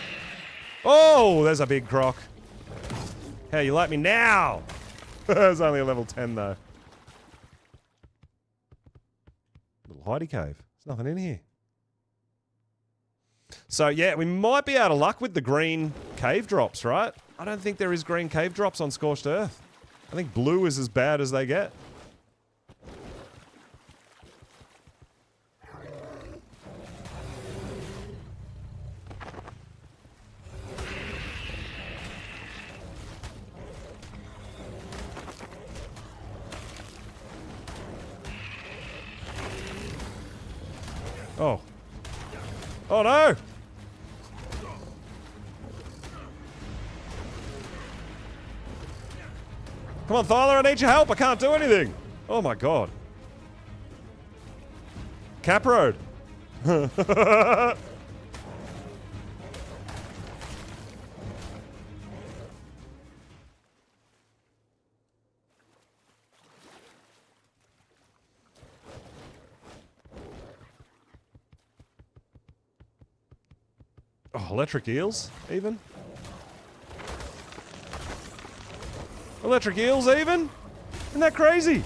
Oh, there's a big croc. How you like me now? It's only a level 10 though. Little hidey cave. There's nothing in here. So yeah, we might be out of luck with the green cave drops, right? I don't think there is green cave drops on Scorched Earth. I think blue is as bad as they get. Oh. Oh no! Come on, Thyler, I need your help. I can't do anything. Oh my god. Cap Road. Oh, electric eels, even? Electric eels, even? Isn't that crazy?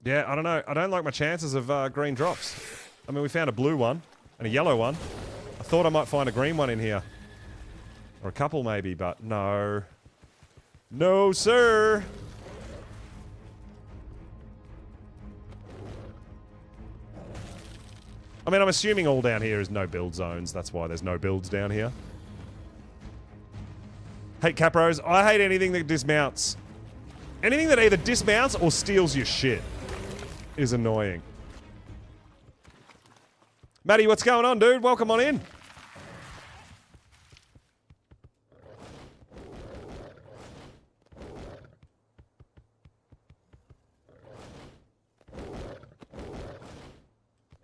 Yeah, I don't know. I don't like my chances of green drops. I mean, we found a blue one and a yellow one. I thought I might find a green one in here. Or a couple maybe, but no. No, sir! I mean, I'm assuming all down here is no build zones. That's why there's no builds down here. Hate Capros. I hate anything that dismounts. Anything that either dismounts or steals your shit is annoying. Matty, what's going on, dude? Welcome on in.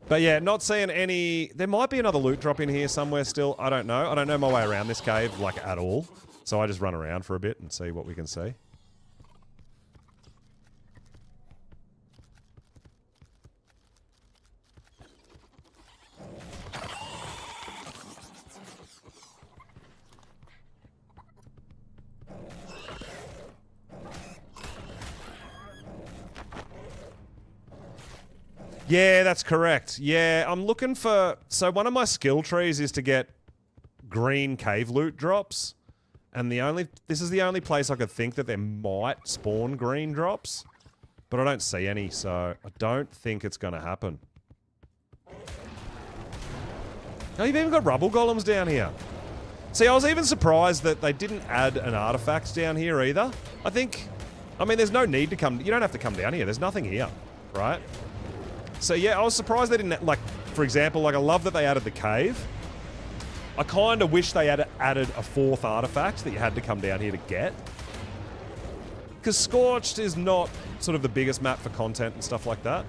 But yeah, not seeing any... There might be another loot drop in here somewhere still. I don't know. I don't know my way around this cave, like, at all. So I just run around for a bit and see what we can see. Yeah, that's correct. Yeah, I'm looking for... So one of my skill trees is to get green cave loot drops. And this is the only place I could think that there might spawn green drops. But I don't see any, so I don't think it's going to happen. Oh, you've even got rubble golems down here. See, I was even surprised that they didn't add an artifact down here either. I mean, there's no need to come... You don't have to come down here. There's nothing here, right? So yeah, I was surprised they didn't, like, for example, like, I love that they added the cave. I kind of wish they had added a fourth artifact that you had to come down here to get. Because Scorched is not sort of the biggest map for content and stuff like that.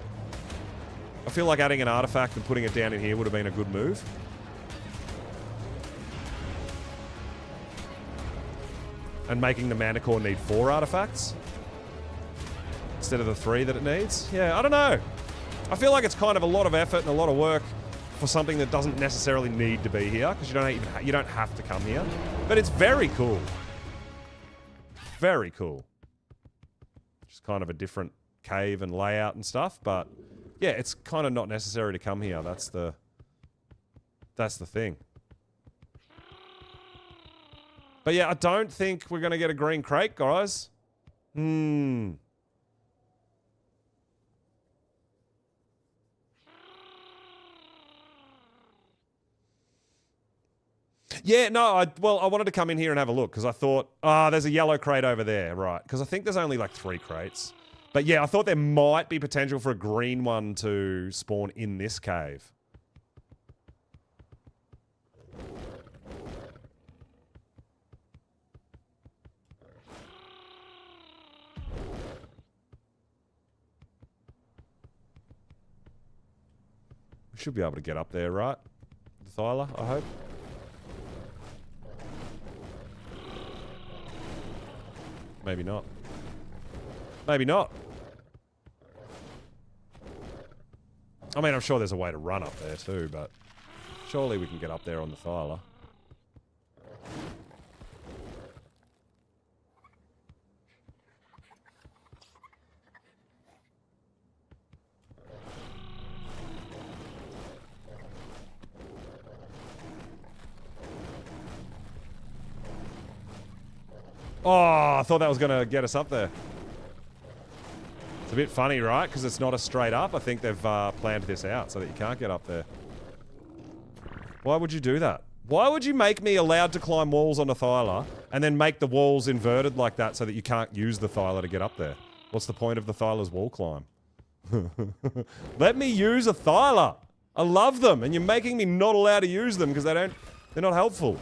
I feel like adding an artifact and putting it down in here would have been a good move. And making the Mana Core need 4 artifacts instead of the 3 that it needs. Yeah, I don't know. I feel like it's kind of a lot of effort and a lot of work for something that doesn't necessarily need to be here, because you don't have to come here. But it's very cool. Very cool. Just kind of a different cave and layout and stuff, but yeah, it's kind of not necessary to come here. That's the thing. But yeah, I don't think we're going to get a green crate, guys. Yeah, no, I wanted to come in here and have a look, because I thought, there's a yellow crate over there, right? Because I think there's only like 3 crates. But yeah, I thought there might be potential for a green one to spawn in this cave. We should be able to get up there, right? The Thyla, I hope. Maybe not. Maybe not. I mean, I'm sure there's a way to run up there too, but surely we can get up there on the Thyla. Oh, I thought that was going to get us up there. It's a bit funny, right? Because it's not a straight up. I think they've planned this out so that you can't get up there. Why would you do that? Why would you make me allowed to climb walls on a Thyla and then make the walls inverted like that so that you can't use the Thyla to get up there? What's the point of the Thyla's wall climb? Let me use a Thyla. I love them, and you're making me not allowed to use them because they're not helpful.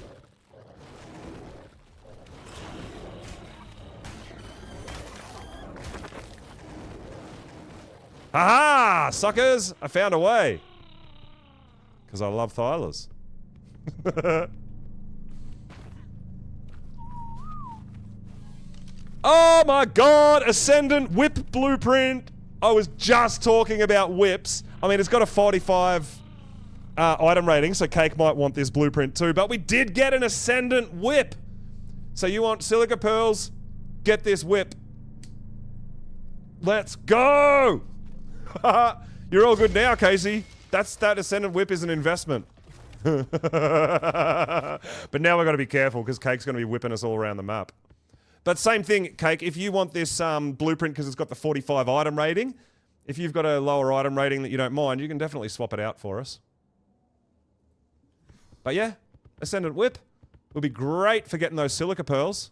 Aha! Suckers! I found a way. Because I love Thylers. Oh my god! Ascendant Whip Blueprint! I was just talking about whips. I mean, it's got a 45 item rating, so Cake might want this blueprint too. But we did get an Ascendant Whip! So you want silica pearls? Get this whip. Let's go! You're all good now, Casey. That Ascendant Whip is an investment. But now we've got to be careful because Cake's going to be whipping us all around the map. But same thing, Cake. If you want this blueprint because it's got the 45 item rating, if you've got a lower item rating that you don't mind, you can definitely swap it out for us. But yeah, Ascendant Whip will be great for getting those silica pearls.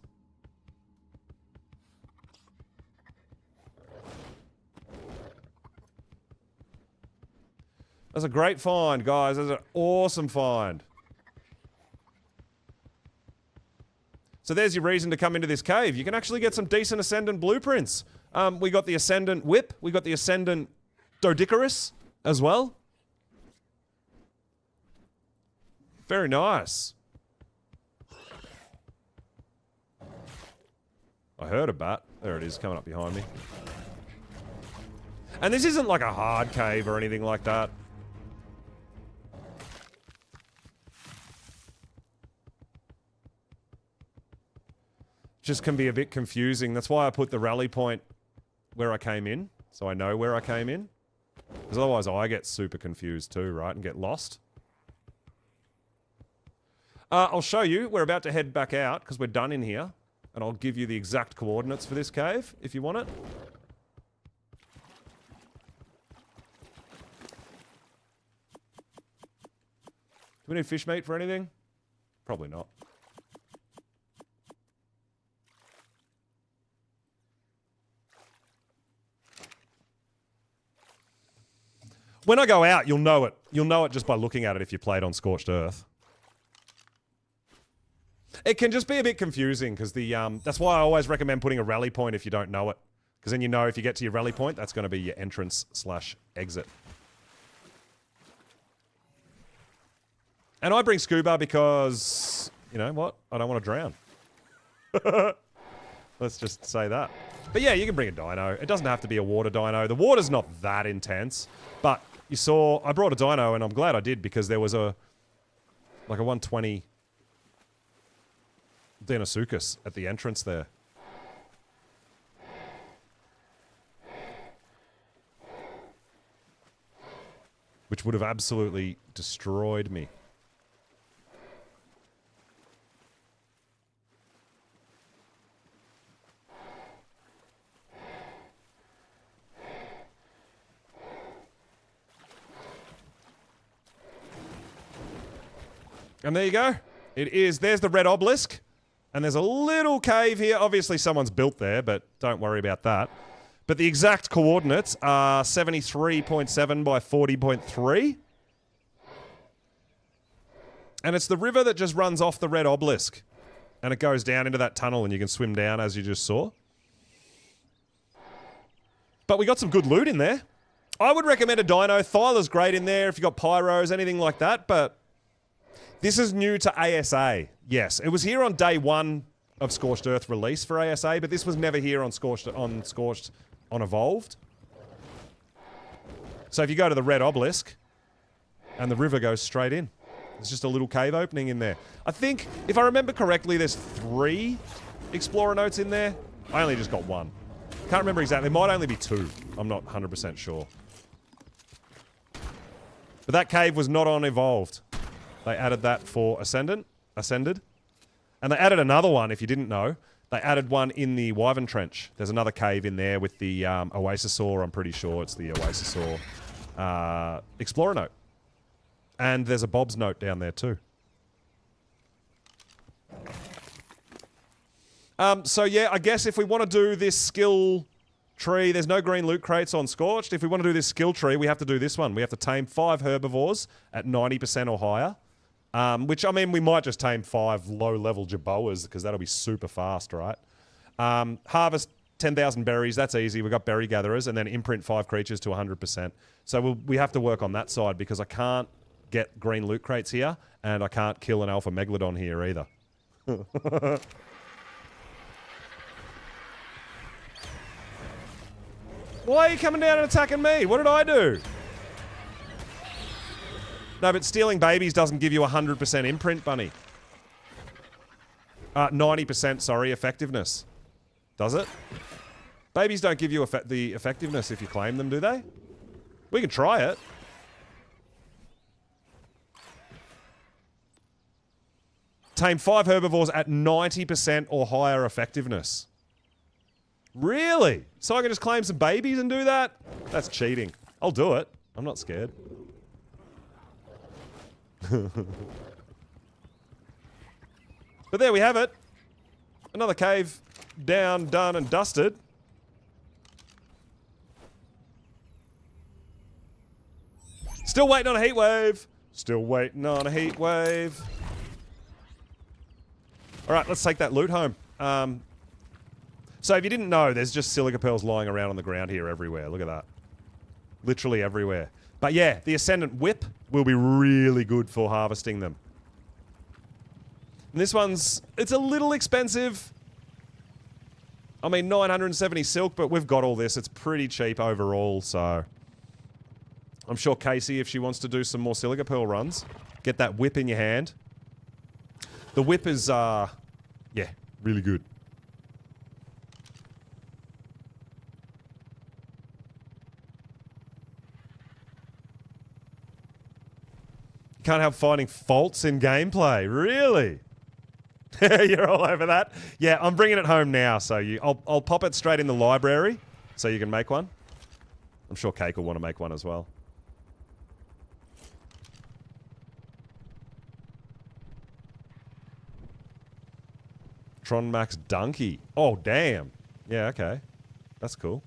That's a great find, guys. That's an awesome find. So there's your reason to come into this cave. You can actually get some decent Ascendant blueprints. We got the Ascendant Whip. We got the Ascendant Doedicurus as well. Very nice. I heard a bat. There it is, coming up behind me. And this isn't like a hard cave or anything like that. Just can be a bit confusing. That's why I put the rally point where I came in, so I know where I came in. Because otherwise I get super confused too, right, and get lost. I'll show you. We're about to head back out because we're done in here. And I'll give you the exact coordinates for this cave, if you want it. Do we need fish meat for anything? Probably not. When I go out, you'll know it. You'll know it just by looking at it if you played on Scorched Earth. It can just be a bit confusing because the that's why I always recommend putting a rally point if you don't know it. Because then you know if you get to your rally point, that's going to be your entrance/exit. And I bring scuba because, you know what? I don't want to drown. Let's just say that. But yeah, you can bring a dino. It doesn't have to be a water dino. The water's not that intense. But you saw, I brought a dino and I'm glad I did because there was like a 120 Deinosuchus at the entrance there. Which would have absolutely destroyed me. And there you go. It is. There's the red obelisk. And there's a little cave here. Obviously, someone's built there, but don't worry about that. But the exact coordinates are 73.7 by 40.3. And it's the river that just runs off the red obelisk. And it goes down into that tunnel and you can swim down as you just saw. But we got some good loot in there. I would recommend a dino. Thyla's great in there if you got pyros, anything like that, but this is new to ASA. Yes, it was here on day 1 of Scorched Earth release for ASA, but this was never here on Scorched on Evolved. So if you go to the red obelisk, and the river goes straight in. There's just a little cave opening in there. I think, if I remember correctly, there's 3 Explorer notes in there. I only just got 1. Can't remember exactly. There might only be 2. I'm not 100% sure. But that cave was not on Evolved. They added that for Ascended. And they added another one, if you didn't know. They added one in the Wyvern Trench. There's another cave in there with the Oasisaur. I'm pretty sure it's the Oasisaur Explorer note. And there's a Bob's note down there too. So yeah, I guess if we want to do this skill tree, there's no green loot crates on Scorched. If we want to do this skill tree, we have to do this one. We have to tame 5 herbivores at 90% or higher. Which, I mean, we might just tame 5 low-level Jaboas because that'll be super fast, right? Harvest 10,000 berries, that's easy. We've got berry gatherers, and then imprint 5 creatures to 100%. So we have to work on that side because I can't get green loot crates here, and I can't kill an alpha megalodon here either. Why are you coming down and attacking me? What did I do? No, but stealing babies doesn't give you 100% imprint, bunny. 90%, sorry, effectiveness. Does it? Babies don't give you the effectiveness if you claim them, do they? We can try it. Tame 5 herbivores at 90% or higher effectiveness. Really? So I can just claim some babies and do that? That's cheating. I'll do it. I'm not scared. But there we have it. Another cave down, done, and dusted. Still waiting on a heat wave. Still waiting on a heat wave. Alright, let's take that loot home. So if you didn't know, there's just silica pearls lying around on the ground here everywhere. Look at that. Literally everywhere. But yeah, the Ascendant Whip will be really good for harvesting them. And this one's... it's a little expensive. I mean, 970 silk, but we've got all this. It's pretty cheap overall, so... I'm sure Casey, if she wants to do some more silica pearl runs, get that whip in your hand. The whip is, yeah, really good. Can't help finding faults in gameplay. Really? You're all over that? Yeah, I'm bringing it home now, so I'll pop it straight in the library so you can make one. I'm sure Cake will want to make one as well. Tron Max Donkey. Oh, damn. Yeah, okay. That's cool.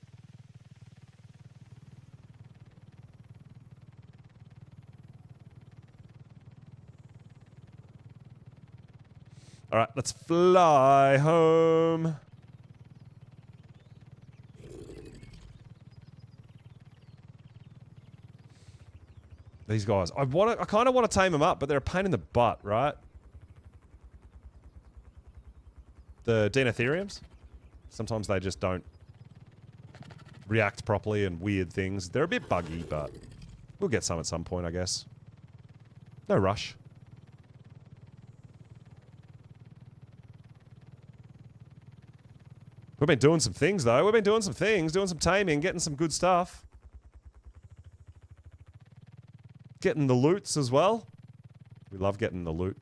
Alright, let's fly home. These guys. I kind of want to tame them up, but they're a pain in the butt, right? The Deinotheriums. Sometimes they just don't react properly and weird things. They're a bit buggy, but we'll get some at some point, I guess. No rush. We've been doing some things, though. We've been doing some things, doing some taming, getting some good stuff. Getting the loots as well. We love getting the loot.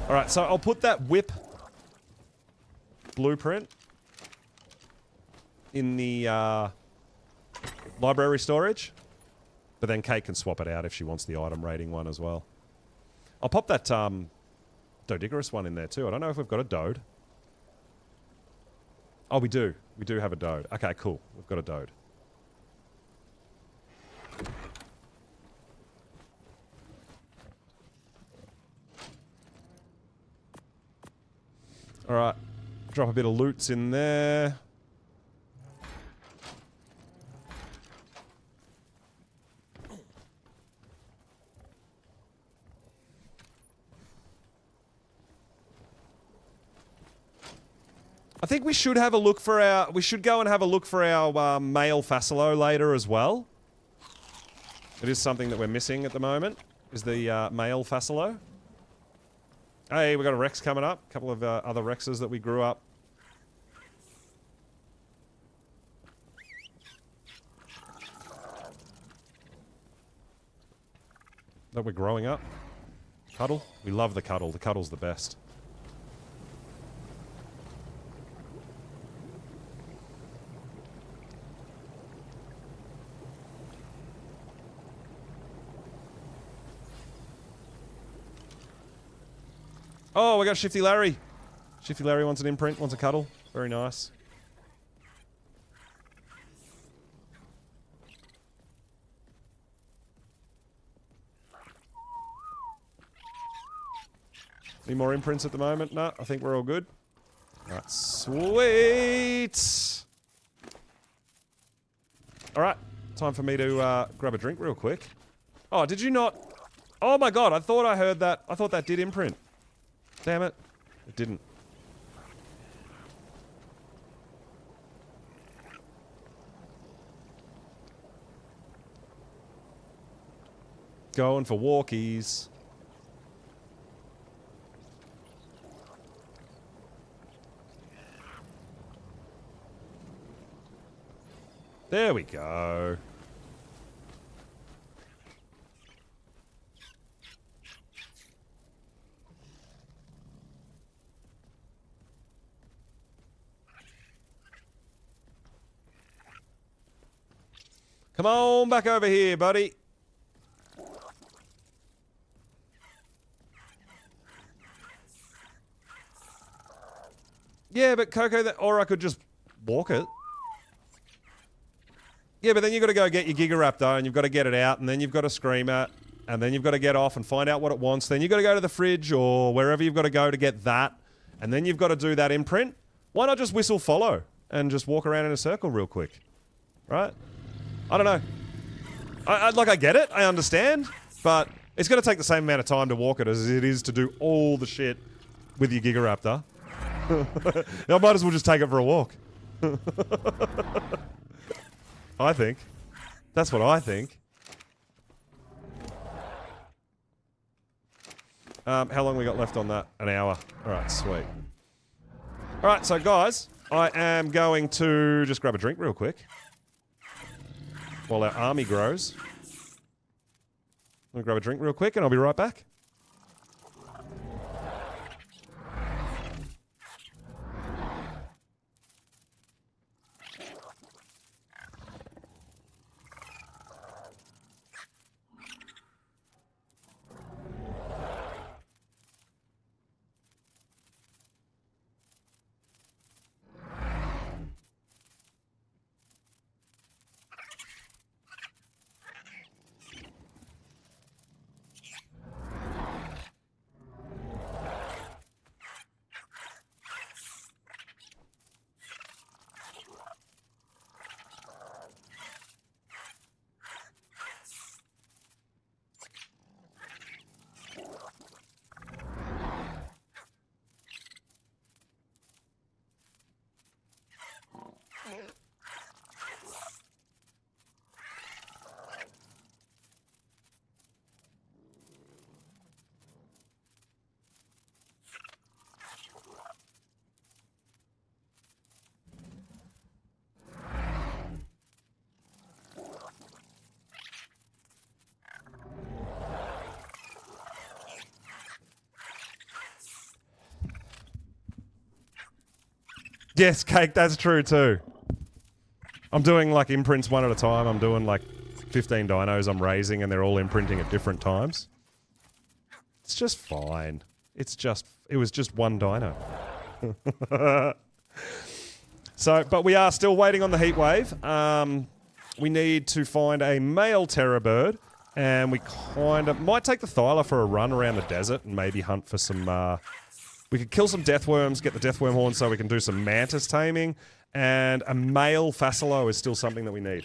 Alright, so I'll put that whip blueprint in the library storage. But then Kate can swap it out if she wants the item rating one as well. I'll pop that Dodigerous one in there too. I don't know if we've got a Dode. Oh, we do. We do have a Dode. Okay, cool. We've got a Dode. Alright. Drop a bit of loots in there. I think we should have a look for our... we should go and have a look for our male Fassalo later as well. It is something that we're missing at the moment, is the male Fassalo. Hey, we got a Rex coming up. A couple of other Rexes that we grew up. That we're growing up. Cuddle. We love the cuddle. The cuddle's the best. Oh, we got Shifty Larry. Shifty Larry wants an imprint, wants a cuddle. Very nice. Any more imprints at the moment? No, I think we're all good. Alright, sweet! Alright, time for me to grab a drink real quick. Oh, did you not? Oh my god, I thought I heard that. I thought that did imprint. Damn it. It didn't. Going for walkies. There we go. Come on back over here, buddy. Yeah, but Coco, or I could just walk it. Yeah, but then you've got to go get your Gigaraptor, and you've got to get it out, and then you've got to scream at, and then you've got to get off and find out what it wants. Then you've got to go to the fridge or wherever you've got to go to get that, and then you've got to do that imprint. Why not just whistle follow and just walk around in a circle real quick? Right? I don't know. I get it. I understand. But it's going to take the same amount of time to walk it as it is to do all the shit with your Gigaraptor. I might as well just take it for a walk. I think. That's what I think. How long we got left on that? An hour. Alright, sweet. Alright, so guys, I am going to just grab a drink real quick. While our army grows. I'm going to grab a drink real quick and I'll be right back. Yes, Cake, that's true too. I'm doing like imprints one at a time. I'm doing like 15 dinos I'm raising and they're all imprinting at different times. It's just fine. It was just one dino. So, but we are still waiting on the heat wave. We need to find a male Terra bird and we kind of might take the Thyla for a run around the desert and maybe hunt for some, we could kill some deathworms, get the deathworm horn so we can do some mantis taming, and a male Facilo is still something that we need.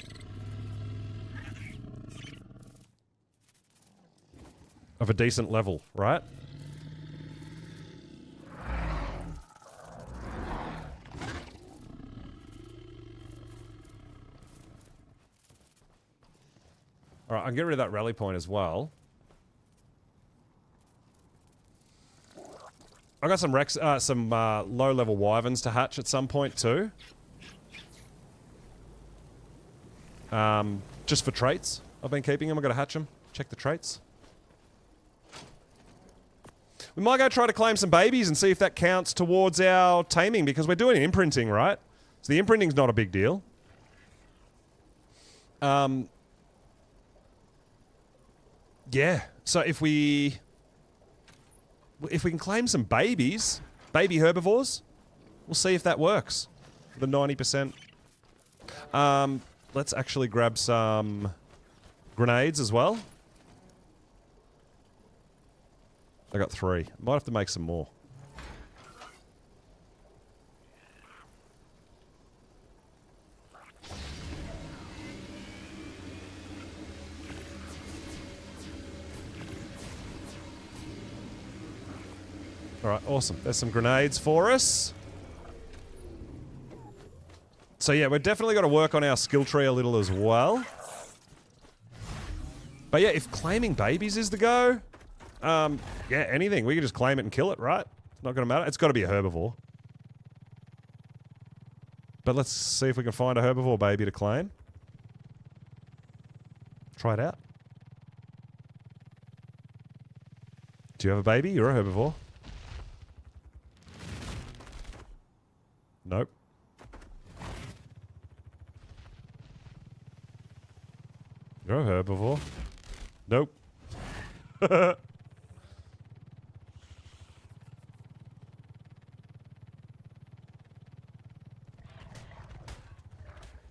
Of a decent level, right? Alright, I'll get rid of that rally point as well. I got some low-level wyverns to hatch at some point too. Just for traits. I've been keeping them. I've got to hatch them. Check the traits. We might go try to claim some babies and see if that counts towards our taming because we're doing imprinting, right? So the imprinting's not a big deal. Yeah. So if we can claim some babies, baby herbivores, we'll see if that works. The 90%. Let's actually grab some grenades as well. I got 3. Might have to make some more. Alright, awesome. There's some grenades for us. So yeah, we've definitely got to work on our skill tree a little as well. But yeah, if claiming babies is the go, yeah, anything. We can just claim it and kill it, right? It's not going to matter. It's got to be a herbivore. But let's see if we can find a herbivore baby to claim. Try it out. Do you have a baby? You're a herbivore. Nope. You're a herbivore. Nope.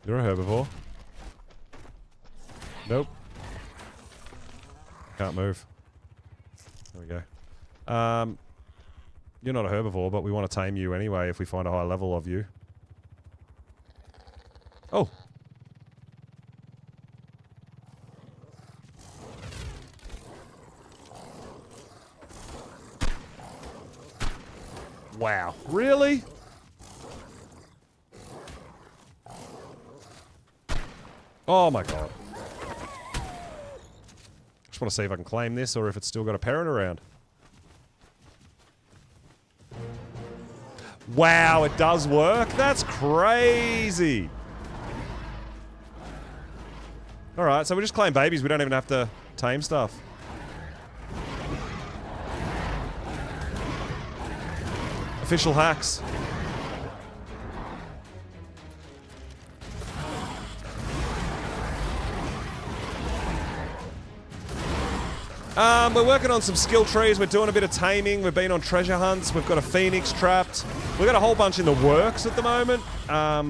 You're a herbivore. Nope. Can't move. There we go. You're not a herbivore, but we want to tame you anyway if we find a high level of you. Oh. Wow. Really? Oh my god. Just want to see if I can claim this or if it's still got a parent around. Wow, it does work? That's crazy. Alright, so we just claim babies. We don't even have to tame stuff. Official hacks. We're working on some skill trees. We're doing a bit of taming. We've been on treasure hunts. We've got a phoenix trapped. We've got a whole bunch in the works at the moment. Yeah,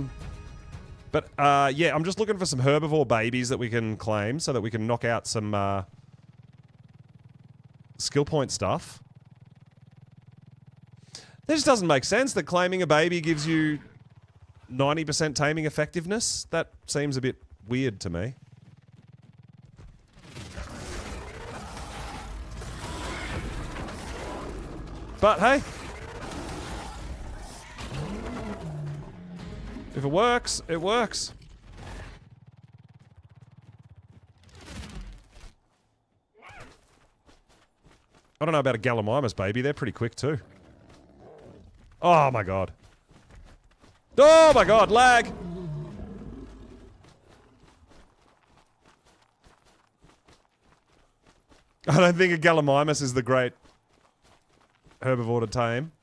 I'm just looking for some herbivore babies that we can claim so that we can knock out some skill point stuff. That just doesn't make sense that claiming a baby gives you 90% taming effectiveness. That seems a bit weird to me. But hey, if it works, it works. I don't know about a Gallimimus baby, they're pretty quick too. Oh my god. Oh my god, lag! I don't think a Gallimimus is the great herbivore to tame.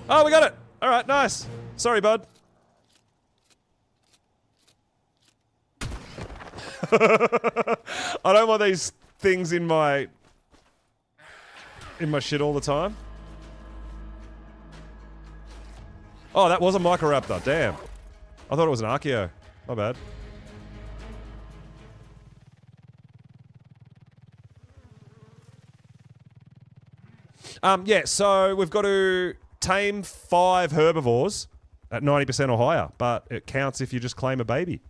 Oh, we got it! Alright, nice. Sorry, bud. I don't want these things in my shit all the time. Oh, that was a Microraptor. Damn. I thought it was an Archeo. My bad. Yeah, so we've got to tame 5 herbivores at 90% or higher, but it counts if you just claim a baby.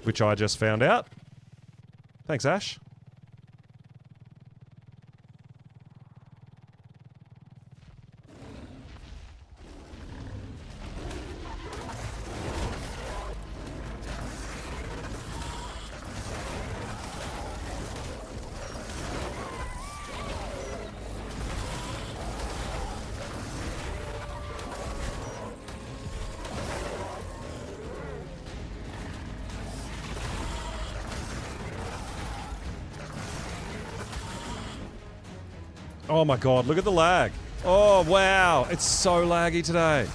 Which I just found out. Thanks, Ash. Oh my god, look at the lag. Oh wow, it's so laggy today.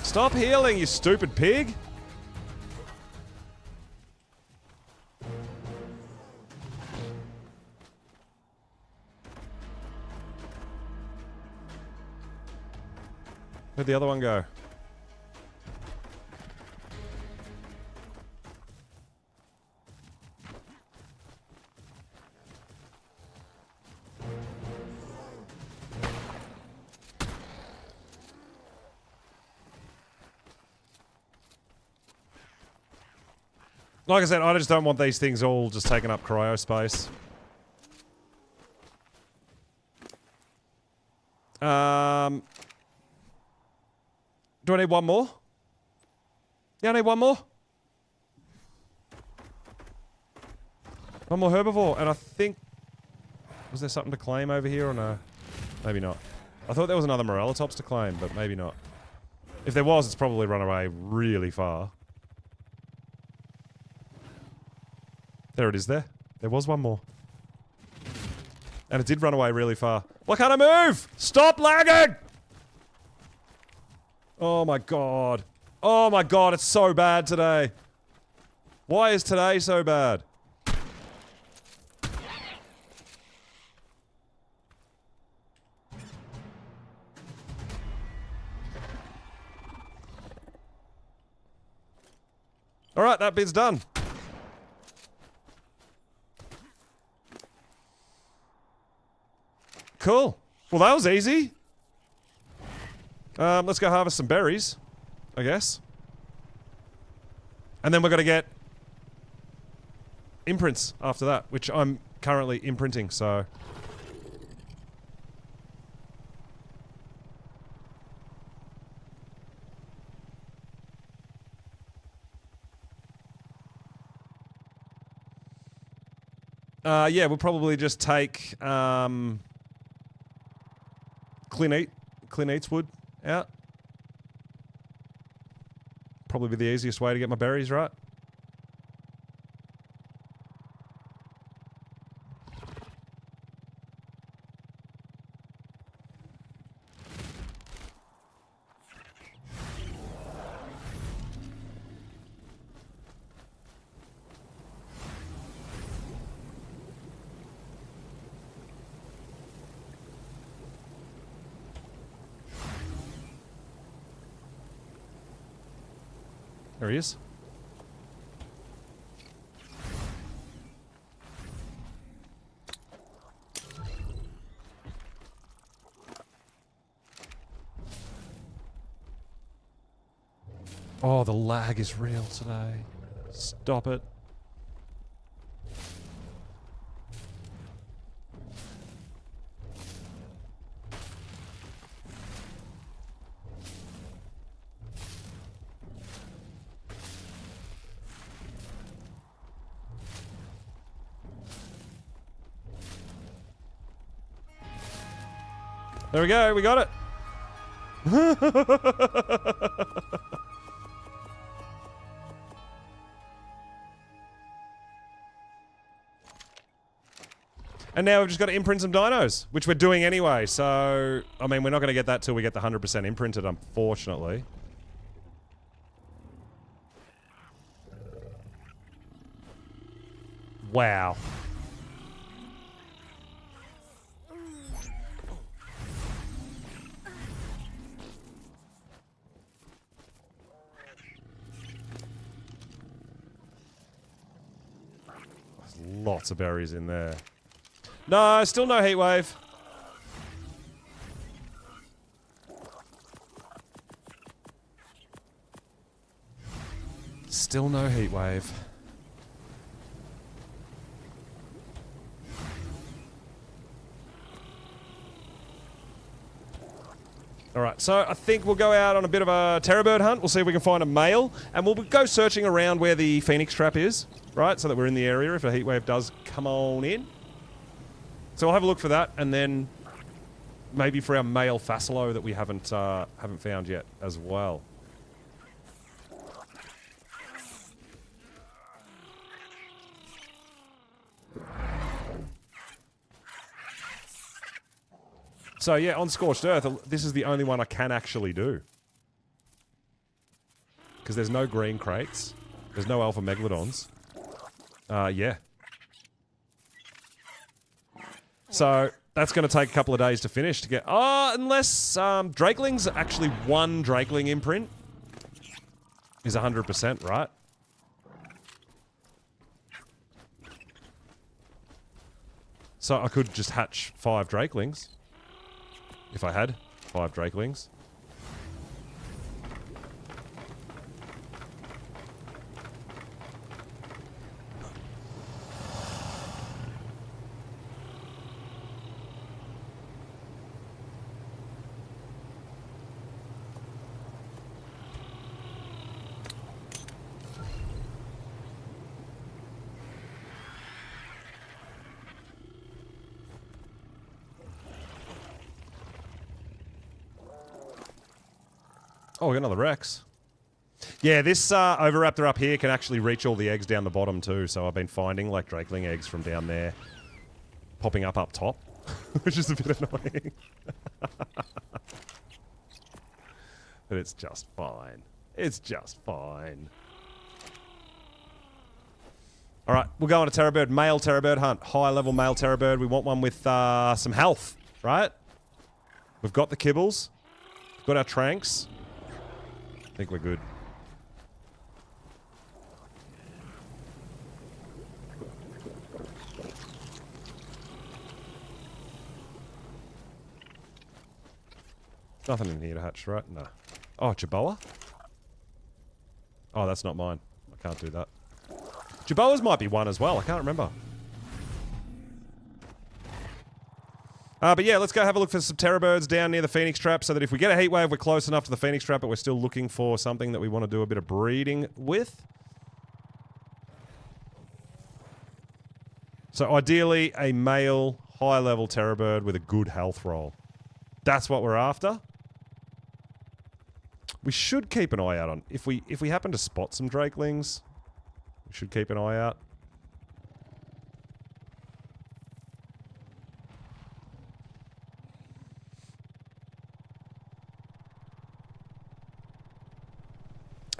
Stop healing, you stupid pig. Where'd the other one go? Like I said, I just don't want these things all just taking up cryo space. Do I need one more? Yeah, I need one more. One more herbivore, and I think... Was there something to claim over here or no? Maybe not. I thought there was another Morellatops to claim, but maybe not. If there was, it's probably run away really far. There it is there. There was one more. And it did run away really far. Why can't I move? Stop lagging! Oh my god. Oh my god, it's so bad today. Why is today so bad? Alright, that bit's done. Cool. Well, that was easy. Let's go harvest some berries, I guess. And then we're gonna get imprints after that, which I'm currently imprinting, so... yeah, we'll probably just take, Clint Eats wood out. Probably be the easiest way to get my berries, right? There he is. Oh, the lag is real today. Stop it. There we go, we got it. And now we've just got to imprint some dinos, which we're doing anyway, so... I mean, we're not going to get that till we get the 100% imprinted, unfortunately. Wow. Lots of berries in there. No, still no heat wave. Still no heat wave. Alright, so I think we'll go out on a bit of a terror bird hunt. We'll see if we can find a male. And we'll go searching around where the phoenix trap is. Right, so that we're in the area if a heat wave does come on in. So I'll have a look for that, and then maybe for our male Fassalo that we haven't found yet as well. So yeah, on Scorched Earth, this is the only one I can actually do. Because there's no green crates. There's no alpha megalodons. Yeah. So, that's going to take a couple of days to finish to get... Oh, unless Drakelings, actually one Drakeling imprint is 100%, right? So I could just hatch 5 Drakelings. If I had 5 Drakelings. Oh, we got another Rex. Yeah, this Oviraptor up here can actually reach all the eggs down the bottom too, so I've been finding like Drakeling eggs from down there popping up top, which is a bit annoying. But it's just fine. It's just fine. Alright, we'll go on a Terra Bird, male Terra Bird hunt. High level male Terra Bird. We want one with some health, right? We've got the kibbles. We've got our tranks. I think we're good. Nothing in here to hatch, right? No. Oh, Jaboa? Oh, that's not mine. I can't do that. Jaboas might be one as well. I can't remember. But yeah, let's go have a look for some Terra Birds down near the Phoenix Trap so that if we get a heat wave, we're close enough to the Phoenix Trap, but we're still looking for something that we want to do a bit of breeding with. So ideally, a male, high-level Terra Bird with a good health roll. That's what we're after. We should keep an eye out on... If we happen to spot some Drakelings, we should keep an eye out.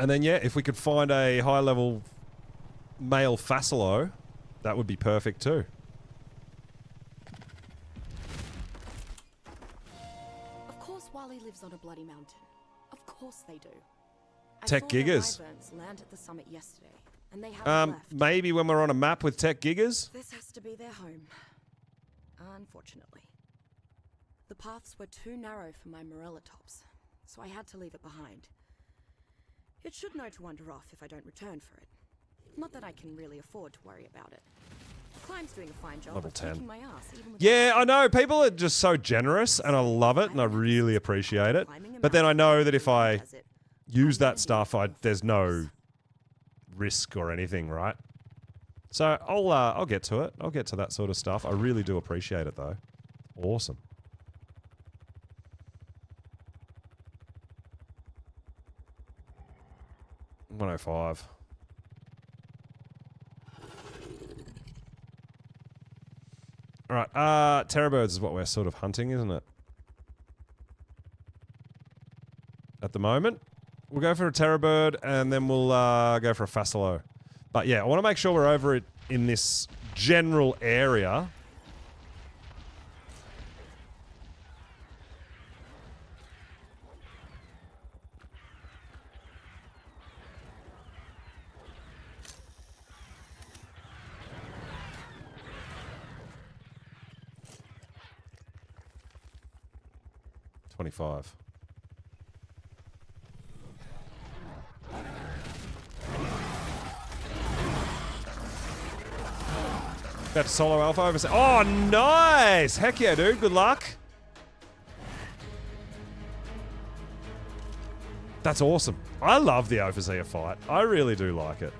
And then, yeah, if we could find a high-level male Fassalo, that would be perfect too. Of course Wally lives on a bloody mountain. Of course they do. Tech Gigas. Wyverns land at the summit yesterday, and they haven't left. Maybe when we're on a map with Tech Gigas? This has to be their home. Unfortunately. The paths were too narrow for my Morellatops, so I had to leave it behind. It should know to wander off if I don't return for it. Not that I can really afford to worry about it. Climb's doing a fine job Level of 10. kicking my ass, even with Yeah, I know. People are just so generous, and I love it, and I really appreciate it. But then I know that if I use that stuff, there's no risk or anything, right? So I'll get to it. I'll get to that sort of stuff. I really do appreciate it, though. Awesome. $105. Alright, Terra Birds is what we're sort of hunting, isn't it? At the moment. We'll go for a Terra Bird, and then we'll go for a Fassalo. But yeah, I want to make sure we're over it in this general area. $25. About to solo alpha over. Oh, nice! Heck yeah, dude. Good luck. That's awesome. I love the overseer fight. I really do like it.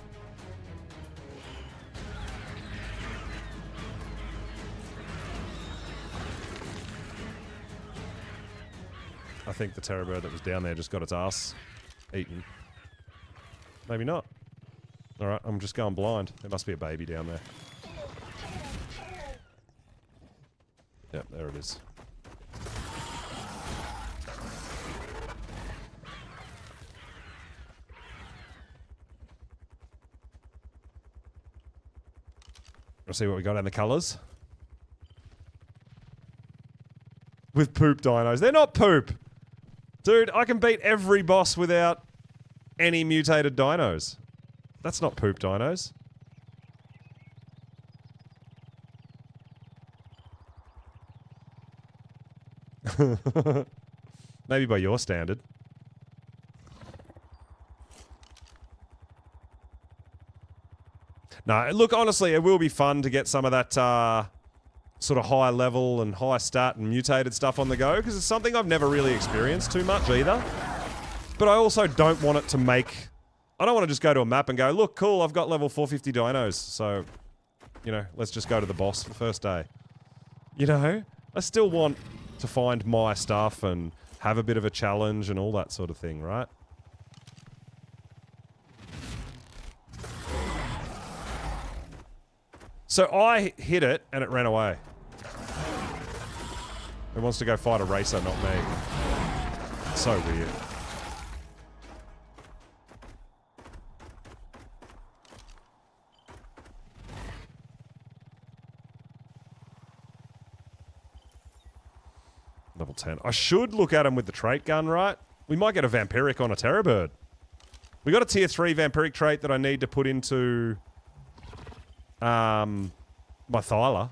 I think the Terra Bird that was down there just got its ass eaten. Maybe not. Alright, I'm just going blind. There must be a baby down there. Yep, there it is. Let's see what we got in the colours. With poop dinos. They're not poop! Dude, I can beat every boss without any mutated dinos. That's not poop dinos. Maybe by your standard. No, look, honestly, it will be fun to get some of that sort of high level and high stat and mutated stuff on the go, because it's something I've never really experienced too much either. But I also don't want it to make... I don't want to just go to a map and go, look, cool, I've got level 450 dinos, so, you know, let's just go to the boss the first day. You know? I still want to find my stuff and have a bit of a challenge and all that sort of thing, right? So I hit it and it ran away. It wants to go fight a racer, not me. So weird. Level 10. I should look at him with the trait gun, right? We might get a vampiric on a Terra bird. We got a tier 3 vampiric trait that I need to put into my Thyla.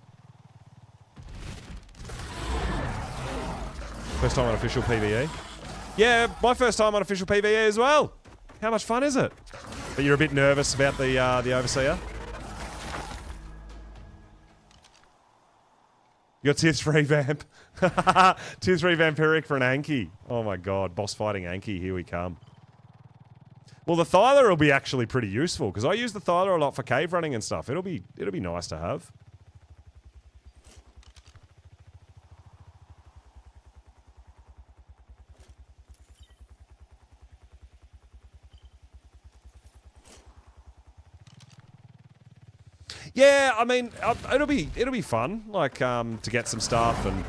First time on official PvE. Yeah, my first time on official PvE as well. How much fun is it? But you're a bit nervous about the Overseer? You got tier 3 vamp. Tier 3 vampiric for an Anki. Oh my god, boss fighting Anki, here we come. Well, the Thyla will be actually pretty useful, because I use the Thyla a lot for cave running and stuff. It'll be nice to have. Yeah, I mean, it'll be fun, like, to get some stuff, and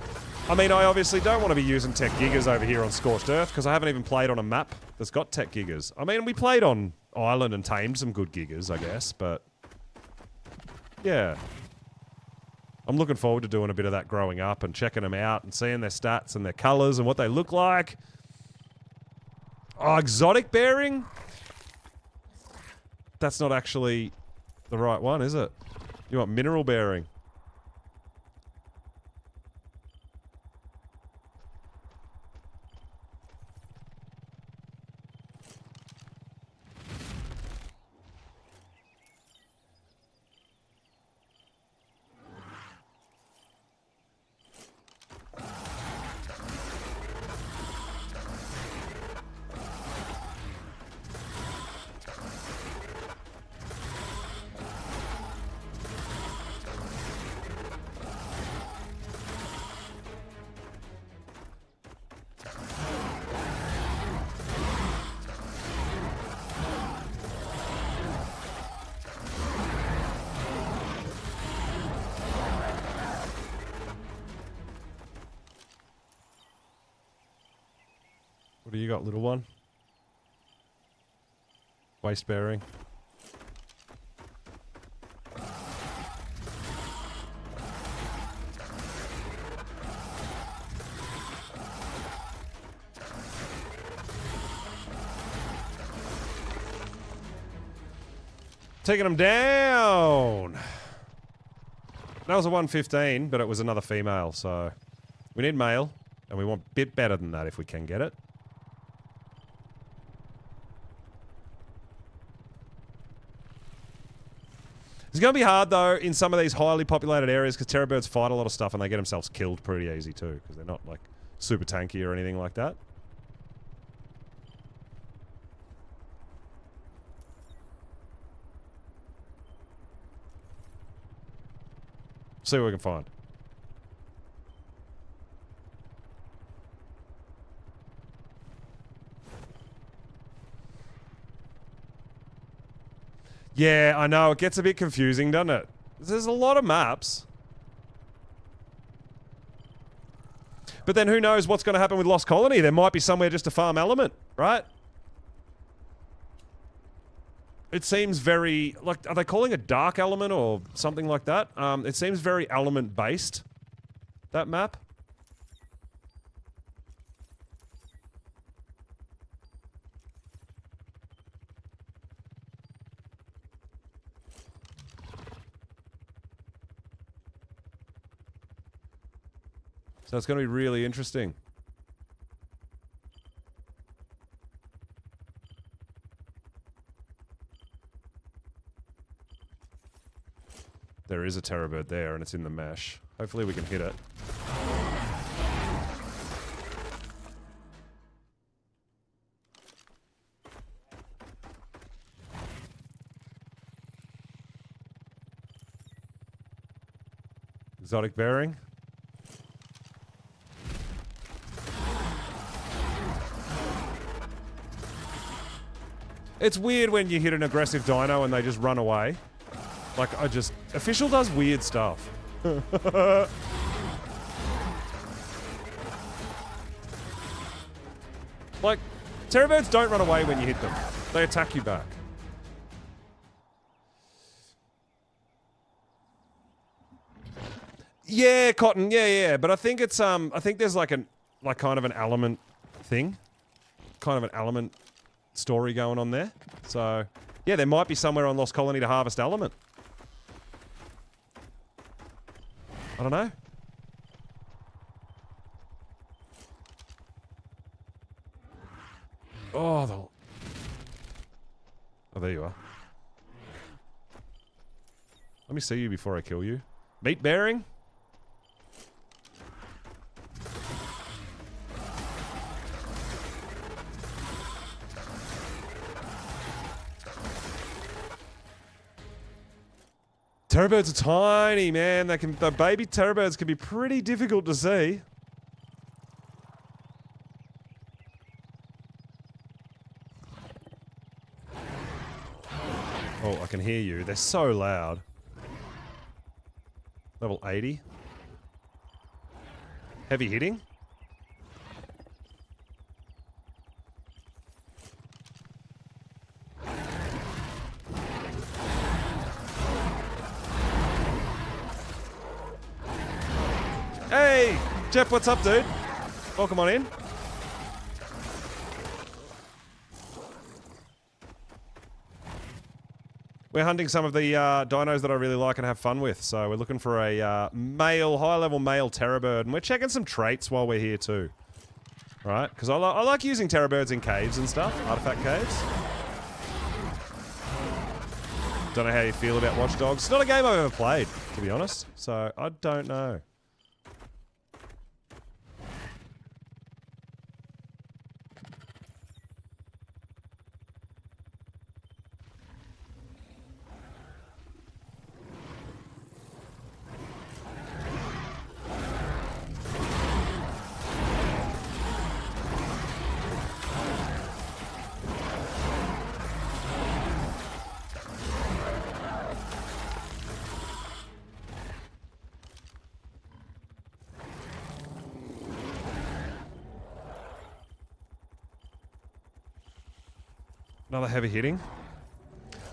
I mean, I obviously don't want to be using tech gigas over here on Scorched Earth, because I haven't even played on a map that's got tech gigas. I mean, we played on Island and tamed some good gigas, I guess, but yeah. I'm looking forward to doing a bit of that growing up and checking them out and seeing their stats and their colours and what they look like. Oh, exotic bearing? That's not actually the right one, is it? You want mineral bearing? What do you got, little one? Waist bearing. Taking them down. That was a 115, but it was another female, so we need male, and we want a bit better than that if we can get it. It's going to be hard, though, in some of these highly populated areas, because Terra birds fight a lot of stuff and they get themselves killed pretty easy, too, because they're not, like, super tanky or anything like that. See what we can find. Yeah, I know. It gets a bit confusing, doesn't it? There's a lot of maps. But then who knows what's going to happen with Lost Colony? There might be somewhere just to farm element, right? It seems very... like, are they calling it dark element or something like that? It seems very element-based, that map. So it's going to be really interesting. There is a Terra bird there, and it's in the mesh. Hopefully we can hit it. Exotic bearing. It's weird when you hit an aggressive dino and they just run away. Like, Official does weird stuff. Like, Terrabirds don't run away when you hit them. They attack you back. Yeah, Cotton. Yeah. But I think it's I think there's like kind of an element thing, kind of an element story going on there. So yeah, there might be somewhere on Lost Colony to harvest element. I don't know. Oh, there you are. Let me see you before I kill you. Meat bearing? Terrabirds are tiny, man. The baby terrabirds can be pretty difficult to see. Oh, I can hear you. They're so loud. Level 80. Heavy hitting. Hey! Jeff, what's up, dude? Welcome on in. We're hunting some of the dinos that I really like and have fun with. So we're looking for a high-level male terrabird. And we're checking some traits while we're here too. Right? Because I like using terrabirds in caves and stuff. Artifact caves. Don't know how you feel about Watch Dogs. It's not a game I've ever played, to be honest. So I don't know. Another heavy hitting.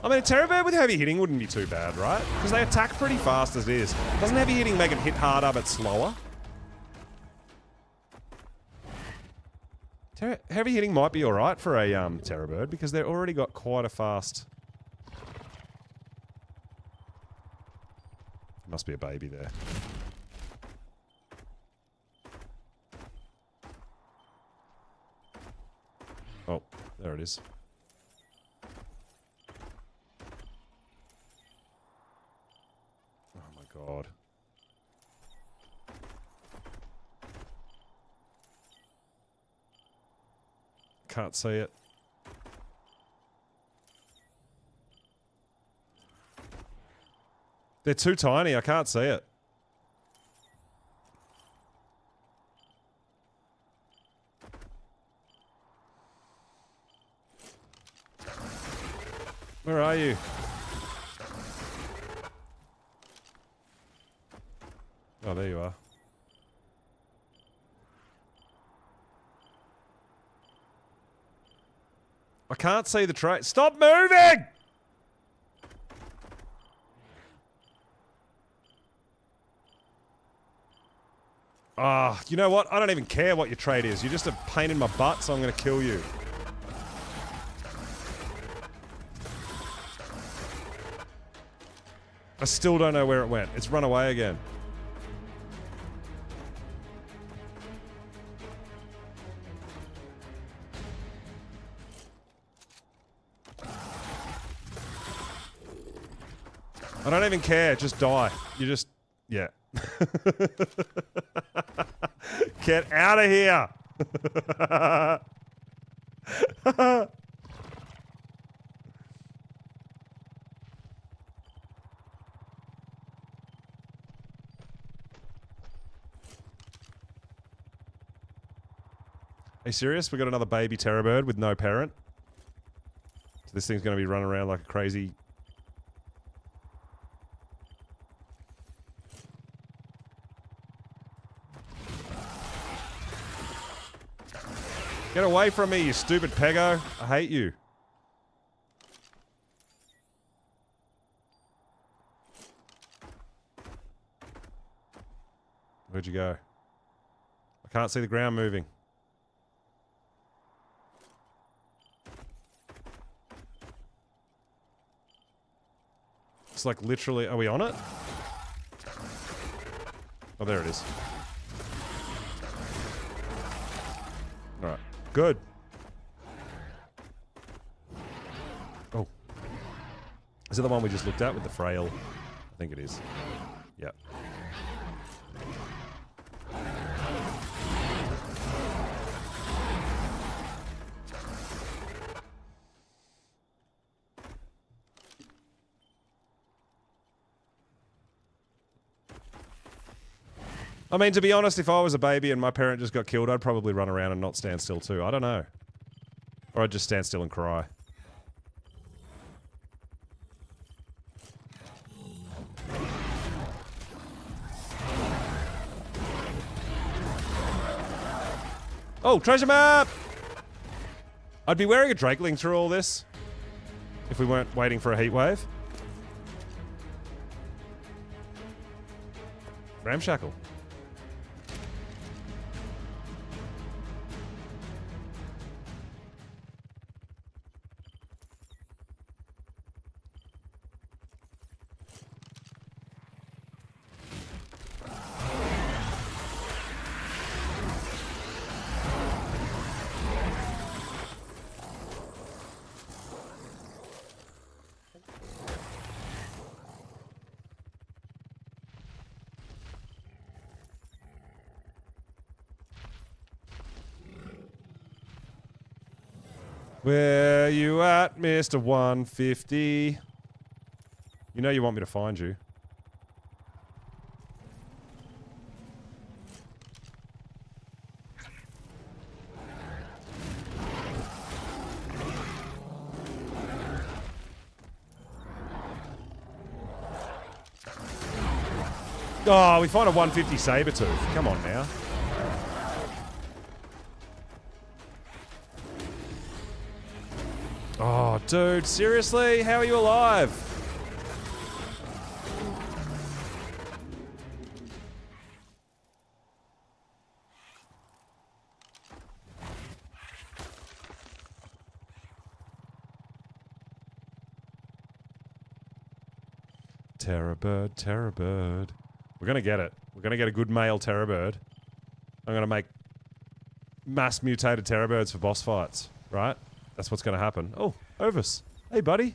I mean, a terrabird with heavy hitting wouldn't be too bad, right? Because they attack pretty fast as it is. Doesn't heavy hitting make it hit harder but slower? Heavy hitting might be alright for a terrabird because they've already got quite a fast... Must be a baby there. Oh, there it is. God. Can't see it. They're too tiny, I can't see it. Where are you? Oh, there you are. I can't see the tray. Stop moving! Ah, you know what? I don't even care what your trait is. You're just a pain in my butt, so I'm going to kill you. I still don't know where it went. It's run away again. I don't even care. Just die. You just... Yeah. Get out of here! Are you serious? We got another baby terrabird with no parent? this thing's going to be running around like a crazy... Get away from me, you stupid pego. I hate you. Where'd you go? I can't see the ground moving. It's like literally... Are we on it? Oh, there it is. Alright. Good. Oh. Is it the one we just looked at with the frail? I think it is. Yep. I mean, to be honest, if I was a baby and my parent just got killed, I'd probably run around and not stand still too. I don't know. Or I'd just stand still and cry. Oh, treasure map! I'd be wearing a Drakeling through all this if we weren't waiting for a heat wave. Ramshackle. Where you at, Mr. 150? You know you want me to find you. Oh, we find a 150 Sabertooth. Come on now. Oh, dude, seriously? How are you alive? Terra bird, Terra bird. We're gonna get it. We're gonna get a good male Terra bird. I'm gonna make mass mutated Terra birds for boss fights, right? That's what's going to happen. Oh, Ovis. Hey, buddy.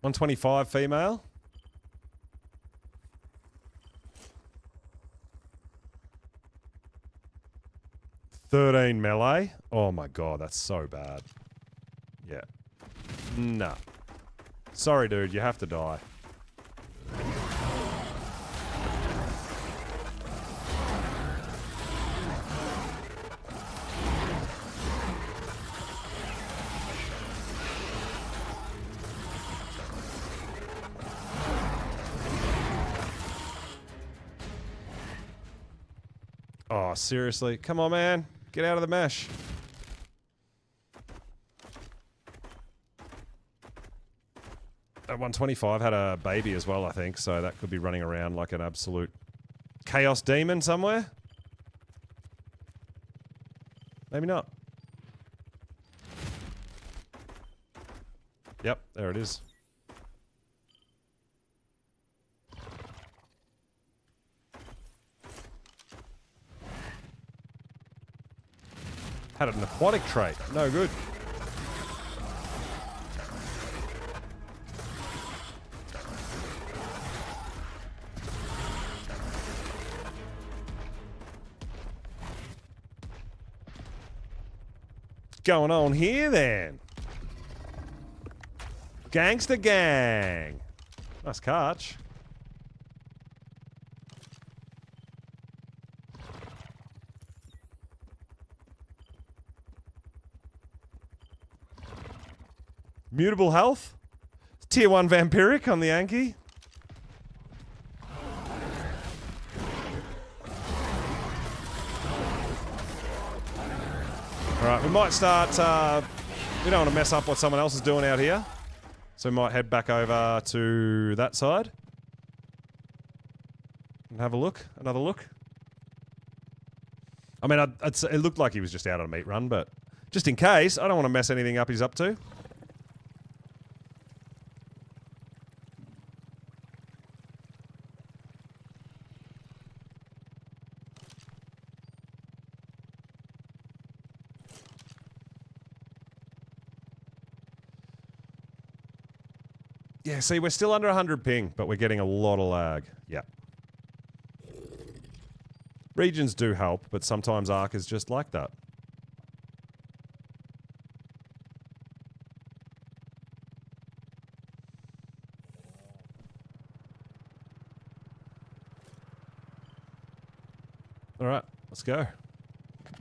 $125 female. 13 melee? Oh my god, that's so bad. Yeah. Nah. Sorry, dude, you have to die. Oh, seriously? Come on, man. Get out of the mesh. That 125 had a baby as well, I think, so that could be running around like an absolute chaos demon somewhere. Maybe not. Yep, there it is. Had an aquatic trait. No good. going on here then? Gangster gang. Nice catch. Mutable health. Tier 1 vampiric on the Anki. Alright, we might start, we don't want to mess up what someone else is doing out here. So we might head back over to that side. And have a look, another look. I mean, it looked like he was just out on a meat run, but just in case, I don't want to mess anything up he's up to. Yeah, see, we're still under 100 ping, but we're getting a lot of lag. Yeah. Regions do help, but sometimes Ark is just like that. Alright, let's go.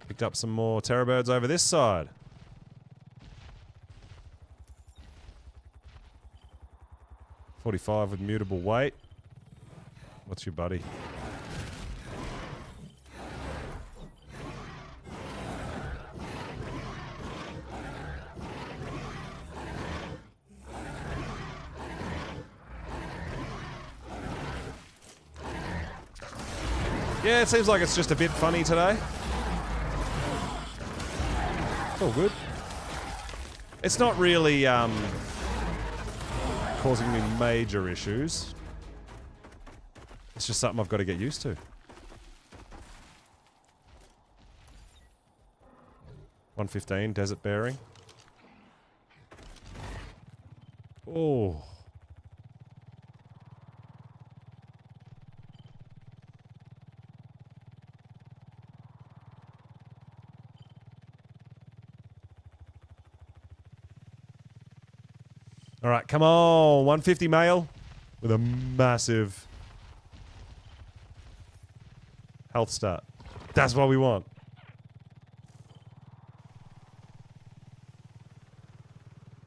Picked up some more Terra birds over this side. .45 with mutable weight. What's your buddy? Yeah, it seems like it's just a bit funny today. It's all good. It's not really, causing me major issues. It's just something I've got to get used to. 115, desert bearing. Oh. Alright, come on. 150 male with a massive health stat. That's what we want.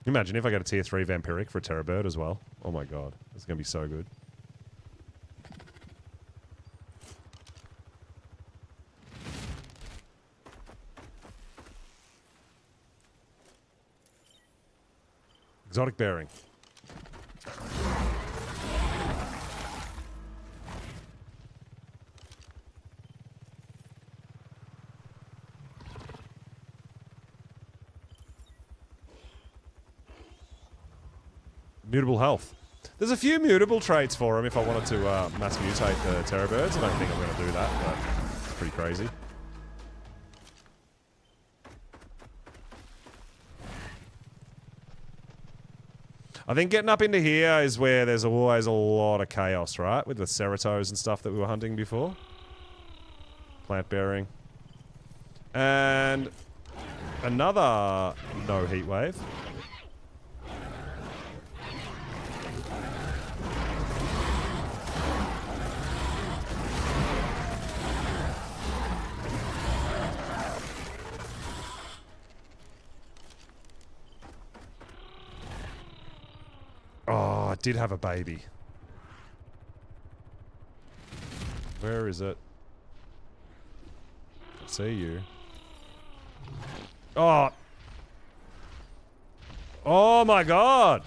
Imagine if I get a tier 3 vampiric for a Terra bird as well. Oh my god. This is going to be so good. Exotic bearing. Mutable health. There's a few mutable traits for him if I wanted to mass mutate the Terra birds. I don't think I'm going to do that, but it's pretty crazy. I think getting up into here is where there's always a lot of chaos, right? With the Seratos and stuff that we were hunting before. Plant bearing. And another no heat wave. Oh, I did have a baby. Where is it? I see you. Oh. Oh my god.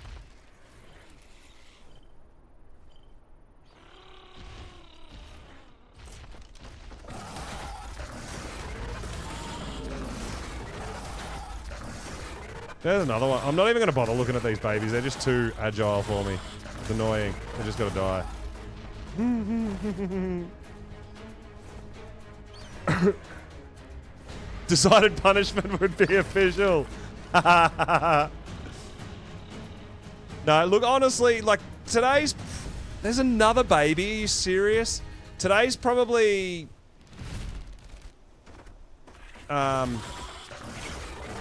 There's another one. I'm not even going to bother looking at these babies. They're just too agile for me. It's annoying. They just got to die. Decided punishment would be official. No, look, honestly, like, today's... There's another baby. Are you serious? Today's probably...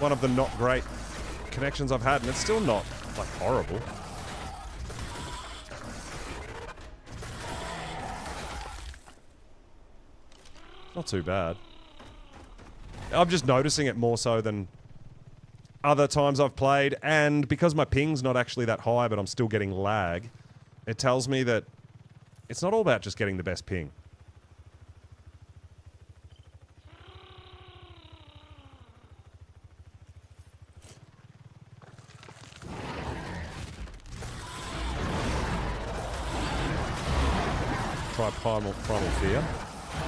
one of the not great connections I've had, and it's still not, like, horrible. Not too bad. I'm just noticing it more so than other times I've played, and because my ping's not actually that high, but I'm still getting lag, it tells me that it's not all about just getting the best ping. Try Primal Fear.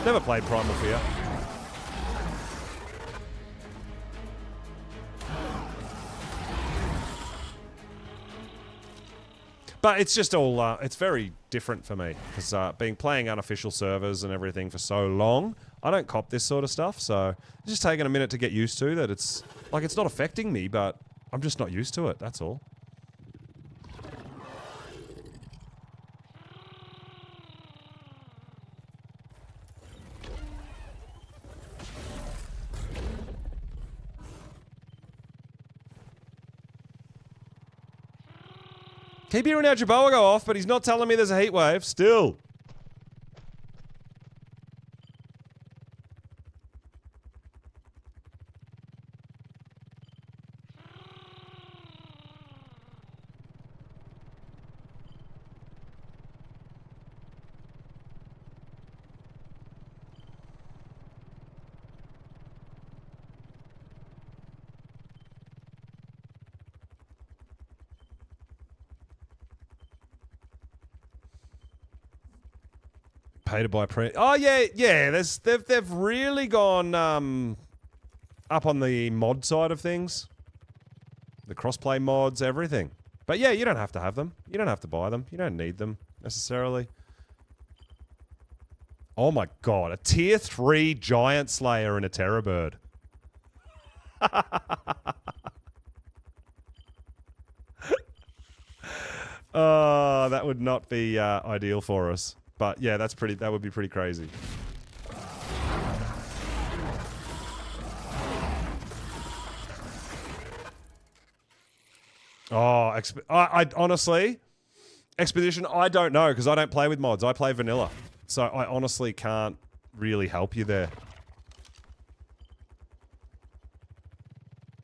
Never played Primal Fear. But it's just all, it's very different for me. Because being playing unofficial servers and everything for so long, I don't cop this sort of stuff. So it's just taking a minute to get used to that. It's, like, it's not affecting me, but I'm just not used to it, that's all. Keep hearing our Jerboa go off, but he's not telling me there's a heat wave. Still. Pay to buy print. Oh yeah, yeah. They've really gone up on the mod side of things. The crossplay mods, everything. But yeah, you don't have to have them. You don't have to buy them. You don't need them necessarily. Oh my god, a tier 3 giant slayer and a Terra bird. Oh, that would not be ideal for us. But yeah, that would be pretty crazy. Oh, I honestly, Expedition, I don't know because I don't play with mods. I play vanilla. So I honestly can't really help you there.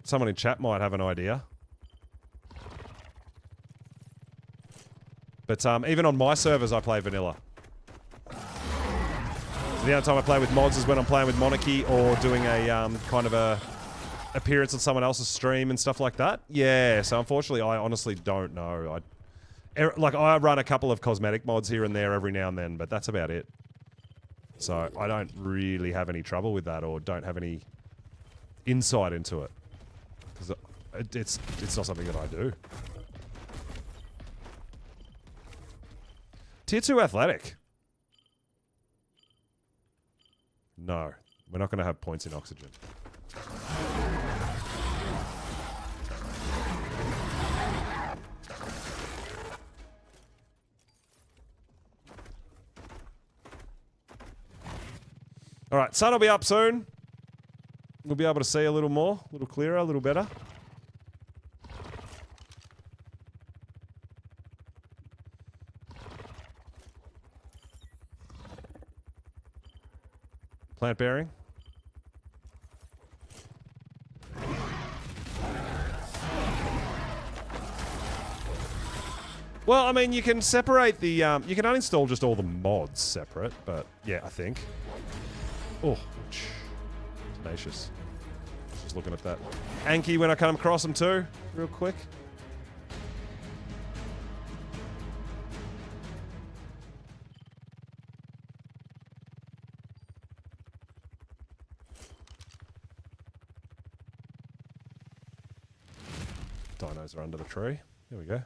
Someone in chat might have an idea. But even on my servers, I play vanilla. So the only time I play with mods is when I'm playing with Monarchy or doing a kind of a appearance on someone else's stream and stuff like that. Yeah, so unfortunately, I honestly don't know. I run a couple of cosmetic mods here and there every now and then, but that's about it. So I don't really have any trouble with that or don't have any insight into it. Because it's not something that I do. Tier 2 athletic. No, we're not going to have points in oxygen. Alright, sun will be up soon. We'll be able to see a little more, a little clearer, a little better. Plant bearing. Well, I mean, you can separate the, you can uninstall just all the mods separate, but yeah, I think. Oh, tenacious. Just looking at that. Anki when I come across them too, real quick. Dinos are under the tree. There we go.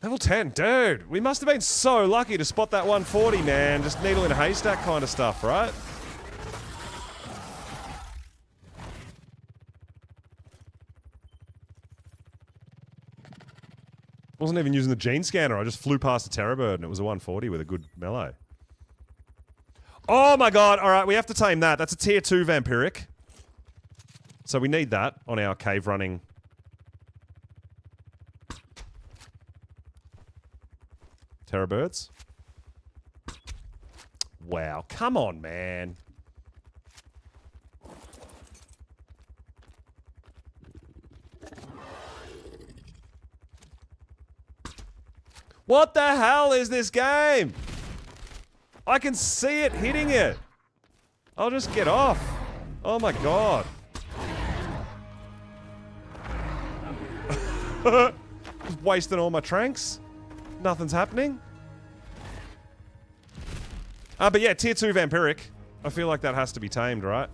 Level 10, dude! We must have been so lucky to spot that 140, man. Just needle in a haystack kind of stuff, right? Wasn't even using the gene scanner. I just flew past a Terra bird and it was a 140 with a good melee. Oh my god, alright, we have to tame that. That's a tier 2 vampiric. So we need that on our cave running. Terra birds. Wow, come on, man. What the hell is this game? I can see it hitting it. I'll just get off. Oh my god. Just wasting all my tranks. Nothing's happening. But yeah, tier 2 vampiric. I feel like that has to be tamed, right?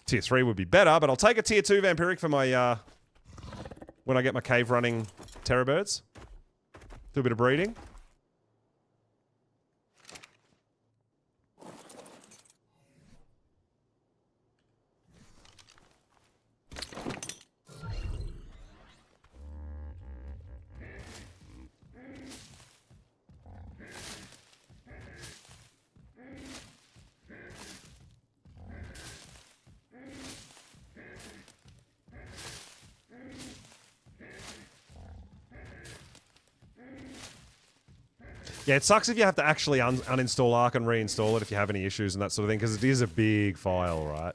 Tier 3 would be better, but I'll take a tier 2 vampiric for my, when I get my cave running terror birds. Do a bit of breeding. Yeah, it sucks if you have to actually uninstall Ark and reinstall it if you have any issues and that sort of thing, because it is a big file, right?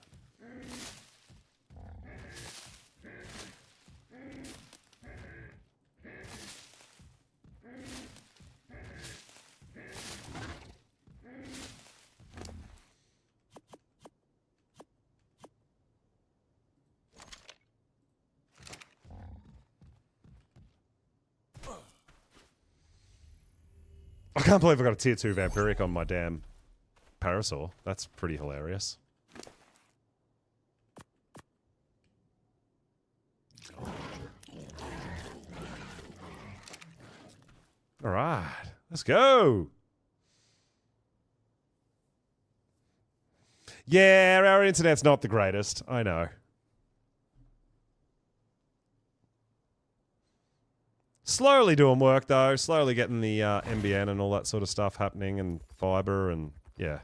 I can't believe I got a tier 2 vampiric on my damn parasaur. That's pretty hilarious. Alright, let's go! Yeah, our internet's not the greatest, I know. Slowly doing work though, slowly getting the MBN and all that sort of stuff happening, and fiber, and yeah.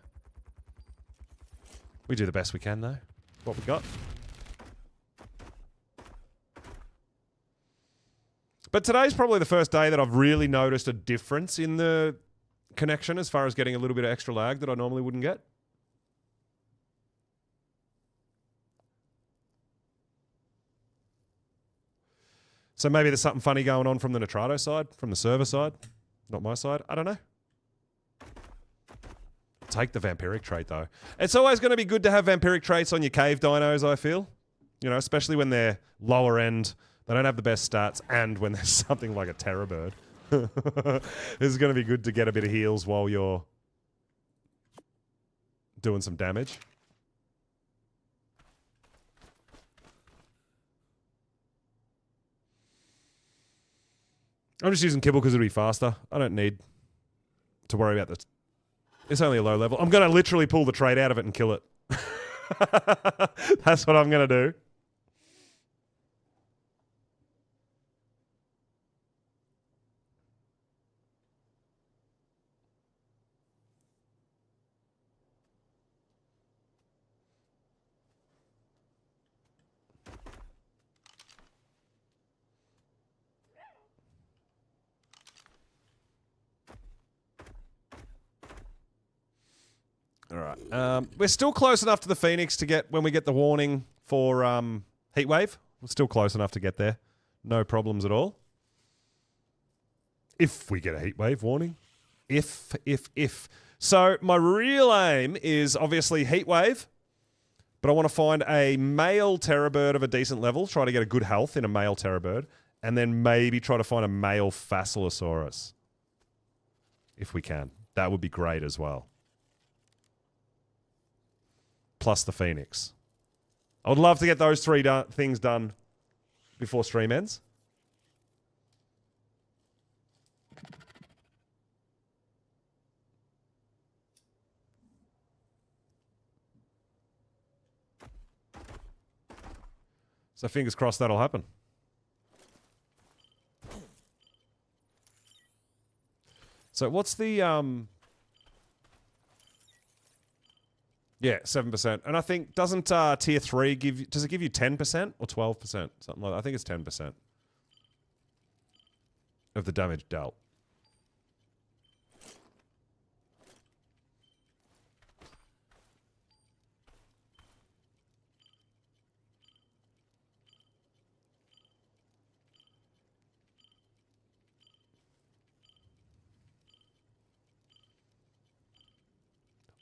We do the best we can though. What we got. But today's probably the first day that I've really noticed a difference in the connection as far as getting a little bit of extra lag that I normally wouldn't get. So maybe there's something funny going on from the Nitrato side, from the server side, not my side. I don't know. Take the vampiric trait though. It's always going to be good to have vampiric traits on your cave dinos, I feel. You know, especially when they're lower end, they don't have the best stats, and when there's something like a Terra bird. It's going to be good to get a bit of heals while you're doing some damage. I'm just using kibble because it'll be faster. I don't need to worry about this. It's only a low level. I'm going to literally pull the trait out of it and kill it. That's what I'm going to do. Alright. We're still close enough to the Phoenix to get, when we get the warning for Heatwave. We're still close enough to get there. No problems at all. If we get a Heatwave warning. If. So, my real aim is obviously Heatwave. But I want to find a male Terra bird of a decent level. Try to get a good health in a male Terra bird. And then maybe try to find a male Finalizing. If we can. That would be great as well. Plus the Phoenix. I would love to get those three things done before stream ends. So fingers crossed that'll happen. So what's the yeah, 7%. And I think doesn't tier 3 does it give you 10% or 12%? Something like that. I think it's 10% of the damage dealt.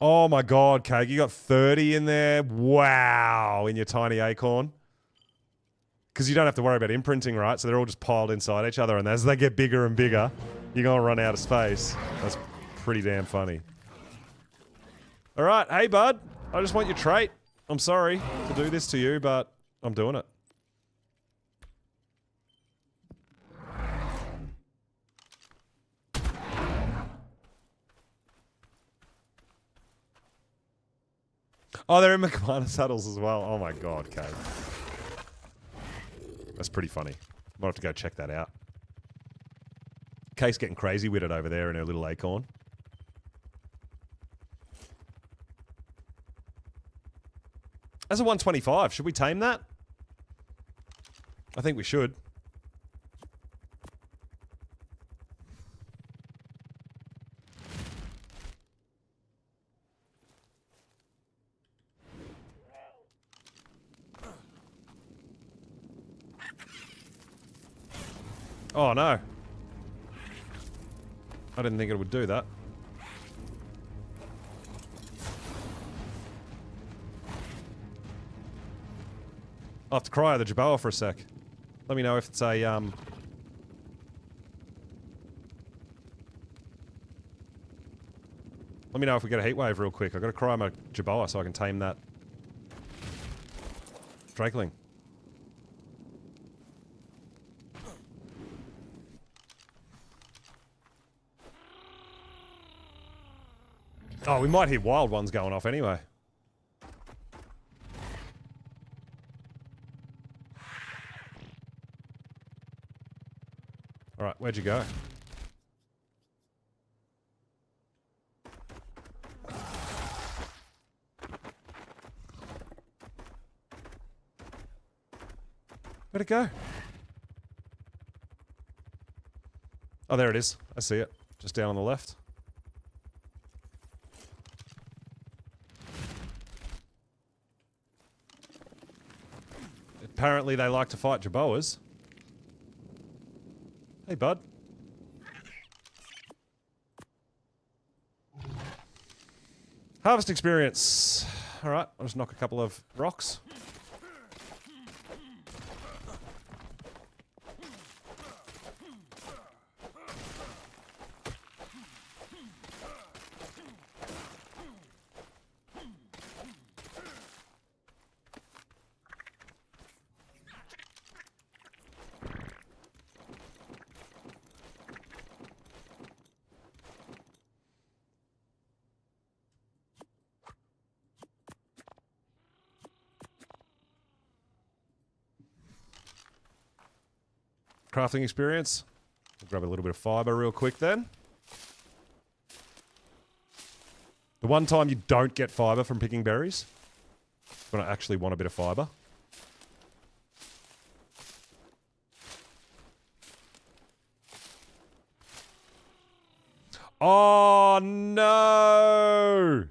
Oh my god, Cake, you got 30 in there. Wow, in your tiny acorn. Because you don't have to worry about imprinting, right? So they're all just piled inside each other, and as they get bigger and bigger, you're going to run out of space. That's pretty damn funny. All right, hey bud, I just want your trait. I'm sorry to do this to you, but I'm doing it. Oh, they're in the commander saddles as well. Oh my god, Kate. That's pretty funny. Might have to go check that out. Kate's getting crazy with it over there in her little acorn. That's a 125. Should we tame that? I think we should. Oh no. I didn't think it would do that. I'll have to cryo the Jerboa for a sec. Let me know if it's a, Let me know if we get a heat wave real quick. I've got to cryo my Jerboa so I can tame that Drakeling. Oh, we might hear wild ones going off anyway. Alright, where'd you go? Where'd it go? Oh, there it is. I see it. Just down on the left. Apparently they like to fight Jerboas. Hey, bud. Harvest experience. Alright, I'll just knock a couple of rocks. Crafting experience. I'll grab a little bit of fiber real quick then. The one time you don't get fiber from picking berries, when I actually want a bit of fiber. Oh no!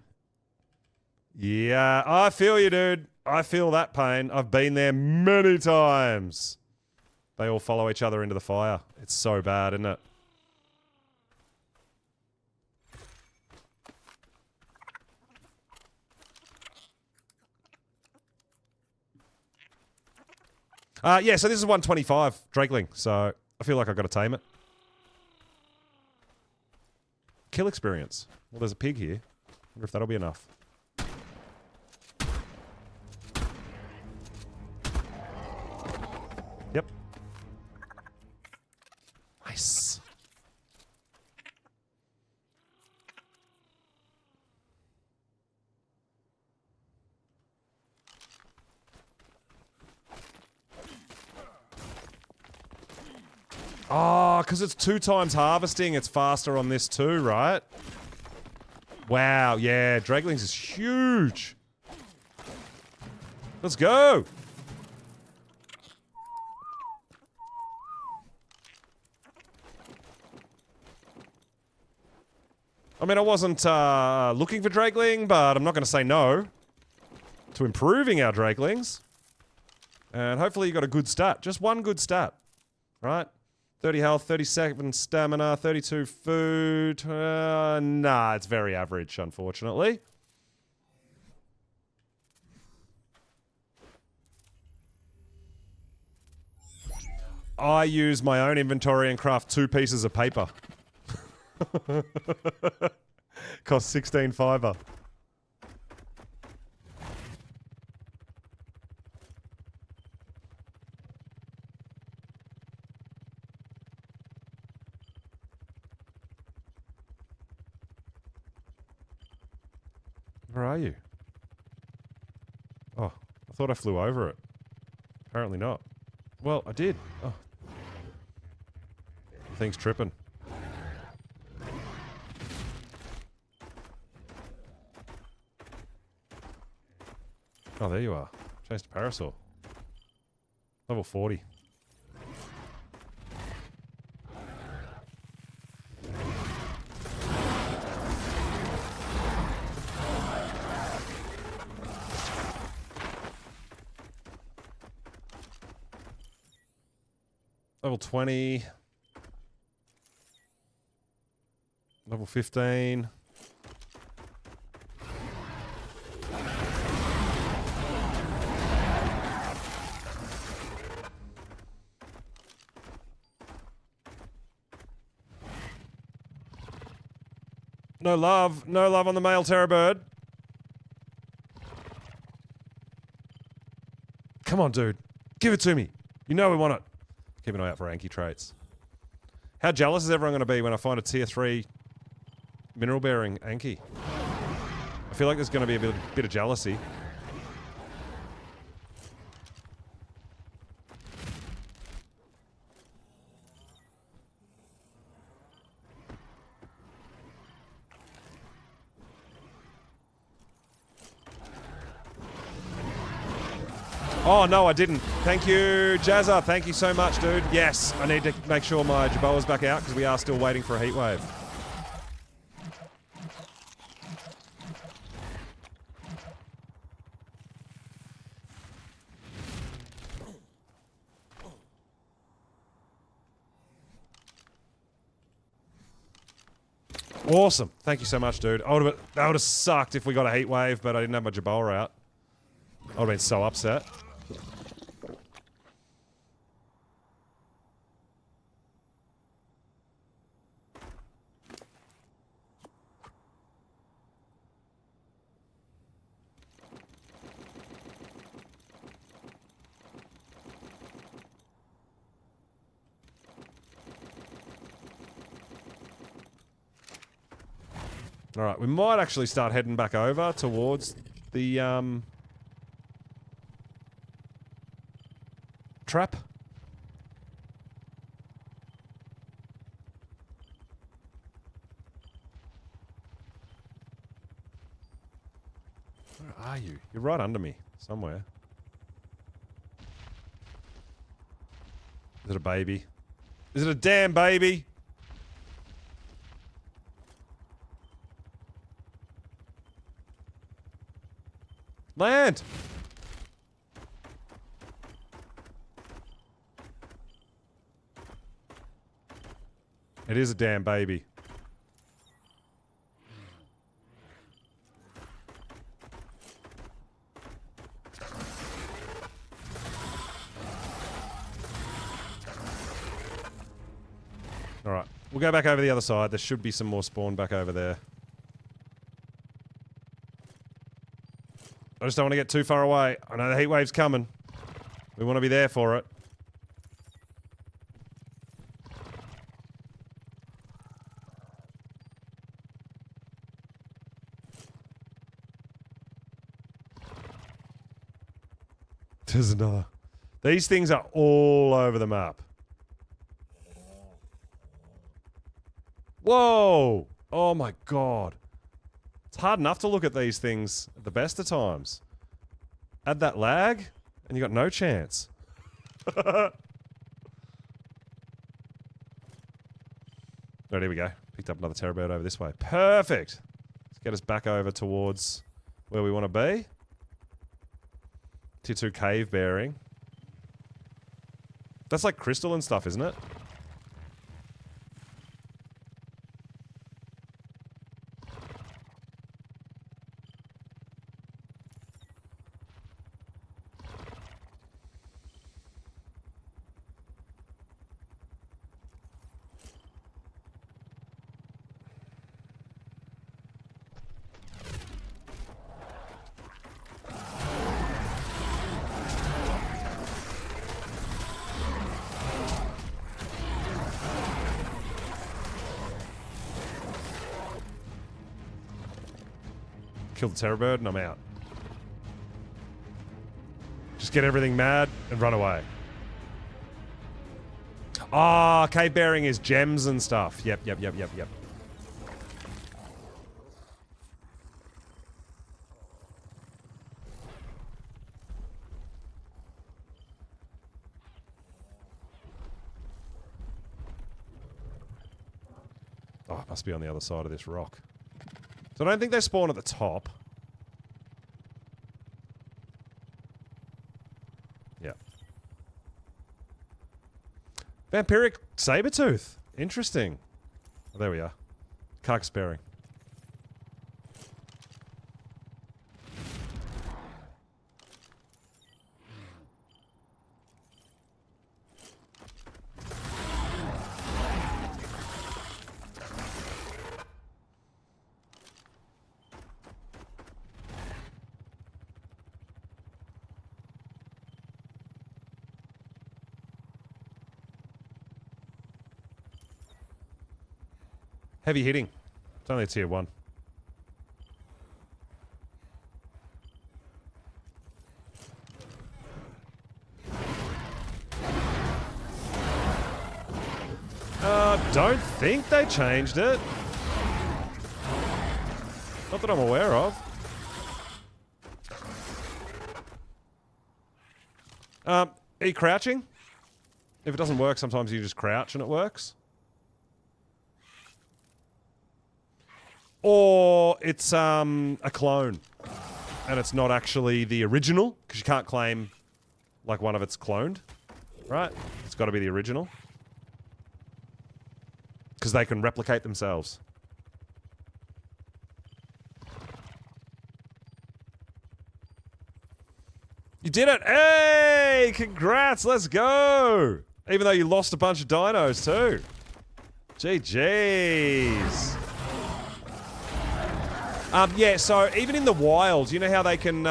Yeah, I feel you, dude. I feel that pain. I've been there many times. They all follow each other into the fire. It's so bad, isn't it? Yeah, so this is 125 Drakeling, so I feel like I've got to tame it. Kill experience. Well, there's a pig here. Wonder if that'll be enough. Yep. Nice. Oh, because it's 2 times harvesting, it's faster on this too, right? Wow, yeah, Draglings is huge. Let's go. I mean, I wasn't looking for Dragling, but I'm not going to say no to improving our Draglings. And hopefully you got a good stat. Just one good stat, right? 30 health, 37 stamina, 32 food. Nah, it's very average, unfortunately. I use my own inventory and craft 2 pieces of paper. Cost 16 fiver. Where are you? Oh, I thought I flew over it. Apparently not. Well, I did. Oh. The thing's tripping. Oh, there you are. Chased a parasaur. Level 40. Level 20. Level 15. No love. No love on the male Terra bird. Come on, dude. Give it to me. You know we want it. Keep an eye out for Anki traits. How jealous is everyone going to be when I find a tier 3 mineral bearing Anki? I feel like there's going to be a bit of jealousy. Oh, no, I didn't. Thank you, Jazza. Thank you so much, dude. Yes, I need to make sure my Jerboa's back out because we are still waiting for a heat wave. Awesome. Thank you so much, dude. That would have sucked if we got a heat wave, but I didn't have my Jerboa out. I would have been so upset. Alright, we might actually start heading back over towards the, trap. Where are you? You're right under me, somewhere. Is it a baby? Is it a damn baby? Land! It is a damn baby. Alright, we'll go back over the other side. There should be some more spawn back over there. I just don't want to get too far away. I know the heat wave's coming. We want to be there for it. There's another. These things are all over the map. Whoa! Oh my god. It's hard enough to look at these things at the best of times. Add that lag, and you got no chance. Right, here we go. Picked up another terror bird over this way. Perfect! Let's get us back over towards where we want to be. Tier 2 cave bearing. That's like crystal and stuff, isn't it? Kill the terror bird and I'm out. Just get everything mad and run away. Ah, cave bearing is gems and stuff. Yep. Oh, it must be on the other side of this rock. So I don't think they spawn at the top. Yeah. Vampiric Sabertooth. Interesting. Oh, there we are. Carcass bearing. Heavy hitting. It's only a tier 1. Don't think they changed it. Not that I'm aware of. Are you crouching? If it doesn't work, sometimes you just crouch and it works. Or it's a clone, and it's not actually the original, because you can't claim like one of it's cloned, right? It's got to be the original. Because they can replicate themselves. You did it! Hey! Congrats! Let's go! Even though you lost a bunch of dinos too. GG's. Yeah, so even in the wild, you know how they can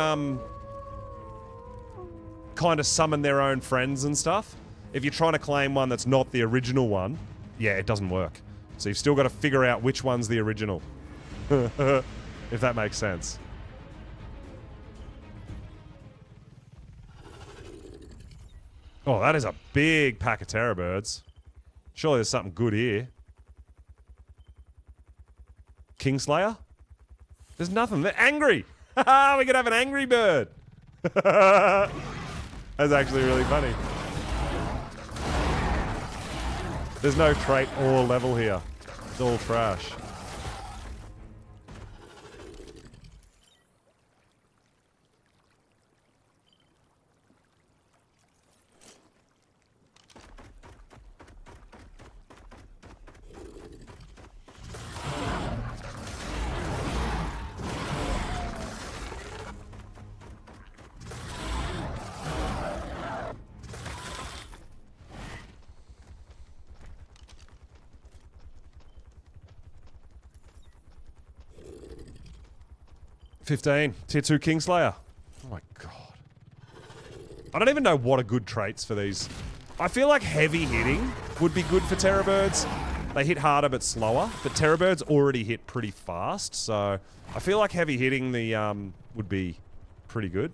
kind of summon their own friends and stuff? If you're trying to claim one that's not the original one, yeah, it doesn't work. So you've still got to figure out which one's the original. If that makes sense. Oh, that is a big pack of terror birds. Surely there's something good here. Kingslayer? There's nothing. They're angry. We could have an angry bird. That's actually really funny. There's no trait or level here. It's all trash. Tier 2 Kingslayer. Oh my god. I don't even know what are good traits for these. I feel like heavy hitting would be good for terror birds. They hit harder but slower, but terror birds already hit pretty fast, so I feel like heavy hitting the would be pretty good.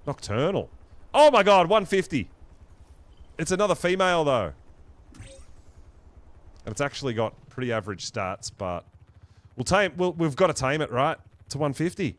Nocturnal. Oh my god, 150. It's another female, though. And it's actually got pretty average stats, but... we've got to tame it, right? It's a 150.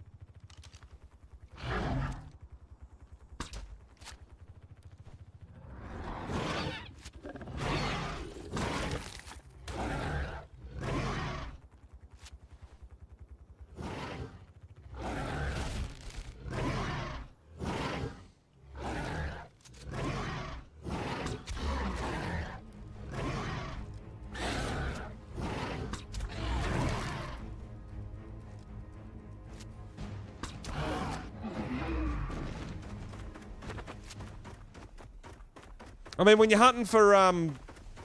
I mean, when you're hunting for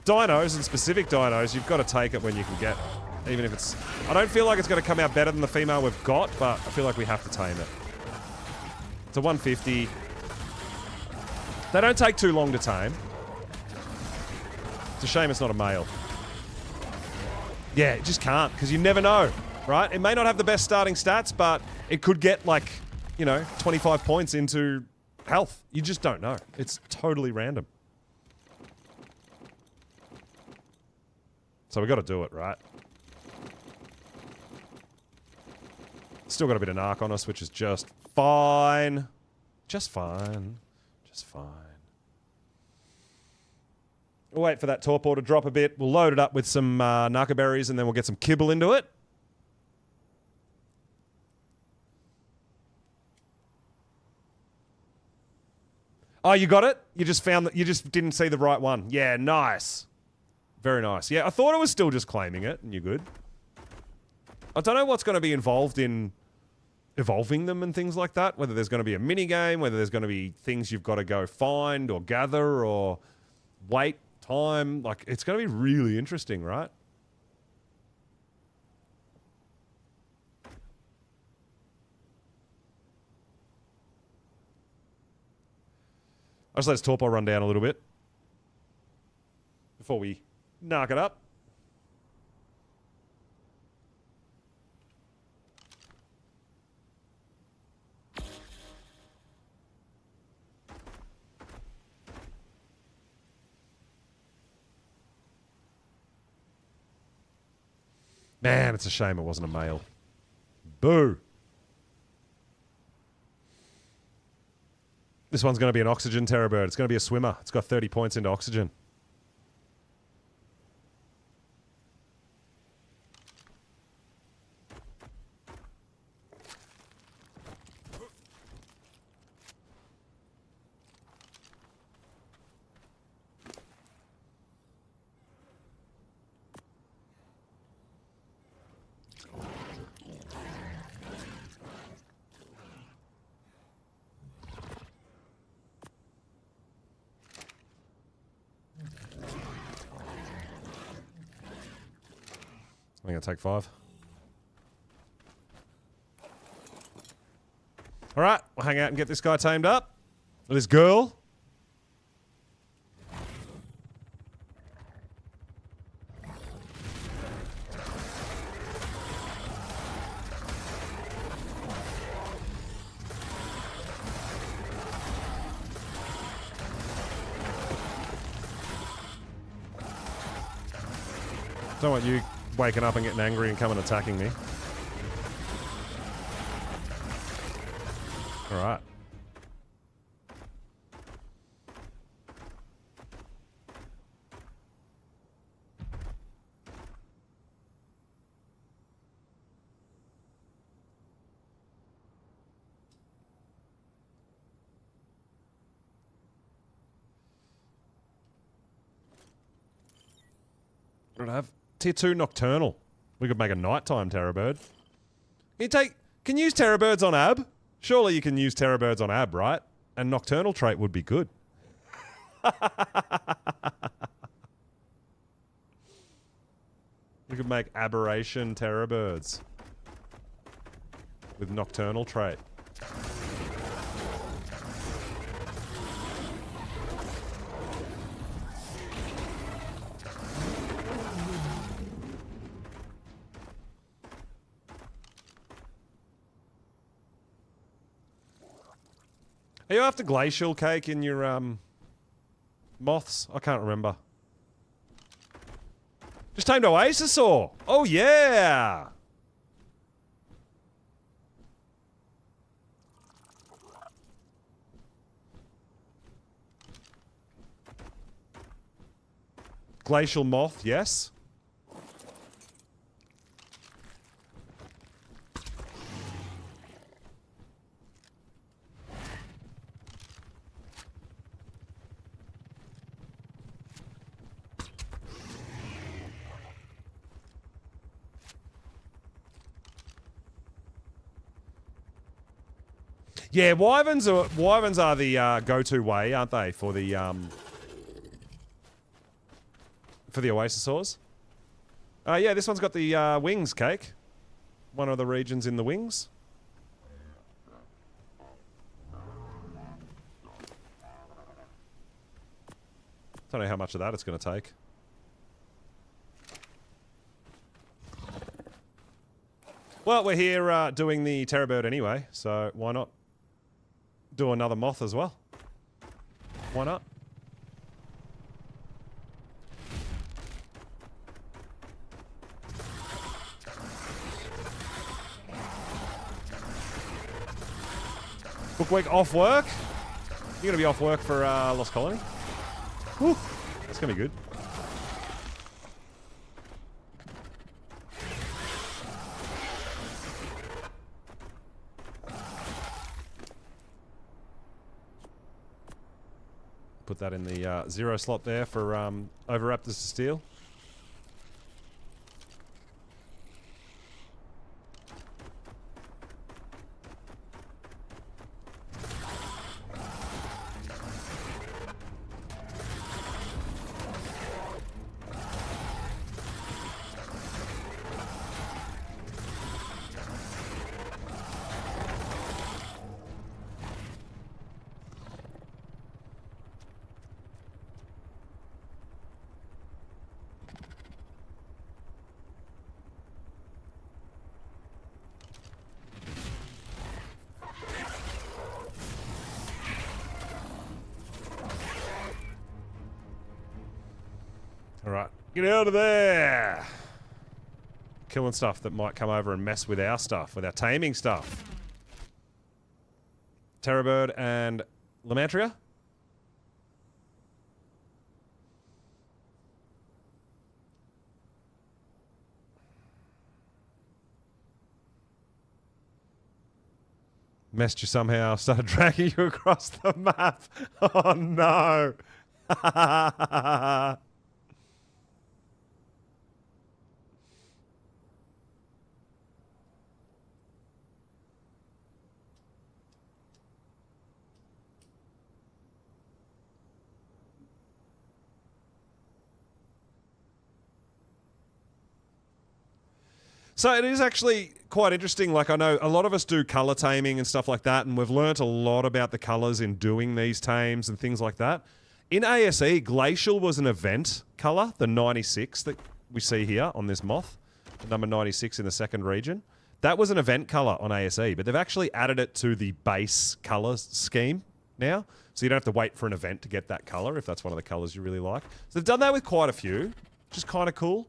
dinos and specific dinos, you've got to take it when you can get it. Even if it's... I don't feel like it's going to come out better than the female we've got, but I feel like we have to tame it. It's a 150. They don't take too long to tame. It's a shame it's not a male. Yeah, it just can't, because you never know, right? It may not have the best starting stats, but it could get, like, you know, 25 points into health. You just don't know. It's totally random. So we got to do it, right? Still got a bit of narc on us, which is just fine. Just fine. Just fine. We'll wait for that torpor to drop a bit. We'll load it up with some narco berries, and then we'll get some kibble into it. Oh, you got it? You just found that you just didn't see the right one. Yeah, nice. Very nice. Yeah, I thought it was still just claiming it, and you're good. I don't know what's going to be involved in evolving them and things like that. Whether there's going to be a mini game, whether there's going to be things you've got to go find or gather or wait time. Like, it's going to be really interesting, right? I'll just let his torpor run down a little bit before we knock it up. Man, it's a shame it wasn't a male. Boo. This one's going to be an oxygen terror bird. It's going to be a swimmer. It's got 30 points into oxygen. I'm going to take 5. Alright, we'll hang out and get this guy tamed up. Or this girl. Don't want you waking up and getting angry and coming attacking me. Alright. What do I have? Tier 2 Nocturnal. We could make a nighttime Terror Bird. Can you use Terror Birds on Ab? Surely you can use Terror Birds on Ab, right? And Nocturnal trait would be good. We could make Aberration Terror Birds. With Nocturnal trait. Are you after glacial cake in your moths? I can't remember. Just tamed Oasisaur. Oh, yeah. Glacial moth, yes. Yeah, wyverns are the go-to way, aren't they, for the Oasisaurs? Yeah, this one's got the wings, Cake. One of the regions in the wings. Don't know how much of that it's going to take. Well, we're here doing the Terra bird anyway, so why not do another moth as well? Why not? Book week off work? You're gonna be off work for Lost Colony? Whew, that's gonna be good. Put that in the 0 slot there for Overraptors to steal. Alright, get out of there! Killing stuff that might come over and mess with our stuff, with our taming stuff. Terra bird and Lamantria? Messed you somehow, started dragging you across the map. Oh no! So it is actually quite interesting. Like, I know a lot of us do colour taming and stuff like that, and we've learnt a lot about the colours in doing these tames and things like that. In ASE, Glacial was an event colour, the 96 that we see here on this moth, the number 96 in the second region. That was an event colour on ASE, but they've actually added it to the base colour scheme now, so you don't have to wait for an event to get that colour if that's one of the colours you really like. So they've done that with quite a few, which is kind of cool.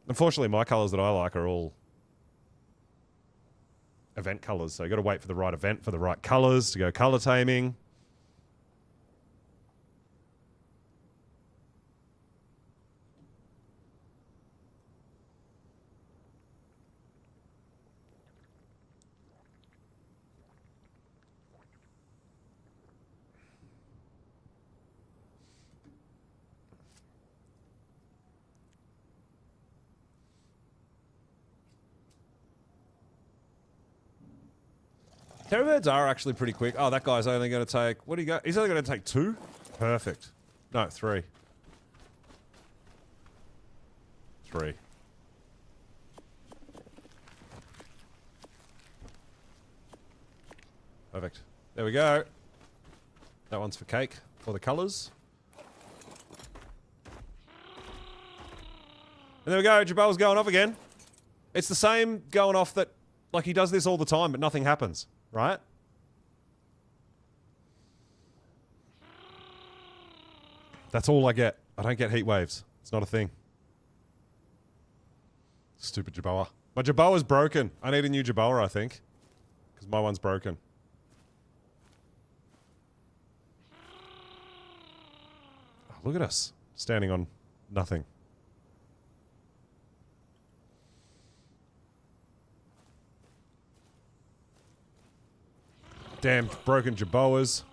Unfortunately, my colours that I like are all event colours, so you got to wait for the right event for the right colours to go colour taming. Terra birds are actually pretty quick. Oh, that guy's only going to take... What do you got? He's only going to take 2? Perfect. No, 3. 3. Perfect. There we go. That one's for Cake, for the colours. And there we go, Jabel's going off again. It's the same going off that... Like, he does this all the time, but nothing happens. Right? That's all I get. I don't get heat waves. It's not a thing. Stupid Jaboa. My Jaboa's broken. I need a new Jaboa, I think. Because my one's broken. Oh, look at us. Standing on nothing. Damn broken Jaboas.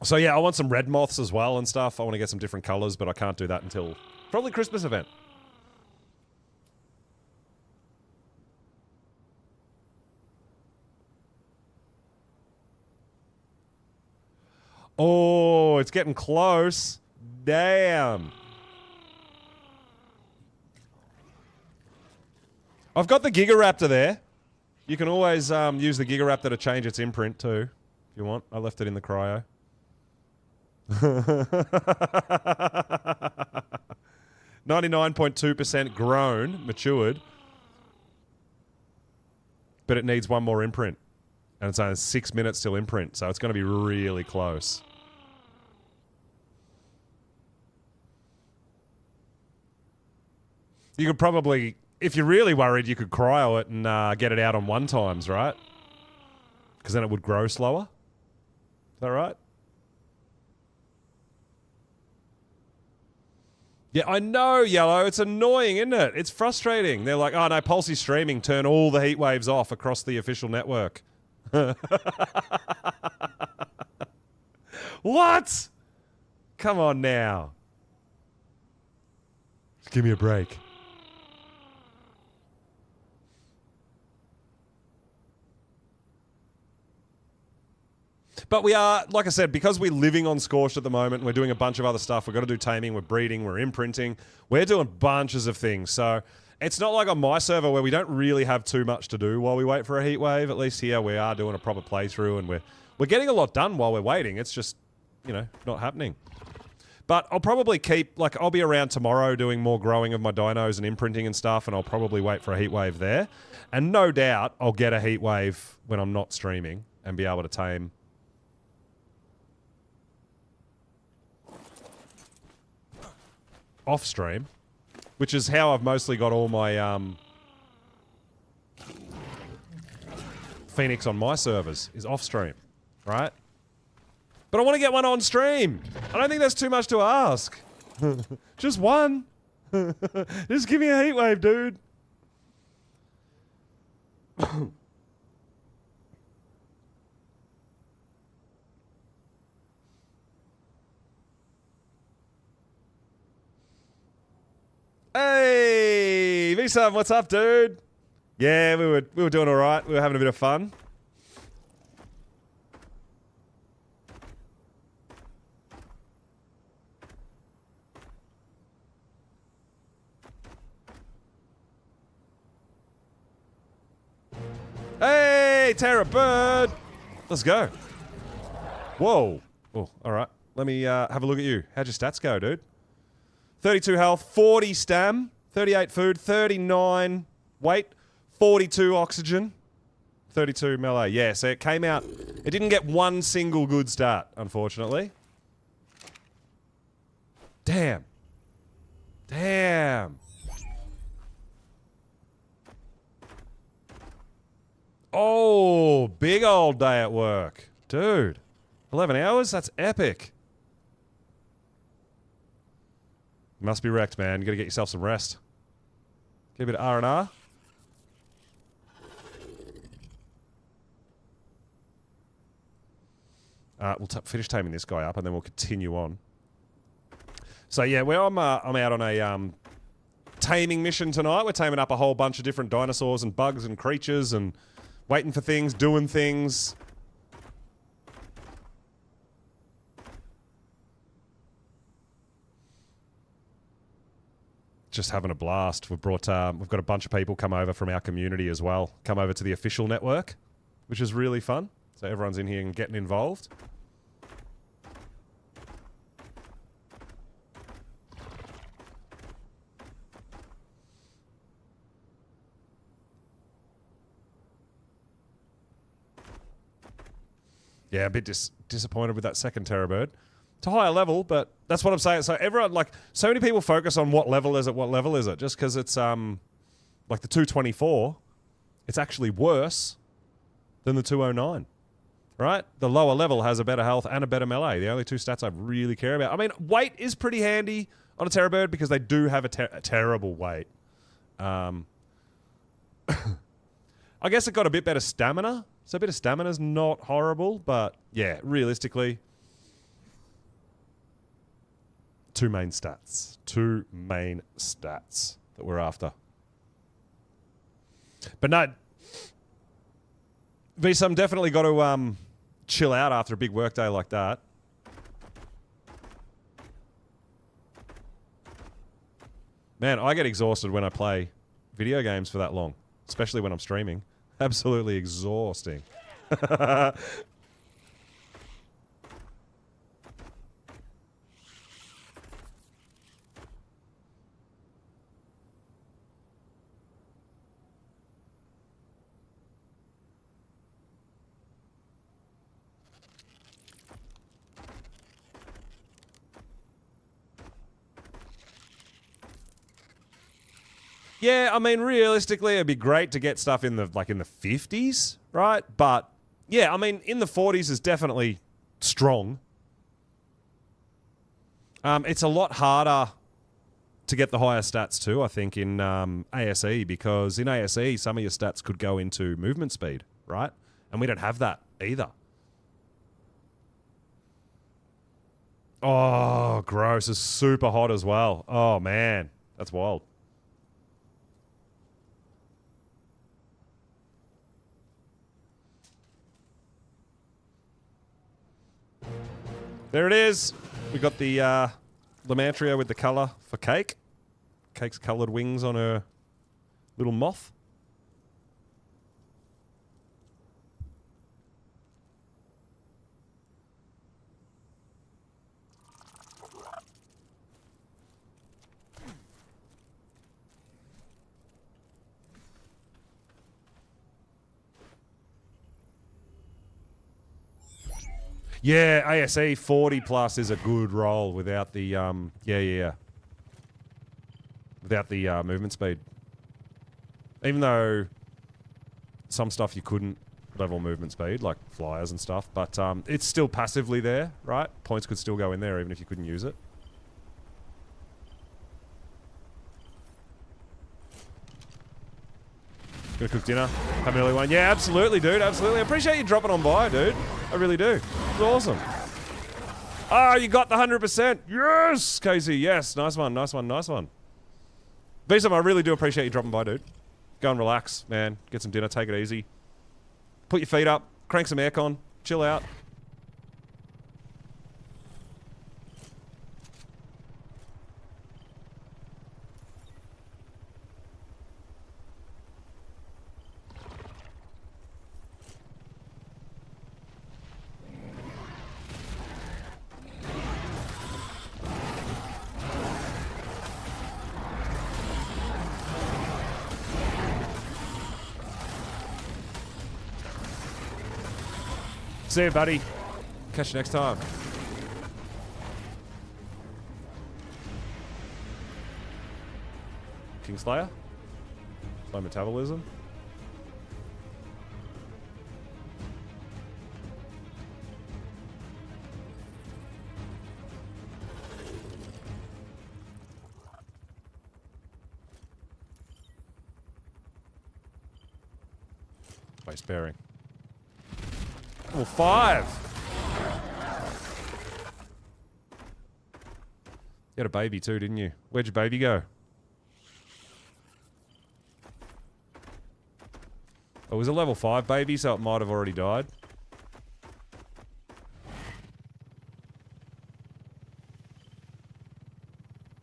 So yeah, I want some red moths as well and stuff. I want to get some different colors, but I can't do that until probably Christmas event. Oh, it's getting close. Damn. I've got the Gigaraptor there. You can always use the Gigaraptor to change its imprint too, if you want. I left it in the cryo. 99.2% grown, matured. But it needs one more imprint. And it's only 6 minutes till imprint, so it's going to be really close. You could probably, if you're really worried, you could cryo it and get it out on 1 times, right? Because then it would grow slower. Is that right? Yeah, I know, Yellow. It's annoying, isn't it? It's frustrating. They're like, oh no, Pulsey streaming. Turn all the heat waves off across the official network. What? Come on now. Just give me a break. But we are, like I said, because we're living on Scorched at the moment, we're doing a bunch of other stuff. We've got to do taming, we're breeding, we're imprinting. We're doing bunches of things. So it's not like on my server where we don't really have too much to do while we wait for a heat wave. At least here we are doing a proper playthrough and we're getting a lot done while we're waiting. It's just, you know, not happening. But I'll probably keep, like, I'll be around tomorrow doing more growing of my dinos and imprinting and stuff, and I'll probably wait for a heat wave there. And no doubt I'll get a heat wave when I'm not streaming and be able to tame off stream, which is how I've mostly got all my Phoenix on my servers, is off stream, right? But I want to get one on stream. I don't think that's too much to ask. Just one. Just give me a heat wave, dude. Hey, V-Sub, what's up, dude? Yeah, we were doing all right. We were having a bit of fun. Hey, Terra bird. Let's go. Whoa. Oh, all right. Let me have a look at you. How'd your stats go, dude? 32 health, 40 stam, 38 food, 39 weight, 42 oxygen, 32 melee. Yeah, so it came out. It didn't get one single good start, unfortunately. Damn. Damn. Oh, big old day at work. Dude, 11 hours? That's epic. Must be wrecked, man. You gotta get yourself some rest. Get a bit of R&R. We'll finish taming this guy up, and then we'll continue on. So yeah, I'm out on a taming mission tonight. We're taming up a whole bunch of different dinosaurs and bugs and creatures and waiting for things, doing things. Just having a blast. We've got a bunch of people come over from our community as well. Come over to the official network, which is really fun. So everyone's in here and getting involved. Yeah, a bit disappointed with that second Terra bird. It's a higher level, but that's what I'm saying. So everyone, like, so many people focus on what level is it, just because it's, like the 224, it's actually worse than the 209, right? The lower level has a better health and a better melee. The only two stats I really care about. I mean, weight is pretty handy on a Terra bird because they do have a terrible weight. I guess it got a bit better stamina. So a bit of stamina is not horrible, but yeah, realistically, two main stats that we're after. But no, V-Sum definitely got to chill out after a big workday like that. Man, I get exhausted when I play video games for that long, especially when I'm streaming. Absolutely exhausting. Yeah, I mean, realistically, it'd be great to get stuff in the 50s, right? But yeah, I mean, in the 40s is definitely strong. It's a lot harder to get the higher stats too, I think, in ASE, because in ASE, some of your stats could go into movement speed, right? And we don't have that either. Oh, gross. It's super hot as well. Oh, man. That's wild. There it is. We got the Lamantria with the colour for Cake. Cake's coloured wings on her little moth. Yeah, ASE 40 plus is a good roll without the without the movement speed. Even though some stuff you couldn't level movement speed, like flyers and stuff, but it's still passively there, right? Points could still go in there even if you couldn't use it. Gonna cook dinner. Have an early one. Yeah, absolutely, dude. Absolutely. I appreciate you dropping on by, dude. I really do. It's awesome. Oh, you got the 100%. Yes, Casey. Yes. Nice one. Nice one. Nice one. V-Sum, I really do appreciate you dropping by, dude. Go and relax, man. Get some dinner. Take it easy. Put your feet up. Crank some aircon. Chill out. See you, buddy. Catch you next time. Kingslayer. Slow metabolism. Waste bearing. Well, 5. You had a baby too, didn't you? Where'd your baby go? Oh, it was a level 5 baby, so it might have already died.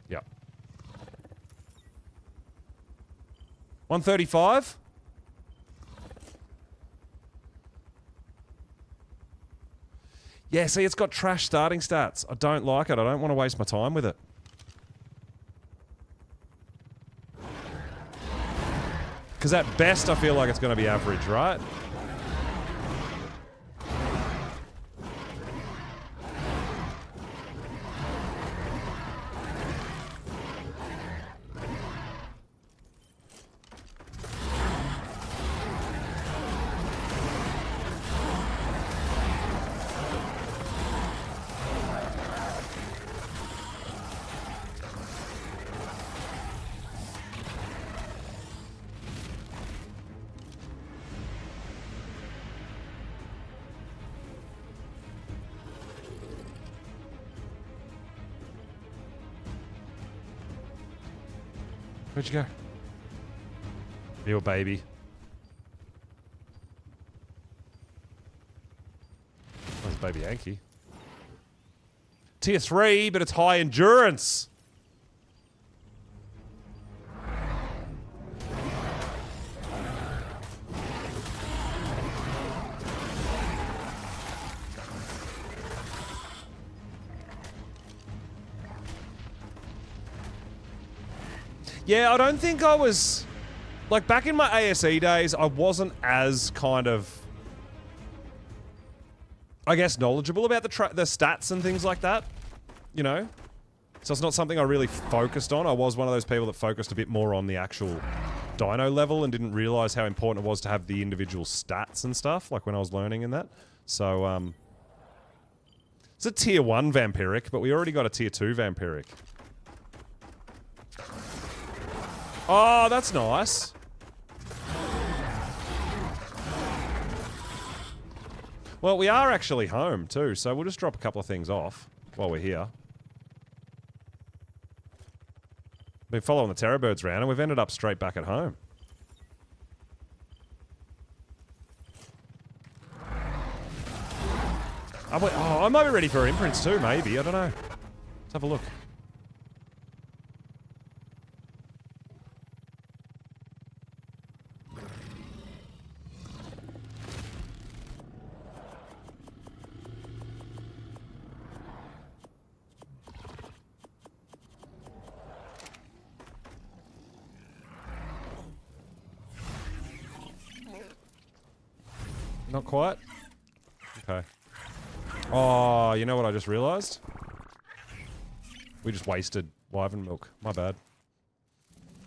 Yep. 135? Yeah, see, it's got trash starting stats. I don't like it. I don't want to waste my time with it. Because at best, I feel like it's going to be average, right? Where'd you go? Your baby. That's baby Yankee. Tier 3, but it's high endurance. Yeah, I don't think I was... Like, back in my ASE days, I wasn't as kind of... I guess knowledgeable about the stats and things like that. You know? So it's not something I really focused on. I was one of those people that focused a bit more on the actual dino level and didn't realize how important it was to have the individual stats and stuff, like when I was learning in that. So, it's a tier 1 vampiric, but we already got a tier 2 vampiric. Oh, that's nice. Well, we are actually home too, so we'll just drop a couple of things off while we're here. Been following the Terra birds around and we've ended up straight back at home. Oh, I might be ready for imprints too, maybe. I don't know. Let's have a look. Not quite? Okay. Oh, you know what I just realized? We just wasted Wyvern milk. My bad.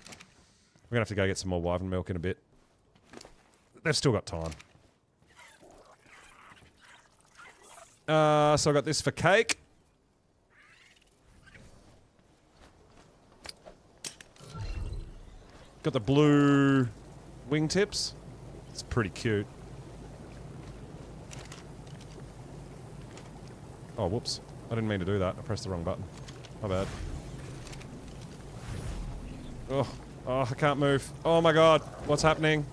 We're gonna have to go get some more Wyvern milk in a bit. They've still got time. So I got this for cake. Got the blue wingtips. It's pretty cute. Oh, whoops. I didn't mean to do that. I pressed the wrong button. My bad. Oh, I can't move. Oh my god. What's happening?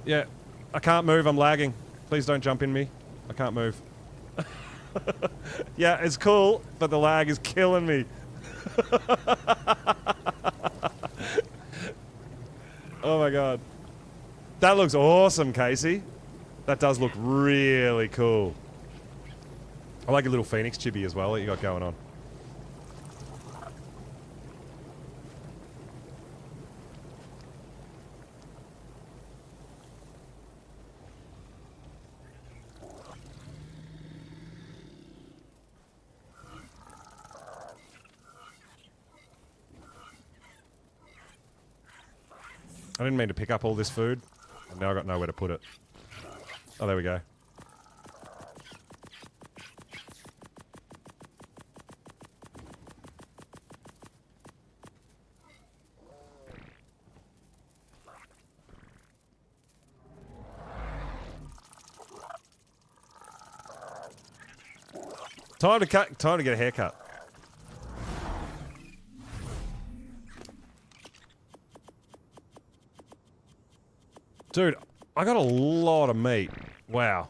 Yeah, I can't move. I'm lagging. Please don't jump in me. I can't move. Yeah, it's cool, but the lag is killing me. Oh my god. That looks awesome, Casey. That does look really cool. I like a little phoenix chibi as well that you got going on. I didn't mean to pick up all this food, and now I've got nowhere to put it. Oh, there we go. Time to get a haircut. Dude, I got a lot of meat. Wow.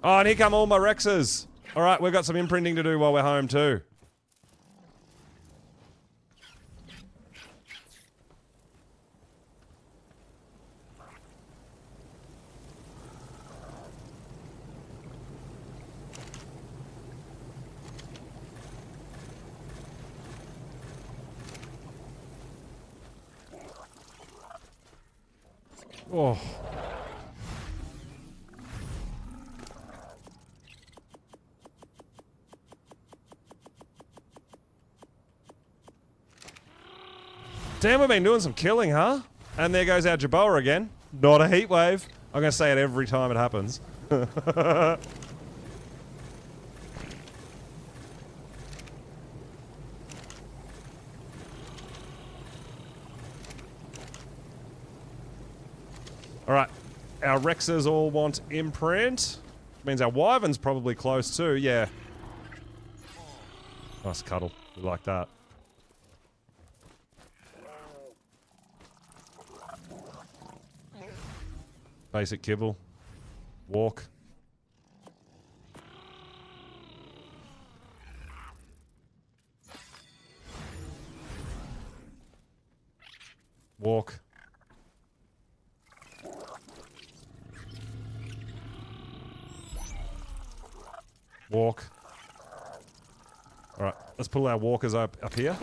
Oh, and here come all my Rexes. Alright, we've got some imprinting to do while we're home too. Oh. Damn, we've been doing some killing, huh? And there goes our Jaboa again. Not a heat wave. I'm going to say it every time it happens. Alright, our Rexes all want imprint. Means our Wyvern's probably close too, yeah. Nice cuddle. We like that. Basic kibble. Walk. Walk. Walk. Alright, let's pull our walkers up here.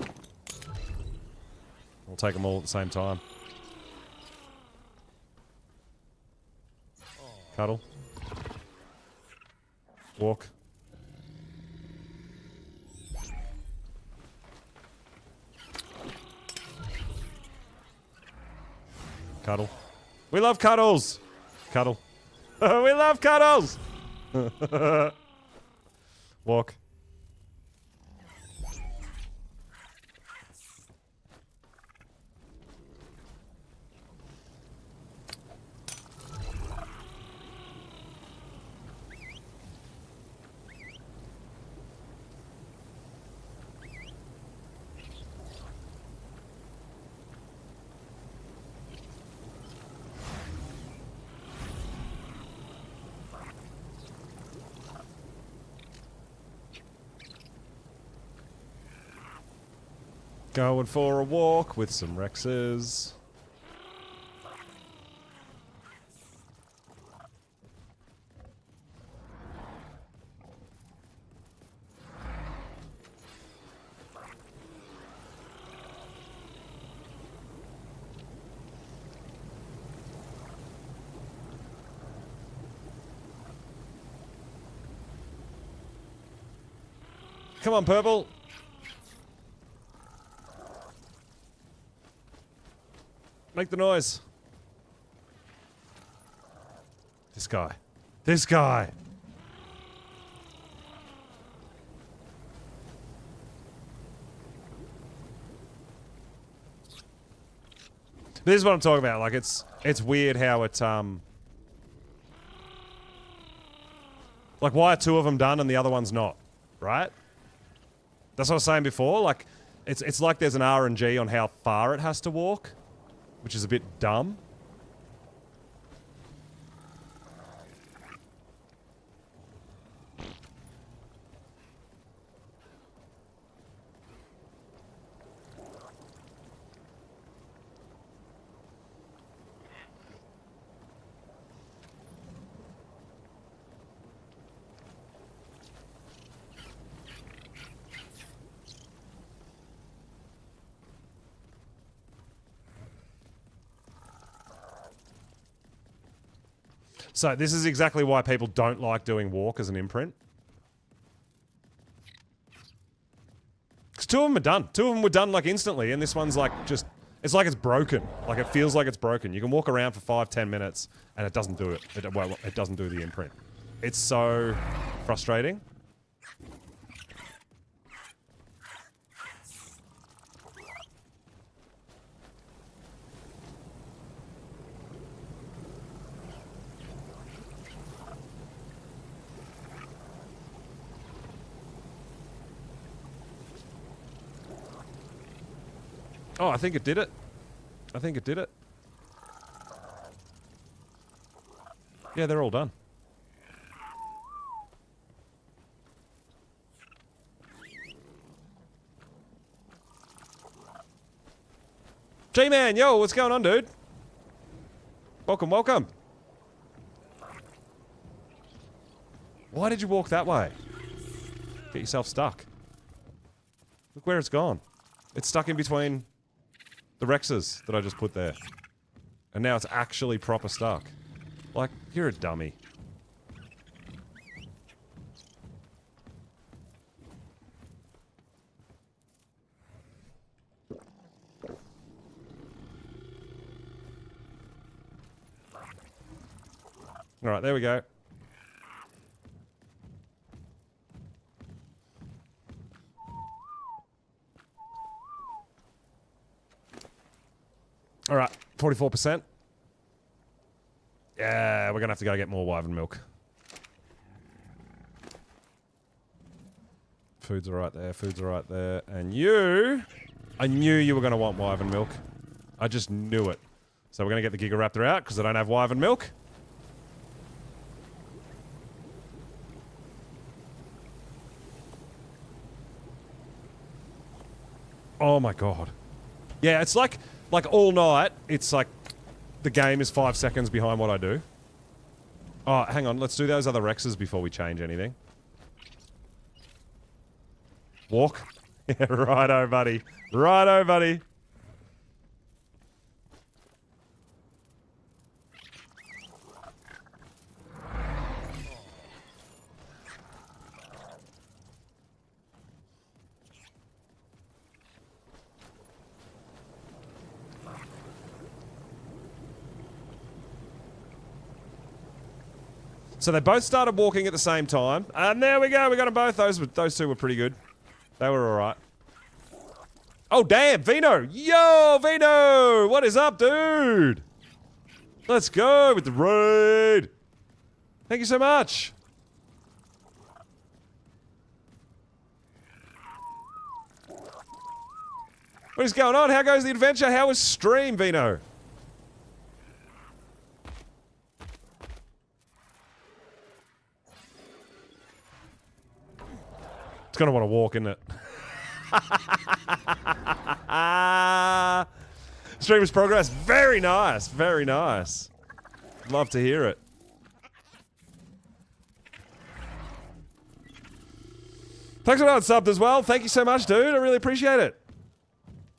We'll take them all at the same time. Cuddle. Walk. Cuddle. We love cuddles! Cuddle. We love cuddles! Walk. Going for a walk with some Rexes. Come on, Purple. Make the noise. This guy. This guy. This is what I'm talking about. Like it's weird how it like why are two of them done and the other one's not, right? That's what I was saying before. Like it's like there's an RNG on how far it has to walk, which is a bit dumb. So this is exactly why people don't like doing walk as an imprint. Because two of them are done. Two of them were done like instantly, and this one's like just... It's like it's broken. Like it feels like it's broken. You can walk around for 5-10 minutes, and it doesn't do it. It doesn't do the imprint. It's so frustrating. Oh, I think it did it. I think it did it. Yeah, they're all done. G-Man, yo, what's going on, dude? Welcome, welcome. Why did you walk that way? Get yourself stuck. Look where it's gone. It's stuck in between the Rexes that I just put there. And now it's actually proper stuck. Like, you're a dummy. Alright, there we go. Alright, 44%. Yeah, we're gonna have to go get more Wyvern milk. Food's right there. Food's right there. And you... I knew you were going to want Wyvern milk. I just knew it. So we're going to get the Gigaraptor out because I don't have Wyvern milk. Oh my god. Yeah, it's like all night, it's like the game is 5 seconds behind what I do. Oh, hang on. Let's do those other Rexes before we change anything. Walk. Yeah, righto, buddy. Righto, buddy. So they both started walking at the same time. And there we go. We got them both. Those two were pretty good. They were all right. Oh, damn. Vino. Yo, Vino. What is up, dude? Let's go with the raid. Thank you so much. What is going on? How goes the adventure? How was stream, Vino? It's gonna want to walk, isn't it? Streamer's progress. Very nice. Very nice. Love to hear it. Thanks for being subbed as well. Thank you so much, dude. I really appreciate it.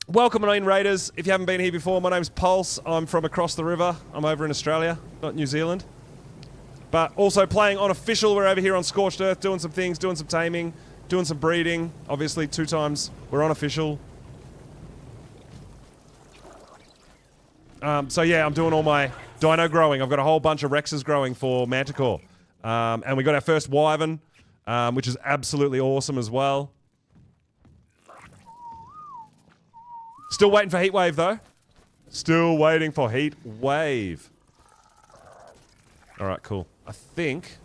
Welcome in, Raiders. If you haven't been here before, my name's Pulse. I'm from across the river. I'm over in Australia, not New Zealand. But also playing on Official. We're over here on Scorched Earth, doing some things, doing some taming. Doing some breeding, obviously 2 times. We're on Official. So yeah, I'm doing all my dino growing. I've got a whole bunch of Rexes growing for Manticore. And we got our first Wyvern, which is absolutely awesome as well. Still waiting for Heatwave though. Still waiting for Heatwave. Alright, cool. I think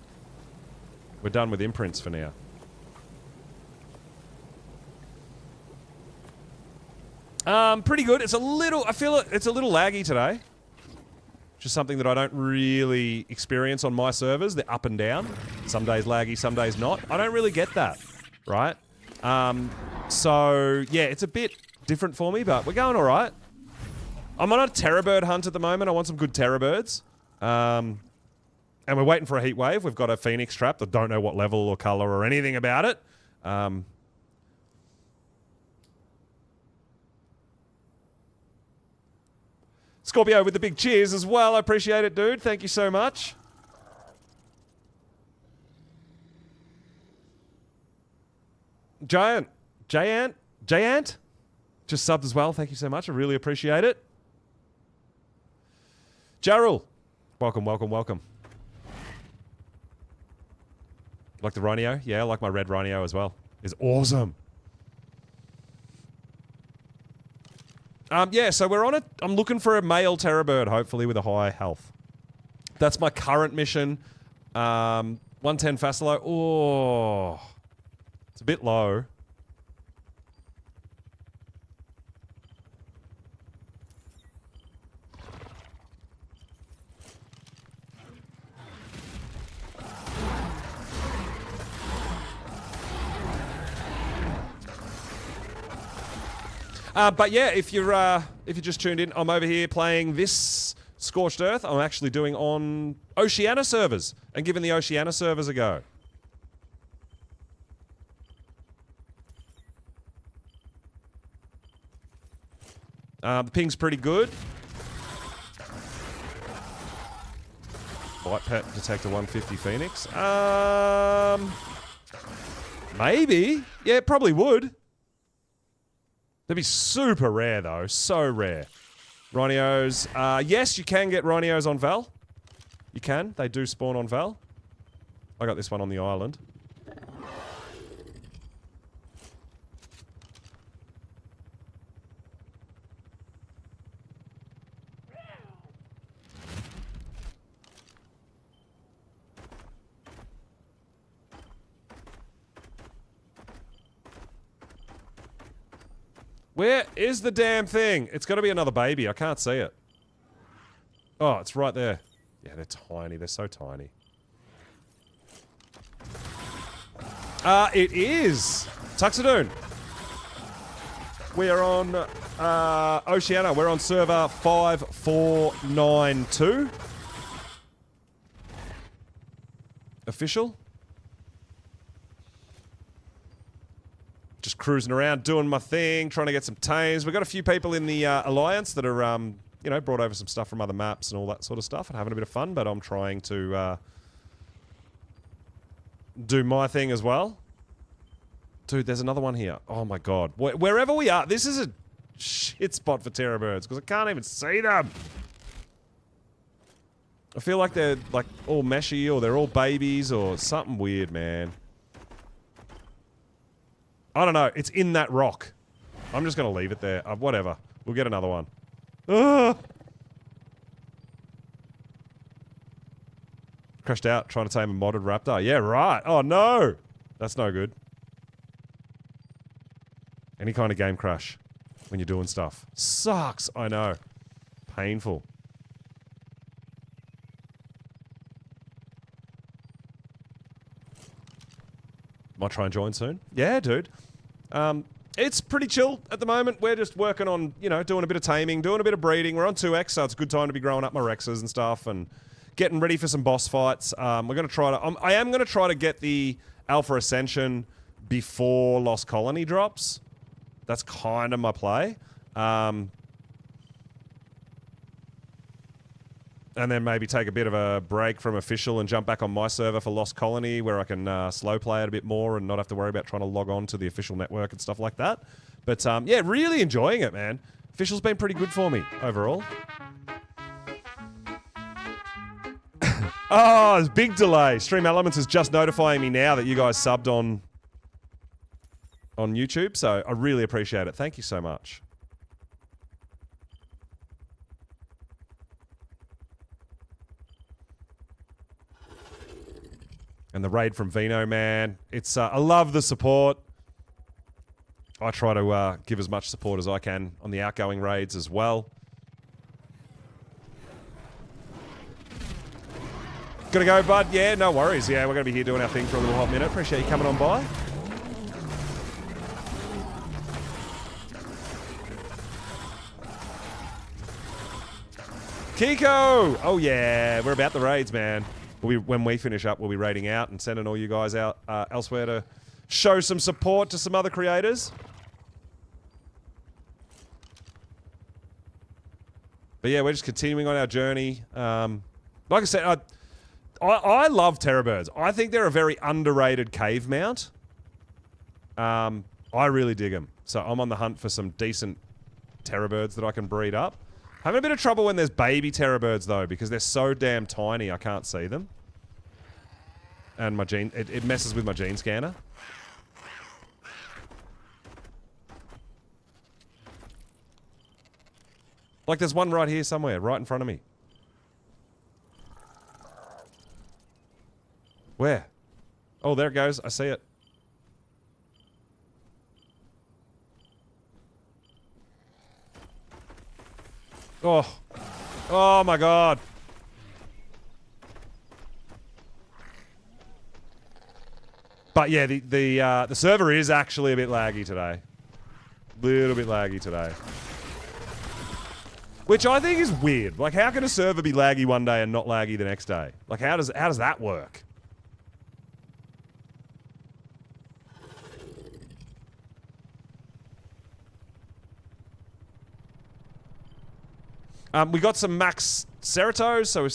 we're done with imprints for now. Pretty good. It's a little, I feel it's a little laggy today. Just something that I don't really experience on my servers. They're up and down. Some days laggy, some days not. I don't really get that, right? So, yeah, it's a bit different for me, but we're going all right. I'm on a Terra bird hunt at the moment. I want some good Terra birds. And we're waiting for a heat wave. We've got a Phoenix trap that don't know what level or color or anything about it. Scorpio with the big cheers as well. I appreciate it, dude. Thank you so much. Jayant, just subbed as well. Thank you so much. I really appreciate it. Jarrell, welcome, welcome, welcome. Like the Rhinio? Yeah, I like my red Rhinio as well. It's awesome. Yeah, so we're on it. I'm looking for a male Terra bird, hopefully with a high health. That's my current mission. 110 Facilo. Oh, it's a bit low. But yeah, if you just tuned in, I'm over here playing this Scorched Earth. I'm actually doing on Oceania servers and giving the Oceania servers a go. The ping's pretty good. White pet detector 150 Phoenix. Maybe. Yeah, it probably would. They'd be super rare, though. So rare. Rhinios. Yes, you can get Rhinios on Val. You can. They do spawn on Val. I got this one on the island. Where is the damn thing? It's got to be another baby. I can't see it. Oh, it's right there. Yeah, they're tiny. They're so tiny. It is! Tuxedoon. We are on Oceania. We're on server 5492. Official. Just cruising around, doing my thing, trying to get some tames. We've got a few people in the Alliance that are, you know, brought over some stuff from other maps and all that sort of stuff and having a bit of fun, but I'm trying to do my thing as well. Dude, there's another one here. Oh my god. Wherever we are, this is a shit spot for Terra birds because I can't even see them. I feel like they're like all meshy or they're all babies or something weird, man. I don't know. It's in that rock. I'm just going to leave it there. Whatever. We'll get another one. Ah! Crashed out trying to tame a modded raptor. Yeah, right. Oh, no. That's no good. Any kind of game crash when you're doing stuff. Sucks. I know. Painful. Might try and join soon. Yeah, dude. It's pretty chill at the moment. We're just working on, you know, doing a bit of taming, doing a bit of breeding. We're on 2X, so it's a good time to be growing up my Rexes and stuff and getting ready for some boss fights. We're going to try to... I am going to try to get the Alpha Ascension before Lost Colony drops. That's kind of my play. And then maybe take a bit of a break from Official and jump back on my server for Lost Colony where I can slow play it a bit more and not have to worry about trying to log on to the Official network and stuff like that. But yeah, really enjoying it, man. Official's been pretty good for me overall. Oh, there's a big delay. Stream Elements is just notifying me now that you guys subbed on YouTube, so I really appreciate it. Thank you so much. And the raid from Vino, man. It's I love the support. I try to give as much support as I can on the outgoing raids as well. Gonna go, bud? Yeah, no worries. Yeah, we're gonna be here doing our thing for a little hot minute. Appreciate you coming on by. Kiko! Oh yeah, we're about the raids, man. When we finish up, we'll be raiding out and sending all you guys out elsewhere to show some support to some other creators. But yeah, we're just continuing on our journey. Like I said, I love Terra birds. I think they're a very underrated cave mount. I really dig them. So I'm on the hunt for some decent Terra birds that I can breed up. Having a bit of trouble when there's baby Terra birds though, because they're so damn tiny I can't see them. And my gene, it messes with my gene scanner. Like there's one right here somewhere, right in front of me. Where? Oh, there it goes. I see it. Oh. Oh my god. But yeah, the server is actually a bit laggy today. Little bit laggy today. Which I think is weird. Like, how can a server be laggy one day and not laggy the next day? Like, how does that work? We got some max Seratos, so we're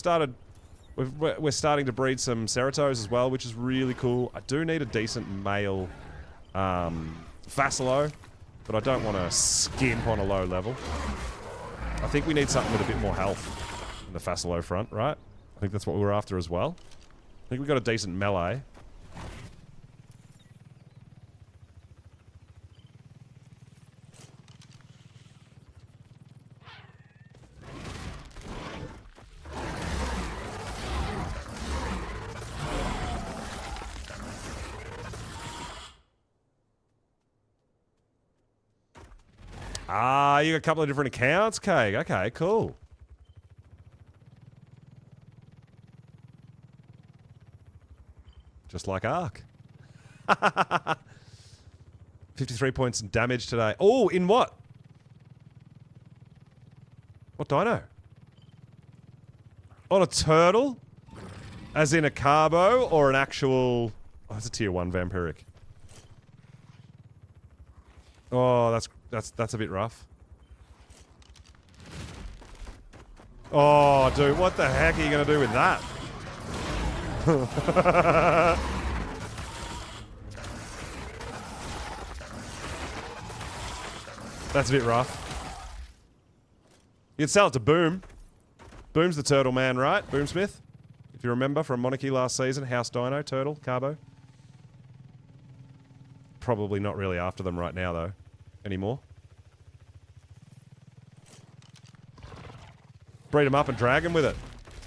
starting to breed some Seratos as well, which is really cool. I do need a decent male Fassalo, but I don't want to skimp on a low level. I think we need something with a bit more health in the Fassalo front, right? I think that's what we were after as well. I think we got a decent melee. Ah, you got a couple of different accounts, Cake. Okay, cool. Just like Ark. 53 points in damage today. Oh, in what? What dino? On a turtle? As in a carbo or an actual... Oh, that's a tier 1 vampiric. Oh, that's a bit rough. Oh, dude, what the heck are you going to do with that? That's a bit rough. You could sell it to Boom. Boom's the turtle man, right? Boomsmith? If you remember from Monarchy last season, House Dino, Turtle, Carbo. Probably not really after them right now, though. Anymore. Breed them up and drag them with it.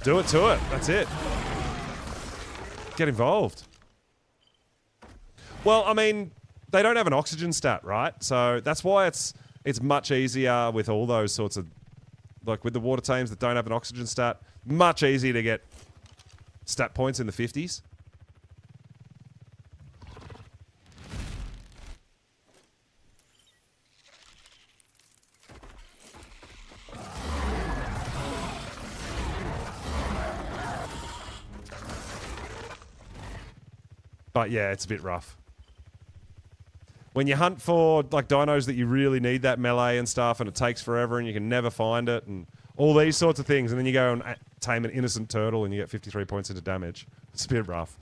Do it to it. That's it. Get involved. Well, I mean, they don't have an oxygen stat, right? So that's why it's much easier with all those sorts of... Like with the water tames that don't have an oxygen stat, much easier to get stat points in the 50s. But yeah, it's a bit rough. When you hunt for like dinos that you really need that melee and stuff and it takes forever and you can never find it and all these sorts of things, and then you go and tame an innocent turtle and you get 53 points into damage. It's a bit rough.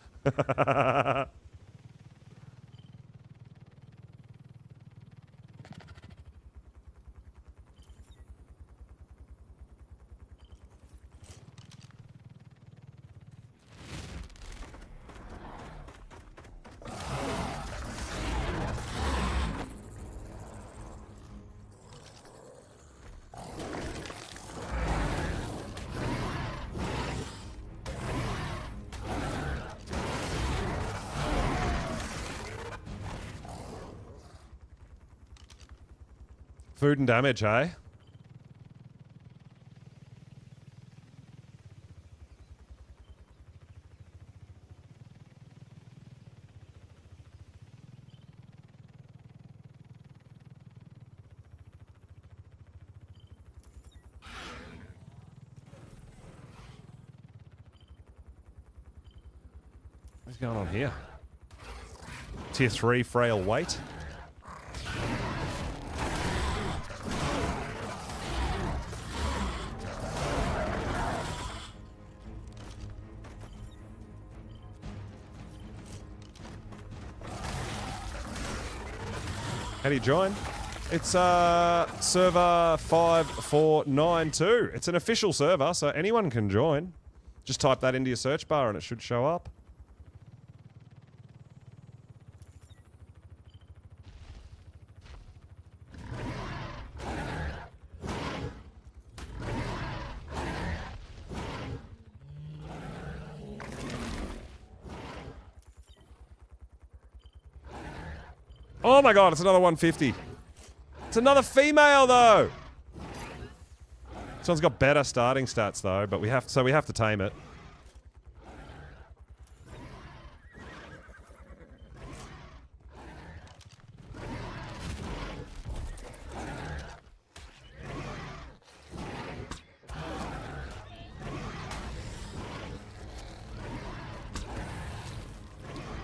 Food and damage, eh? What's going on here? Tier 3 frail weight. How do you join? It's server 5492. It's an official server, so anyone can join. Just type that into your search bar and it should show up. Oh my god, it's another 150. It's another female though. This one's got better starting stats though, but we have to tame it.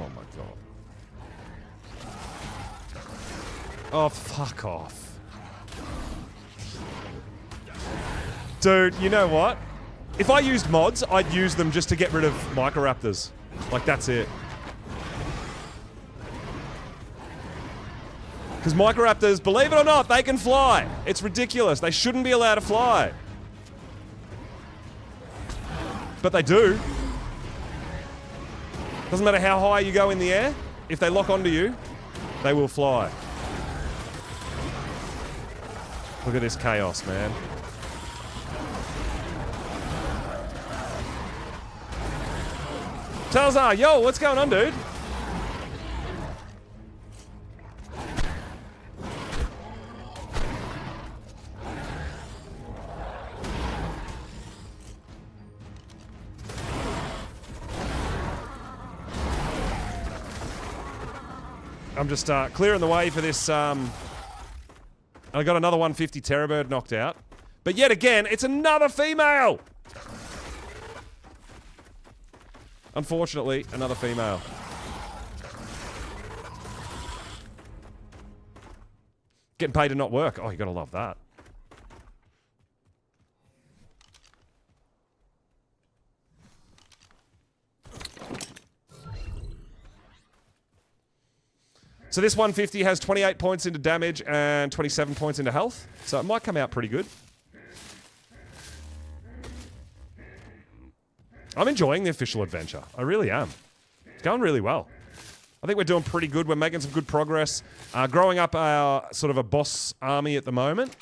Oh my god. Oh, fuck off. Dude, you know what? If I used mods, I'd use them just to get rid of Microraptors. Like, that's it. Because Microraptors, believe it or not, they can fly. It's ridiculous. They shouldn't be allowed to fly. But they do. Doesn't matter how high you go in the air. If they lock onto you, they will fly. Look at this chaos, man. Talzar, yo, what's going on, dude? I'm just clearing the way for this. I got another 150 Terra bird knocked out. But yet again, it's another female! Unfortunately, another female. Getting paid to not work. Oh, you gotta love that. So this 150 has 28 points into damage and 27 points into health. So it might come out pretty good. I'm enjoying the official adventure. I really am. It's going really well. I think we're doing pretty good. We're making some good progress. Growing up our sort of a boss army at the moment.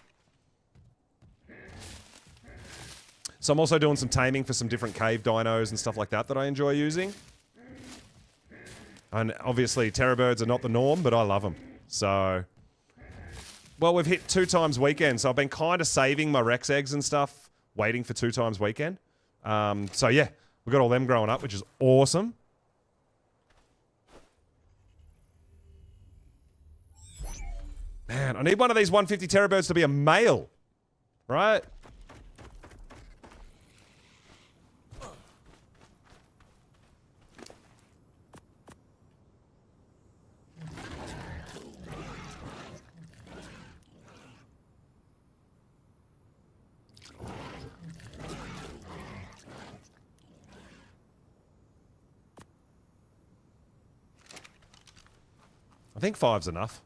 So I'm also doing some taming for some different cave dinos and stuff like that that I enjoy using. And obviously, Terra birds are not the norm, but I love them. So, well, we've hit 2 times weekend, so I've been kind of saving my Rex eggs and stuff, waiting for 2 times weekend. So yeah, we've got all them growing up, which is awesome. Man, I need one of these 150 Terra birds to be a male, right? I think 5's enough.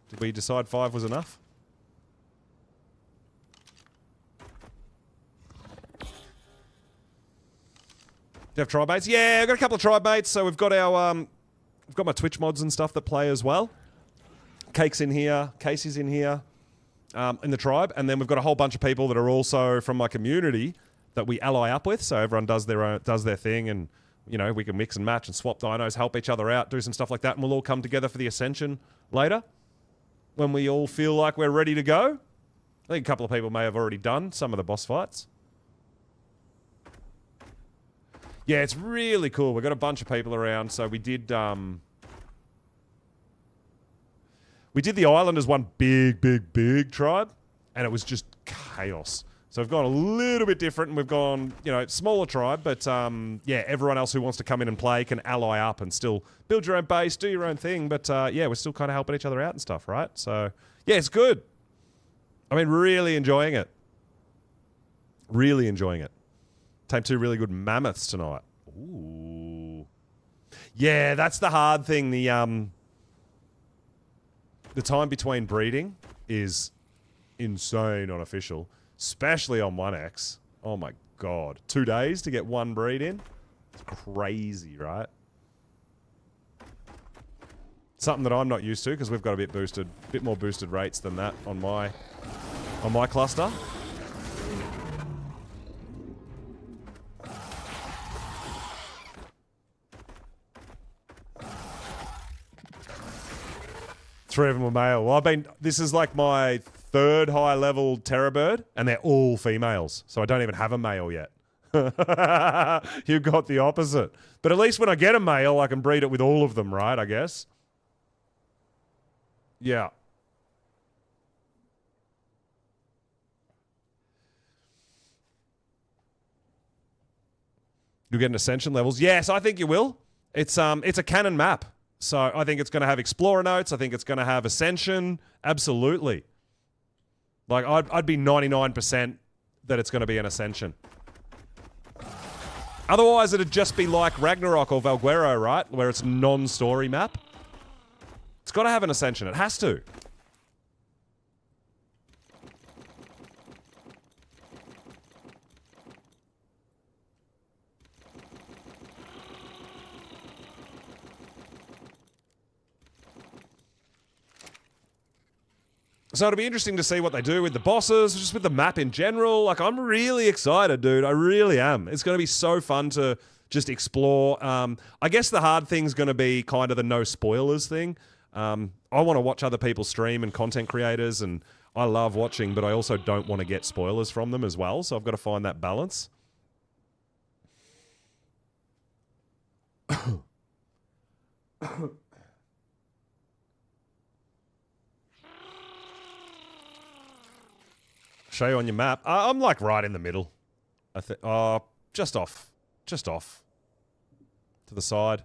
Did we decide 5 was enough? Do you have tribe mates? Yeah, I've got a couple of tribe mates. So we've got our, we've got my Twitch mods and stuff that play as well. Cake's in here, Casey's in here, in the tribe, and then we've got a whole bunch of people that are also from my community that we ally up with. So everyone does their thing, and you know, we can mix and match and swap dinos, help each other out, do some stuff like that, and we'll all come together for the Ascension later when we all feel like we're ready to go. I think a couple of people may have already done some of the boss fights. Yeah, it's really cool. We've got a bunch of people around, so we did the island as one big tribe, and it was just chaos. So we've gone a little bit different, and we've gone, you know, smaller tribe, but yeah, everyone else who wants to come in and play can ally up and still build your own base, do your own thing, but yeah, we're still kind of helping each other out and stuff, right? So, yeah, it's good. I mean, really enjoying it. Really enjoying it. Tamed 2 really good mammoths tonight. Ooh. Yeah, that's the hard thing. The time between breeding is insane on official. Especially on 1X. Oh my god. 2 days to get 1 breed in? It's crazy, right? Something that I'm not used to because we've got a bit more boosted rates than that on my cluster. Three of them are male. Well, this is like my 3rd high level Terra bird, and they're all females. So I don't even have a male yet. You've got the opposite. But at least when I get a male, I can breed it with all of them, right? I guess. Yeah. You'll get an ascension levels. Yes, I think you will. It's a canon map. So I think it's going to have explorer notes. I think it's going to have ascension. Absolutely. Like, I'd be 99% that it's going to be an Ascension. Otherwise, it'd just be like Ragnarok or Valguero, right? Where it's a non-story map. It's got to have an Ascension. It has to. So it'll be interesting to see what they do with the bosses, just with the map in general. Like, I'm really excited, dude. I really am. It's going to be so fun to just explore. I guess the hard thing's going to be kind of the no spoilers thing. I want to watch other people stream and content creators, and I love watching, but I also don't want to get spoilers from them as well. So I've got to find that balance. show you on your map. I'm like right in the middle. I think. Oh, just off. Just off. To the side.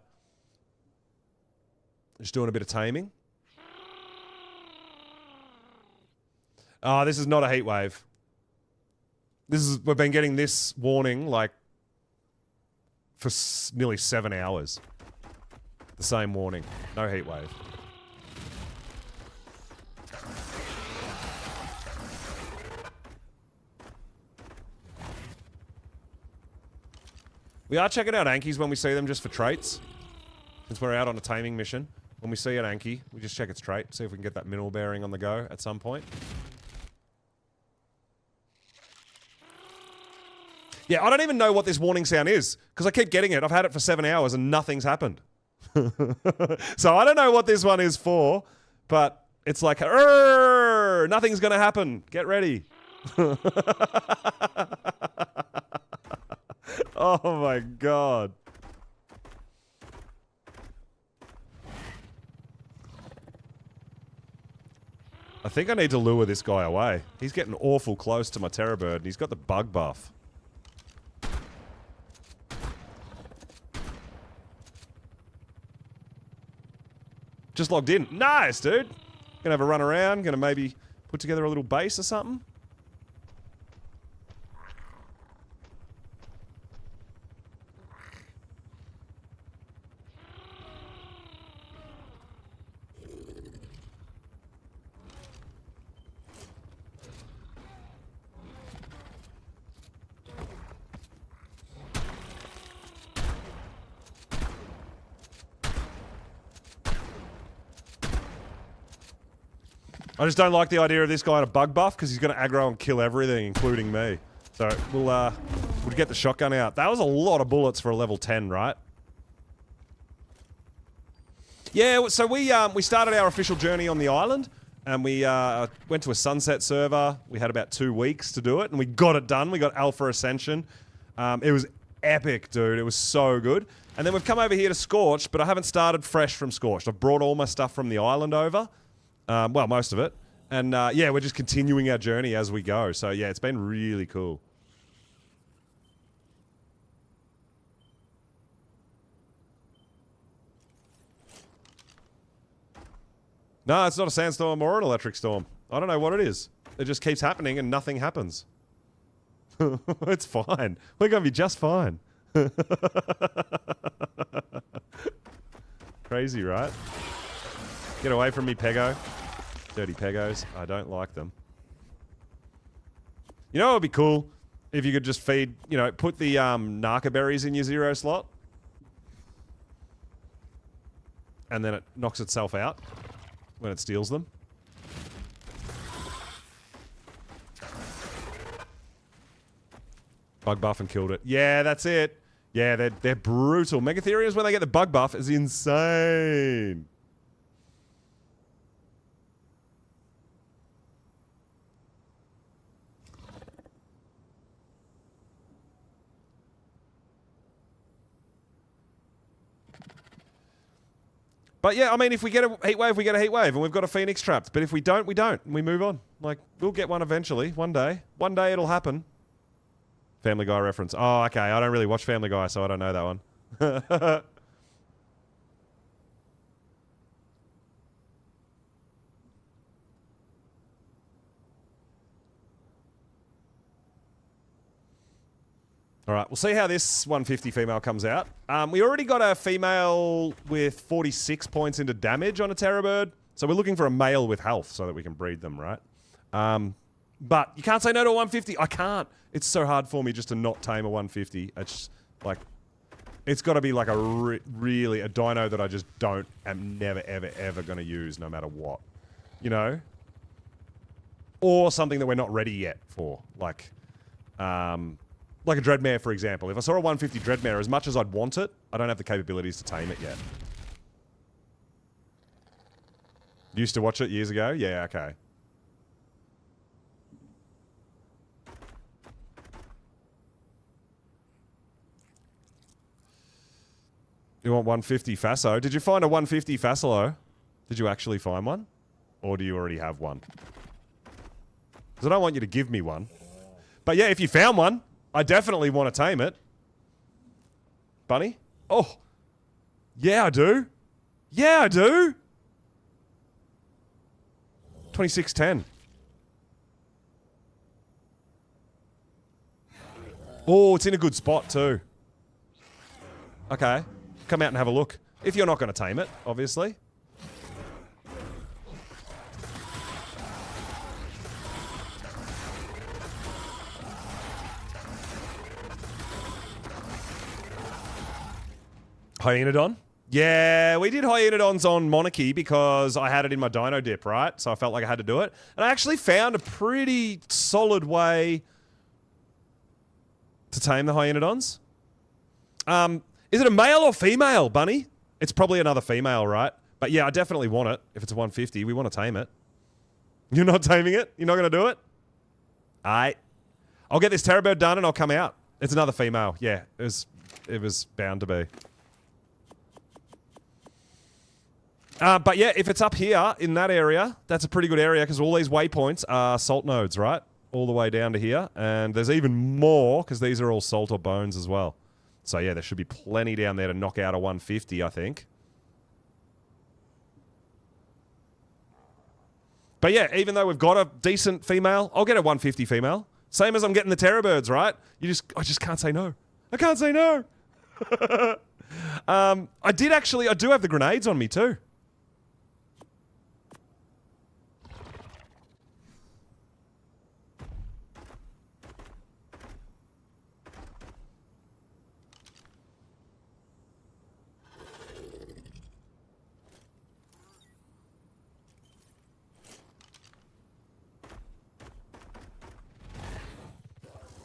Just doing a bit of taming. Oh, this is not a heat wave. We've been getting this warning like for nearly 7 hours. The same warning. No heat wave. We are checking out Ankies when we see them just for traits. Since we're out on a taming mission. When we see an Anki, we just check its trait. See if we can get that mineral bearing on the go at some point. Yeah, I don't even know what this warning sound is. Because I keep getting it. I've had it for 7 hours and nothing's happened. So I don't know what this one is for. But it's like, nothing's going to happen. Get ready. Oh my god. I think I need to lure this guy away. He's getting awful close to my Terra bird and he's got the bug buff. Just logged in. Nice, dude. Gonna have a run around. Gonna maybe put together a little base or something. I just don't like the idea of this guy on a bug buff because he's going to aggro and kill everything, including me. So we'll get the shotgun out. That was a lot of bullets for a level 10, right? Yeah, so we started our official journey on the island, and we went to a sunset server. We had about 2 weeks to do it, and we got it done. We got Alpha Ascension. It was epic, dude. It was so good. And then we've come over here to Scorched, but I haven't started fresh from Scorched. I've brought all my stuff from the island over. Well, most of it. And, yeah, we're just continuing our journey as we go. So, yeah, it's been really cool. No, it's not a sandstorm or an electric storm. I don't know what it is. It just keeps happening and nothing happens. It's fine. We're going to be just fine. Crazy, right? Get away from me, Pego. Dirty Pegos. I don't like them. You know what would be cool? If you could just feed, you know, put the Narca berries in your 0 slot. And then it knocks itself out when it steals them. Bug buff and killed it. Yeah, that's it. Yeah, they're brutal. Megatheriums, when they get the bug buff, is insane. But yeah, I mean, if we get a heat wave, we get a heat wave, and we've got a Phoenix trapped. But if we don't, we don't. And we move on. Like, we'll get one eventually, one day. One day it'll happen. Family Guy reference. Oh, okay. I don't really watch Family Guy, so I don't know that one. Alright, we'll see how this 150 female comes out. We already got a female with 46 points into damage on a Terra bird. So we're looking for a male with health so that we can breed them, right? But you can't say no to a 150. I can't. It's so hard for me just to not tame a 150. It's like... It's got to be like a really... a dino that I just am never, ever, ever going to use no matter what. You know? Or something that we're not ready yet for. Like a Dreadmare, for example. If I saw a 150 Dreadmare, as much as I'd want it, I don't have the capabilities to tame it yet. Used to watch it years ago? Yeah, okay. You want 150 Faso? Did you find a 150 Fasolo? Did you actually find one? Or do you already have one? Because I don't want you to give me one. But yeah, if you found one, I definitely want to tame it. Bunny? Oh. Yeah, I do. Yeah, I do. 2610. Oh, it's in a good spot too. Okay. Come out and have a look. If you're not going to tame it, obviously. Hyaenodon? Yeah, we did Hyaenodons on Monarchy because I had it in my dino dip, right? So I felt like I had to do it. And I actually found a pretty solid way to tame the Hyaenodons. Is it a male or female, Bunny? It's probably another female, right? But yeah, I definitely want it. If it's a 150, we want to tame it. You're not taming it? You're not going to do it? Aight. I'll get this Terra bird done and I'll come out. It's another female. Yeah, it was bound to be. But yeah, if it's up here in that area, that's a pretty good area because all these waypoints are salt nodes, right? All the way down to here. And there's even more because these are all salt or bones as well. So yeah, there should be plenty down there to knock out a 150, I think. But yeah, even though we've got a decent female, I'll get a 150 female. Same as I'm getting the Terra birds, right? I just can't say no. I can't say no. I do have the grenades on me too.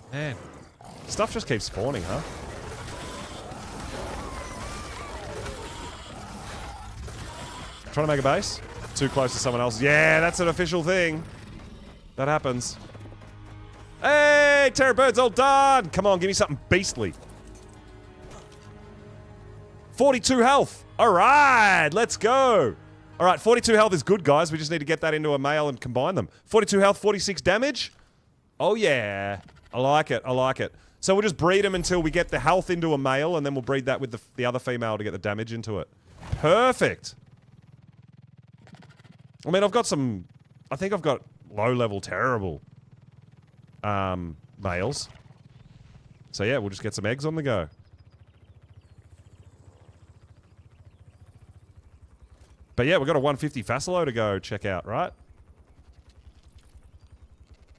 Man, stuff just keeps spawning, huh? Trying to make a base? Too close to someone else. Yeah, that's an official thing. That happens. Hey, Terra bird's all done. Come on, give me something beastly. 42 health. All right, let's go. All right, 42 health is good, guys. We just need to get that into a male and combine them. 42 health, 46 damage. Oh, yeah. I like it. I like it. So we'll just breed them until we get the health into a male, and then we'll breed that with the other female to get the damage into it. Perfect. I mean, I've got some... I think I've got low-level terrible males. So yeah, we'll just get some eggs on the go. But yeah, we've got a 150 Facilo to go check out, right?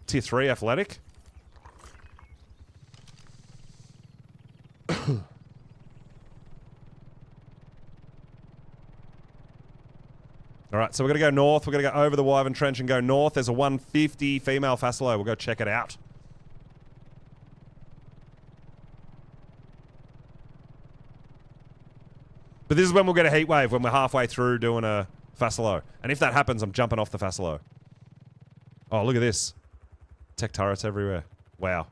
Tier 3 athletic. Alright, so we're going to go north. We're going to go over the Wyvern Trench and go north. There's a 150 female Facilo. We'll go check it out. But this is when we'll get a heat wave, when we're halfway through doing a Facilo. And if that happens, I'm jumping off the Facilo. Oh, look at this. Tech turrets everywhere. Wow.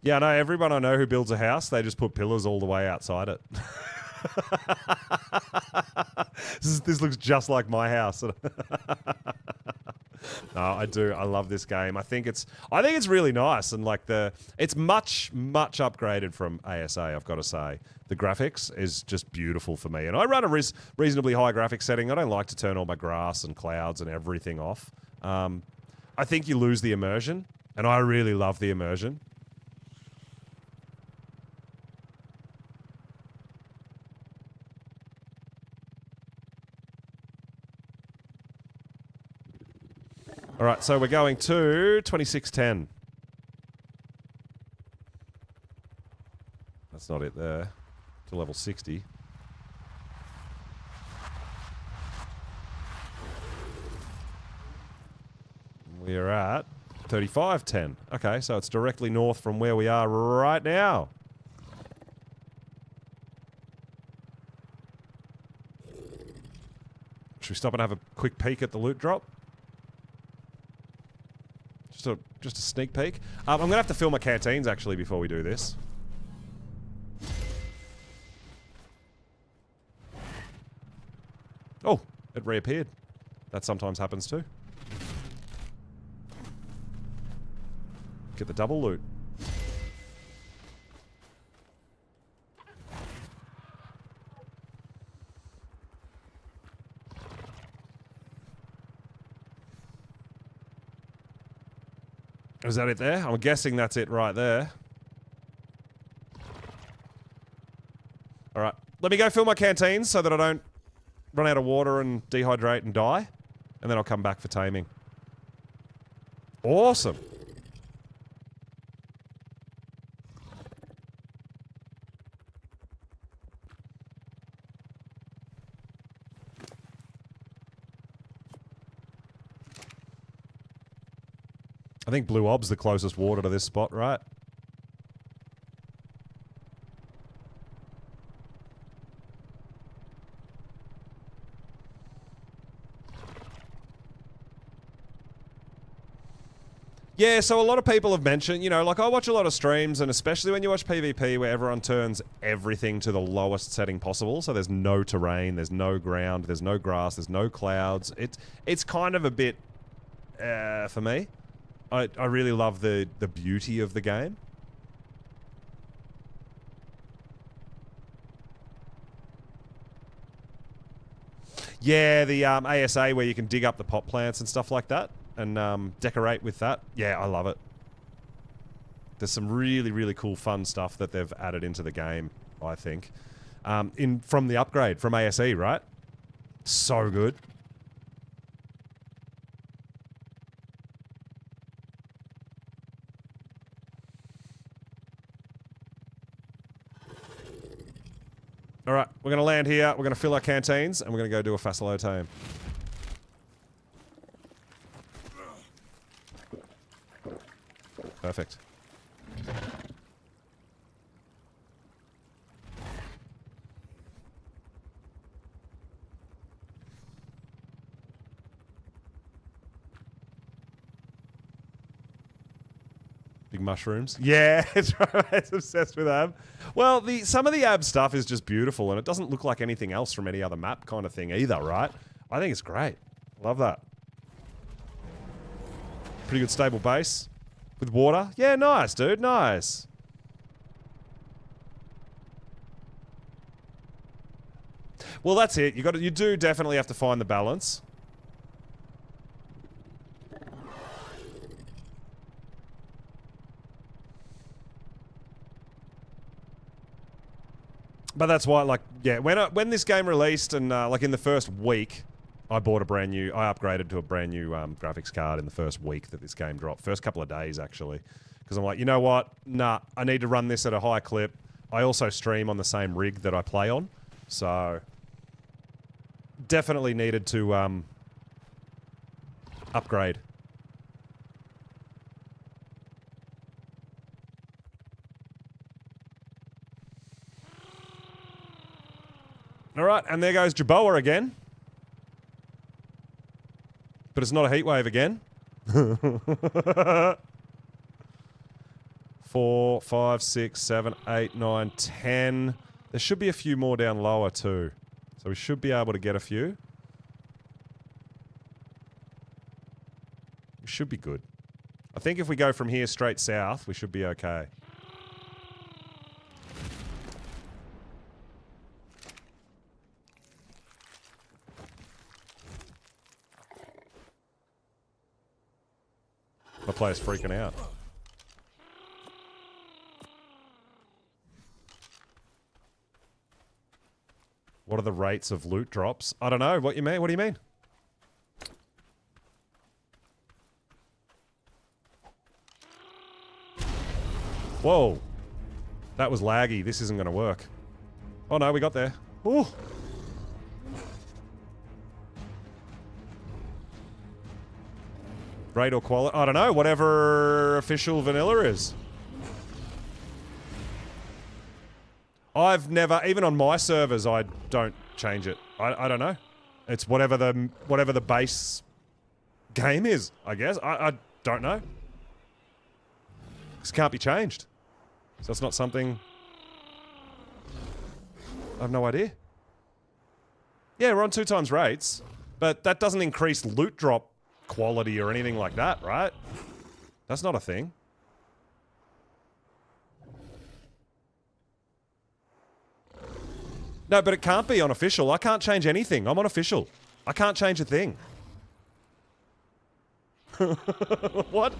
Yeah, no, everyone I know who builds a house, they just put pillars all the way outside it. This looks just like my house. No, I do. I love this game. I think it's really nice, and like it's much upgraded from ASA. I've got to say, the graphics is just beautiful for me, and I run a reasonably high graphics setting. I don't like to turn all my grass and clouds and everything off. I think you lose the immersion, and I really love the immersion. All right, so we're going to 2610. That's not it there. To level 60. We're at 3510. Okay, so it's directly north from where we are right now. Should we stop and have a quick peek at the loot drop? Just a sneak peek. I'm going to have to fill my canteens, actually, before we do this. Oh, it reappeared. That sometimes happens too. Get the double loot. Is that it there? I'm guessing that's it right there. Alright. Let me go fill my canteens so that I don't run out of water and dehydrate and die. And then I'll come back for taming. Awesome. I think Blue Ob's the closest water to this spot, right? Yeah, so a lot of people have mentioned, you know, like I watch a lot of streams, and especially when you watch PvP where everyone turns everything to the lowest setting possible, so there's no terrain, there's no ground, there's no grass, there's no clouds. It's kind of a bit, for me. I really love the beauty of the game. Yeah, the ASA where you can dig up the pot plants and stuff like that and decorate with that. Yeah, I love it. There's some really, really cool fun stuff that they've added into the game, I think. From the upgrade, from ASE, right? So good. Alright, we're going to land here, we're going to fill our canteens, and we're going to go do a Facilo tame. Perfect. Big mushrooms. Yeah, it's right. It's obsessed with ab. Well, some of the ab stuff is just beautiful, and it doesn't look like anything else from any other map kind of thing either, right? I think it's great. Love that. Pretty good stable base. With water. Yeah, nice, dude. Nice. Well, that's it. You do definitely have to find the balance. But that's why, like, yeah, when this game released and, like, in the first week, I upgraded to a brand new graphics card in the first week that this game dropped. First couple of days, actually. Because I'm like, you know what? Nah, I need to run this at a high clip. I also stream on the same rig that I play on. So, definitely needed to upgrade. Alright, and there goes Jerboa again. But it's not a heat wave again. 4, 5, 6, 7, 8, 9, 10. There should be a few more down lower too. So we should be able to get a few. We should be good. I think if we go from here straight south, we should be okay. My player's freaking out. What are the rates of loot drops? I don't know. What you mean? What do you mean? Whoa. That was laggy. This isn't going to work. Oh no, we got there. Ooh. Rate or quality? I don't know. Whatever official vanilla is. I've never, even on my servers, I don't change it. I don't know. It's whatever the base game is, I guess. I don't know. This can't be changed. So it's not something... I have no idea. Yeah, we're on 2 times rates, but that doesn't increase loot drop quality or anything like that, right? That's not a thing. No, but it can't be on official. I can't change anything. I'm on official. I can't change a thing. What?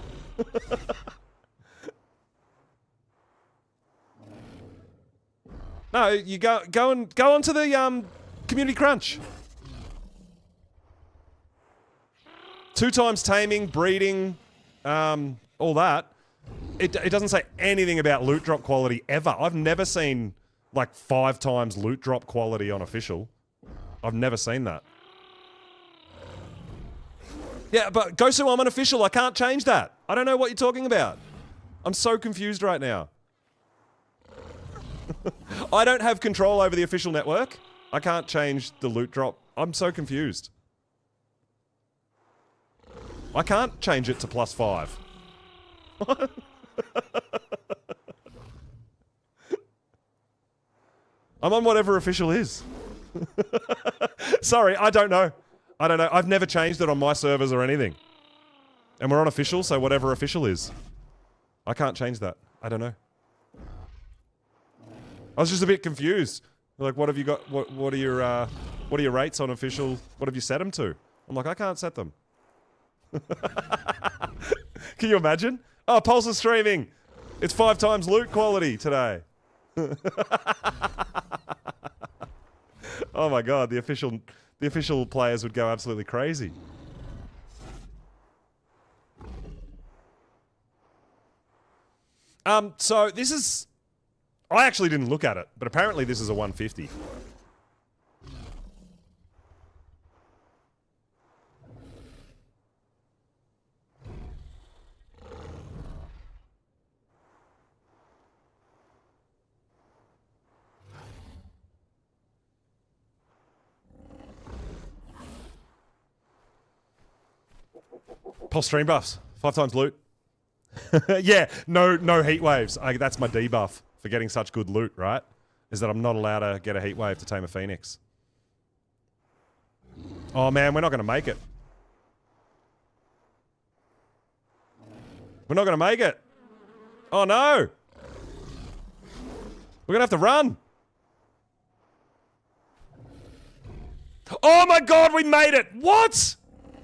No, you go onto the community crunch. 2 times taming, breeding, all that. It doesn't say anything about loot drop quality ever. I've never seen like 5 times loot drop quality on official. I've never seen that. Yeah, but Gosu, I'm on official. I can't change that. I don't know what you're talking about. I'm so confused right now. I don't have control over the official network. I can't change the loot drop. I'm so confused. I can't change it to +5. What? I'm on whatever official is. Sorry, I don't know. I don't know. I've never changed it on my servers or anything. And we're on official, so whatever official is. I can't change that. I don't know. I was just a bit confused. Like, what have you got? What are your rates on official? What have you set them to? I'm like, I can't set them. Can you imagine? Oh, Pulse is streaming. It's 5 times loot quality today. Oh my god, the official players would go absolutely crazy. So this is... I actually didn't look at it, but apparently this is a 150. Pulse stream buffs. 5 times loot. Yeah, no heat waves. That's my debuff for getting such good loot, right? Is that I'm not allowed to get a heat wave to tame a phoenix. Oh man, we're not going to make it. We're not going to make it. Oh no. We're going to have to run. Oh my god, we made it. What?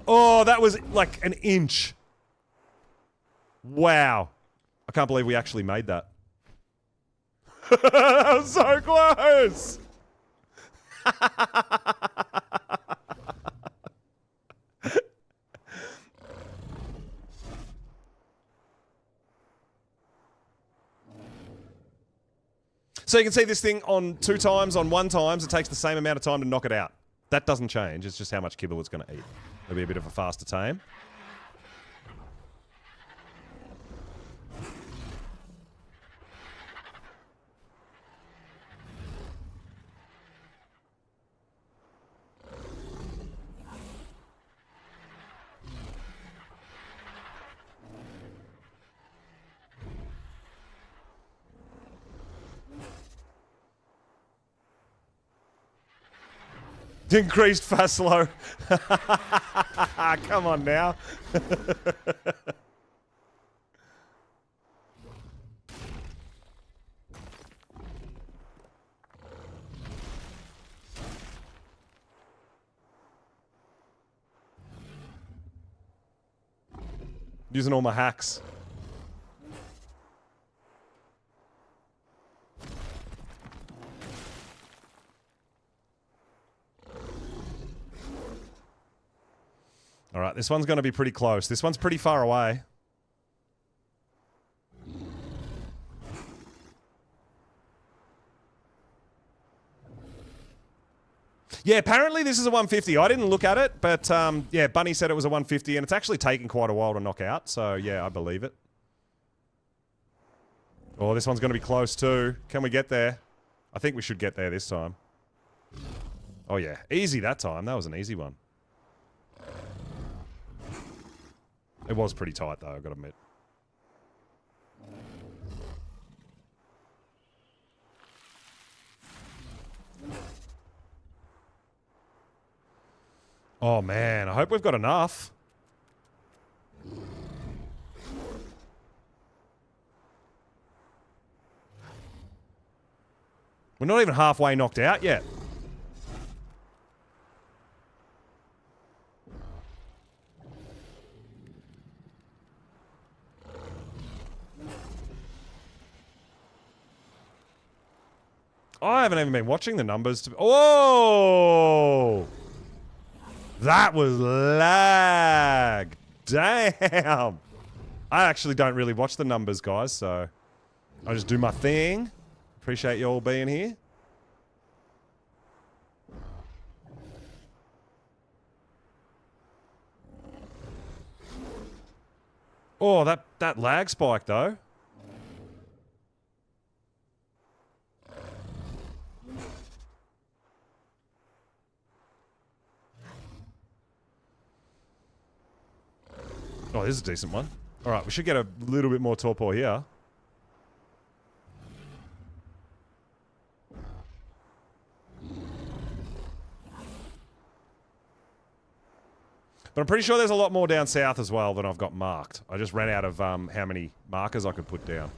Oh, that was like an inch. Wow. I can't believe we actually made that. That was so close. So you can see this thing on 2 times, on 1 times, it takes the same amount of time to knock it out. That doesn't change, it's just how much kibble it's going to eat. It'll be a bit of a faster tame. Increased fast slow. Come on now. Using all my hacks. All right, this one's going to be pretty close. This one's pretty far away. Yeah, apparently this is a 150. I didn't look at it, but yeah, Bunny said it was a 150, and it's actually taken quite a while to knock out, so yeah, I believe it. Oh, this one's going to be close too. Can we get there? I think we should get there this time. Oh yeah, easy that time. That was an easy one. It was pretty tight though, I've got to admit. Oh, man. I hope we've got enough. We're not even halfway knocked out yet. I haven't even been watching the numbers. Oh! That was lag. Damn. I actually don't really watch the numbers, guys, so I just do my thing. Appreciate you all being here. Oh, that lag spike, though. Oh, this is a decent one. All right, we should get a little bit more torpor here. But I'm pretty sure there's a lot more down south as well than I've got marked. I just ran out of how many markers I could put down.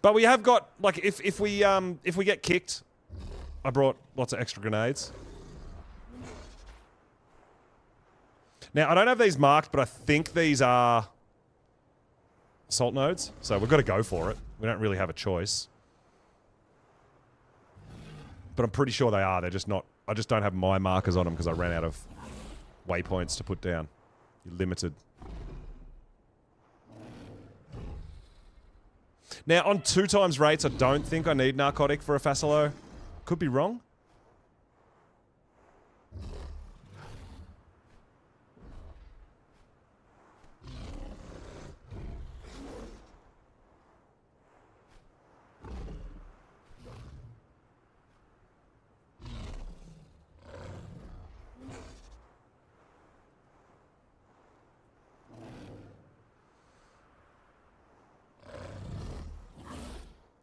But we have got, like, if we get kicked, I brought lots of extra grenades. Now, I don't have these marked, but I think these are assault nodes, so we've got to go for it. We don't really have a choice. But I'm pretty sure they are. They're just not... I just don't have my markers on them because I ran out of waypoints to put down. You're limited. Now, on 2 times rates, I don't think I need narcotic for a Facilo. Could be wrong.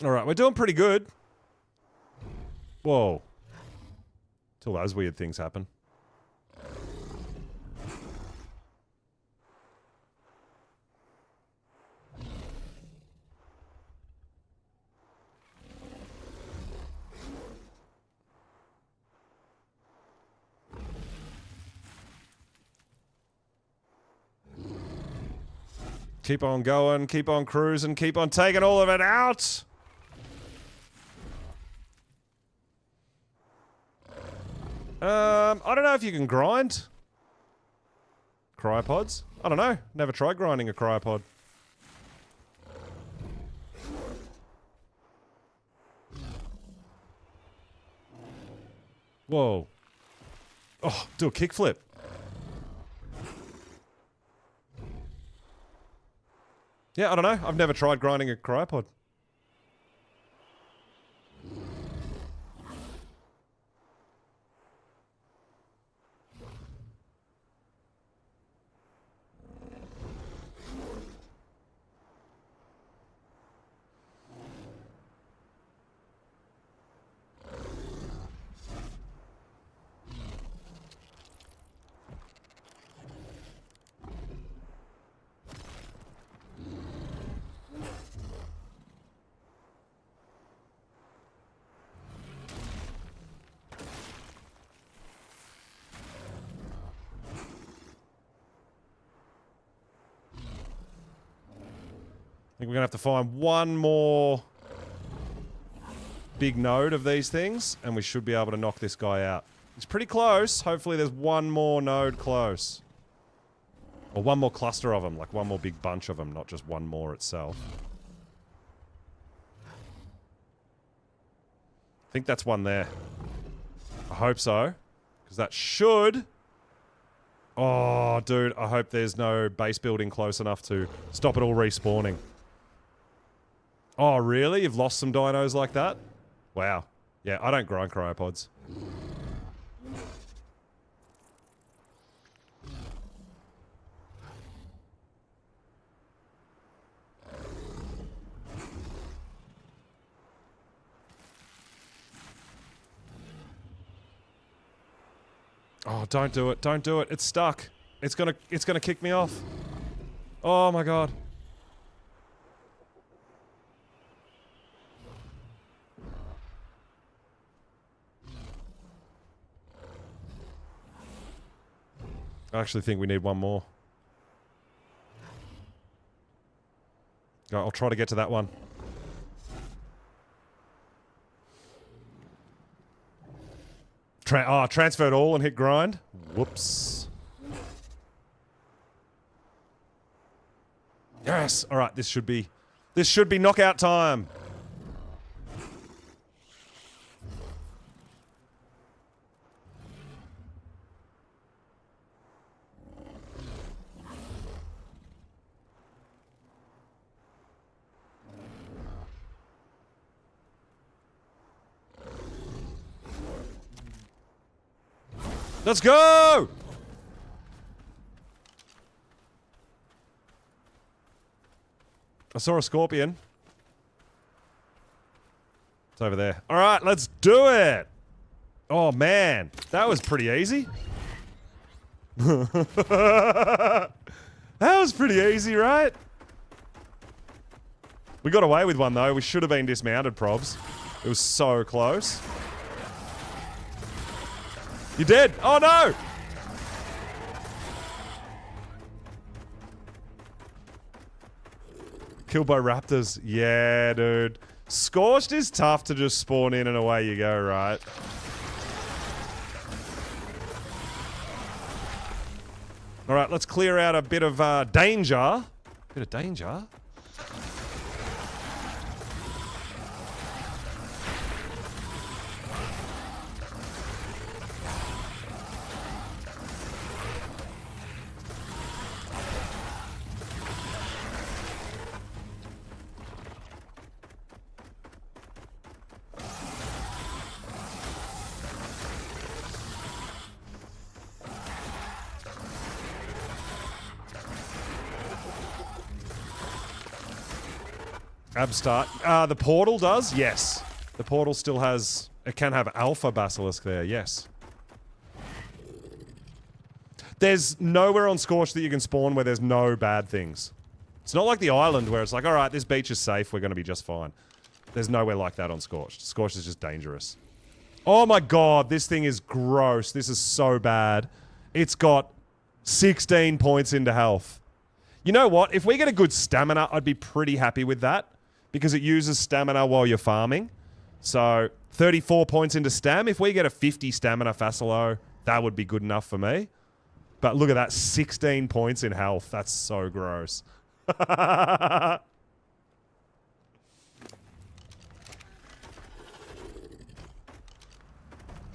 Alright, we're doing pretty good. Whoa. Till those weird things happen. Keep on going, keep on cruising, keep on taking all of it out! I don't know if you can grind cryopods. I don't know. Never tried grinding a cryopod. Whoa. Oh, do a kickflip. Yeah, I don't know. I've never tried grinding a cryopod. I think we're going to have to find one more big node of these things, and we should be able to knock this guy out. He's pretty close. Hopefully there's one more node close. Or one more cluster of them, like one more big bunch of them, not just one more itself. I think that's one there. I hope so. Because that should... Oh, dude, I hope there's no base building close enough to stop it all respawning. Oh, really? You've lost some dinos like that? Wow. Yeah, I don't grind cryopods. Oh, don't do it. Don't do it. It's stuck. It's gonna kick me off. Oh my god. I actually think we need one more. I'll try to get to that one. Transferred all and hit grind. Whoops. Yes. All right. This should be knockout time. Let's go! I saw a scorpion. It's over there. All right, let's do it. Oh, man. That was pretty easy. That was pretty easy, right? We got away with one, though. We should have been dismounted, probs. It was so close. You did? Oh no! Killed by raptors. Yeah, dude. Scorched is tough to just spawn in and away you go, right? Alright, let's clear out a bit of danger. Bit of danger. Abstart. The portal does? Yes. The portal still has... It can have alpha basilisk there, yes. There's nowhere on Scorch that you can spawn where there's no bad things. It's not like the island where it's like, alright, this beach is safe, we're going to be just fine. There's nowhere like that on Scorched. Scorched is just dangerous. Oh my god, this thing is gross. This is so bad. It's got 16 points into health. You know what? If we get a good stamina, I'd be pretty happy with that. Because it uses stamina while you're farming. So, 34 points into stam. If we get a 50 stamina Facilo, that would be good enough for me. But look at that, 16 points in health. That's so gross.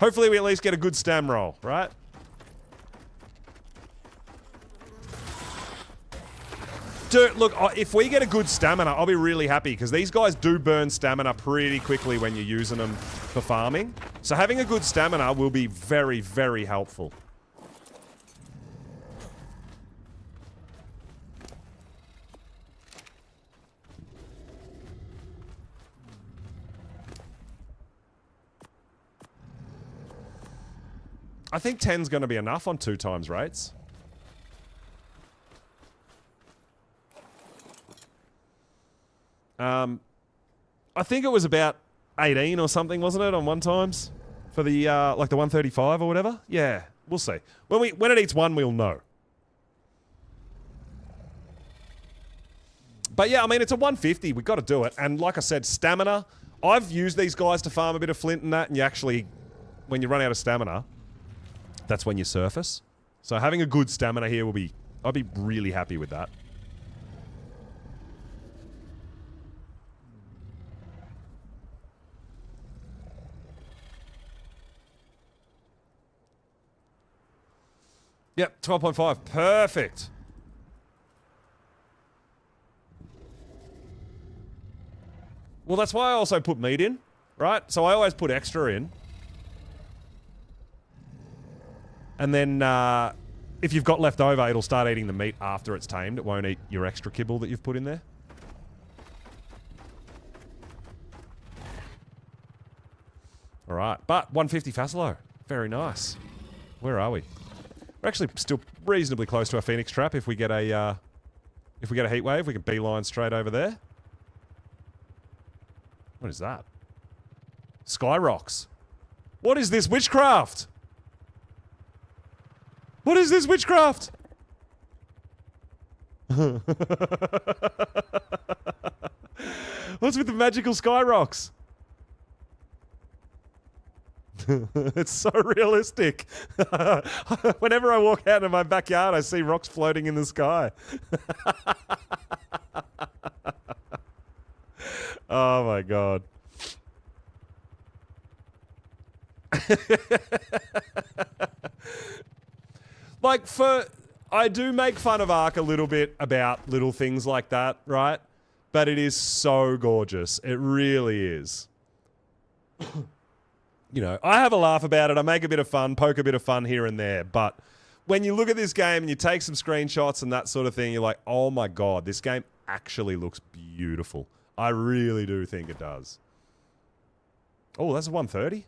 Hopefully we at least get a good stam roll, right? Dude, look, if we get a good stamina, I'll be really happy, because these guys do burn stamina pretty quickly when you're using them for farming. So having a good stamina will be very, very helpful. I think 10's going to be enough on 2 times rates. I think it was about 18 or something, wasn't it, on 1 times? For the, like the 135 or whatever? Yeah, we'll see. When it eats 1, we'll know. But yeah, I mean, it's a 150. We've got to do it. And like I said, stamina. I've used these guys to farm a bit of flint and that, and you actually, when you run out of stamina, that's when you surface. So having a good stamina here will be, I'll be really happy with that. Yep, 12.5. Perfect. Well, that's why I also put meat in, right? So I always put extra in. And then, if you've got left over, it'll start eating the meat after it's tamed. It won't eat your extra kibble that you've put in there. Alright, but 150 Facilo. Very nice. Where are we? We're actually still reasonably close to our Phoenix Trap. If we get a heat wave, we can beeline straight over there. What is that? Sky rocks. What is this witchcraft? What is this witchcraft? What's with the magical sky rocks? It's so realistic. Whenever I walk out in my backyard, I see rocks floating in the sky. Oh my god. Like, I do make fun of Ark a little bit about little things like that, right? But it is so gorgeous. It really is. You know, I have a laugh about it. I make a bit of fun, poke a bit of fun here and there. But when you look at this game and you take some screenshots and that sort of thing, you're like, oh my god, this game actually looks beautiful. I really do think it does. Oh, that's a 130?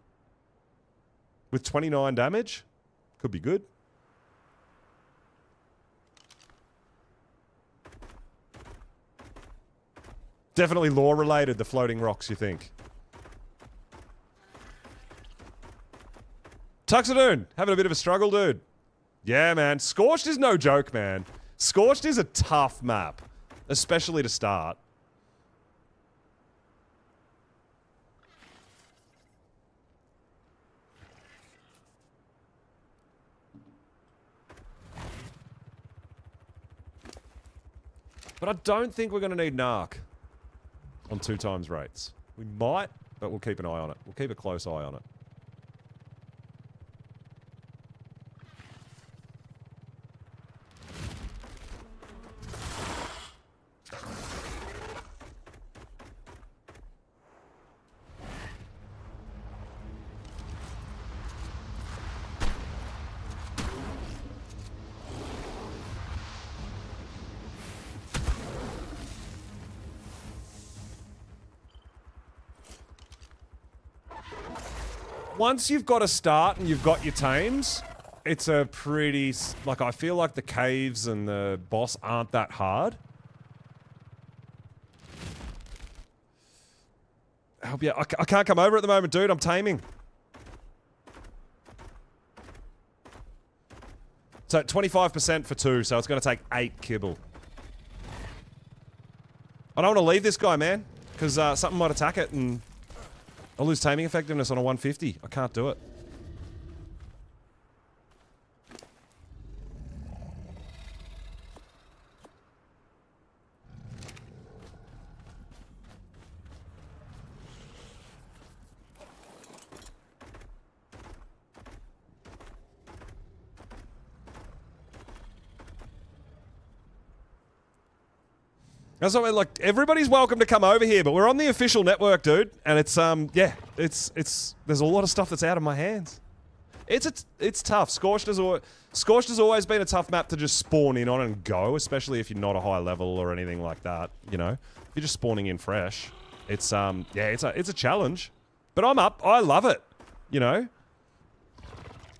With 29 damage? Could be good. Definitely lore related, the floating rocks, you think? Tuxedoon, having a bit of a struggle, dude. Yeah, man. Scorched is no joke, man. Scorched is a tough map, especially to start. But I don't think we're going to need Narc on 2x rates. We might, but we'll keep an eye on it. We'll keep a close eye on it. Once you've got a start and you've got your tames, it's a pretty... Like, I feel like the caves and the boss aren't that hard. Oh, yeah, I can't come over at the moment, dude. I'm taming. So, 25% for 2, so it's going to take 8 kibble. I don't want to leave this guy, man, because something might attack it and... I'll lose taming effectiveness on a 150. I can't do it. That's what I mean, like, everybody's welcome to come over here, but we're on the official network, dude, and it's yeah, it's there's a lot of stuff that's out of my hands. It's tough. Scorched has always been a tough map to just spawn in on and go, especially if you're not a high level or anything like that, you know. If you're just spawning in fresh, it's yeah, it's a challenge. But I'm up. I love it, you know.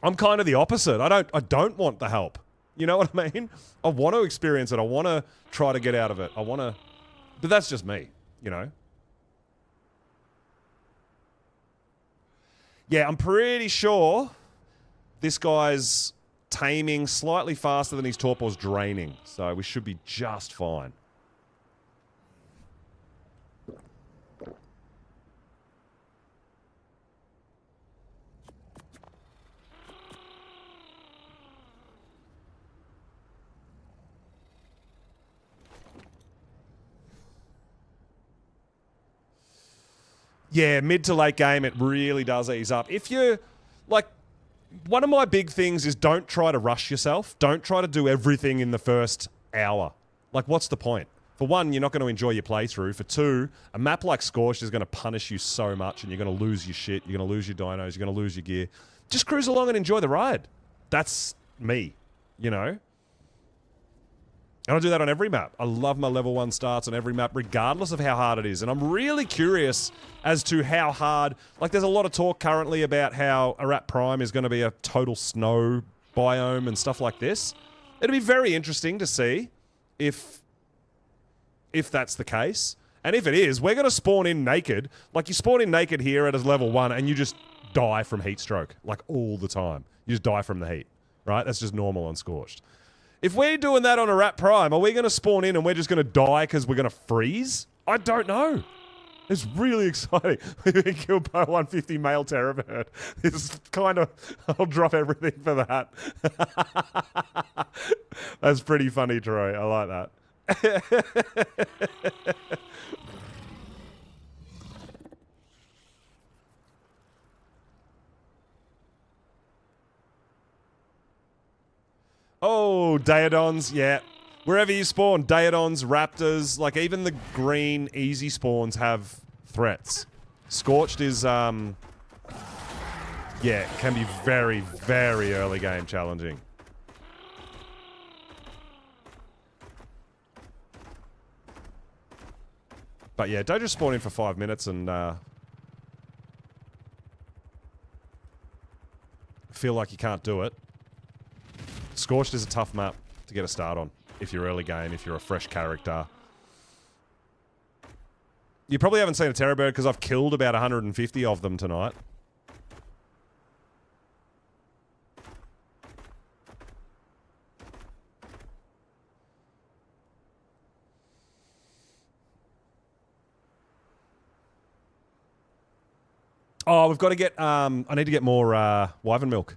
I'm kind of the opposite. I don't want the help. You know what I mean? I want to experience it. I want to try to get out of it. I want to... But that's just me, you know? Yeah, I'm pretty sure this guy's taming slightly faster than his torpor's draining. So we should be just fine. Yeah, mid to late game, it really does ease up. If you're, like, one of my big things is don't try to rush yourself. Don't try to do everything in the first hour. Like, what's the point? For one, you're not going to enjoy your playthrough. For two, a map like Scorched is going to punish you so much and you're going to lose your shit. You're going to lose your dinos. You're going to lose your gear. Just cruise along and enjoy the ride. That's me, you know? And I do that on every map. I love my level 1 starts on every map, regardless of how hard it is. And I'm really curious as to how hard... Like, there's a lot of talk currently about how Arat Prime is going to be a total snow biome and stuff like this. It'll be very interesting to see if that's the case. And if it is, we're going to spawn in naked. Like, you spawn in naked here at a level 1 and you just die from heat stroke. Like, all the time. You just die from the heat. Right? That's just normal on Scorched. If we're doing that on a Rat Prime, are we going to spawn in and we're just going to die because we're going to freeze? I don't know. It's really exciting. We killed by 150 male Terra bird. It's kind of... I'll drop everything for that. That's pretty funny, Troy. I like that. Oh, Daedons, yeah. Wherever you spawn, Daedons, Raptors, like even the green easy spawns have threats. Scorched is, yeah, can be very, very early game challenging. But yeah, don't just spawn in for 5 minutes and feel like you can't do it. Scorched is a tough map to get a start on if you're early game, if you're a fresh character. You probably haven't seen a Terra bird because I've killed about 150 of them tonight. Oh, we've got to get, I need to get more Wyvern milk.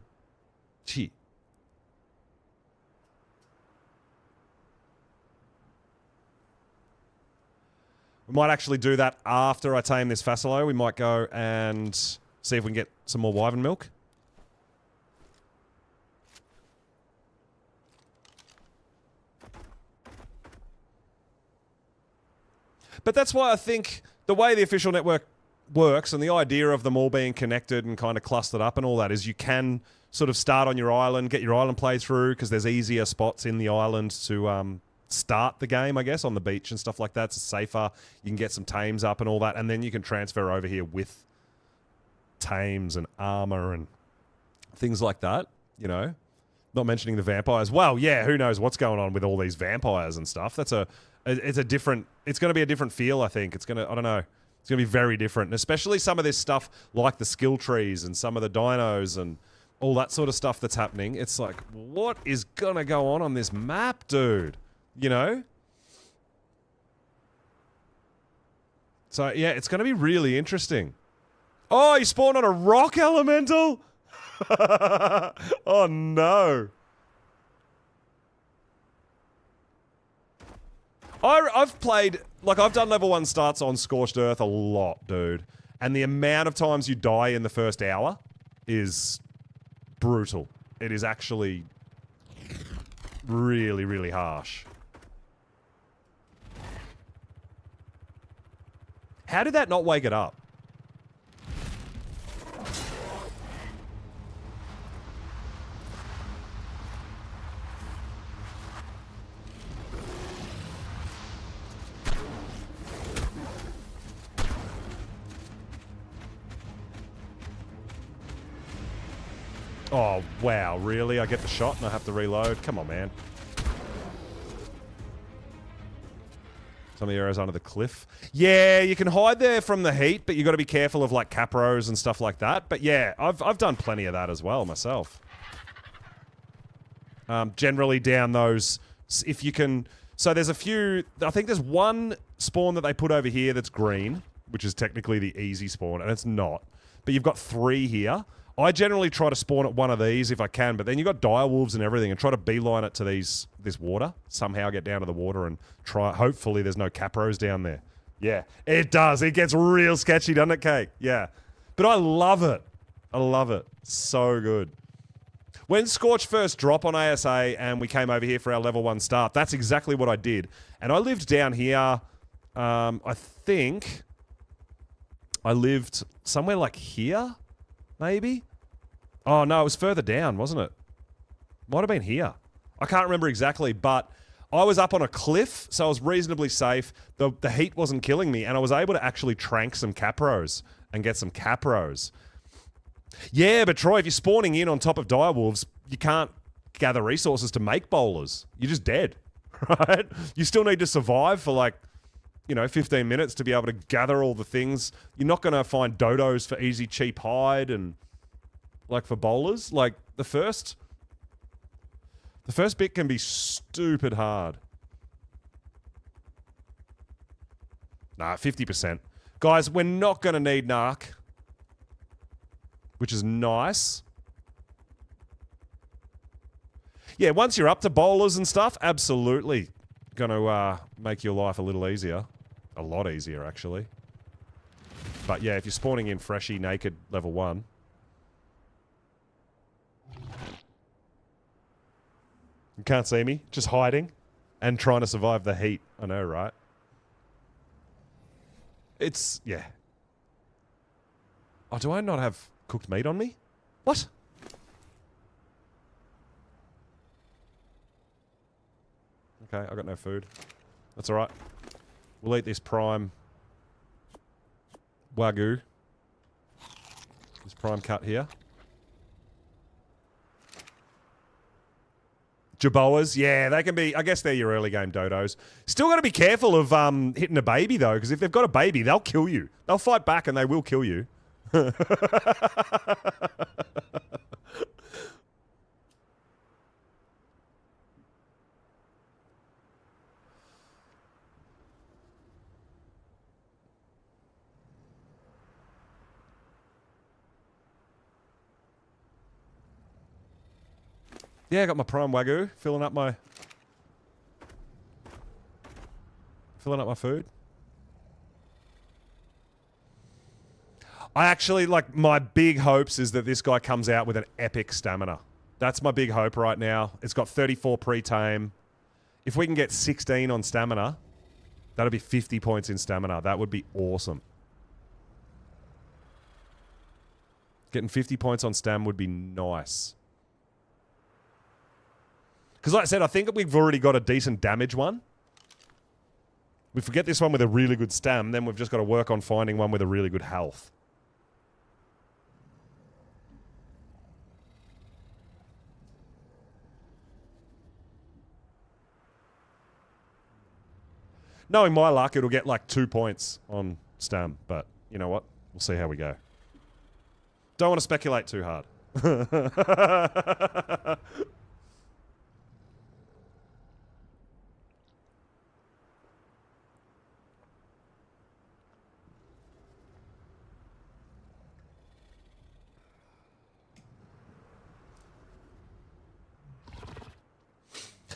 Gee. We might actually do that after I tame this Fassalo. We might go and see if we can get some more Wyvern milk. But that's why I think the way the official network works and the idea of them all being connected and kind of clustered up and all that is you can sort of start on your island, get your island playthrough because there's easier spots in the island to start the game, I guess, on the beach and stuff like that. It's safer. You can get some tames up and all that, and then you can transfer over here with tames and armor and things like that, you know. Not mentioning the vampires. Well, yeah, who knows what's going on with all these vampires and stuff. It's going to be a different feel, I think. I don't know. It's going to be very different, and especially some of this stuff like the skill trees and some of the dinos and all that sort of stuff that's happening. It's like, what is going to go on this map, dude? You know? So, yeah, it's going to be really interesting. Oh, he spawned on a rock elemental? Oh, no. I've played... Like, I've done level 1 starts on Scorched Earth a lot, dude. And the amount of times you die in the first hour is brutal. It is actually really, really harsh. How did that not wake it up? Oh, wow, really? I get the shot and I have to reload? Come on, man. Some of the arrows under the cliff. Yeah, you can hide there from the heat, but you got to be careful of, like, capros and stuff like that. But yeah, I've done plenty of that as well myself. Generally down those... If you can... So there's a few... I think there's one spawn that they put over here that's green, which is technically the easy spawn, and it's not. But you've got 3 here. I generally try to spawn at one of these if I can, but then you've got direwolves and everything, and try to beeline it to this water. Somehow get down to the water and try... Hopefully there's no capros down there. Yeah, it does. It gets real sketchy, doesn't it, Cake? Yeah. But I love it. I love it. So good. When Scorch first dropped on ASA and we came over here for our level 1 start, that's exactly what I did. And I lived down here, I think... I lived somewhere like here, maybe? Oh, no, it was further down, wasn't it? Might have been here. I can't remember exactly, but I was up on a cliff, so I was reasonably safe. The heat wasn't killing me, and I was able to actually trank some capros and get some capros. Yeah, but Troy, if you're spawning in on top of direwolves, you can't gather resources to make bowlers. You're just dead, right? You still need to survive for like, 15 minutes to be able to gather all the things. You're not going to find dodos for easy, cheap hide and like for bowlers. Like the first bit can be stupid hard. Nah, 50%. Guys, we're not going to need narc, which is nice. Yeah, once you're up to bowlers and stuff, absolutely going to make your life a little easier. A lot easier, actually. But yeah, if you're spawning in freshy, naked, level 1. You can't see me, just hiding and trying to survive the heat. I know, right? It's, yeah. Oh, do I not have cooked meat on me? What? Okay, I got no food. That's alright. We'll eat this prime Wagyu. This prime cut here. Jaboas, yeah, they can be, I guess they're your early game dodos. Still got to be careful of hitting a baby, though, because if they've got a baby, they'll kill you. They'll fight back and they will kill you. Yeah, I got my prime Wagyu, filling up my food. I actually, like, my big hopes is that this guy comes out with an epic stamina. That's my big hope right now. It's got 34 pre-tame. If we can get 16 on stamina, that'll be 50 points in stamina. That would be awesome. Getting 50 points on stam would be nice. Because like I said, I think we've already got a decent damage one. If we get this one with a really good stam, then we've just got to work on finding one with a really good health. Knowing my luck, it'll get like 2 points on stam. But you know what? We'll see how we go. Don't want to speculate too hard.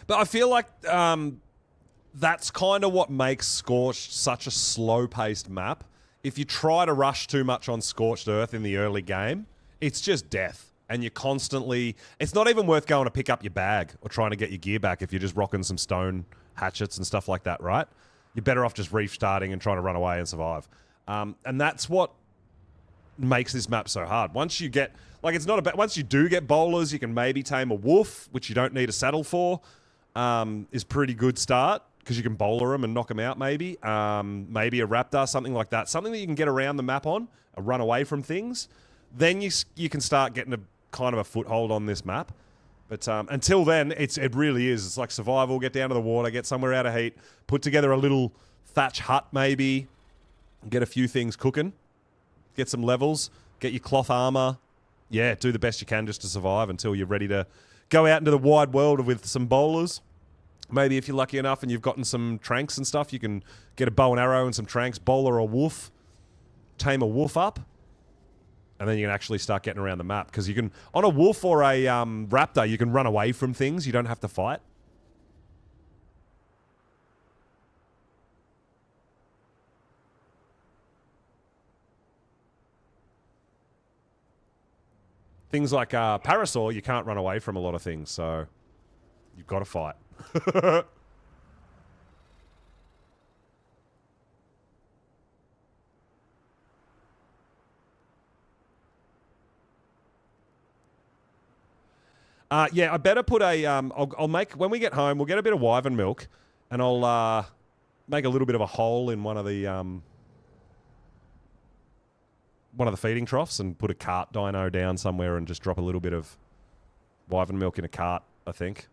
But I feel like that's kind of what makes Scorched such a slow-paced map. If you try to rush too much on Scorched Earth in the early game, it's just death. And you're constantly... It's not even worth going to pick up your bag or trying to get your gear back if you're just rocking some stone hatchets and stuff like that, right? You're better off just restarting and trying to run away and survive. And that's what makes this map so hard. Once you get... Like, it's not about... Once you do get bowlers, you can maybe tame a wolf, which you don't need a saddle for. Is pretty good start because you can bowler them and knock them out maybe. Maybe a raptor, something like that. Something that you can get around the map on, run away from things. Then you can start getting a kind of a foothold on this map. But until then, it really is. It's like survival, get down to the water, get somewhere out of heat, put together a little thatch hut maybe, get a few things cooking, get some levels, get your cloth armor. Yeah, do the best you can just to survive until you're ready to go out into the wide world with some bowlers. Maybe if you're lucky enough and you've gotten some tranks and stuff, you can get a bow and arrow and some tranks, bowler a wolf, tame a wolf up, and then you can actually start getting around the map. Because you can, on a wolf or a raptor, you can run away from things. You don't have to fight. Things like Parasaur, you can't run away from a lot of things, so you've got to fight. Yeah, I better put a... I'll make... When we get home, we'll get a bit of Wyvern milk, and I'll make a little bit of a hole in one of the feeding troughs and put a cart dino down somewhere and just drop a little bit of Wyvern milk in a cart, I think.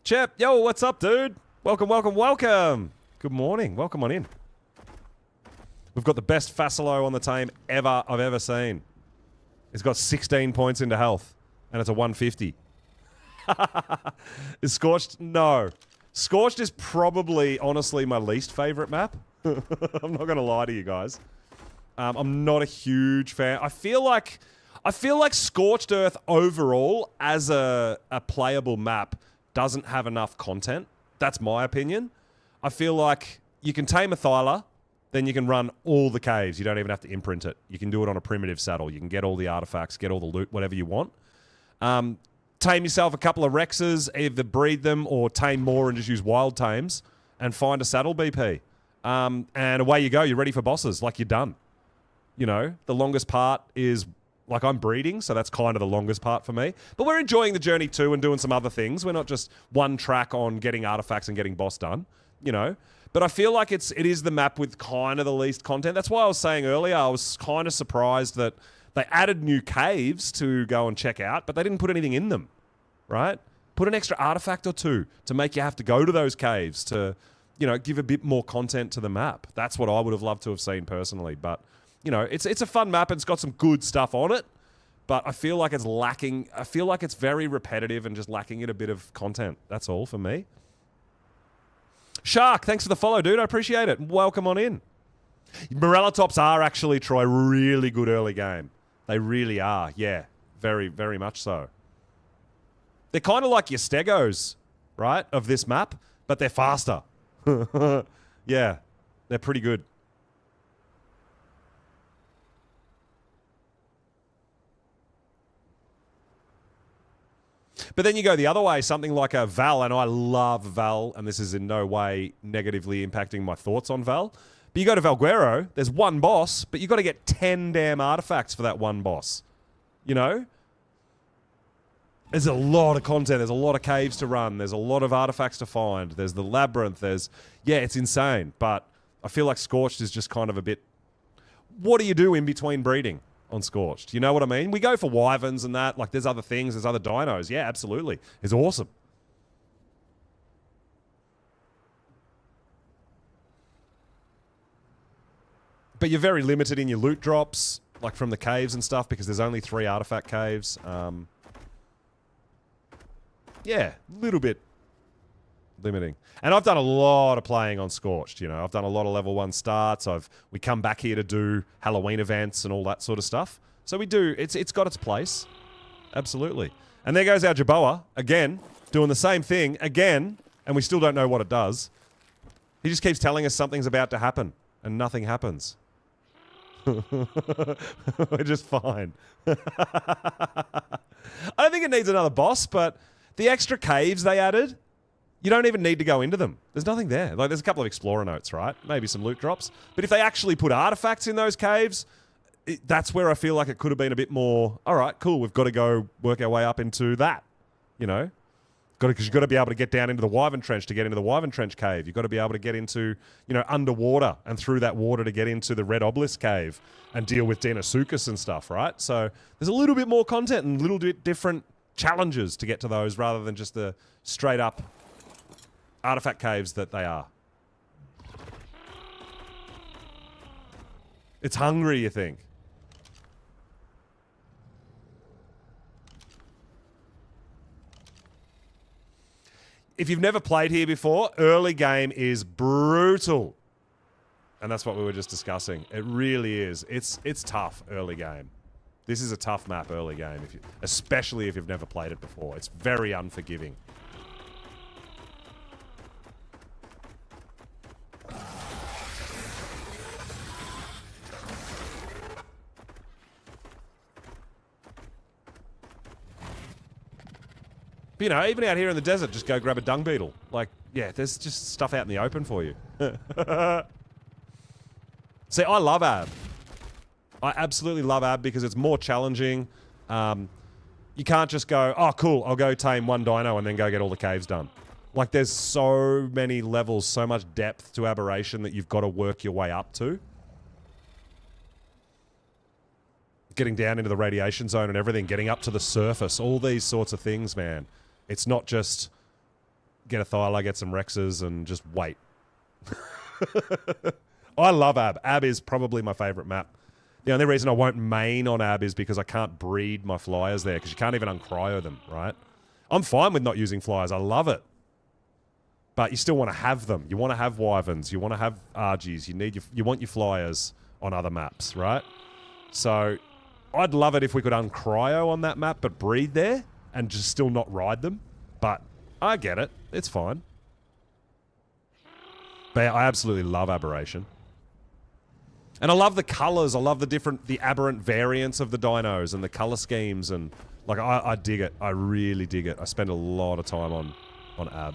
Chep, yo, what's up, dude? Welcome, welcome, welcome. Good morning. Welcome on in. We've got the best Fassalo on the tame I've ever seen. It's got 16 points into health, and it's a 150. Is Scorched? No. Scorched is probably, honestly, my least favorite map. I'm not going to lie to you guys. I'm not a huge fan. I feel like Scorched Earth overall, as a playable map, doesn't have enough content. That's my opinion. I feel like you can tame a Thyla, then you can run all the caves. You don't even have to imprint it. You can do it on a primitive saddle. You can get all the artifacts, get all the loot, whatever you want. Tame yourself a couple of Rexes, either breed them or tame more and just use wild tames and find a saddle BP. And away you go. You're ready for bosses. Like, you're done. You know, the longest part is... Like, I'm breeding, so that's kind of the longest part for me. But we're enjoying the journey too and doing some other things. We're not just one track on getting artifacts and getting boss done, you know. But I feel like it is the map with kind of the least content. That's why I was saying earlier, I was kind of surprised that they added new caves to go and check out, but they didn't put anything in them, right? Put an extra artifact or two to make you have to go to those caves to, you know, give a bit more content to the map. That's what I would have loved to have seen personally, but... You know, it's a fun map and it's got some good stuff on it, but I feel like it's lacking... I feel like it's very repetitive and just lacking in a bit of content. That's all for me. Shark, thanks for the follow, dude. I appreciate it. Welcome on in. Morellatops are actually, Troy, really good early game. They really are, yeah. Very, very much so. They're kind of like your Stegos, right, of this map, but they're faster. Yeah, they're pretty good. But then you go the other way, something like a Val, and I love Val, and this is in no way negatively impacting my thoughts on Val. But you go to Valguero, there's one boss, but you've got to get 10 damn artifacts for that one boss. You know? There's a lot of content, there's a lot of caves to run, there's a lot of artifacts to find, there's the labyrinth, there's... Yeah, it's insane, but I feel like Scorched is just kind of a bit... What do you do in between breeding on Scorched? You know what I mean? We go for Wyverns and that. Like, there's other things. There's other dinos. Yeah, absolutely. It's awesome. But you're very limited in your loot drops, like from the caves and stuff, because there's only 3 artifact caves. Yeah, a little bit limiting. And I've done a lot of playing on Scorched, you know. I've done a lot of level 1 starts. We come back here to do Halloween events and all that sort of stuff. So we do. It's got its place. Absolutely. And there goes our Jerboa, again, doing the same thing, again, and we still don't know what it does. He just keeps telling us something's about to happen, and nothing happens. We're just fine. I don't think it needs another boss, but the extra caves they added... You don't even need to go into them. There's nothing there. Like, there's a couple of explorer notes, right? Maybe some loot drops. But if they actually put artifacts in those caves, that's where I feel like it could have been a bit more, all right, cool, we've got to go work our way up into that, you know? Because you've got to be able to get down into the Wyvern Trench to get into the Wyvern Trench cave. You've got to be able to get into, you know, underwater and through that water to get into the Red Obelisk cave and deal with Deinosuchus and stuff, right? So there's a little bit more content and a little bit different challenges to get to those rather than just the straight up artifact caves that they are. It's hungry, you think? If you've never played here before, early game is brutal. And that's what we were just discussing. It really is. It's tough early game. This is a tough map early game, especially if you've never played it before. It's very unforgiving. But, you know, even out here in the desert, just go grab a dung beetle. Like, yeah, there's just stuff out in the open for you. See, I love Ab. I absolutely love Ab because it's more challenging. You can't just go, oh, cool, I'll go tame one dino and then go get all the caves done. Like, there's so many levels, so much depth to Aberration that you've got to work your way up to. Getting down into the radiation zone and everything, getting up to the surface, all these sorts of things, man. It's not just get a Thyla, get some Rexes, and just wait. I love Ab. Ab is probably my favourite map. The only reason I won't main on Ab is because I can't breed my flyers there, because you can't even uncryo them, right? I'm fine with not using flyers. I love it. But you still want to have them. You want to have Wyverns. You want to have RGs. You want your flyers on other maps, right? So I'd love it if we could uncryo on that map, but breed there and just still not ride them. But I get it. It's fine. But yeah, I absolutely love Aberration. And I love the colours. I love the aberrant variants of the dinos and the colour schemes. And like, I dig it. I really dig it. I spend a lot of time on Ab.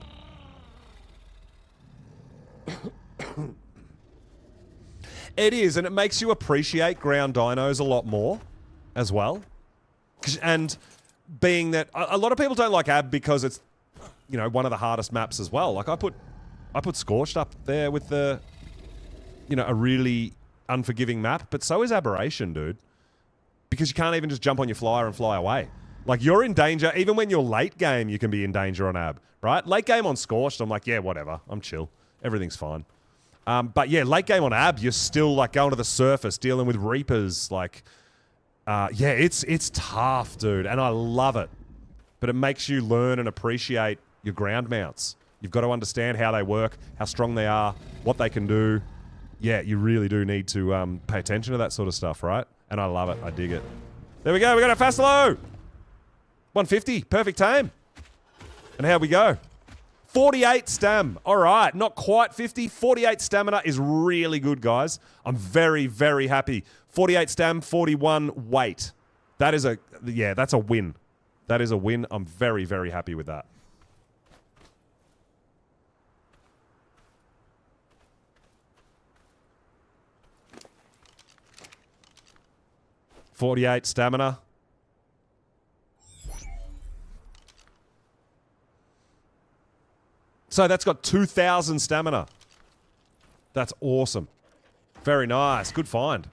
It is, and it makes you appreciate ground dinos a lot more as well. And being that a lot of people don't like Ab because it's, you know, one of the hardest maps as well. Like, I put Scorched up there with the, you know, a really unforgiving map, but so is Aberration, dude. Because you can't even just jump on your flyer and fly away. Like, you're in danger. Even when you're late game, you can be in danger on Ab, right? Late game on Scorched, I'm like, yeah, whatever. I'm chill. Everything's fine. But yeah, late game on Ab, you're still like going to the surface, dealing with Reapers. Like, yeah, it's tough, dude. And I love it. But it makes you learn and appreciate your ground mounts. You've got to understand how they work, how strong they are, what they can do. Yeah, you really do need to pay attention to that sort of stuff, right? And I love it. I dig it. There we go. We got a Fasilo. 150. Perfect tame. And how we go? 48 stam. All right. Not quite 50. 48 stamina is really good, guys. I'm very, very happy. 48 stam, 41 weight. That is yeah, that's a win. That is a win. I'm very, very happy with that. .48 stamina. So that's got 2,000 stamina. That's awesome. Very nice. Good find.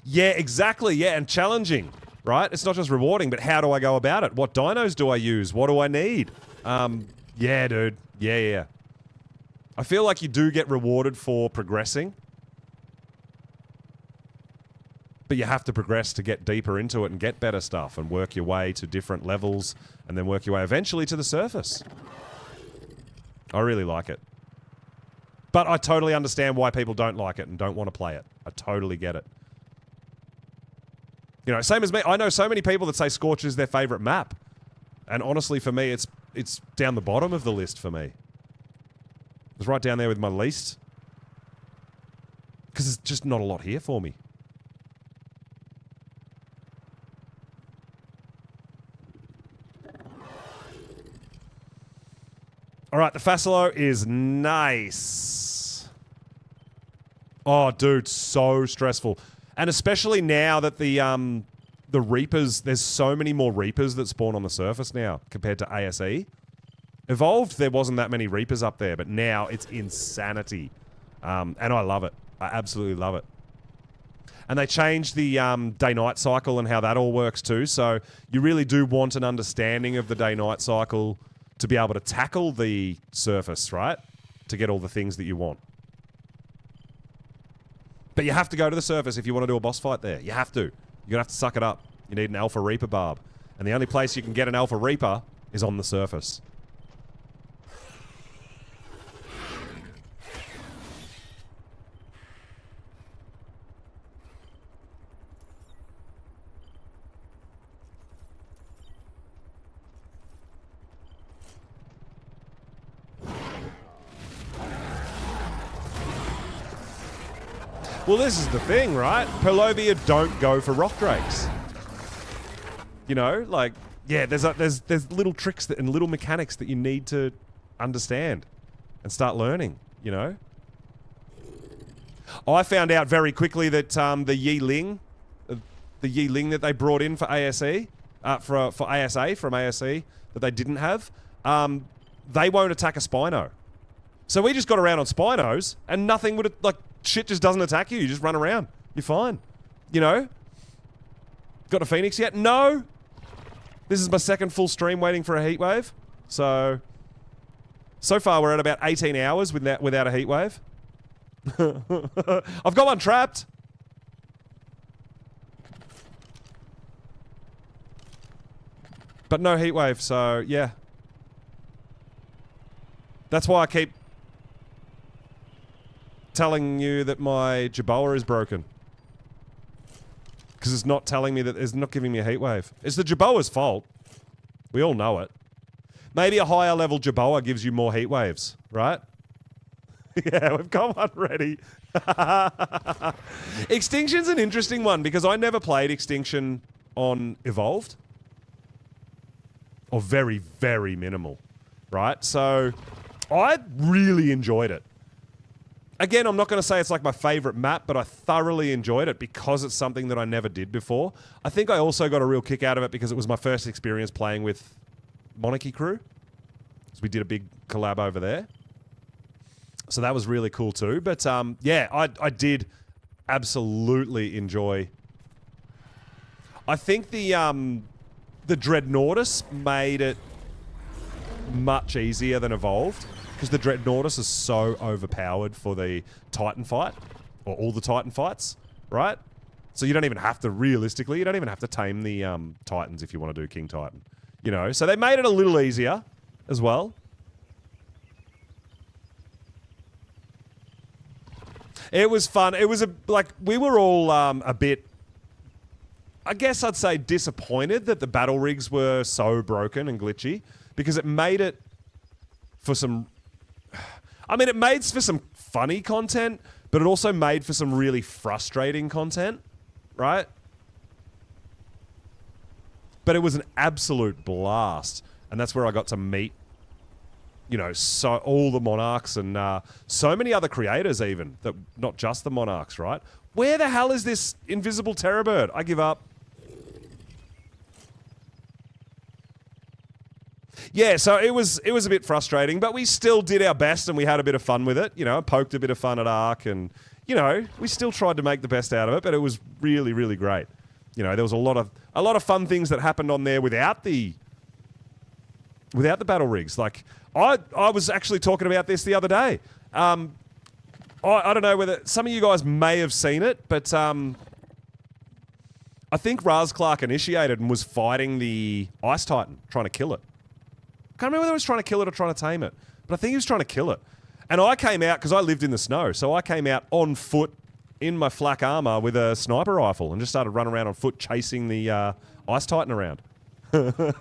Yeah, exactly. Yeah, and challenging, right? It's not just rewarding, but how do I go about it? What dinos do I use? What do I need? Yeah, dude. Yeah. I feel like you do get rewarded for progressing. But you have to progress to get deeper into it and get better stuff and work your way to different levels and then work your way eventually to the surface. I really like it. But I totally understand why people don't like it and don't want to play it. I totally get it. You know, same as me. I know so many people that say Scorch is their favourite map. And honestly, for me, it's down the bottom of the list for me. It's right down there with my least. Because there's just not a lot here for me. All right, the Fasilo is nice. Oh, dude, so stressful. And especially now that the Reapers, there's so many more Reapers that spawn on the surface now compared to ASE. Evolved, there wasn't that many Reapers up there, but now it's insanity. And I love it. I absolutely love it. And they changed the day-night cycle and how that all works too. So you really do want an understanding of the day-night cycle to be able to tackle the surface, right? To get all the things that you want. But you have to go to the surface if you want to do a boss fight there. You have to. You're going to have to suck it up. You need an Alpha Reaper barb. And the only place you can get an Alpha Reaper is on the surface. Well, this is the thing, right? Perlovia don't go for rock drakes. You know, like, yeah, there's little tricks and little mechanics that you need to understand and start learning, you know? I found out very quickly that the Yiling that they brought in for ASE, for ASA from ASE that they didn't have, they won't attack a Spino. So we just got around on Spinos and nothing would, like, shit just doesn't attack you. You just run around. You're fine. You know? Got a Phoenix yet? No. This is my second full stream waiting for a heatwave. So far we're at about 18 hours without a heatwave. I've got one trapped. But no heatwave, so yeah. That's why I keep telling you that my Jerboa is broken. Because it's not telling me that it's not giving me a heatwave. It's the Jerboa's fault. We all know it. Maybe a higher level Jerboa gives you more heatwaves, right? Yeah, we've got one ready. Extinction's an interesting one because I never played Extinction on Evolved. Or very, very minimal, right? So I really enjoyed it. Again, I'm not going to say it's like my favorite map, but I thoroughly enjoyed it because it's something that I never did before. I think I also got a real kick out of it because it was my first experience playing with Monarchy Crew. So we did a big collab over there. So that was really cool too. But yeah, I did absolutely enjoy. I think the Dreadnoughtus made it much easier than Evolved. Because the Dreadnoughtus is so overpowered for the Titan fight. Or all the Titan fights, right? So you don't even have to, realistically, you don't even have to tame the Titans if you want to do King Titan. You know, so they made it a little easier as well. It was fun. It was like, we were all a bit, I guess I'd say disappointed that the battle rigs were so broken and glitchy. Because it made it for some... I mean, it made for some funny content, but it also made for some really frustrating content, right? But it was an absolute blast. And that's where I got to meet, you know, so all the Monarchs and so many other creators even, that not just the Monarchs, right? Where the hell is this invisible Terra bird? I give up. Yeah, so it was a bit frustrating, but we still did our best and we had a bit of fun with it. You know, poked a bit of fun at Ark and, you know, we still tried to make the best out of it, but it was really, really great. You know, there was a lot of fun things that happened on there without the battle rigs. Like, I was actually talking about this the other day. I don't know whether some of you guys may have seen it, but I think Raz Clark initiated and was fighting the Ice Titan, trying to kill it. I can't remember whether he was trying to kill it or trying to tame it, but I think he was trying to kill it. And I came out, because I lived in the snow, so I came out on foot in my flak armor with a sniper rifle and just started running around on foot chasing the Ice Titan around.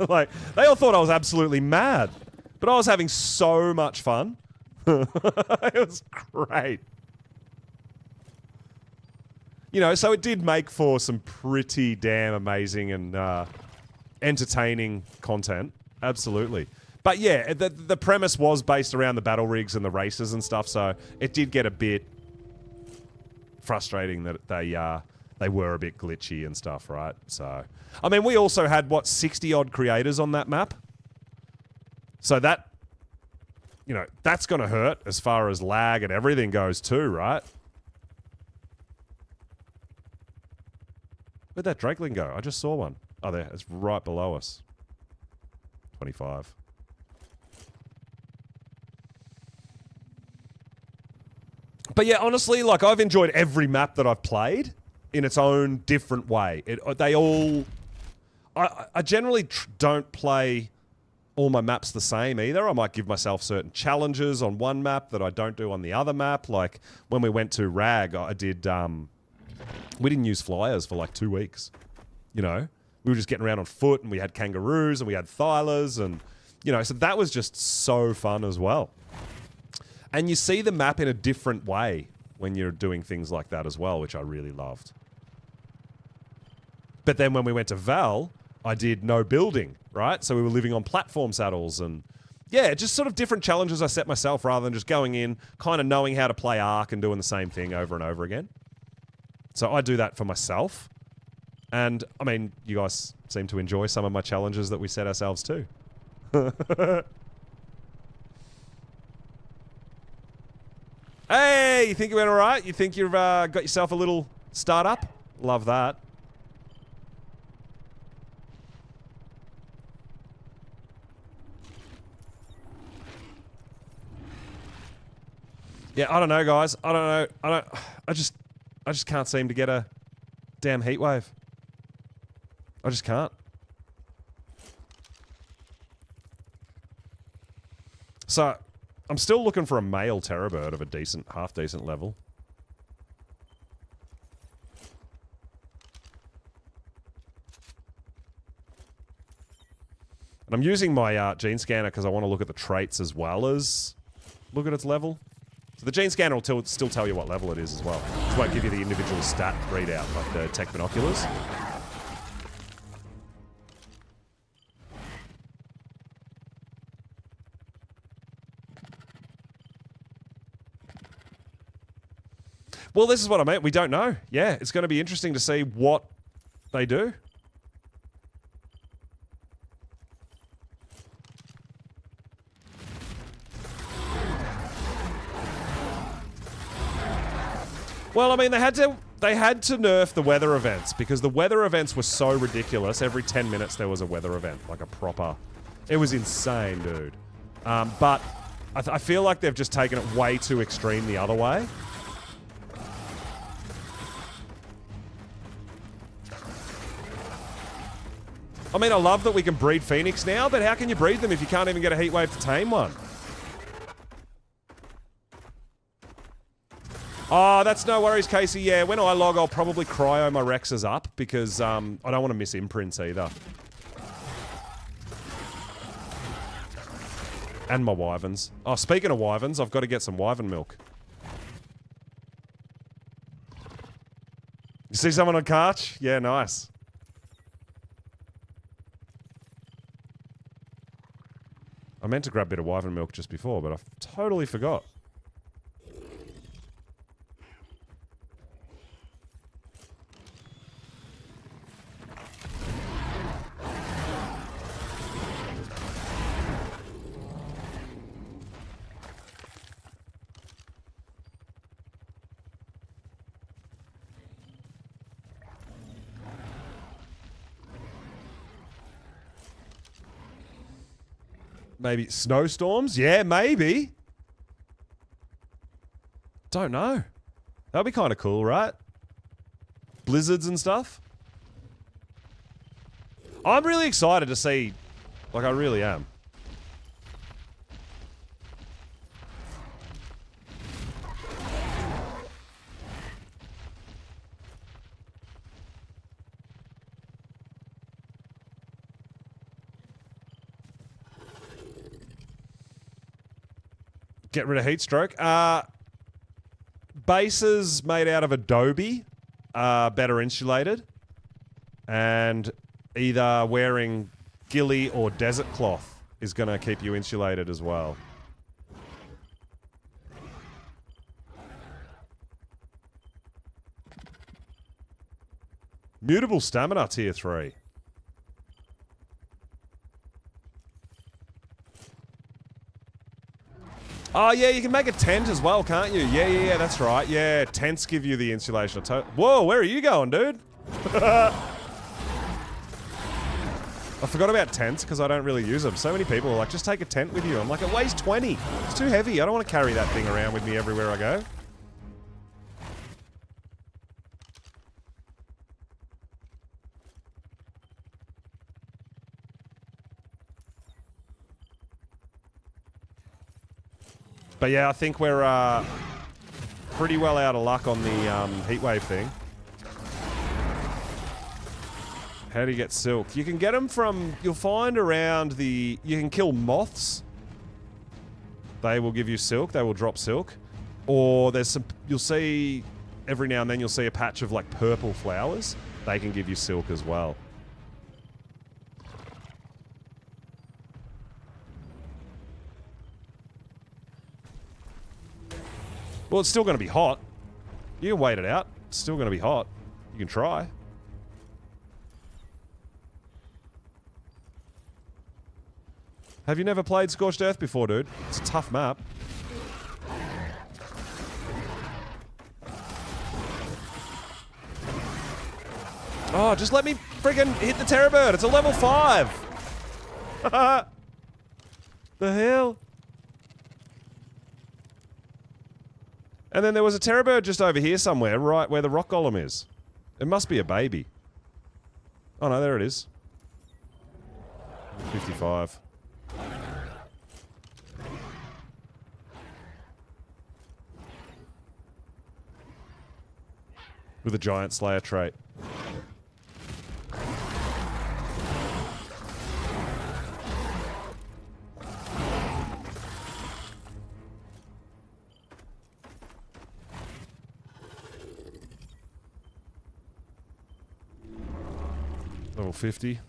Like, they all thought I was absolutely mad, but I was having so much fun. It was great. You know, so it did make for some pretty damn amazing and entertaining content. Absolutely. But yeah, the premise was based around the battle rigs and the races and stuff, so it did get a bit frustrating that they were a bit glitchy and stuff, right? So, I mean, we also had, what, 60-odd creators on that map? So that, you know, that's going to hurt as far as lag and everything goes too, right? Where'd that Drakeling go? I just saw one. Oh, there. It's right below us. 25. But yeah, honestly, like, I've enjoyed every map that I've played in its own different way. They all... I generally don't play all my maps the same either. I might give myself certain challenges on one map that I don't do on the other map. Like, when we went to RAG, I did... we didn't use flyers for like 2 weeks. You know? We were just getting around on foot, and we had kangaroos, and we had thylers, and... You know, so that was just so fun as well. And you see the map in a different way when you're doing things like that as well, which I really loved. But then when we went to Val, I did no building, right? So we were living on platform saddles and, yeah, just sort of different challenges I set myself rather than just going in, kind of knowing how to play Ark and doing the same thing over and over again. So I do that for myself. And, I mean, you guys seem to enjoy some of my challenges that we set ourselves too. Hey, you think you went alright? You think you've got yourself a little startup? Love that. Yeah, I don't know, guys. I don't know. I just can't seem to get a damn heat wave. I just can't. So, I'm still looking for a male terror bird of a decent, half-decent level. And I'm using my gene scanner because I want to look at the traits as well as look at its level. So the gene scanner will still tell you what level it is as well. It won't give you the individual stat readout like the tech binoculars. Well, this is what I meant. We don't know. Yeah, it's going to be interesting to see what they do. Well, I mean, they had to nerf the weather events because the weather events were so ridiculous. Every 10 minutes there was a weather event, like a proper... It was insane, dude. But I feel like they've just taken it way too extreme the other way. I mean, I love that we can breed Phoenix now, but how can you breed them if you can't even get a heatwave to tame one? Oh, that's no worries, Casey. Yeah, when I log, I'll probably cryo my Rexes up because I don't want to miss imprints either. And my Wyverns. Oh, speaking of Wyverns, I've got to get some Wyvern milk. You see someone on Karch? Yeah, nice. I meant to grab a bit of Wyvern milk just before, but I totally forgot. Maybe snowstorms? Yeah, maybe. Don't know. That'd be kind of cool, right? Blizzards and stuff. I'm really excited to see... Like, I really am. Get rid of heat stroke. Bases made out of Adobe are better insulated. And either wearing ghillie or desert cloth is going to keep you insulated as well. Mutable stamina tier 3. Oh, yeah, you can make a tent as well, can't you? Yeah, that's right. Yeah, tents give you the insulation. Whoa, where are you going, dude? I forgot about tents because I don't really use them. So many people are like, just take a tent with you. I'm like, it weighs 20. It's too heavy. I don't want to carry that thing around with me everywhere I go. But yeah, I think we're pretty well out of luck on the heatwave thing. How do you get silk? You can get them from... You'll find around the... You can kill moths. They will give you silk. They will drop silk. Or there's some... You'll see... Every now and then you'll see a patch of like purple flowers. They can give you silk as well. Well, it's still going to be hot. You can wait it out. It's still going to be hot. You can try. Have you never played Scorched Earth before, dude? It's a tough map. Oh, just let me friggin' hit the Terra bird. It's a level 5. The hell? And then there was a Terra bird just over here somewhere, right where the rock golem is. It must be a baby. Oh no, there it is. 55. With a giant slayer trait. Level 50.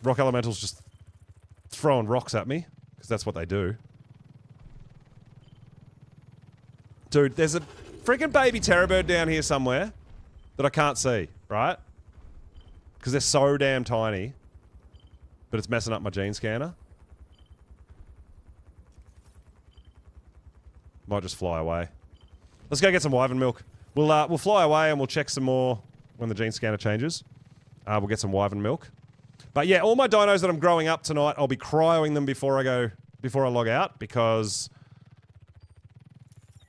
Rock elementals just throwing rocks at me, because that's what they do. Dude, there's a freaking baby Terra bird down here somewhere that I can't see, right? Because they're so damn tiny. But it's messing up my gene scanner. Might just fly away. Let's go get some Wyvern milk. We'll fly away and we'll check some more when the gene scanner changes. We'll get some Wyvern milk. But yeah, all my dinos that I'm growing up tonight, I'll be cryoing them before I log out, because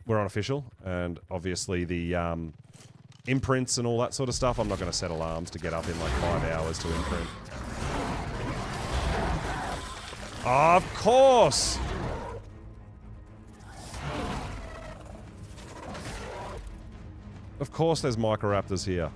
we're on official, and obviously the imprints and all that sort of stuff, I'm not going to set alarms to get up in like 5 hours to imprint. Of course! Of course there's Microraptors here.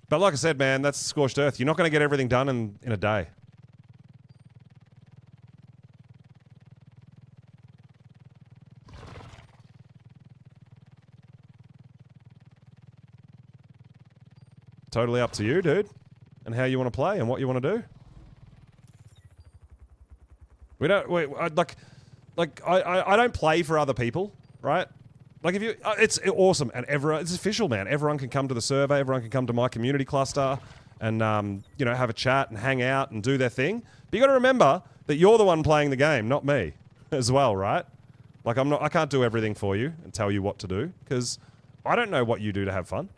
But like I said, man, that's Scorched Earth. You're not going to get everything done in a day. Totally up to you, dude. And how you want to play and what you want to do. We don't... I don't play for other people, right? Like, if you... it's awesome, and it's official, man. Everyone can come to the survey, everyone can come to my community cluster and, you know, have a chat and hang out and do their thing. But you got to remember that you're the one playing the game, not me, as well, right? Like, I can't do everything for you and tell you what to do, because I don't know what you do to have fun.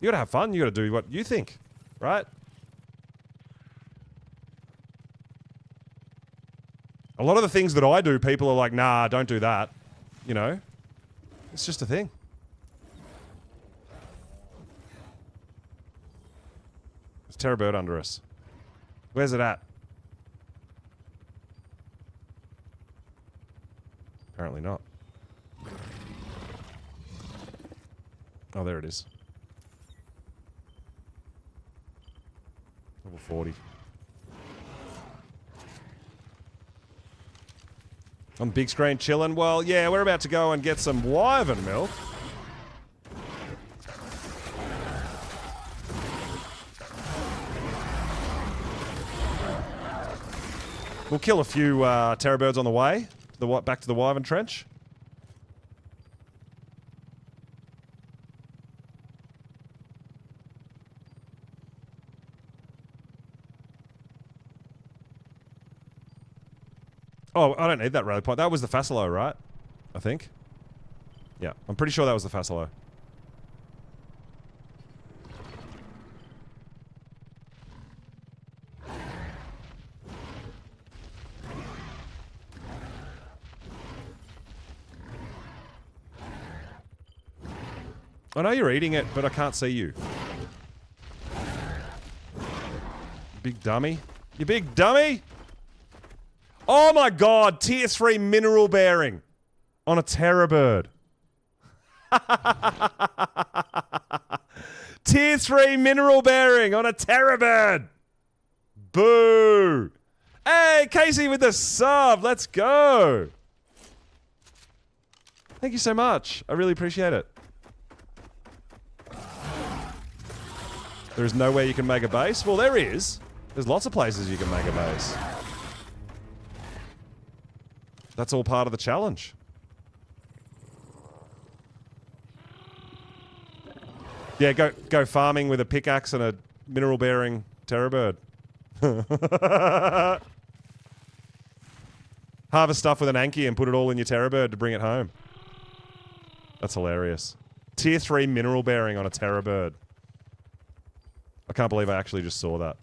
You got to have fun, you got to do what you think, right? A lot of the things that I do, people are like, nah, don't do that, you know? It's just a thing. There's Terra bird under us. Where's it at? Apparently not. Oh, there it is. Level 40. On big screen chilling. Well, yeah, we're about to go and get some Wyvern milk. We'll kill a few Terra birds on the way. Back to the Wyvern trench. Oh, I don't need that rally point. That was the Facilo, right? I think. Yeah, I'm pretty sure that was the Facilo. I know you're eating it, but I can't see you. Big dummy. You big dummy! Oh my god, tier 3 mineral bearing on a Terra bird. Tier 3 mineral bearing on a Terra bird. Boo! Hey, Casey with the sub. Let's go. Thank you so much. I really appreciate it. There is nowhere you can make a base? Well, there is. There's lots of places you can make a base. That's all part of the challenge. Yeah, go farming with a pickaxe and a mineral-bearing Terra bird. Harvest stuff with an Anki and put it all in your Terra bird to bring it home. That's hilarious. Tier 3 mineral bearing on a Terra bird. I can't believe I actually just saw that.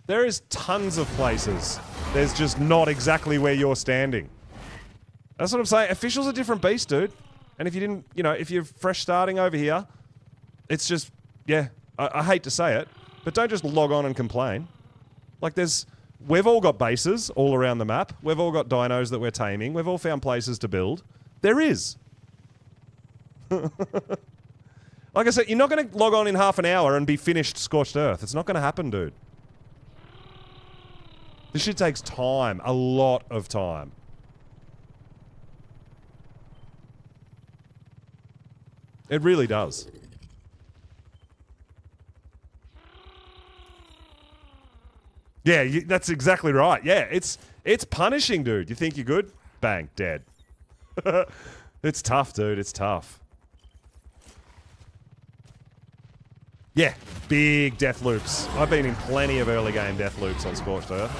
There is tons of places. There's just not exactly where you're standing. That's what I'm saying. Official's a different beast, dude. And if you didn't, you know, if you're fresh starting over here, it's just, yeah, I hate to say it, but don't just log on and complain. Like we've all got bases all around the map. We've all got dinos that we're taming. We've all found places to build. There is. Like I said, you're not going to log on in half an hour and be finished Scorched Earth. It's not going to happen, dude. This shit takes time. A lot of time. It really does. Yeah, that's exactly right. Yeah, it's punishing, dude. You think you're good? Bang, dead. It's tough, dude. It's tough. Yeah, big death loops. I've been in plenty of early game death loops on Scorched Earth.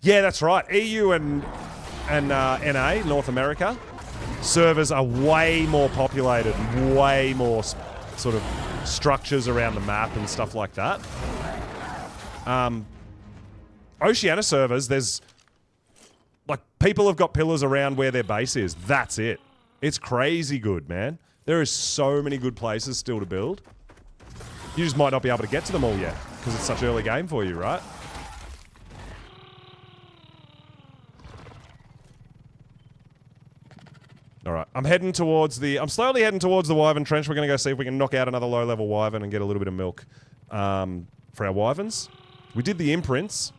Yeah, that's right. EU and NA, North America, servers are way more populated, way more sort of structures around the map and stuff like that. Oceania servers, there's like people have got pillars around where their base is. That's it. It's crazy good, man. There is so many good places still to build. You just might not be able to get to them all yet because it's such early game for you, right? Alright, I'm slowly heading towards the Wyvern Trench. We're going to go see if we can knock out another low-level Wyvern and get a little bit of milk for our Wyverns. We did the imprints.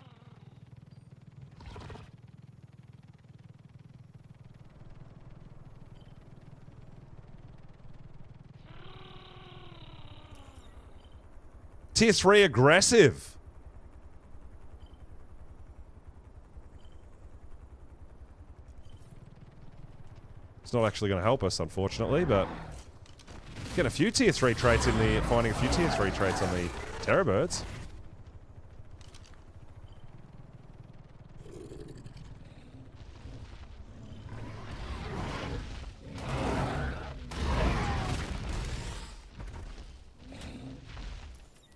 Tier 3 aggressive. It's not actually going to help us, unfortunately, but getting a few tier 3 traits finding a few tier 3 traits on the Terra birds.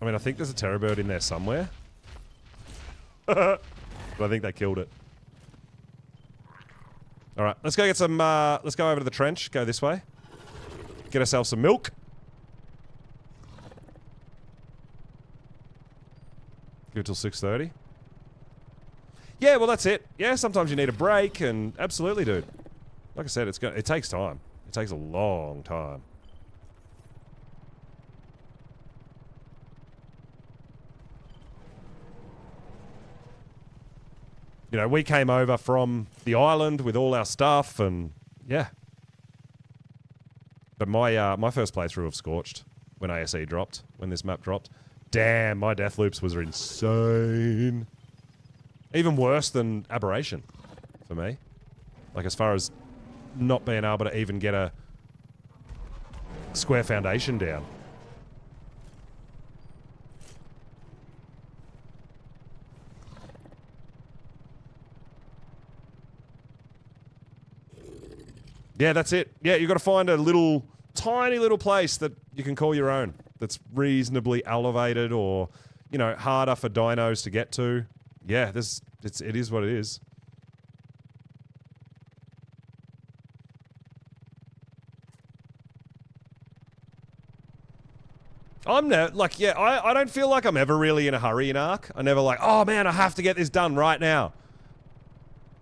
I mean, I think there's a Terra bird in there somewhere. But I think they killed it. Alright, let's go get some, let's go over to the trench, go this way. Get ourselves some milk. Give it till 6:30. Yeah, well that's it. Yeah, sometimes you need a break, and absolutely, dude. Like I said, it takes time. It takes a long time. You know, we came over from the island with all our stuff, and yeah. But my first playthrough of Scorched, when ASE dropped, when this map dropped, damn, my death loops was insane. Even worse than Aberration, for me. Like, as far as not being able to even get a square foundation down. Yeah, that's it. Yeah, you've got to find a little, tiny little place that you can call your own. That's reasonably elevated or, you know, harder for dinos to get to. Yeah, it is what it is. I'm not, like, yeah, I don't feel like I'm ever really in a hurry in Ark. I never like, oh man, I have to get this done right now.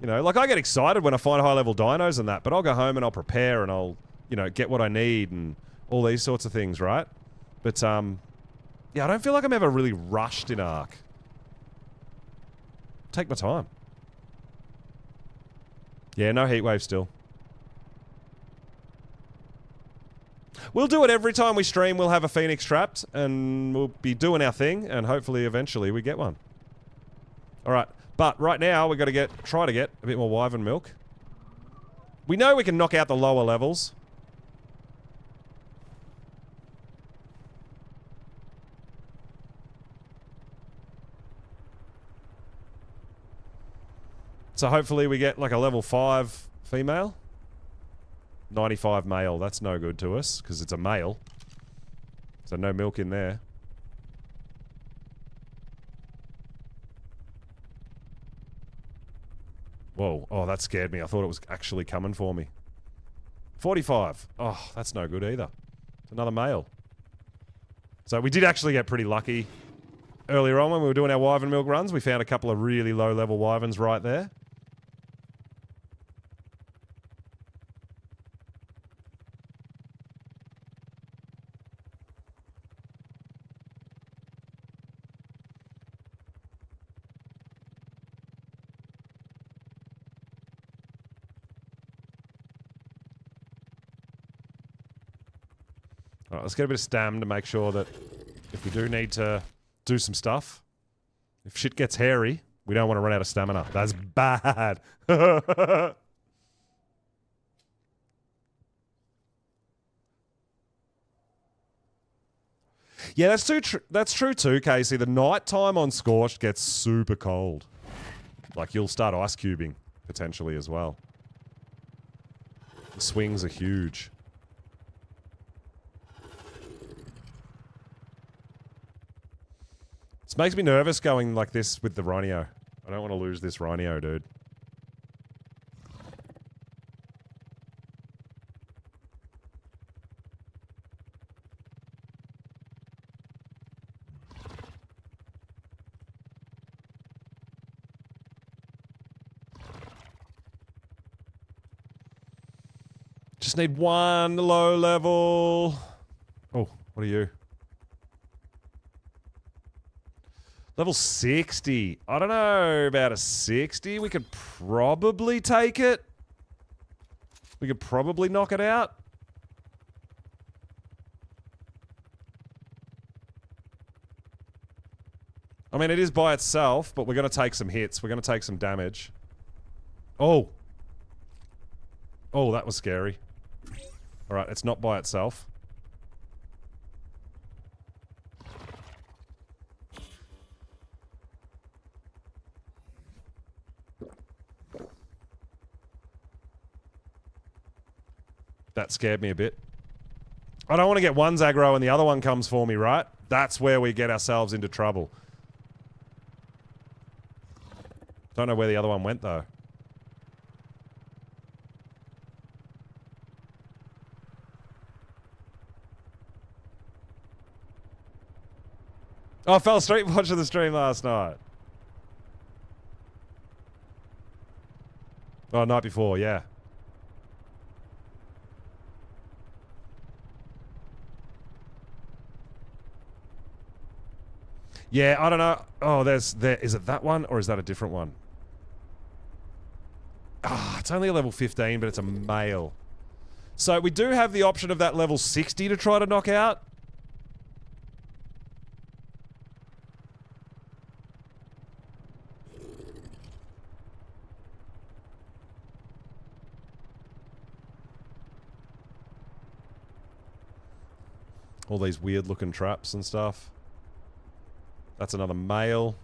You know, like I get excited when I find high-level dinos and that, but I'll go home and I'll prepare and I'll, you know, get what I need and all these sorts of things, right? But, yeah, I don't feel like I'm ever really rushed in Ark. Take my time. Yeah, no heatwave still. We'll do it every time we stream. We'll have a phoenix trapped and we'll be doing our thing and hopefully eventually we get one. Alright, but right now we've got to try to get a bit more wyvern milk. We know we can knock out the lower levels. So hopefully we get like a level 5 female. 95 male, that's no good to us, because it's a male. So no milk in there. Whoa, oh that scared me. I thought it was actually coming for me. 45. Oh, that's no good either. It's another male. So we did actually get pretty lucky. Earlier on when we were doing our wyvern milk runs, we found a couple of really low level wyverns right there. Alright, let's get a bit of stam to make sure that if we do need to do some stuff, if shit gets hairy, we don't want to run out of stamina. That's bad. Yeah, that's true too, Casey. The night time on Scorched gets super cold. Like, you'll start ice cubing, potentially, as well. The swings are huge. This makes me nervous going like this with the rhino. I don't want to lose this rhino, dude. Just need one low level. Oh, what are you? Level 60. I don't know about a 60. We could probably take it. We could probably knock it out. I mean, it is by itself, but we're going to take some hits. We're going to take some damage. Oh. Oh, that was scary. Alright, it's not by itself. That scared me a bit. I don't want to get one's aggro and the other one comes for me, right? That's where we get ourselves into trouble. Don't know where the other one went, though. Oh, I fell asleep watching the stream last night. Oh, night before, yeah. Yeah, I don't know. Oh, is it that one or is that a different one? Ah, it's only a level 15, but it's a male. So we do have the option of that level 60 to try to knock out. All these weird looking traps and stuff. That's another male.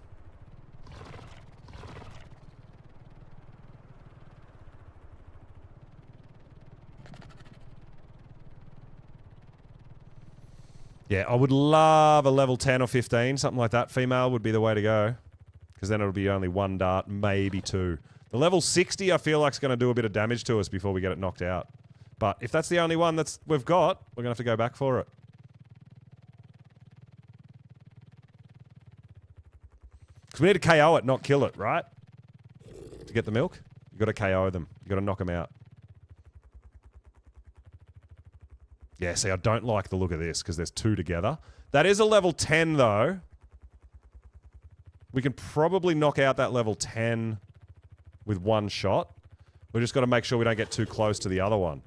Yeah, I would love a level 10 or 15, something like that. Female would be the way to go. Because then it'll be only 1 dart, maybe 2. The level 60 I feel like is going to do a bit of damage to us before we get it knocked out. But if that's the only one we've got, we're going to have to go back for it. Because we need to KO it, not kill it, right? To get the milk, you got to KO them. You got to knock them out. Yeah, see, I don't like the look of this because there's 2 together. That is a level 10, though. We can probably knock out that level 10 with 1 shot. We've just got to make sure we don't get too close to the other one.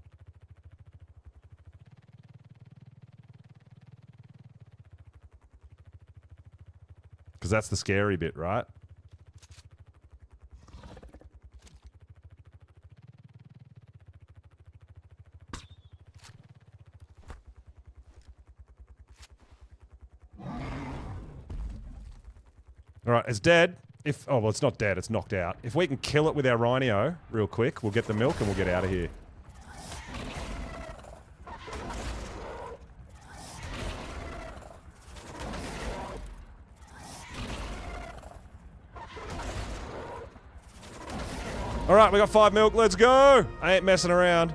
Because that's the scary bit, right? Alright, it's dead. Oh, well, it's not dead. It's knocked out. If we can kill it with our Rhino real quick, we'll get the milk and we'll get out of here. Alright, we got 5 milk. Let's go! I ain't messing around.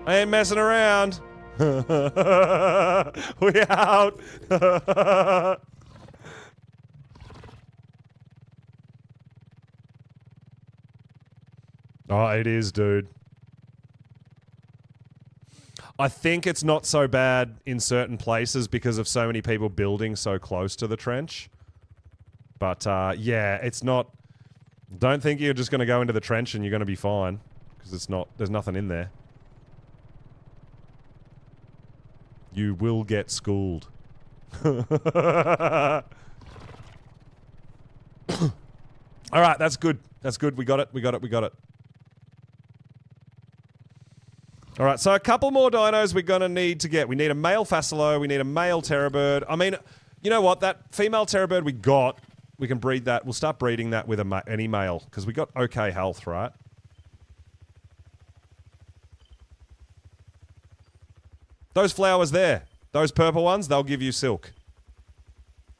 I ain't messing around. We out. Oh, it is, dude. I think it's not so bad in certain places because of so many people building so close to the trench. But, yeah, it's not... Don't think you're just going to go into the trench and you're going to be fine. Because it's not... There's nothing in there. You will get schooled. Alright, that's good. That's good. We got it. We got it. We got it. Alright, so a couple more dinos we're going to need to get. We need a male Facilo. We need a male Terra bird. I mean, you know what? That female Terra bird we got... We can breed that. We'll start breeding that with any male. Because we got okay health, right? Those flowers there. Those purple ones, they'll give you silk.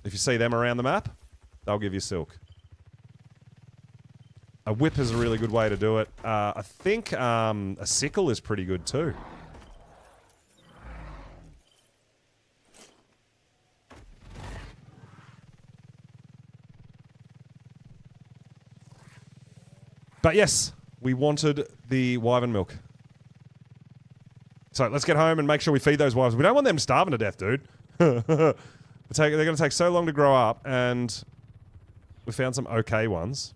If you see them around the map, they'll give you silk. A whip is a really good way to do it. I think a sickle is pretty good too. But yes, we wanted the Wyvern milk. So let's get home and make sure we feed those Wyverns. We don't want them starving to death, dude. They're going to take so long to grow up, and we found some okay ones.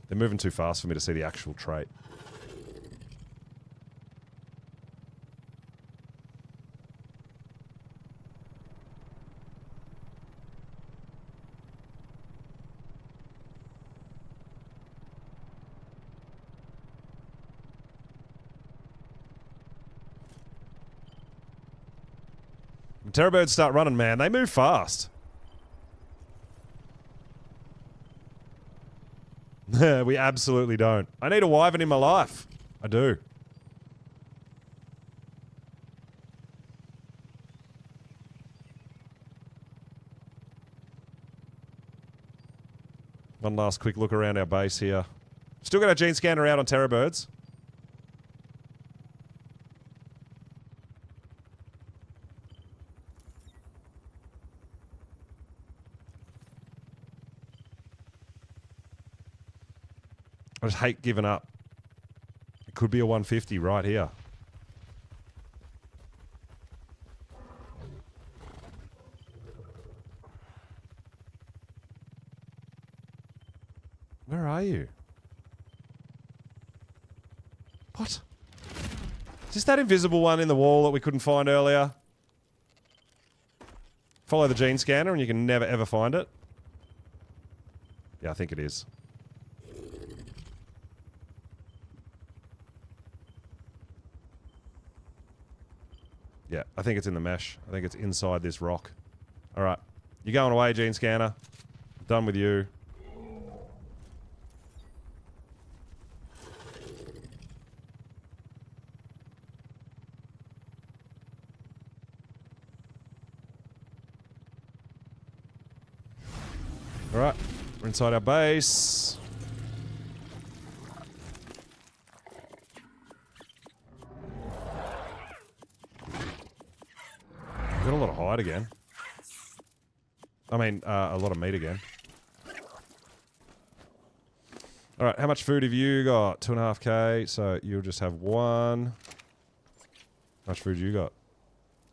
They're moving too fast for me to see the actual trait. When Terra birds start running, man, they move fast. We absolutely don't. I need a Wyvern in my life. I do. One last quick look around our base here. Still got our gene scanner out on Terra birds. I just hate giving up. It could be a 150 right here. Where are you? What? Is this that invisible one in the wall that we couldn't find earlier? Follow the gene scanner and you can never ever find it? Yeah, I think it is. Yeah, I think it's in the mesh. I think it's inside this rock. Alright. You're going away, gene scanner. Done with you. Alright, we're inside our base. Got a lot of hide again. I mean, a lot of meat again. Alright, how much food have you got? 2.5k, so you'll just have one. How much food you got?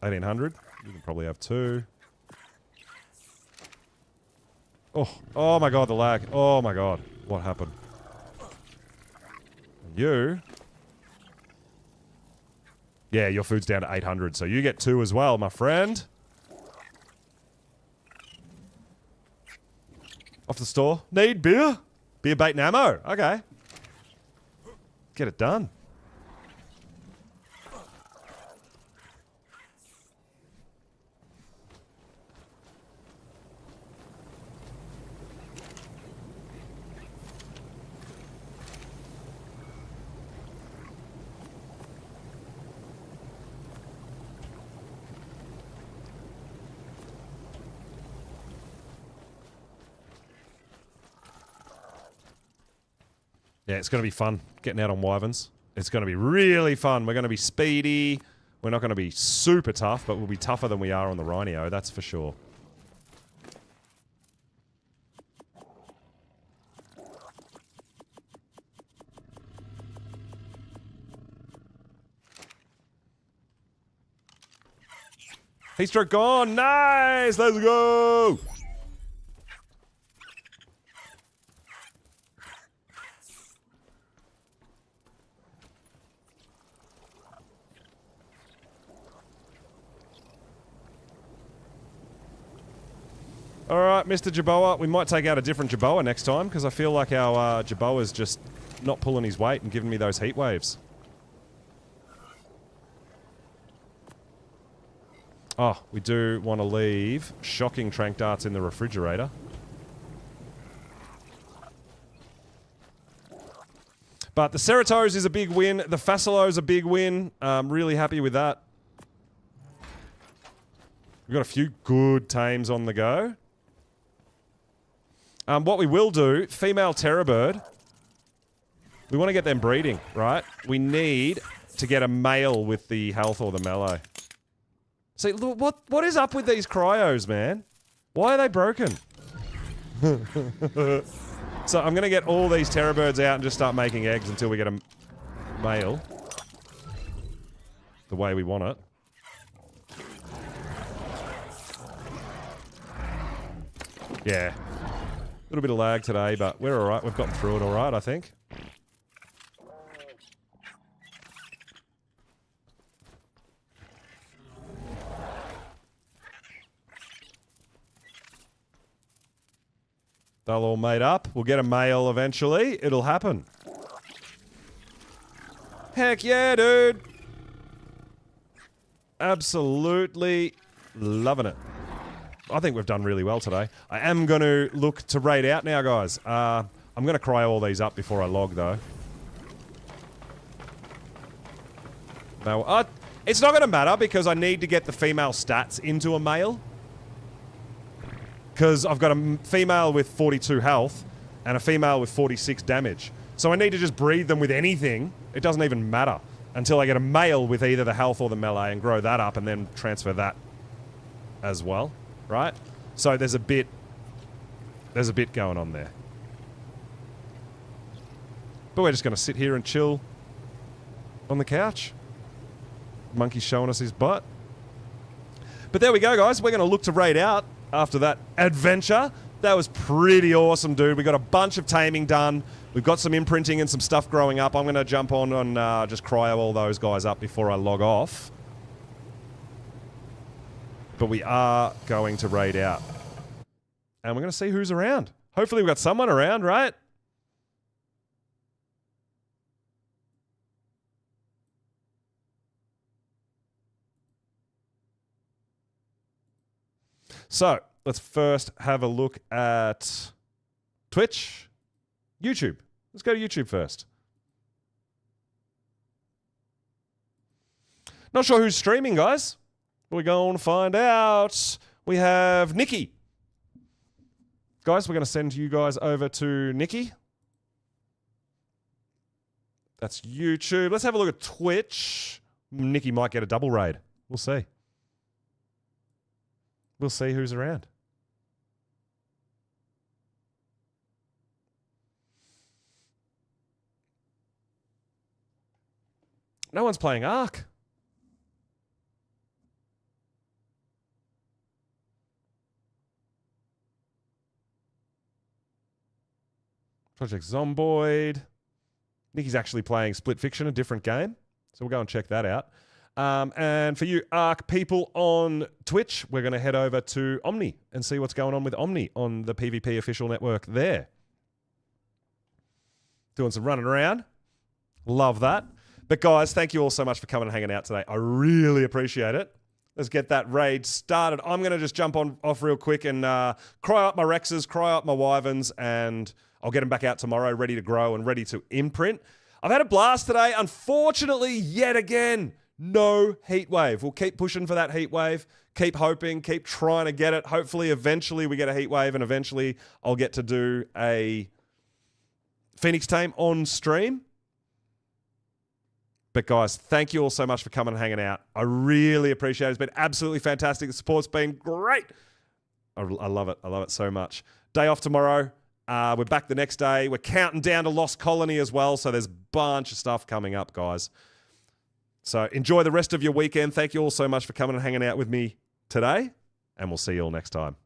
1,800? You can probably have two. Oh my god, the lag. Oh my god, what happened? You? Yeah, your food's down to 800, so you get two as well, my friend. Off the store. Need beer? Beer, bait, and ammo. Okay. Get it done. Yeah, it's going to be fun getting out on Wyverns. It's going to be really fun. We're going to be speedy. We're not going to be super tough, but we'll be tougher than we are on the Rhino, that's for sure. Heat stroke gone. Nice. Let's go. Alright, Mr. Jaboa. We might take out a different Jaboa next time, because I feel like our Jaboa's just not pulling his weight and giving me those heat waves. Oh, we do want to leave shocking trank darts in the refrigerator. But the Seratos is a big win. The Facilo's a big win. I'm really happy with that. We've got a few good tames on the go. What we will do, female Terra bird, we want to get them breeding, right? We need to get a male with the health or the melee. See, look, what is up with these cryos, man? Why are they broken? So I'm going to get all these Terra birds out and just start making eggs until we get a male. The way we want it. Yeah. A little bit of lag today, but we're alright. We've gotten through it alright, I think. They'll all mate up. We'll get a male eventually. It'll happen. Heck yeah, dude! Absolutely loving it. I think we've done really well today. I am going to look to raid out now, guys. I'm going to cry all these up before I log, though. Now, it's not going to matter because I need to get the female stats into a male. Because I've got a female with 42 health and a female with 46 damage. So I need to just breed them with anything. It doesn't even matter until I get a male with either the health or the melee and grow that up and then transfer that as well. Right? So there's a bit going on there. But we're just going to sit here and chill on the couch. Monkey's showing us his butt. But there we go, guys. We're going to look to raid out after that adventure. That was pretty awesome, dude. We got a bunch of taming done. We've got some imprinting and some stuff growing up. I'm going to jump on and just cryo all those guys up before I log off. But we are going to raid out. And we're going to see who's around. Hopefully we've got someone around, right? So, let's first have a look at Twitch. YouTube. Let's go to YouTube first. Not sure who's streaming, guys. We're going to find out. We have Nikki. Guys, we're going to send you guys over to Nikki. That's YouTube. Let's have a look at Twitch. Nikki might get a double raid. We'll see. We'll see who's around. No one's playing Ark. Project Zomboid. Nikki's actually playing Split Fiction, a different game. So we'll go and check that out. And for you Ark people on Twitch, we're going to head over to Omni and see what's going on with Omni on the PvP official network there. Doing some running around. Love that. But guys, thank you all so much for coming and hanging out today. I really appreciate it. Let's get that raid started. I'm going to just jump off real quick and cry up my Rexes, cry up my Wyverns, and I'll get them back out tomorrow, ready to grow and ready to imprint. I've had a blast today. Unfortunately, yet again, no heat wave. We'll keep pushing for that heat wave, keep hoping, keep trying to get it. Hopefully, eventually we get a heat wave and eventually I'll get to do a Phoenix Tame on stream. But guys, thank you all so much for coming and hanging out. I really appreciate it. It's been absolutely fantastic. The support's been great. I love it. I love it so much. Day off tomorrow. We're back the next day. We're counting down to Lost Colony as well. So there's a bunch of stuff coming up, guys. So enjoy the rest of your weekend. Thank you all so much for coming and hanging out with me today. And we'll see you all next time.